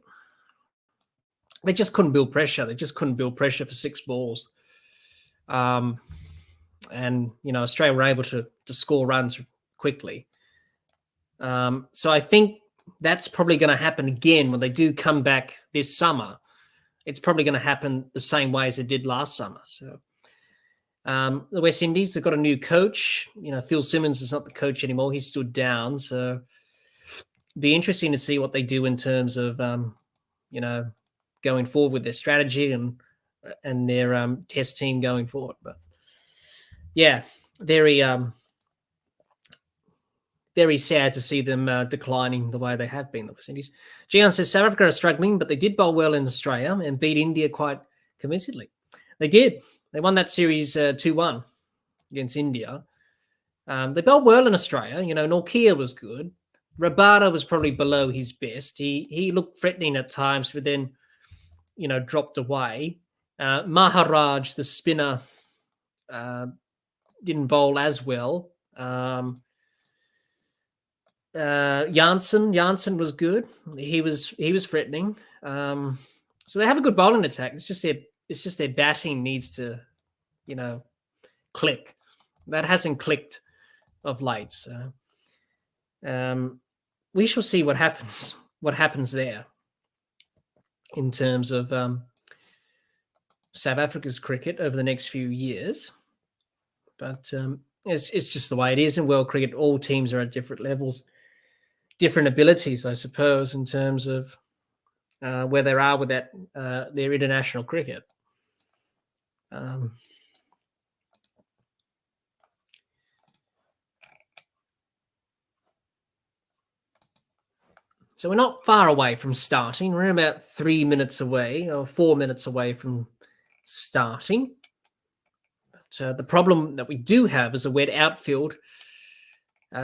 They just couldn't build pressure. They just couldn't build pressure for 6 balls. And, Australia were able to score runs quickly. So I think that's probably going to happen again when they do come back this summer. It's probably going to happen the same way as it did last summer. So the West Indies, they've got a new coach. Phil Simmons is not the coach anymore. He stood down. So it'll be interesting to see what they do in terms of, going forward with their strategy and their test team going forward. But very very sad to see them declining the way they have been, the West Indies. Gian says South Africa are struggling, but they did bowl well in Australia and beat India quite convincingly. They did. They won that series 2-1 against India. They bowled well in Australia. Norkia was good. Rabada was probably below his best. He looked threatening at times, but then, dropped away. Maharaj, the spinner, didn't bowl as well. Janssen was good. He was threatening. So they have a good bowling attack. It's just their batting needs to, click. That hasn't clicked of late. So we shall see what happens there in terms of South Africa's cricket over the next few years. But it's just the way it is in world cricket. All teams are at different levels, different abilities, I suppose, in terms of where they are with that their international cricket. So we're not far away from starting. We're about 3 minutes away or 4 minutes away from starting. But the problem that we do have is a wet outfield.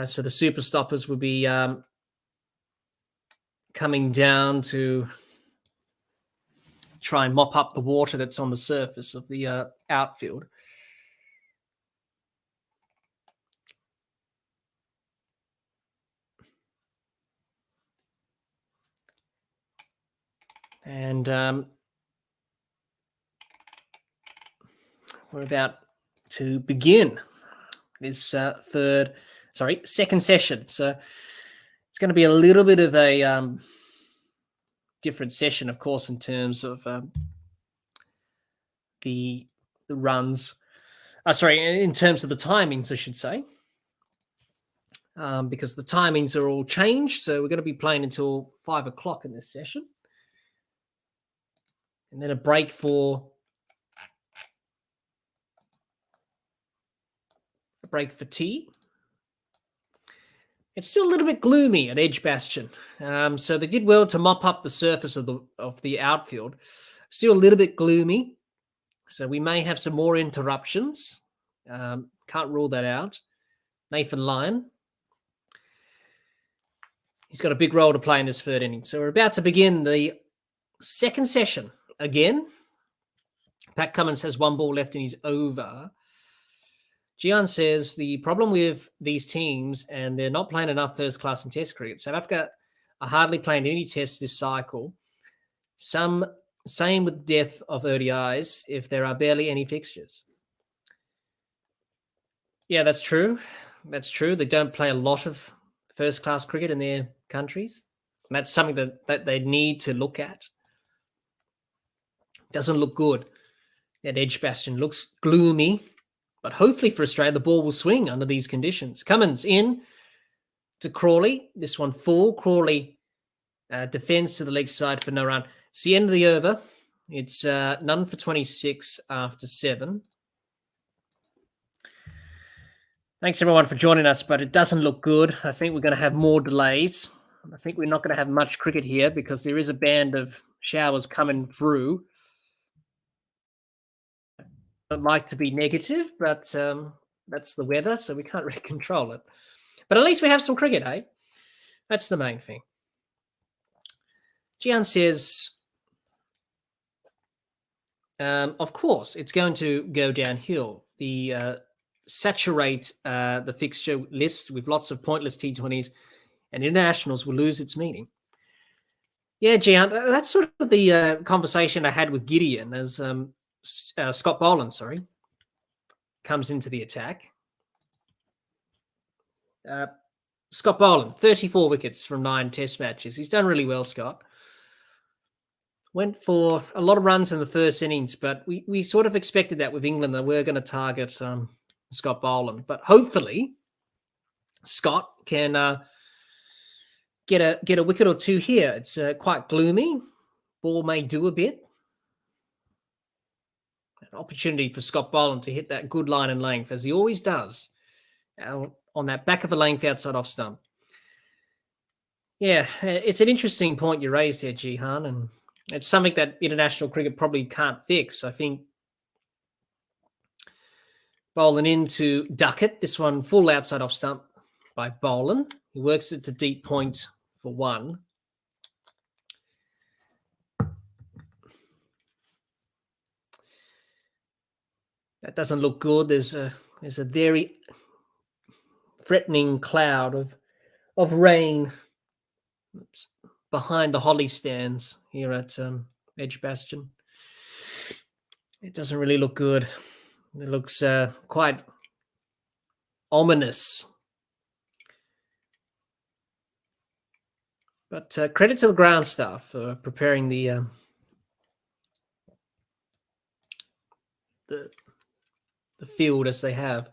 So the super stoppers will be coming down to try and mop up the water that's on the surface of the outfield. And we're about to begin this second session. So it's going to be a little bit of a different session, of course, in terms of the runs. In terms of the timings, I should say. Because the timings are all changed. So we're going to be playing until 5 o'clock in this session. And then a break for tea. It's still a little bit gloomy at Edgbaston. So they did well to mop up the surface of the outfield. Still a little bit gloomy. So we may have some more interruptions. Can't rule that out. Nathan Lyon. He's got a big role to play in this third inning. So we're about to begin the second session again. Pat Cummins has 1 ball left in his over. Gian says the problem with these teams, and they're not playing enough first class and test cricket. South Africa are hardly playing any tests this cycle. Same with depth of ODIs if there are barely any fixtures. Yeah, that's true. That's true. They don't play a lot of first class cricket in their countries. And that's something that they need to look at. Doesn't look good. That Edgbaston looks gloomy. But hopefully for Australia, the ball will swing under these conditions. Cummins in to Crawley. This one full. Crawley defends to the leg side for no run. It's the end of the over. It's none for 26 after 7. Thanks, everyone, for joining us, but it doesn't look good. I think we're going to have more delays. I think we're not going to have much cricket here because there is a band of showers coming through. I don't like to be negative, but that's the weather, so we can't really control it. But at least we have some cricket, eh? That's the main thing. Gian says, of course, it's going to go downhill. The saturate the fixture list with lots of pointless T20s and internationals will lose its meaning. Yeah, Gian, that's sort of the conversation I had with Gideon as Scott Boland, comes into the attack. Scott Boland, 34 wickets from 9 test matches. He's done really well, Scott. Went for a lot of runs in the first innings, but we sort of expected that with England that we're going to target Scott Boland. But hopefully Scott can get a wicket or two here. It's quite gloomy. Ball may do a bit. An opportunity for Scott Boland to hit that good line and length, as he always does on that back of a length outside off stump. Yeah, it's an interesting point you raised there, Jihan, and it's something that international cricket probably can't fix. I think bowling into Duckett, this one full outside off stump by Boland. He works it to deep point for one. That doesn't look good. There's a very threatening cloud of rain that's behind the holly stands here at Edgbaston. It doesn't really look good. It looks quite ominous. But credit to the ground staff for preparing the field as they have,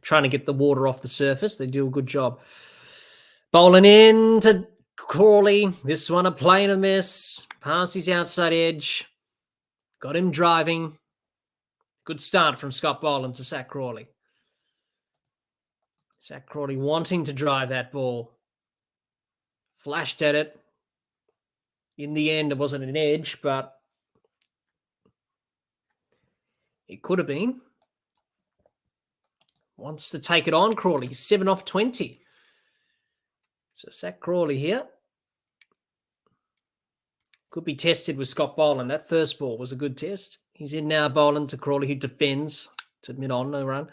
trying to get the water off the surface. They do a good job. Bowling in to Crawley. This one a plane and miss. Past his outside edge. Got him driving. Good start from Scott Boland to Zach Crawley. Zach Crawley wanting to drive that ball. Flashed at it. In the end, it wasn't an edge, but it could have been. Wants to take it on, Crawley. 7 off 20. So Zach Crawley here. Could be tested with Scott Boland. That first ball was a good test. He's in now, Boland to Crawley, who defends to mid-on, no run.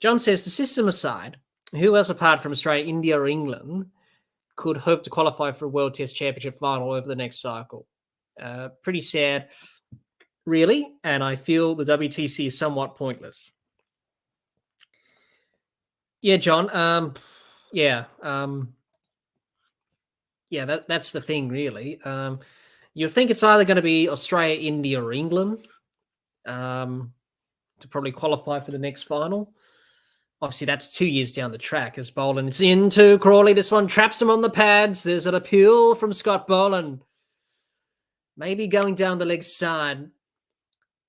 John says, the system aside, who else apart from Australia, India or England could hope to qualify for a World Test Championship final over the next cycle? Pretty sad, really, and I feel the WTC is somewhat pointless. Yeah, John. That's the thing, really. You think it's either going to be Australia, India, or England to probably qualify for the next final. Obviously, that's 2 years down the track as Boland is into Crawley. This one traps him on the pads. There's an appeal from Scott Boland. Maybe going down the leg side.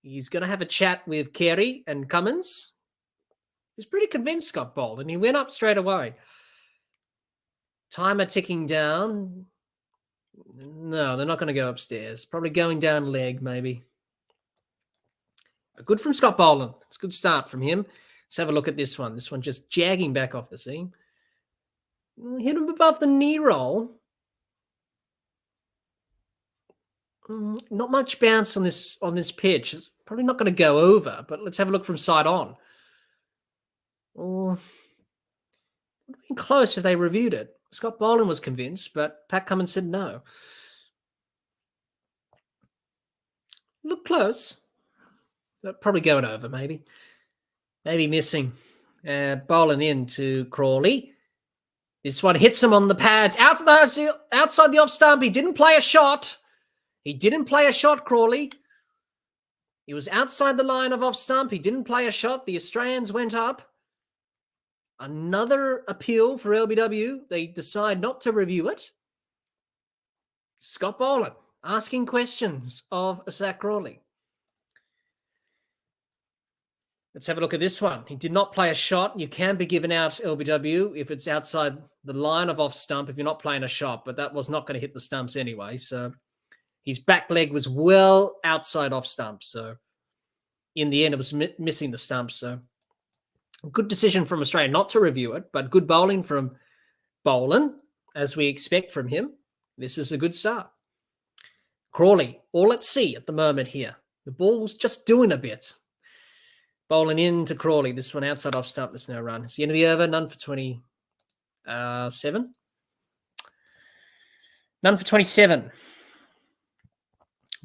He's going to have a chat with Carey and Cummins. He's pretty convinced, Scott Boland. He went up straight away. Timer ticking down. No, they're not going to go upstairs. Probably going down leg, maybe. But good from Scott Boland. It's a good start from him. Let's have a look at this one. This one just jagging back off the seam. Hit him above the knee roll. Not much bounce on this pitch. It's probably not going to go over, but let's have a look from side on. Oh, would have been close if they reviewed it. Scott Boland was convinced, but Pat Cummins said no. Look close. Probably going over, maybe. Maybe missing. Boland in to Crawley. This one hits him on the pads. Outside the off stump. He didn't play a shot. Crawley. He was outside the line of off stump. He didn't play a shot. The Australians went up. Another appeal for LBW. They decide not to review it. Scott Boland asking questions of Zach Crawley. Let's have a look at this one. He did not play a shot. You can be given out LBW if it's outside the line of off stump if you're not playing a shot, but that was not going to hit the stumps anyway. So his back leg was well outside off stump. So in the end, it was missing the stump. So good decision from Australia not to review it, but good bowling from Boland, as we expect from him. This is a good start. Crawley, all at sea at the moment here. The ball's just doing a bit. Bowling in to Crawley. This one outside off stump. There's no run. It's the end of the over. None for 27. None for 27.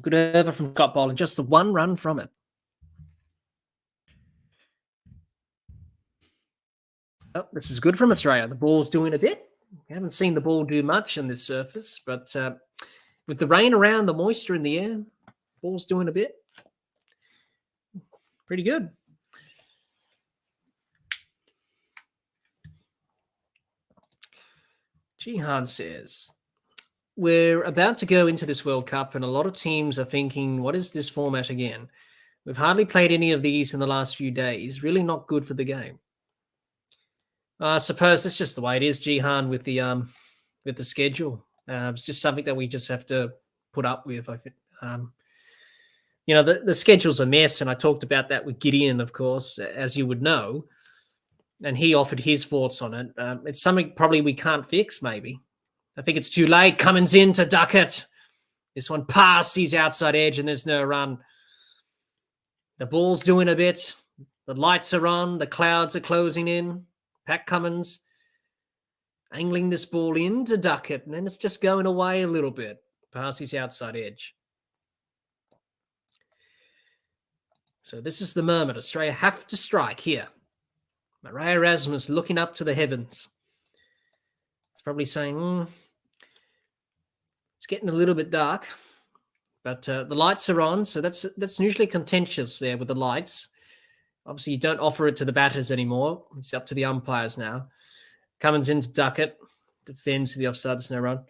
Good over from Scott Boland. Just the one run from it. Oh, this is good from Australia. The ball's doing a bit. We haven't seen the ball do much on this surface, but with the rain around, the moisture in the air, ball's doing a bit. Pretty good. Jihan says, we're about to go into this World Cup and a lot of teams are thinking, what is this format again? We've hardly played any of these in the last few days. Really not good for the game. I suppose that's just the way it is, Jihan, with the schedule. It's just something that we just have to put up with. I think, the schedule's a mess, and I talked about that with Gideon, of course, as you would know, and he offered his thoughts on it. It's something probably we can't fix, maybe. I think it's too late. Cummins in to duck it. This one past his outside edge, and there's no run. The ball's doing a bit. The lights are on. The clouds are closing in. Pat Cummins angling this ball in to duck it, and then it's just going away a little bit past his outside edge. So this is the moment. Australia have to strike here. Maria Erasmus looking up to the heavens. It's probably saying, it's getting a little bit dark, but the lights are on, so that's usually contentious there with the lights. Obviously, you don't offer it to the batters anymore. It's up to the umpires now. Cummins in to duck it. Defends the offside. There's no run.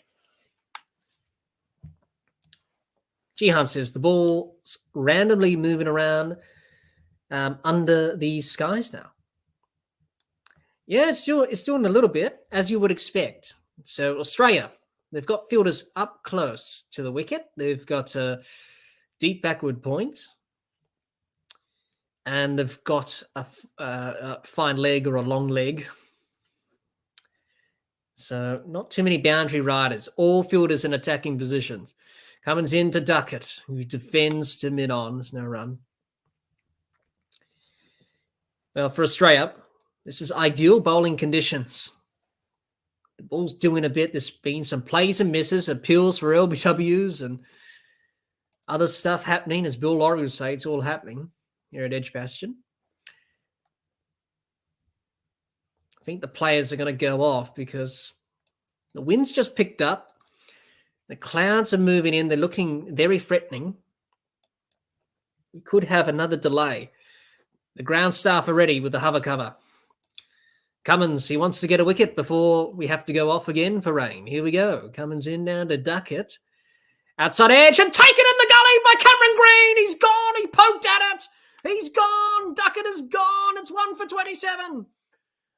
Jihan says the ball's randomly moving around under these skies now. Yeah, it's doing a little bit, as you would expect. So Australia, they've got fielders up close to the wicket. They've got a deep backward point. And they've got a fine leg or a long leg. So not too many boundary riders. All fielders in attacking positions. Cummins in to Duckett, who defends to mid-on. There's no run. Well, for Australia, this is ideal bowling conditions. The ball's doing a bit. There's been some plays and misses, appeals for LBWs and other stuff happening. As Bill Laurie would say, it's all happening here at Edgbaston. I think the players are going to go off because the wind's just picked up. The clouds are moving in. They're looking very threatening. We could have another delay. The ground staff are ready with the hover cover. Cummins, he wants to get a wicket before we have to go off again for rain. Here we go. Cummins in now to duck it. Outside edge and taken in the gully by Cameron Green. He's gone. He poked at it. He's gone. Duckett is gone. It's 1 for 27.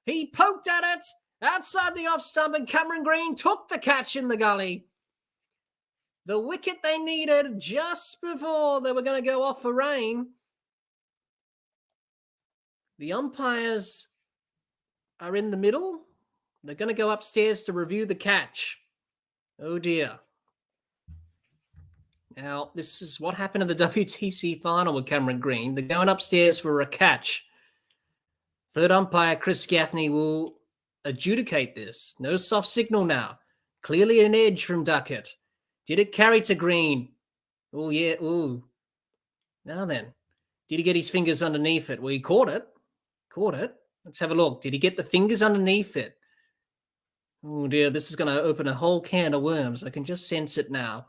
He poked at it outside the off stump, and Cameron Green took the catch in the gully. The wicket they needed just before they were going to go off for rain. The umpires are in the middle. They're going to go upstairs to review the catch. Oh, dear. Now, this is what happened in the WTC final with Cameron Green. They're going upstairs for a catch. Third umpire, Chris Gaffney, will adjudicate this. No soft signal now. Clearly an edge from Duckett. Did it carry to Green? Oh, yeah. Ooh. Now then. Did he get his fingers underneath it? Well, he caught it. Caught it. Let's have a look. Did he get the fingers underneath it? Oh, dear. This is going to open a whole can of worms. I can just sense it now.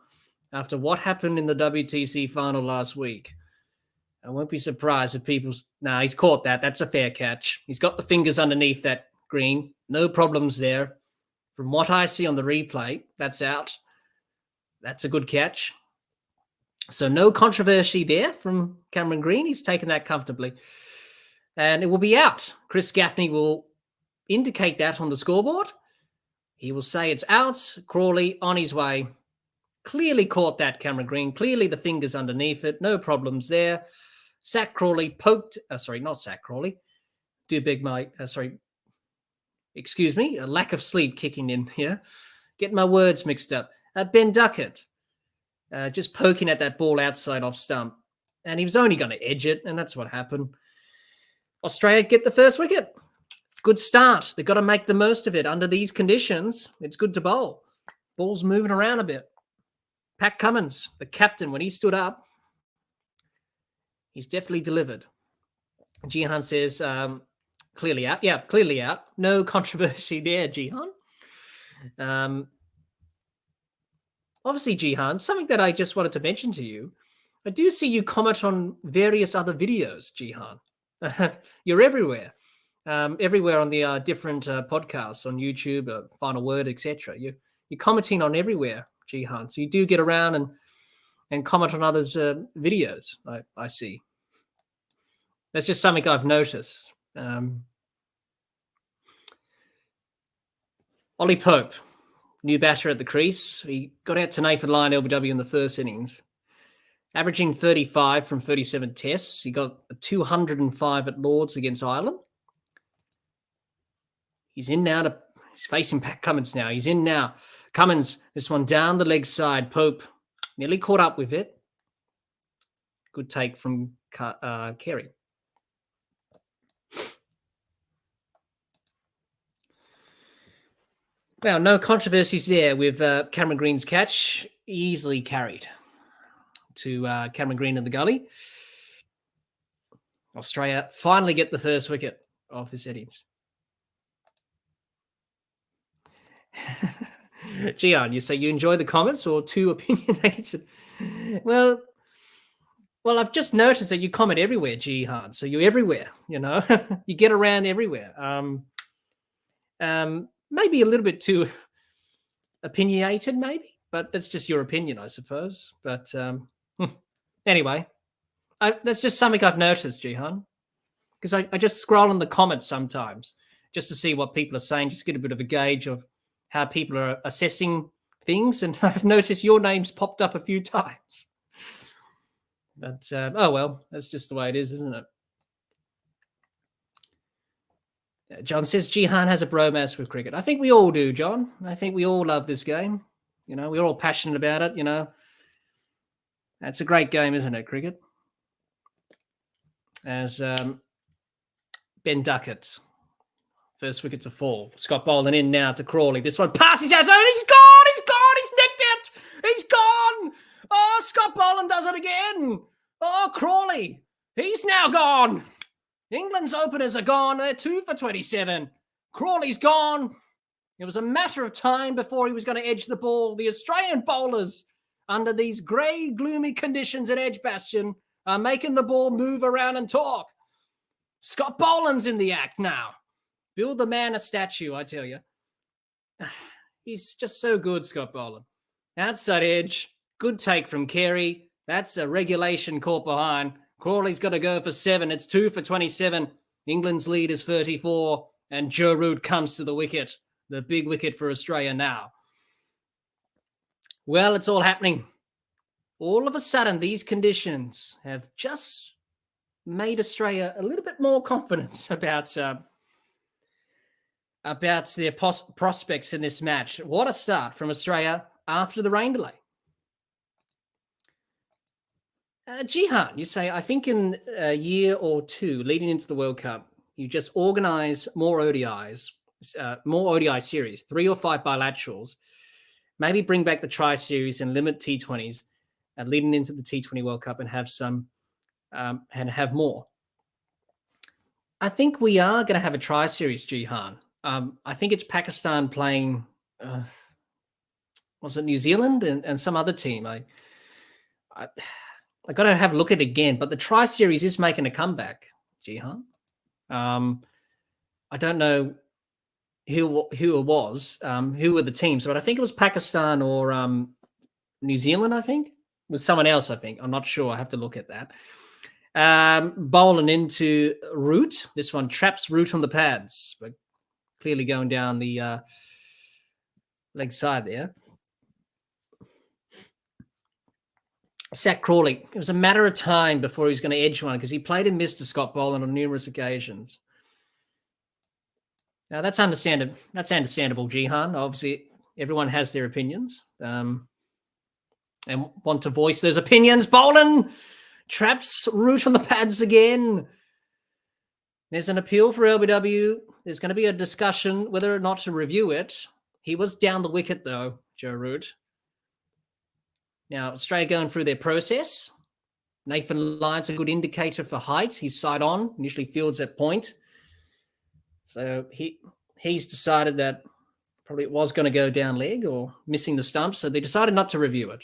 After what happened in the WTC final last week. I won't be surprised if people's... Nah, he's caught that. That's a fair catch. He's got the fingers underneath that, Green. No problems there. From what I see on the replay, that's out. That's a good catch. So no controversy there from Cameron Green. He's taken that comfortably. And it will be out. Chris Gaffney will indicate that on the scoreboard. He will say it's out. Crawley on his way. Clearly caught that, Cameron Green. Clearly the fingers underneath it. No problems there. Sack Crawley poked... not Sack Crawley. Do beg my... excuse me. A lack of sleep kicking in here. Getting my words mixed up. Ben Duckett. Just poking at that ball outside off stump. And he was only going to edge it, and that's what happened. Australia get the first wicket. Good start. They've got to make the most of it. Under these conditions, it's good to bowl. Ball's moving around a bit. Pat Cummins, the captain, when he stood up, he's definitely delivered. Jihan says, clearly out. Yeah, clearly out. No controversy there, Jihan. Obviously, Jihan, something that I just wanted to mention to you, I do see you comment on various other videos, Jihan. You're everywhere. Everywhere on the different podcasts on YouTube, Final Word, etc. You're commenting on everywhere, Jihan. So you do get around and comment on others' videos, I see. That's just something I've noticed. Ollie Pope, new batter at the crease. He got out to Nathan Lyon, LBW in the first innings, averaging 35 from 37 tests. He got a 205 at Lords against Ireland. He's in now to... He's facing Pat Cummins now. He's in now. Cummins, this one down the leg side. Pope nearly caught up with it. Good take from Carey. Well, no controversies there with Cameron Green's catch. Easily carried to Cameron Green in the gully. Australia finally get the first wicket of this innings. Gian, you say you enjoy the comments or too opinionated? Well, I've just noticed that you comment everywhere, Jihan. So you're everywhere, you know. You get around everywhere. Maybe a little bit too opinionated, maybe, but that's just your opinion, I suppose. But anyway, that's just something I've noticed, Jihan, because I just scroll in the comments sometimes just to see what people are saying, just get a bit of a gauge of how people are assessing things, and I've noticed your name's popped up a few times. But, oh, well, that's just the way it is, isn't it? John says Jihan has a bromance with cricket. I think we all do, John. I think we all love this game. You know, we're all passionate about it, you know. It's a great game, isn't it, cricket? As Ben Duckett, first wicket to fall. Scott Boland in now to Crawley. This one passes out. He's gone. He's nicked it. He's gone. Oh, Scott Boland does it again. Oh, Crawley. He's now gone. England's openers are gone. They're 2 for 27. Crawley's gone. It was a matter of time before he was going to edge the ball. The Australian bowlers, under these grey, gloomy conditions at Edgbaston, are making the ball move around and talk. Scott Boland's in the act now. Build the man a statue, I tell you. He's just so good, Scott Boland. Outside edge. Good take from Carey. That's a regulation caught behind. Crawley's got to go for 7. It's 2 for 27. England's lead is 34. And Joe Root comes to the wicket. The big wicket for Australia now. Well, it's all happening. All of a sudden, these conditions have just made Australia a little bit more confident about their prospects in this match. What a start from Australia after the rain delay. Jihan, you say, I think in a year or two leading into the World Cup, you just organise more ODIs, more ODI series, 3 or 5 bilaterals, maybe bring back the tri-series and limit T20s leading into the T20 World Cup and have some and have more. I think we are going to have a tri-series, Jihan. I think it's Pakistan playing, was it New Zealand and some other team? I got to have a look at it again, but the tri-series is making a comeback, Jihan. I don't know who it was, who were the teams, but I think it was Pakistan or New Zealand, I think. It was someone else, I think. I'm not sure. I have to look at that. Bowling into Root. This one traps Root on the pads, but clearly going down the leg side there. Sack Crawley. It was a matter of time before he was going to edge one because he played and missed to Scott Boland on numerous occasions. Now, that's understandable. That's understandable, Jihan. Obviously, everyone has their opinions and want to voice those opinions. Boland traps Root on the pads again. There's an appeal for LBW. There's going to be a discussion whether or not to review it. He was down the wicket, though, Joe Root. Now, Australia going through their process. Nathan Lyon's a good indicator for height. He's side on, usually fields at point. So he's decided that probably it was going to go down leg or missing the stump, so they decided not to review it.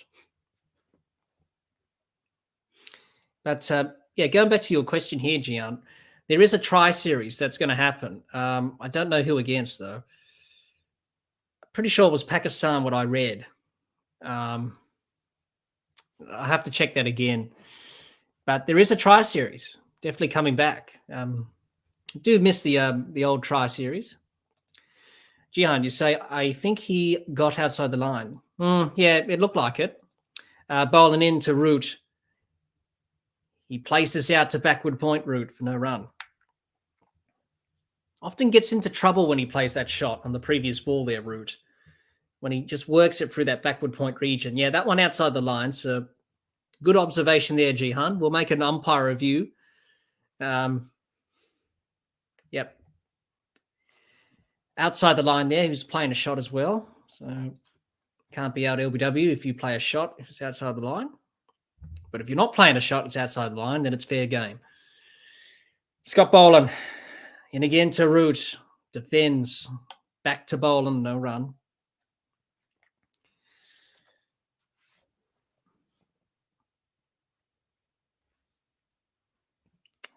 But, yeah, going back to your question here, Gian, there is a tri-series that's going to happen. I don't know who against, though. Pretty sure it was Pakistan, what I read. I have to check that again. But there is a tri-series definitely coming back. Do miss the old tri-series. Jihan, you say, I think he got outside the line. Yeah, it looked like it. Bowling in to Root. He places out to backward point Root for no run. Often gets into trouble when he plays that shot on the previous ball there, Root. When he just works it through that backward point region. Yeah, that one outside the line. So good observation there, Jihan. We'll make an umpire review. Yep. Outside the line there, he was playing a shot as well. So can't be out LBW if you play a shot if it's outside the line. But if you're not playing a shot, it's outside the line, then it's fair game. Scott Boland. In again to Root. Defends. Back to Boland. No run.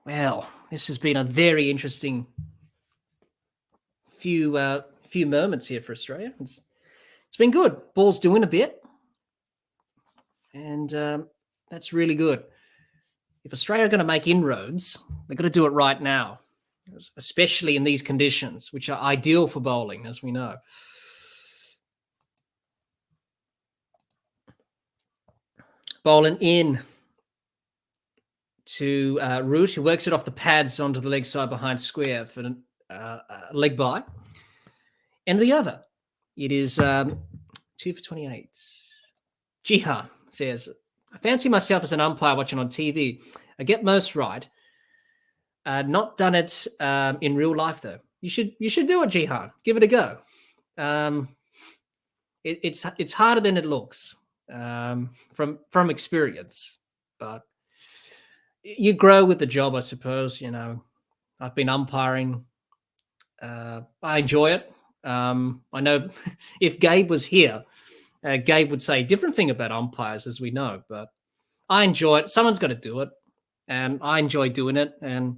Well, this has been a very interesting few moments here for Australia. It's been good. Ball's doing a bit. And that's really good. If Australia are going to make inroads, they've got to do it right now, especially in these conditions, which are ideal for bowling, as we know. Bowling in to Root, who works it off the pads onto the leg side behind square for a leg by. And the other, it is 2 for 28. Jihan says, I fancy myself as an umpire watching on TV. I get most right. Not done it in real life, though. You should do it, Jihan. Give it a go. It's harder than it looks from experience, but you grow with the job, I suppose. You know, I've been umpiring. I enjoy it. I know if Gabe was here, Gabe would say a different thing about umpires, as we know, but I enjoy it. Someone's got to do it, and I enjoy doing it, and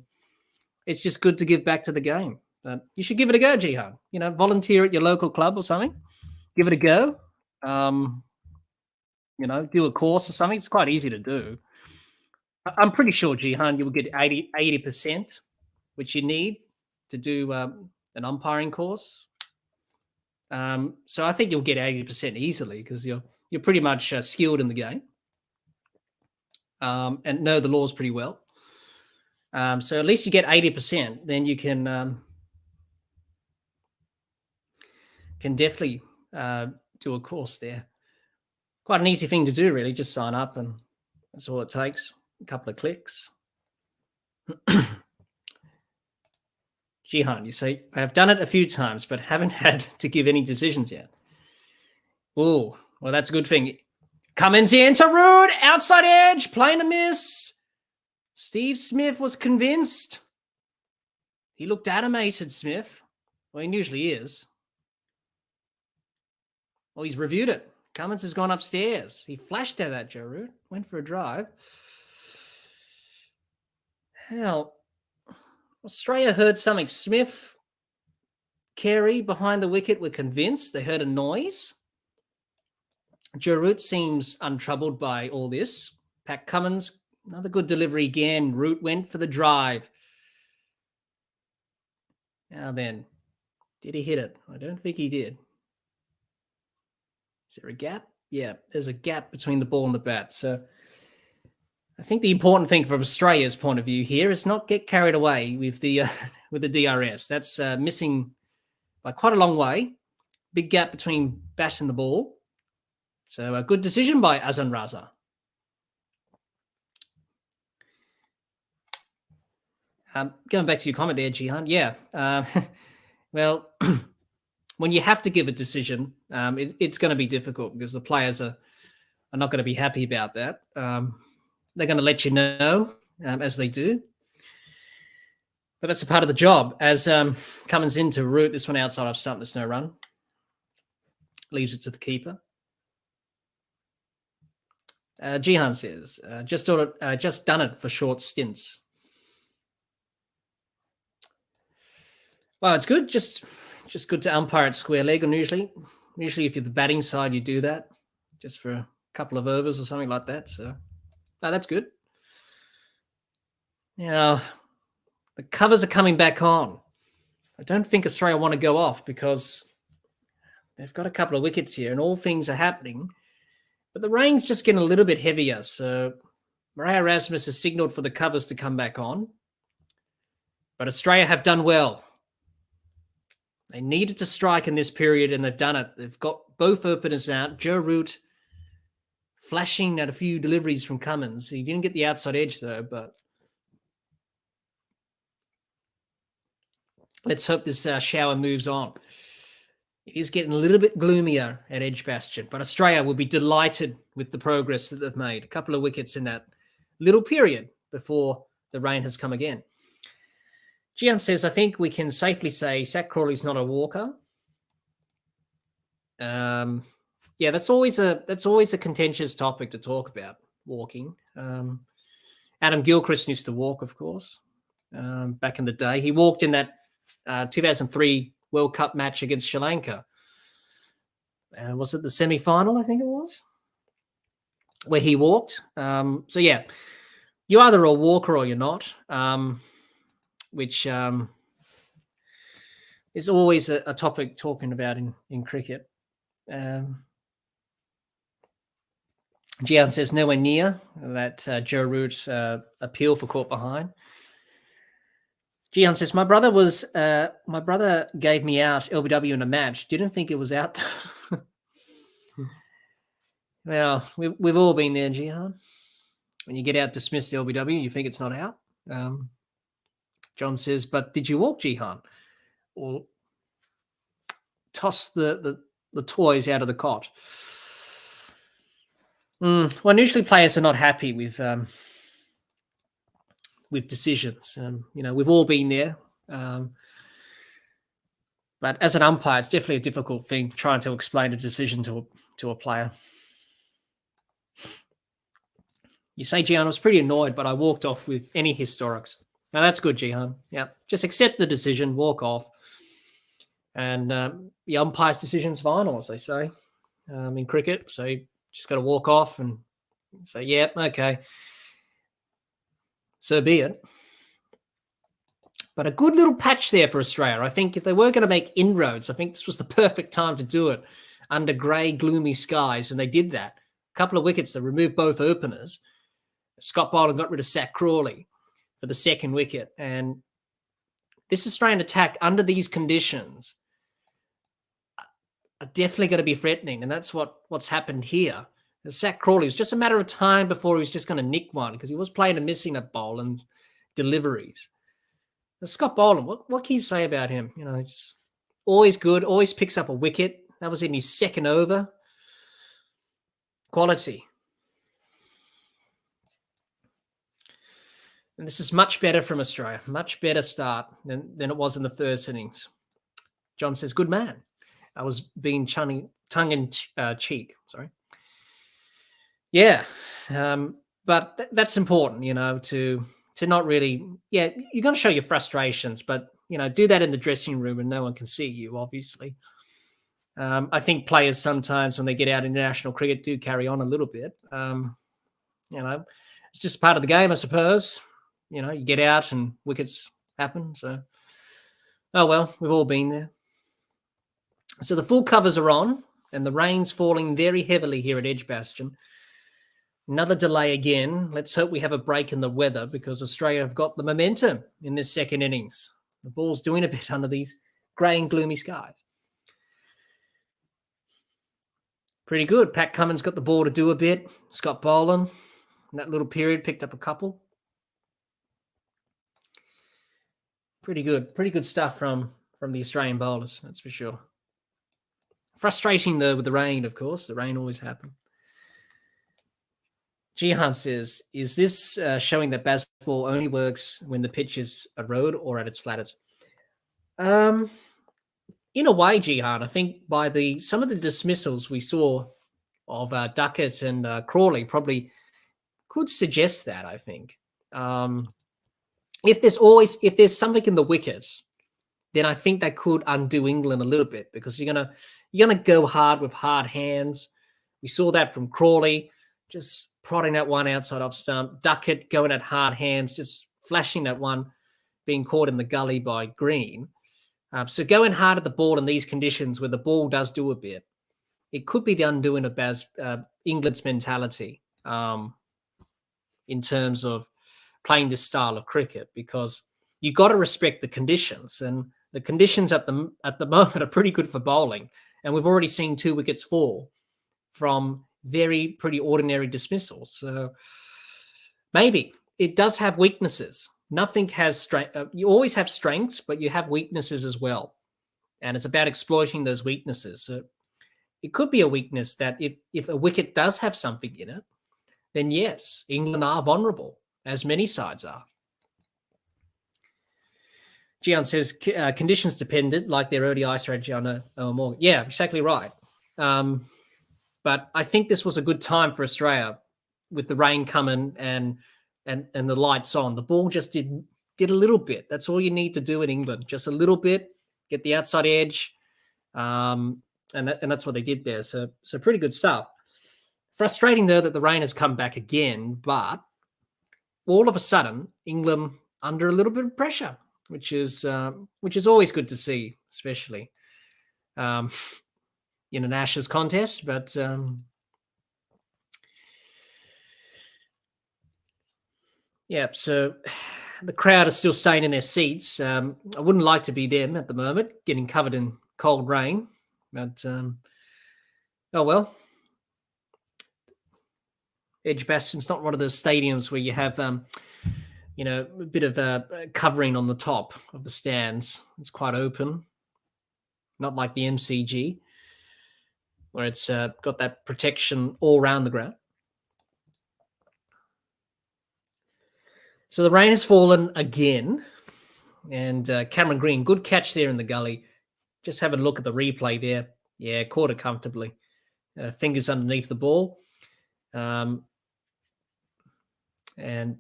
it's just good to give back to the game. But you should give it a go, Jihan. You know, volunteer at your local club or something. Give it a go. You know, do a course or something. It's quite easy to do. I'm pretty sure, Jihan, you will get 80%, which you need to do an umpiring course. So I think you'll get 80% easily because you're pretty much skilled in the game and know the laws pretty well. So at least you get 80%, then you can definitely do a course there. Quite an easy thing to do, really. Just sign up, and that's all it takes. A couple of clicks. Jihan, you say, I have done it a few times, but haven't had to give any decisions yet. Oh, well, that's a good thing. Cummins in to Root, outside edge, playing a miss. Steve Smith was convinced. He looked animated, Smith. Well, he usually is. Well, he's reviewed it. Cummins has gone upstairs. He flashed at that, Joe Root. Went for a drive. Hell, Australia heard something. Smith, Carey behind the wicket were convinced. They heard a noise. Joe Root seems untroubled by all this. Pat Cummins, another good delivery again. Root went for the drive. Now then, did he hit it? I don't think he did. Is there a gap? Yeah, there's a gap between the ball and the bat. So I think the important thing from Australia's point of view here is not get carried away with the DRS. That's missing by quite a long way. Big gap between bat and the ball. So a good decision by Azan Raza. Going back to your comment there, Jihan. Yeah. Well, when you have to give a decision, it's going to be difficult because the players are not going to be happy about that. They're going to let you know, as they do. But that's a part of the job. As Cummins in to Root, this one outside off stump, there's no run. Leaves it to the keeper. Jihan says, just done it for short stints. Well, it's good. Just good to umpire at square leg. And usually if you're the batting side, you do that just for a couple of overs or something like that. So that's good. Now, the covers are coming back on. I don't think Australia want to go off because They've got a couple of wickets here, and all things are happening. But the rain's just getting a little bit heavier, so Marais Erasmus has signalled for the covers to come back on. But Australia have done well. They needed to strike in this period, and they've done it. They've got both openers out. Joe Root flashing at a few deliveries from Cummins. He didn't get the outside edge, though, but let's hope this shower moves on. It is getting a little bit gloomier at Edgbaston, but Australia will be delighted with the progress that they've made. A couple of wickets in that little period before the rain has come again. Gian says, I think we can safely say Zach Crawley's not a walker. Yeah, that's always a contentious topic to talk about, walking. Adam Gilchrist used to walk, of course, back in the day. He walked in that 2003 World Cup match against Sri Lanka. Was it the semi-final, I think it was, where he walked? So, yeah, you're either a walker or you're not, which is always a topic talking about in cricket. Gian says nowhere near that Joe Root appeal for caught behind. Gian says my brother gave me out LBW in a match. Didn't think it was out. Well, we've all been there, Gian. When you get out dismissed LBW, you think it's not out. John says, but did you walk, Jihan? Or toss the toys out of the cot? Well, usually players are not happy with decisions. We've all been there. But as an umpire, it's definitely a difficult thing trying to explain a decision to a player. You say, Jihan, I was pretty annoyed, but I walked off with any historics. Now, that's good, Jihan. Yeah, just accept the decision, walk off. And the umpire's decision's final, as they say in cricket. So you just got to walk off and say, yeah, okay. So be it. But a good little patch there for Australia. I think if they were going to make inroads, I think this was the perfect time to do it under grey, gloomy skies, and they did that. A couple of wickets, they removed both openers. Scott Boland got rid of Zach Crawley for the second wicket. And this Australian attack under these conditions are definitely going to be threatening, and that's what's happened here. Zach Crawley, was just a matter of time before he was just going to nick one because he was playing and missing at Boland's deliveries. And Scott Boland, what can you say about him? Just always good, always picks up a wicket. That was in his second over. Quality. And this is much better from Australia. Much better start than it was in the first innings. John says, good man. I was being tongue in cheek. Sorry. Yeah. But that's important, to not really, yeah, you're going to show your frustrations, but, do that in the dressing room and no one can see you, obviously. I think players sometimes when they get out in international cricket do carry on a little bit. It's just part of the game, I suppose. You get out and wickets happen. So, oh, well, we've all been there. So the full covers are on and the rain's falling very heavily here at Edgbaston. Another delay again. Let's hope we have a break in the weather because Australia have got the momentum in this second innings. The ball's doing a bit under these grey and gloomy skies. Pretty good. Pat Cummins got the ball to do a bit. Scott Boland in that little period picked up a couple. Pretty good stuff from the Australian bowlers, that's for sure. Frustrating though with the rain, of course. The rain always happens. Jihan says, is this showing that baseball only works when the pitch is a road or at its flattest? In a way, Jihan, I think by some of the dismissals we saw of Duckett and Crawley probably could suggest that, I think. If there's something in the wicket, then I think that could undo England a little bit because you're gonna go hard with hard hands. We saw that from Crawley, just prodding that one outside off stump. Duckett going at hard hands, just flashing that one, being caught in the gully by Green. So going hard at the ball in these conditions where the ball does do a bit, it could be the undoing of England's mentality in terms of playing this style of cricket, because you've got to respect the conditions, and the conditions at the moment are pretty good for bowling, and we've already seen 2 wickets fall from pretty ordinary dismissals. So maybe it does have weaknesses. Nothing has strength. You always have strengths, but you have weaknesses as well, and it's about exploiting those weaknesses. So it could be a weakness that if a wicket does have something in it, then yes, England are vulnerable, as many sides are. Gian says, conditions dependent, like their ODI strategy on Morgan. Yeah, exactly right. But I think this was a good time for Australia with the rain coming and the lights on. The ball just did a little bit. That's all you need to do in England. Just a little bit, get the outside edge. And that's what they did there. So pretty good stuff. Frustrating, though, that the rain has come back again, but all of a sudden, England under a little bit of pressure, which is always good to see, especially in an Ashes contest. But yeah, so the crowd is still staying in their seats. I wouldn't like to be them at the moment, getting covered in cold rain. But oh well. Edgbaston's not one of those stadiums where you have, a bit of covering on the top of the stands. It's quite open, not like the MCG, where it's got that protection all around the ground. So the rain has fallen again, and Cameron Green, good catch there in the gully. Just have a look at the replay there. Yeah, caught it comfortably. Fingers underneath the ball. And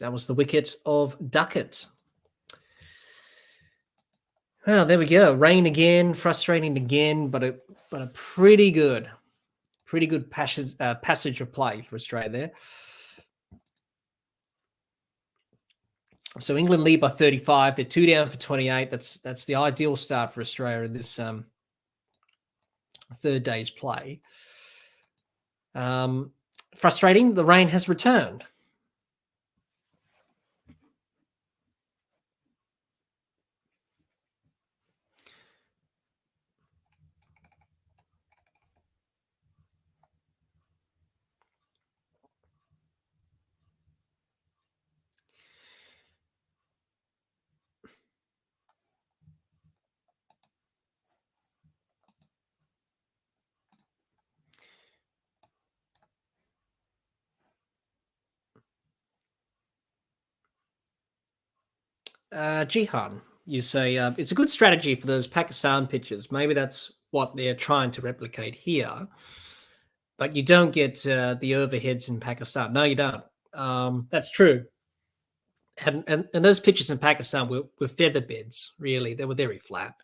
that was the wicket of Duckett. Well, there we go. Rain again, frustrating again, but a pretty good passage of play for Australia there. So England lead by 35. They're 2 down for 28. That's the ideal start for Australia in this third day's play. Frustrating, the rain has returned. Jihan, you say it's a good strategy for those Pakistan pitches. Maybe that's what they're trying to replicate here. But you don't get the overheads in Pakistan. No, you don't. That's true. And those pitches in Pakistan were feather beds, really. They were very flat.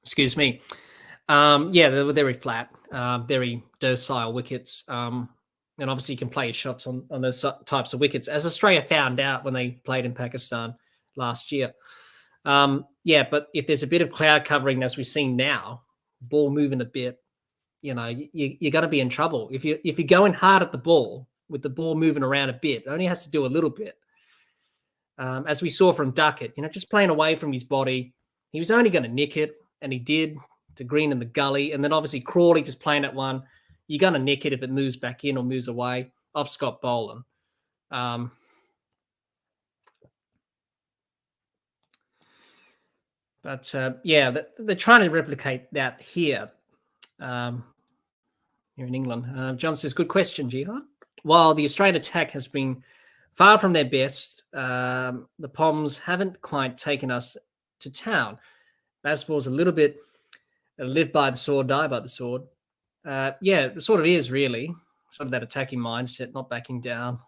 Excuse me. Yeah, they were very flat, very docile wickets. And obviously you can play shots on those types of wickets, as Australia found out when they played in Pakistan last year. Yeah, but if there's a bit of cloud covering, as we've seen now, ball moving a bit, you're going to be in trouble. If you're going hard at the ball with the ball moving around a bit, it only has to do a little bit. As we saw from Duckett, just playing away from his body, he was only going to nick it, and he did, to Green in the gully. And then obviously Crawley just playing at one. You're going to nick it if it moves back in or moves away off Scott Boland. But yeah, they're trying to replicate that here. Here in England. John says, good question, Jihan. While the Australian attack has been far from their best, the Poms haven't quite taken us to town. Basketball's a little bit live by the sword, die by the sword. Yeah, it sort of is, really. Sort of that attacking mindset, not backing down.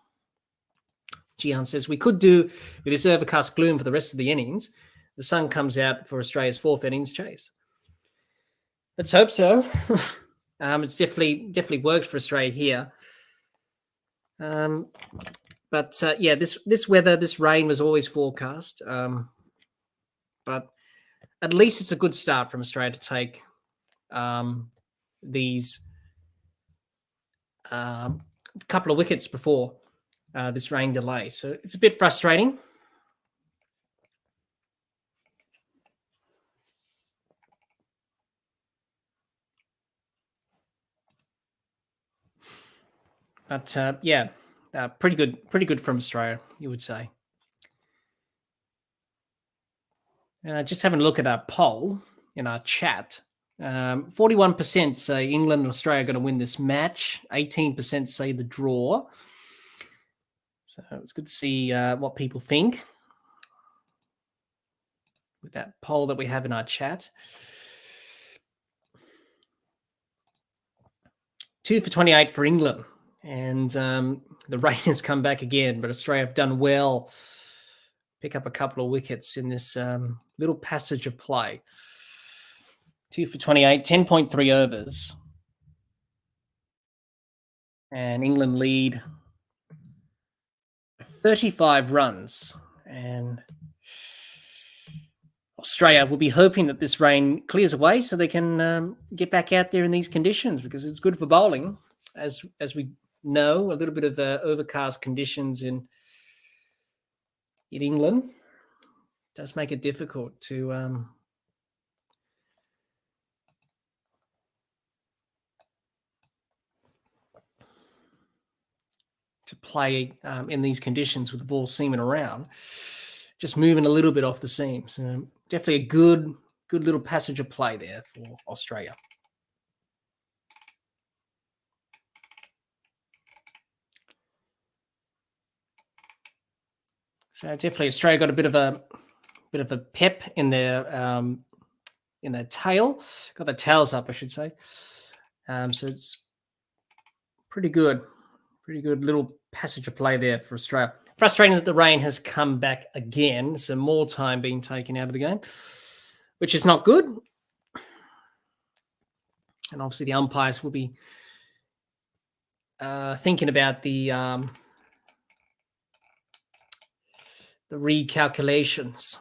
Jihan says, we could do with this overcast gloom for the rest of the innings. The sun comes out for Australia's 4th innings chase. Let's hope so. It's definitely worked for Australia here. But yeah, this weather, this rain was always forecast. But at least it's a good start from Australia to take these couple of wickets before this rain delay. So it's a bit frustrating. But yeah, pretty good from Australia, you would say. Just having a look at our poll in our chat. 41% say England and Australia are going to win this match. 18% say the draw. So it's good to see what people think with that poll that we have in our chat. 2 for 28 for England. And the rain has come back again, but Australia have done well. Pick up a couple of wickets in this little passage of play. 2 for 28, 10.3 overs. And England lead 35 runs. And Australia will be hoping that this rain clears away so they can get back out there in these conditions, because it's good for bowling. As we know, a little bit of overcast conditions in England does make it difficult to play in these conditions with the ball seaming around, just moving a little bit off the seam. So definitely a good little passage of play there for Australia. So definitely Australia got a bit of a pep in their tail. Got their tails up, I should say. So it's pretty good little passage of play there for Australia. Frustrating that the rain has come back again. So more time being taken out of the game, which is not good. And obviously the umpires will be thinking about the recalculations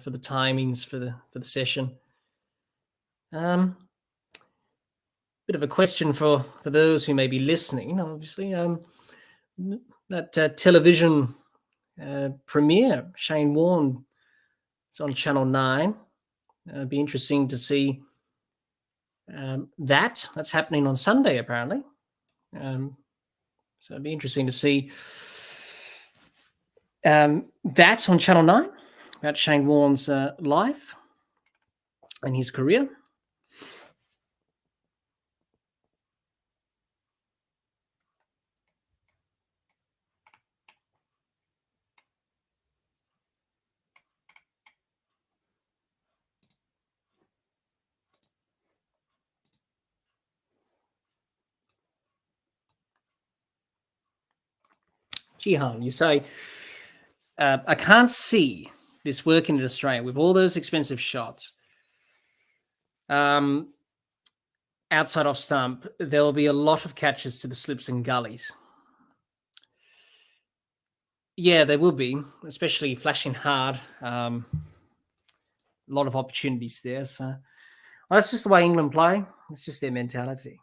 for the timings for the session. Bit of a question for those who may be listening. Obviously, that television premiere, Shane Warne, it's on Channel 9. It'd be interesting to see that's happening on Sunday, apparently. So it'd be interesting to see that on Channel 9 about Shane Warne's life and his career. Jihan, you say, I can't see this working in Australia with all those expensive shots. Outside off stump, there'll be a lot of catches to the slips and gullies. Yeah, there will be, especially flashing hard. A lot of opportunities there. So that's just the way England play. It's just their mentality.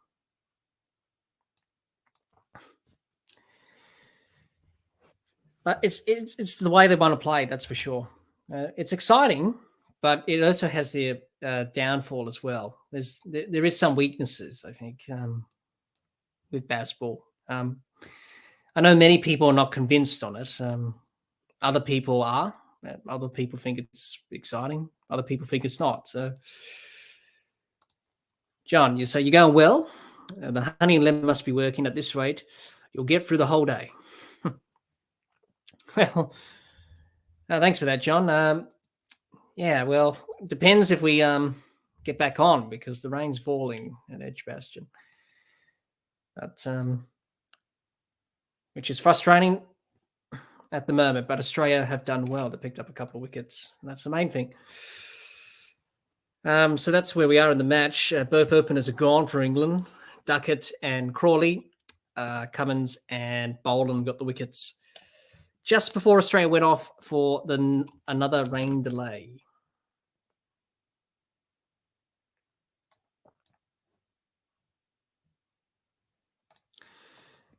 But it's the way they want to play, that's for sure. It's exciting, but it also has the downfall as well. There is some weaknesses, I think, with baseball. I know many people are not convinced on it. Other people are. Other people think it's exciting. Other people think it's not. So, John, you say you're going well. The honey and lemon must be working at this rate. You'll get through the whole day. Well, thanks for that, John. Yeah, well, it depends if we get back on, because the rain's falling at Edgbaston. But which is frustrating at the moment. But Australia have done well. They picked up a couple of wickets, and that's the main thing. So that's where we are in the match. Both openers are gone for England. Duckett and Crawley. Cummins and Boland got the wickets just before Australia went off for another rain delay.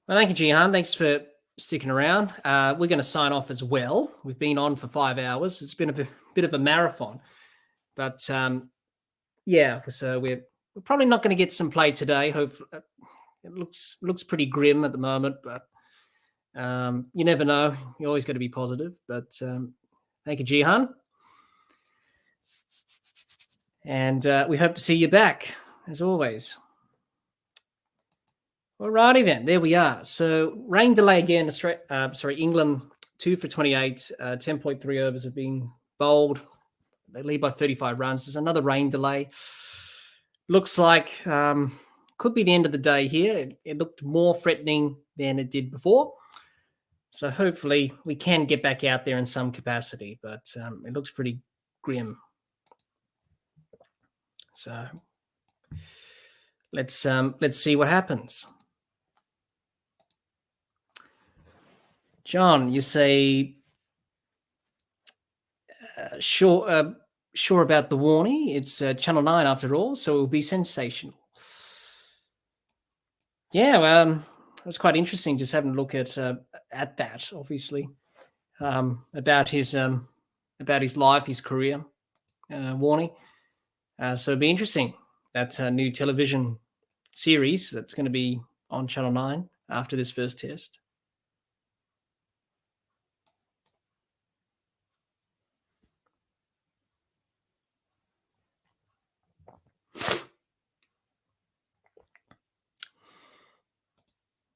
Well, thank you, Jihan. Thanks for sticking around. We're going to sign off as well. We've been on for 5 hours. It's been a bit of a marathon. But, yeah, so we're probably not going to get some play today. Hopefully, it looks pretty grim at the moment, but you never know. You always got to be positive. But thank you, Jihan. And we hope to see you back, as always. Alrighty then, there we are. So rain delay again. England 2 for 28, 10.3 overs have been bowled. They lead by 35 runs. There's another rain delay. Looks like could be the end of the day here. It looked more threatening than it did before. So hopefully we can get back out there in some capacity, but it looks pretty grim. So let's see what happens. John, you say sure about the warning. It's Channel 9 after all, so it will be sensational. Yeah, it was quite interesting just having a look at that. Obviously, about his life, his career, warning. So it'll be interesting. That's a new television series that's going to be on Channel 9 after this first test.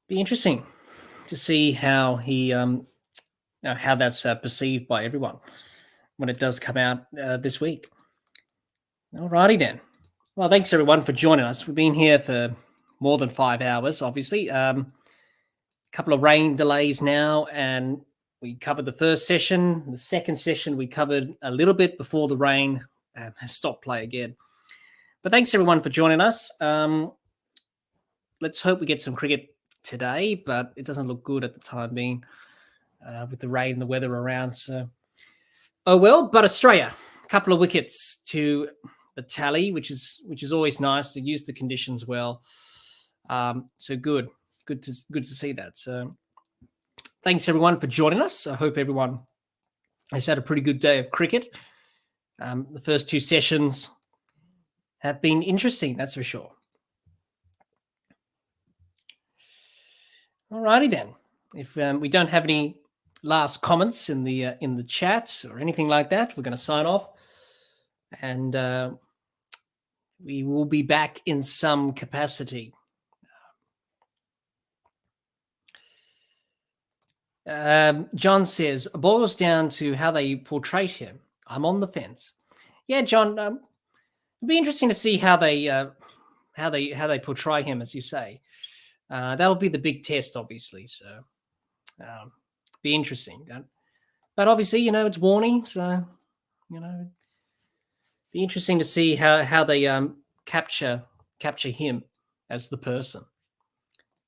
Be interesting to see how he how that's perceived by everyone when it does come out this week. Alrighty then. Well, thanks everyone for joining us. We've been here for more than 5 hours, obviously. A couple of rain delays now, and we covered the first session. The second session we covered a little bit before the rain has stopped play again. But thanks everyone for joining us. Let's hope we get some cricket today, but it doesn't look good at the time being with the rain and the weather around. So, oh well. But Australia, a couple of wickets to the tally, which is always nice to use the conditions well. So good to see that. So thanks everyone for joining us. I hope everyone has had a pretty good day of cricket. The first 2 sessions have been interesting, that's for sure. Alrighty then. If we don't have any last comments in the chat or anything like that, we're going to sign off, and we will be back in some capacity. John says, boils down to how they portray him. I'm on the fence. Yeah, John, it'd be interesting to see how they portray him, as you say. That'll be the big test, obviously. So, be interesting. But obviously, it's warning, so be interesting to see how they capture him as the person.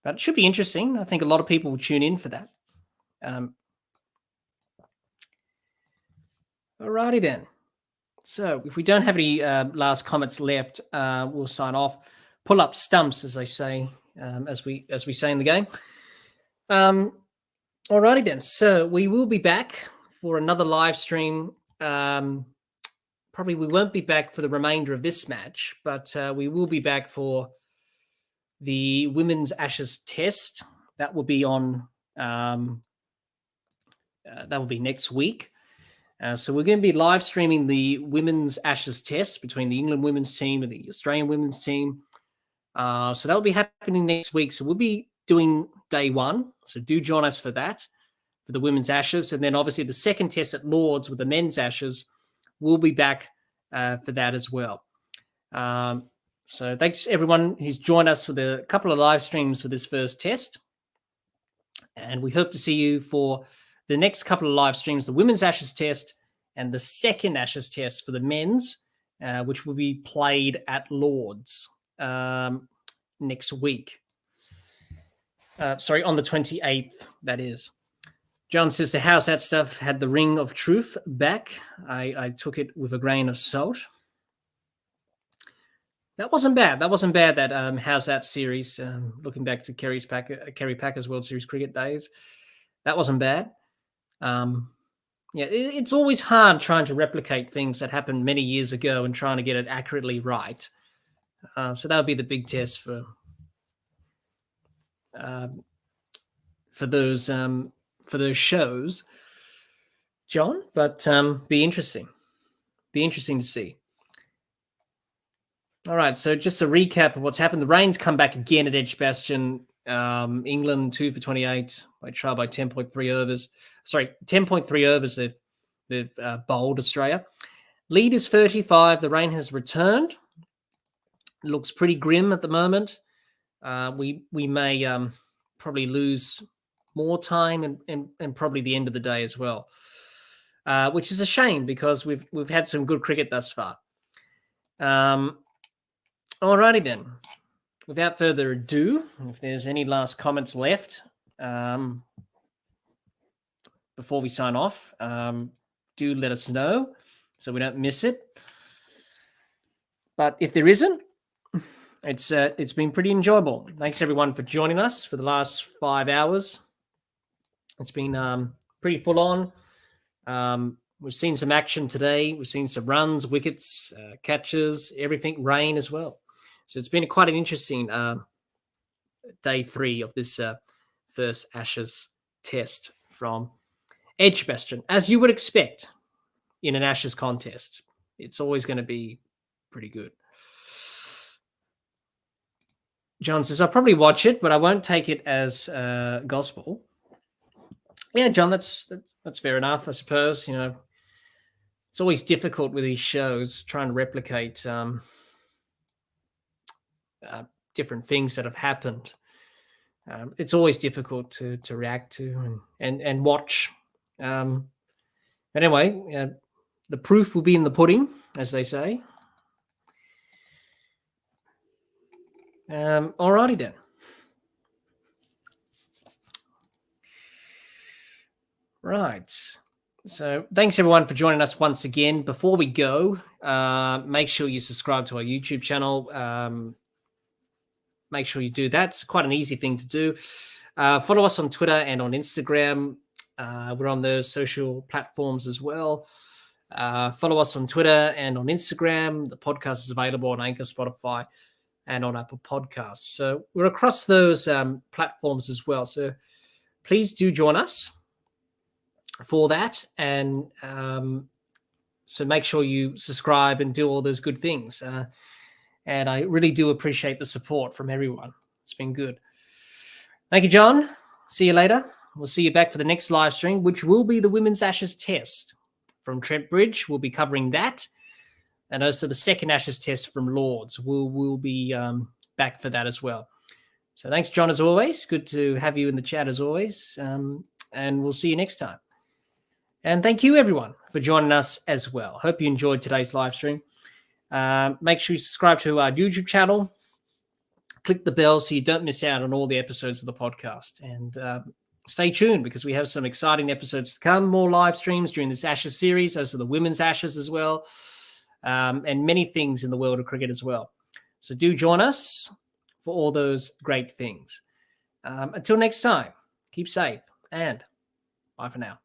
But it should be interesting. I think a lot of people will tune in for that. Alrighty then. So if we don't have any last comments left, we'll sign off. Pull up stumps, as they say, as we say in the game. Alrighty then. So we will be back for another live stream. Probably we won't be back for the remainder of this match, but we will be back for the Women's Ashes Test. That will be on. That will be next week. So we're going to be live streaming the Women's Ashes Test between the England women's team and the Australian women's team. So that will be happening next week. So we'll be doing day 1. So do join us for that, for the Women's Ashes. And then obviously the second test at Lord's with the Men's Ashes, we'll be back for that as well. So thanks everyone who's joined us for the couple of live streams for this first test. And we hope to see you for the next couple of live streams, the Women's Ashes Test and the second Ashes Test for the men's, which will be played at Lord's next week. On the 28th, that is. John says the How's That stuff had the ring of truth back. I took it with a grain of salt. That wasn't bad. That How's That series, looking back to Kerry Packer's World Series cricket days. That wasn't bad. It's always hard trying to replicate things that happened many years ago and trying to get it accurately right. So that would be the big test for those shows, John. But be interesting to see. All right, so just a recap of what's happened. The rain's come back again at Edgbaston. England 2 for 28 by trial by 10.3 overs. Sorry, 10.3 overs. They've bowled Australia. Lead is 35. The rain has returned. It looks pretty grim at the moment. We may probably lose more time and probably the end of the day as well, which is a shame because we've had some good cricket thus far. Alrighty then. Without further ado, if there's any last comments left before we sign off, do let us know so we don't miss it. But if there isn't, it's been pretty enjoyable. Thanks everyone for joining us for the last 5 hours. It's been pretty full on. We've seen some action today. We've seen some runs, wickets, catches, everything, rain as well. So it's been quite an interesting day 3 of this first Ashes test from Edgbaston, as you would expect in an Ashes contest. It's always going to be pretty good. John says, I'll probably watch it, but I won't take it as gospel. Yeah, John, that's fair enough, I suppose. You know, it's always difficult with these shows trying to replicate different things that have happened. It's always difficult to react to and watch. Anyway, the proof will be in the pudding, as they say. Alrighty then. Right. So thanks everyone for joining us once again. Before we go, make sure you subscribe to our YouTube channel. Make sure you do that. It's quite an easy thing to do. Follow us on Twitter and on Instagram. We're on those social platforms as well. Follow us on Twitter and on Instagram. The podcast is available on Anchor, Spotify, and on Apple Podcasts. So we're across those platforms as well. So please do join us for that. And so make sure you subscribe and do all those good things. And I really do appreciate the support from everyone. It's been good. Thank you, John. See you later. We'll see you back for the next live stream, which will be the Women's Ashes Test from Trent Bridge. We'll be covering that. And also the second Ashes Test from Lords. We'll be back for that as well. So thanks, John, as always. Good to have you in the chat as always. And we'll see you next time. And thank you, everyone, for joining us as well. Hope you enjoyed today's live stream. Make sure you subscribe to our YouTube channel. Click the bell so you don't miss out on all the episodes of the podcast. And stay tuned because we have some exciting episodes to come. More live streams during this Ashes series. Those are the Women's Ashes as well. And many things in the world of cricket as well. So do join us for all those great things. Until next time, keep safe and bye for now.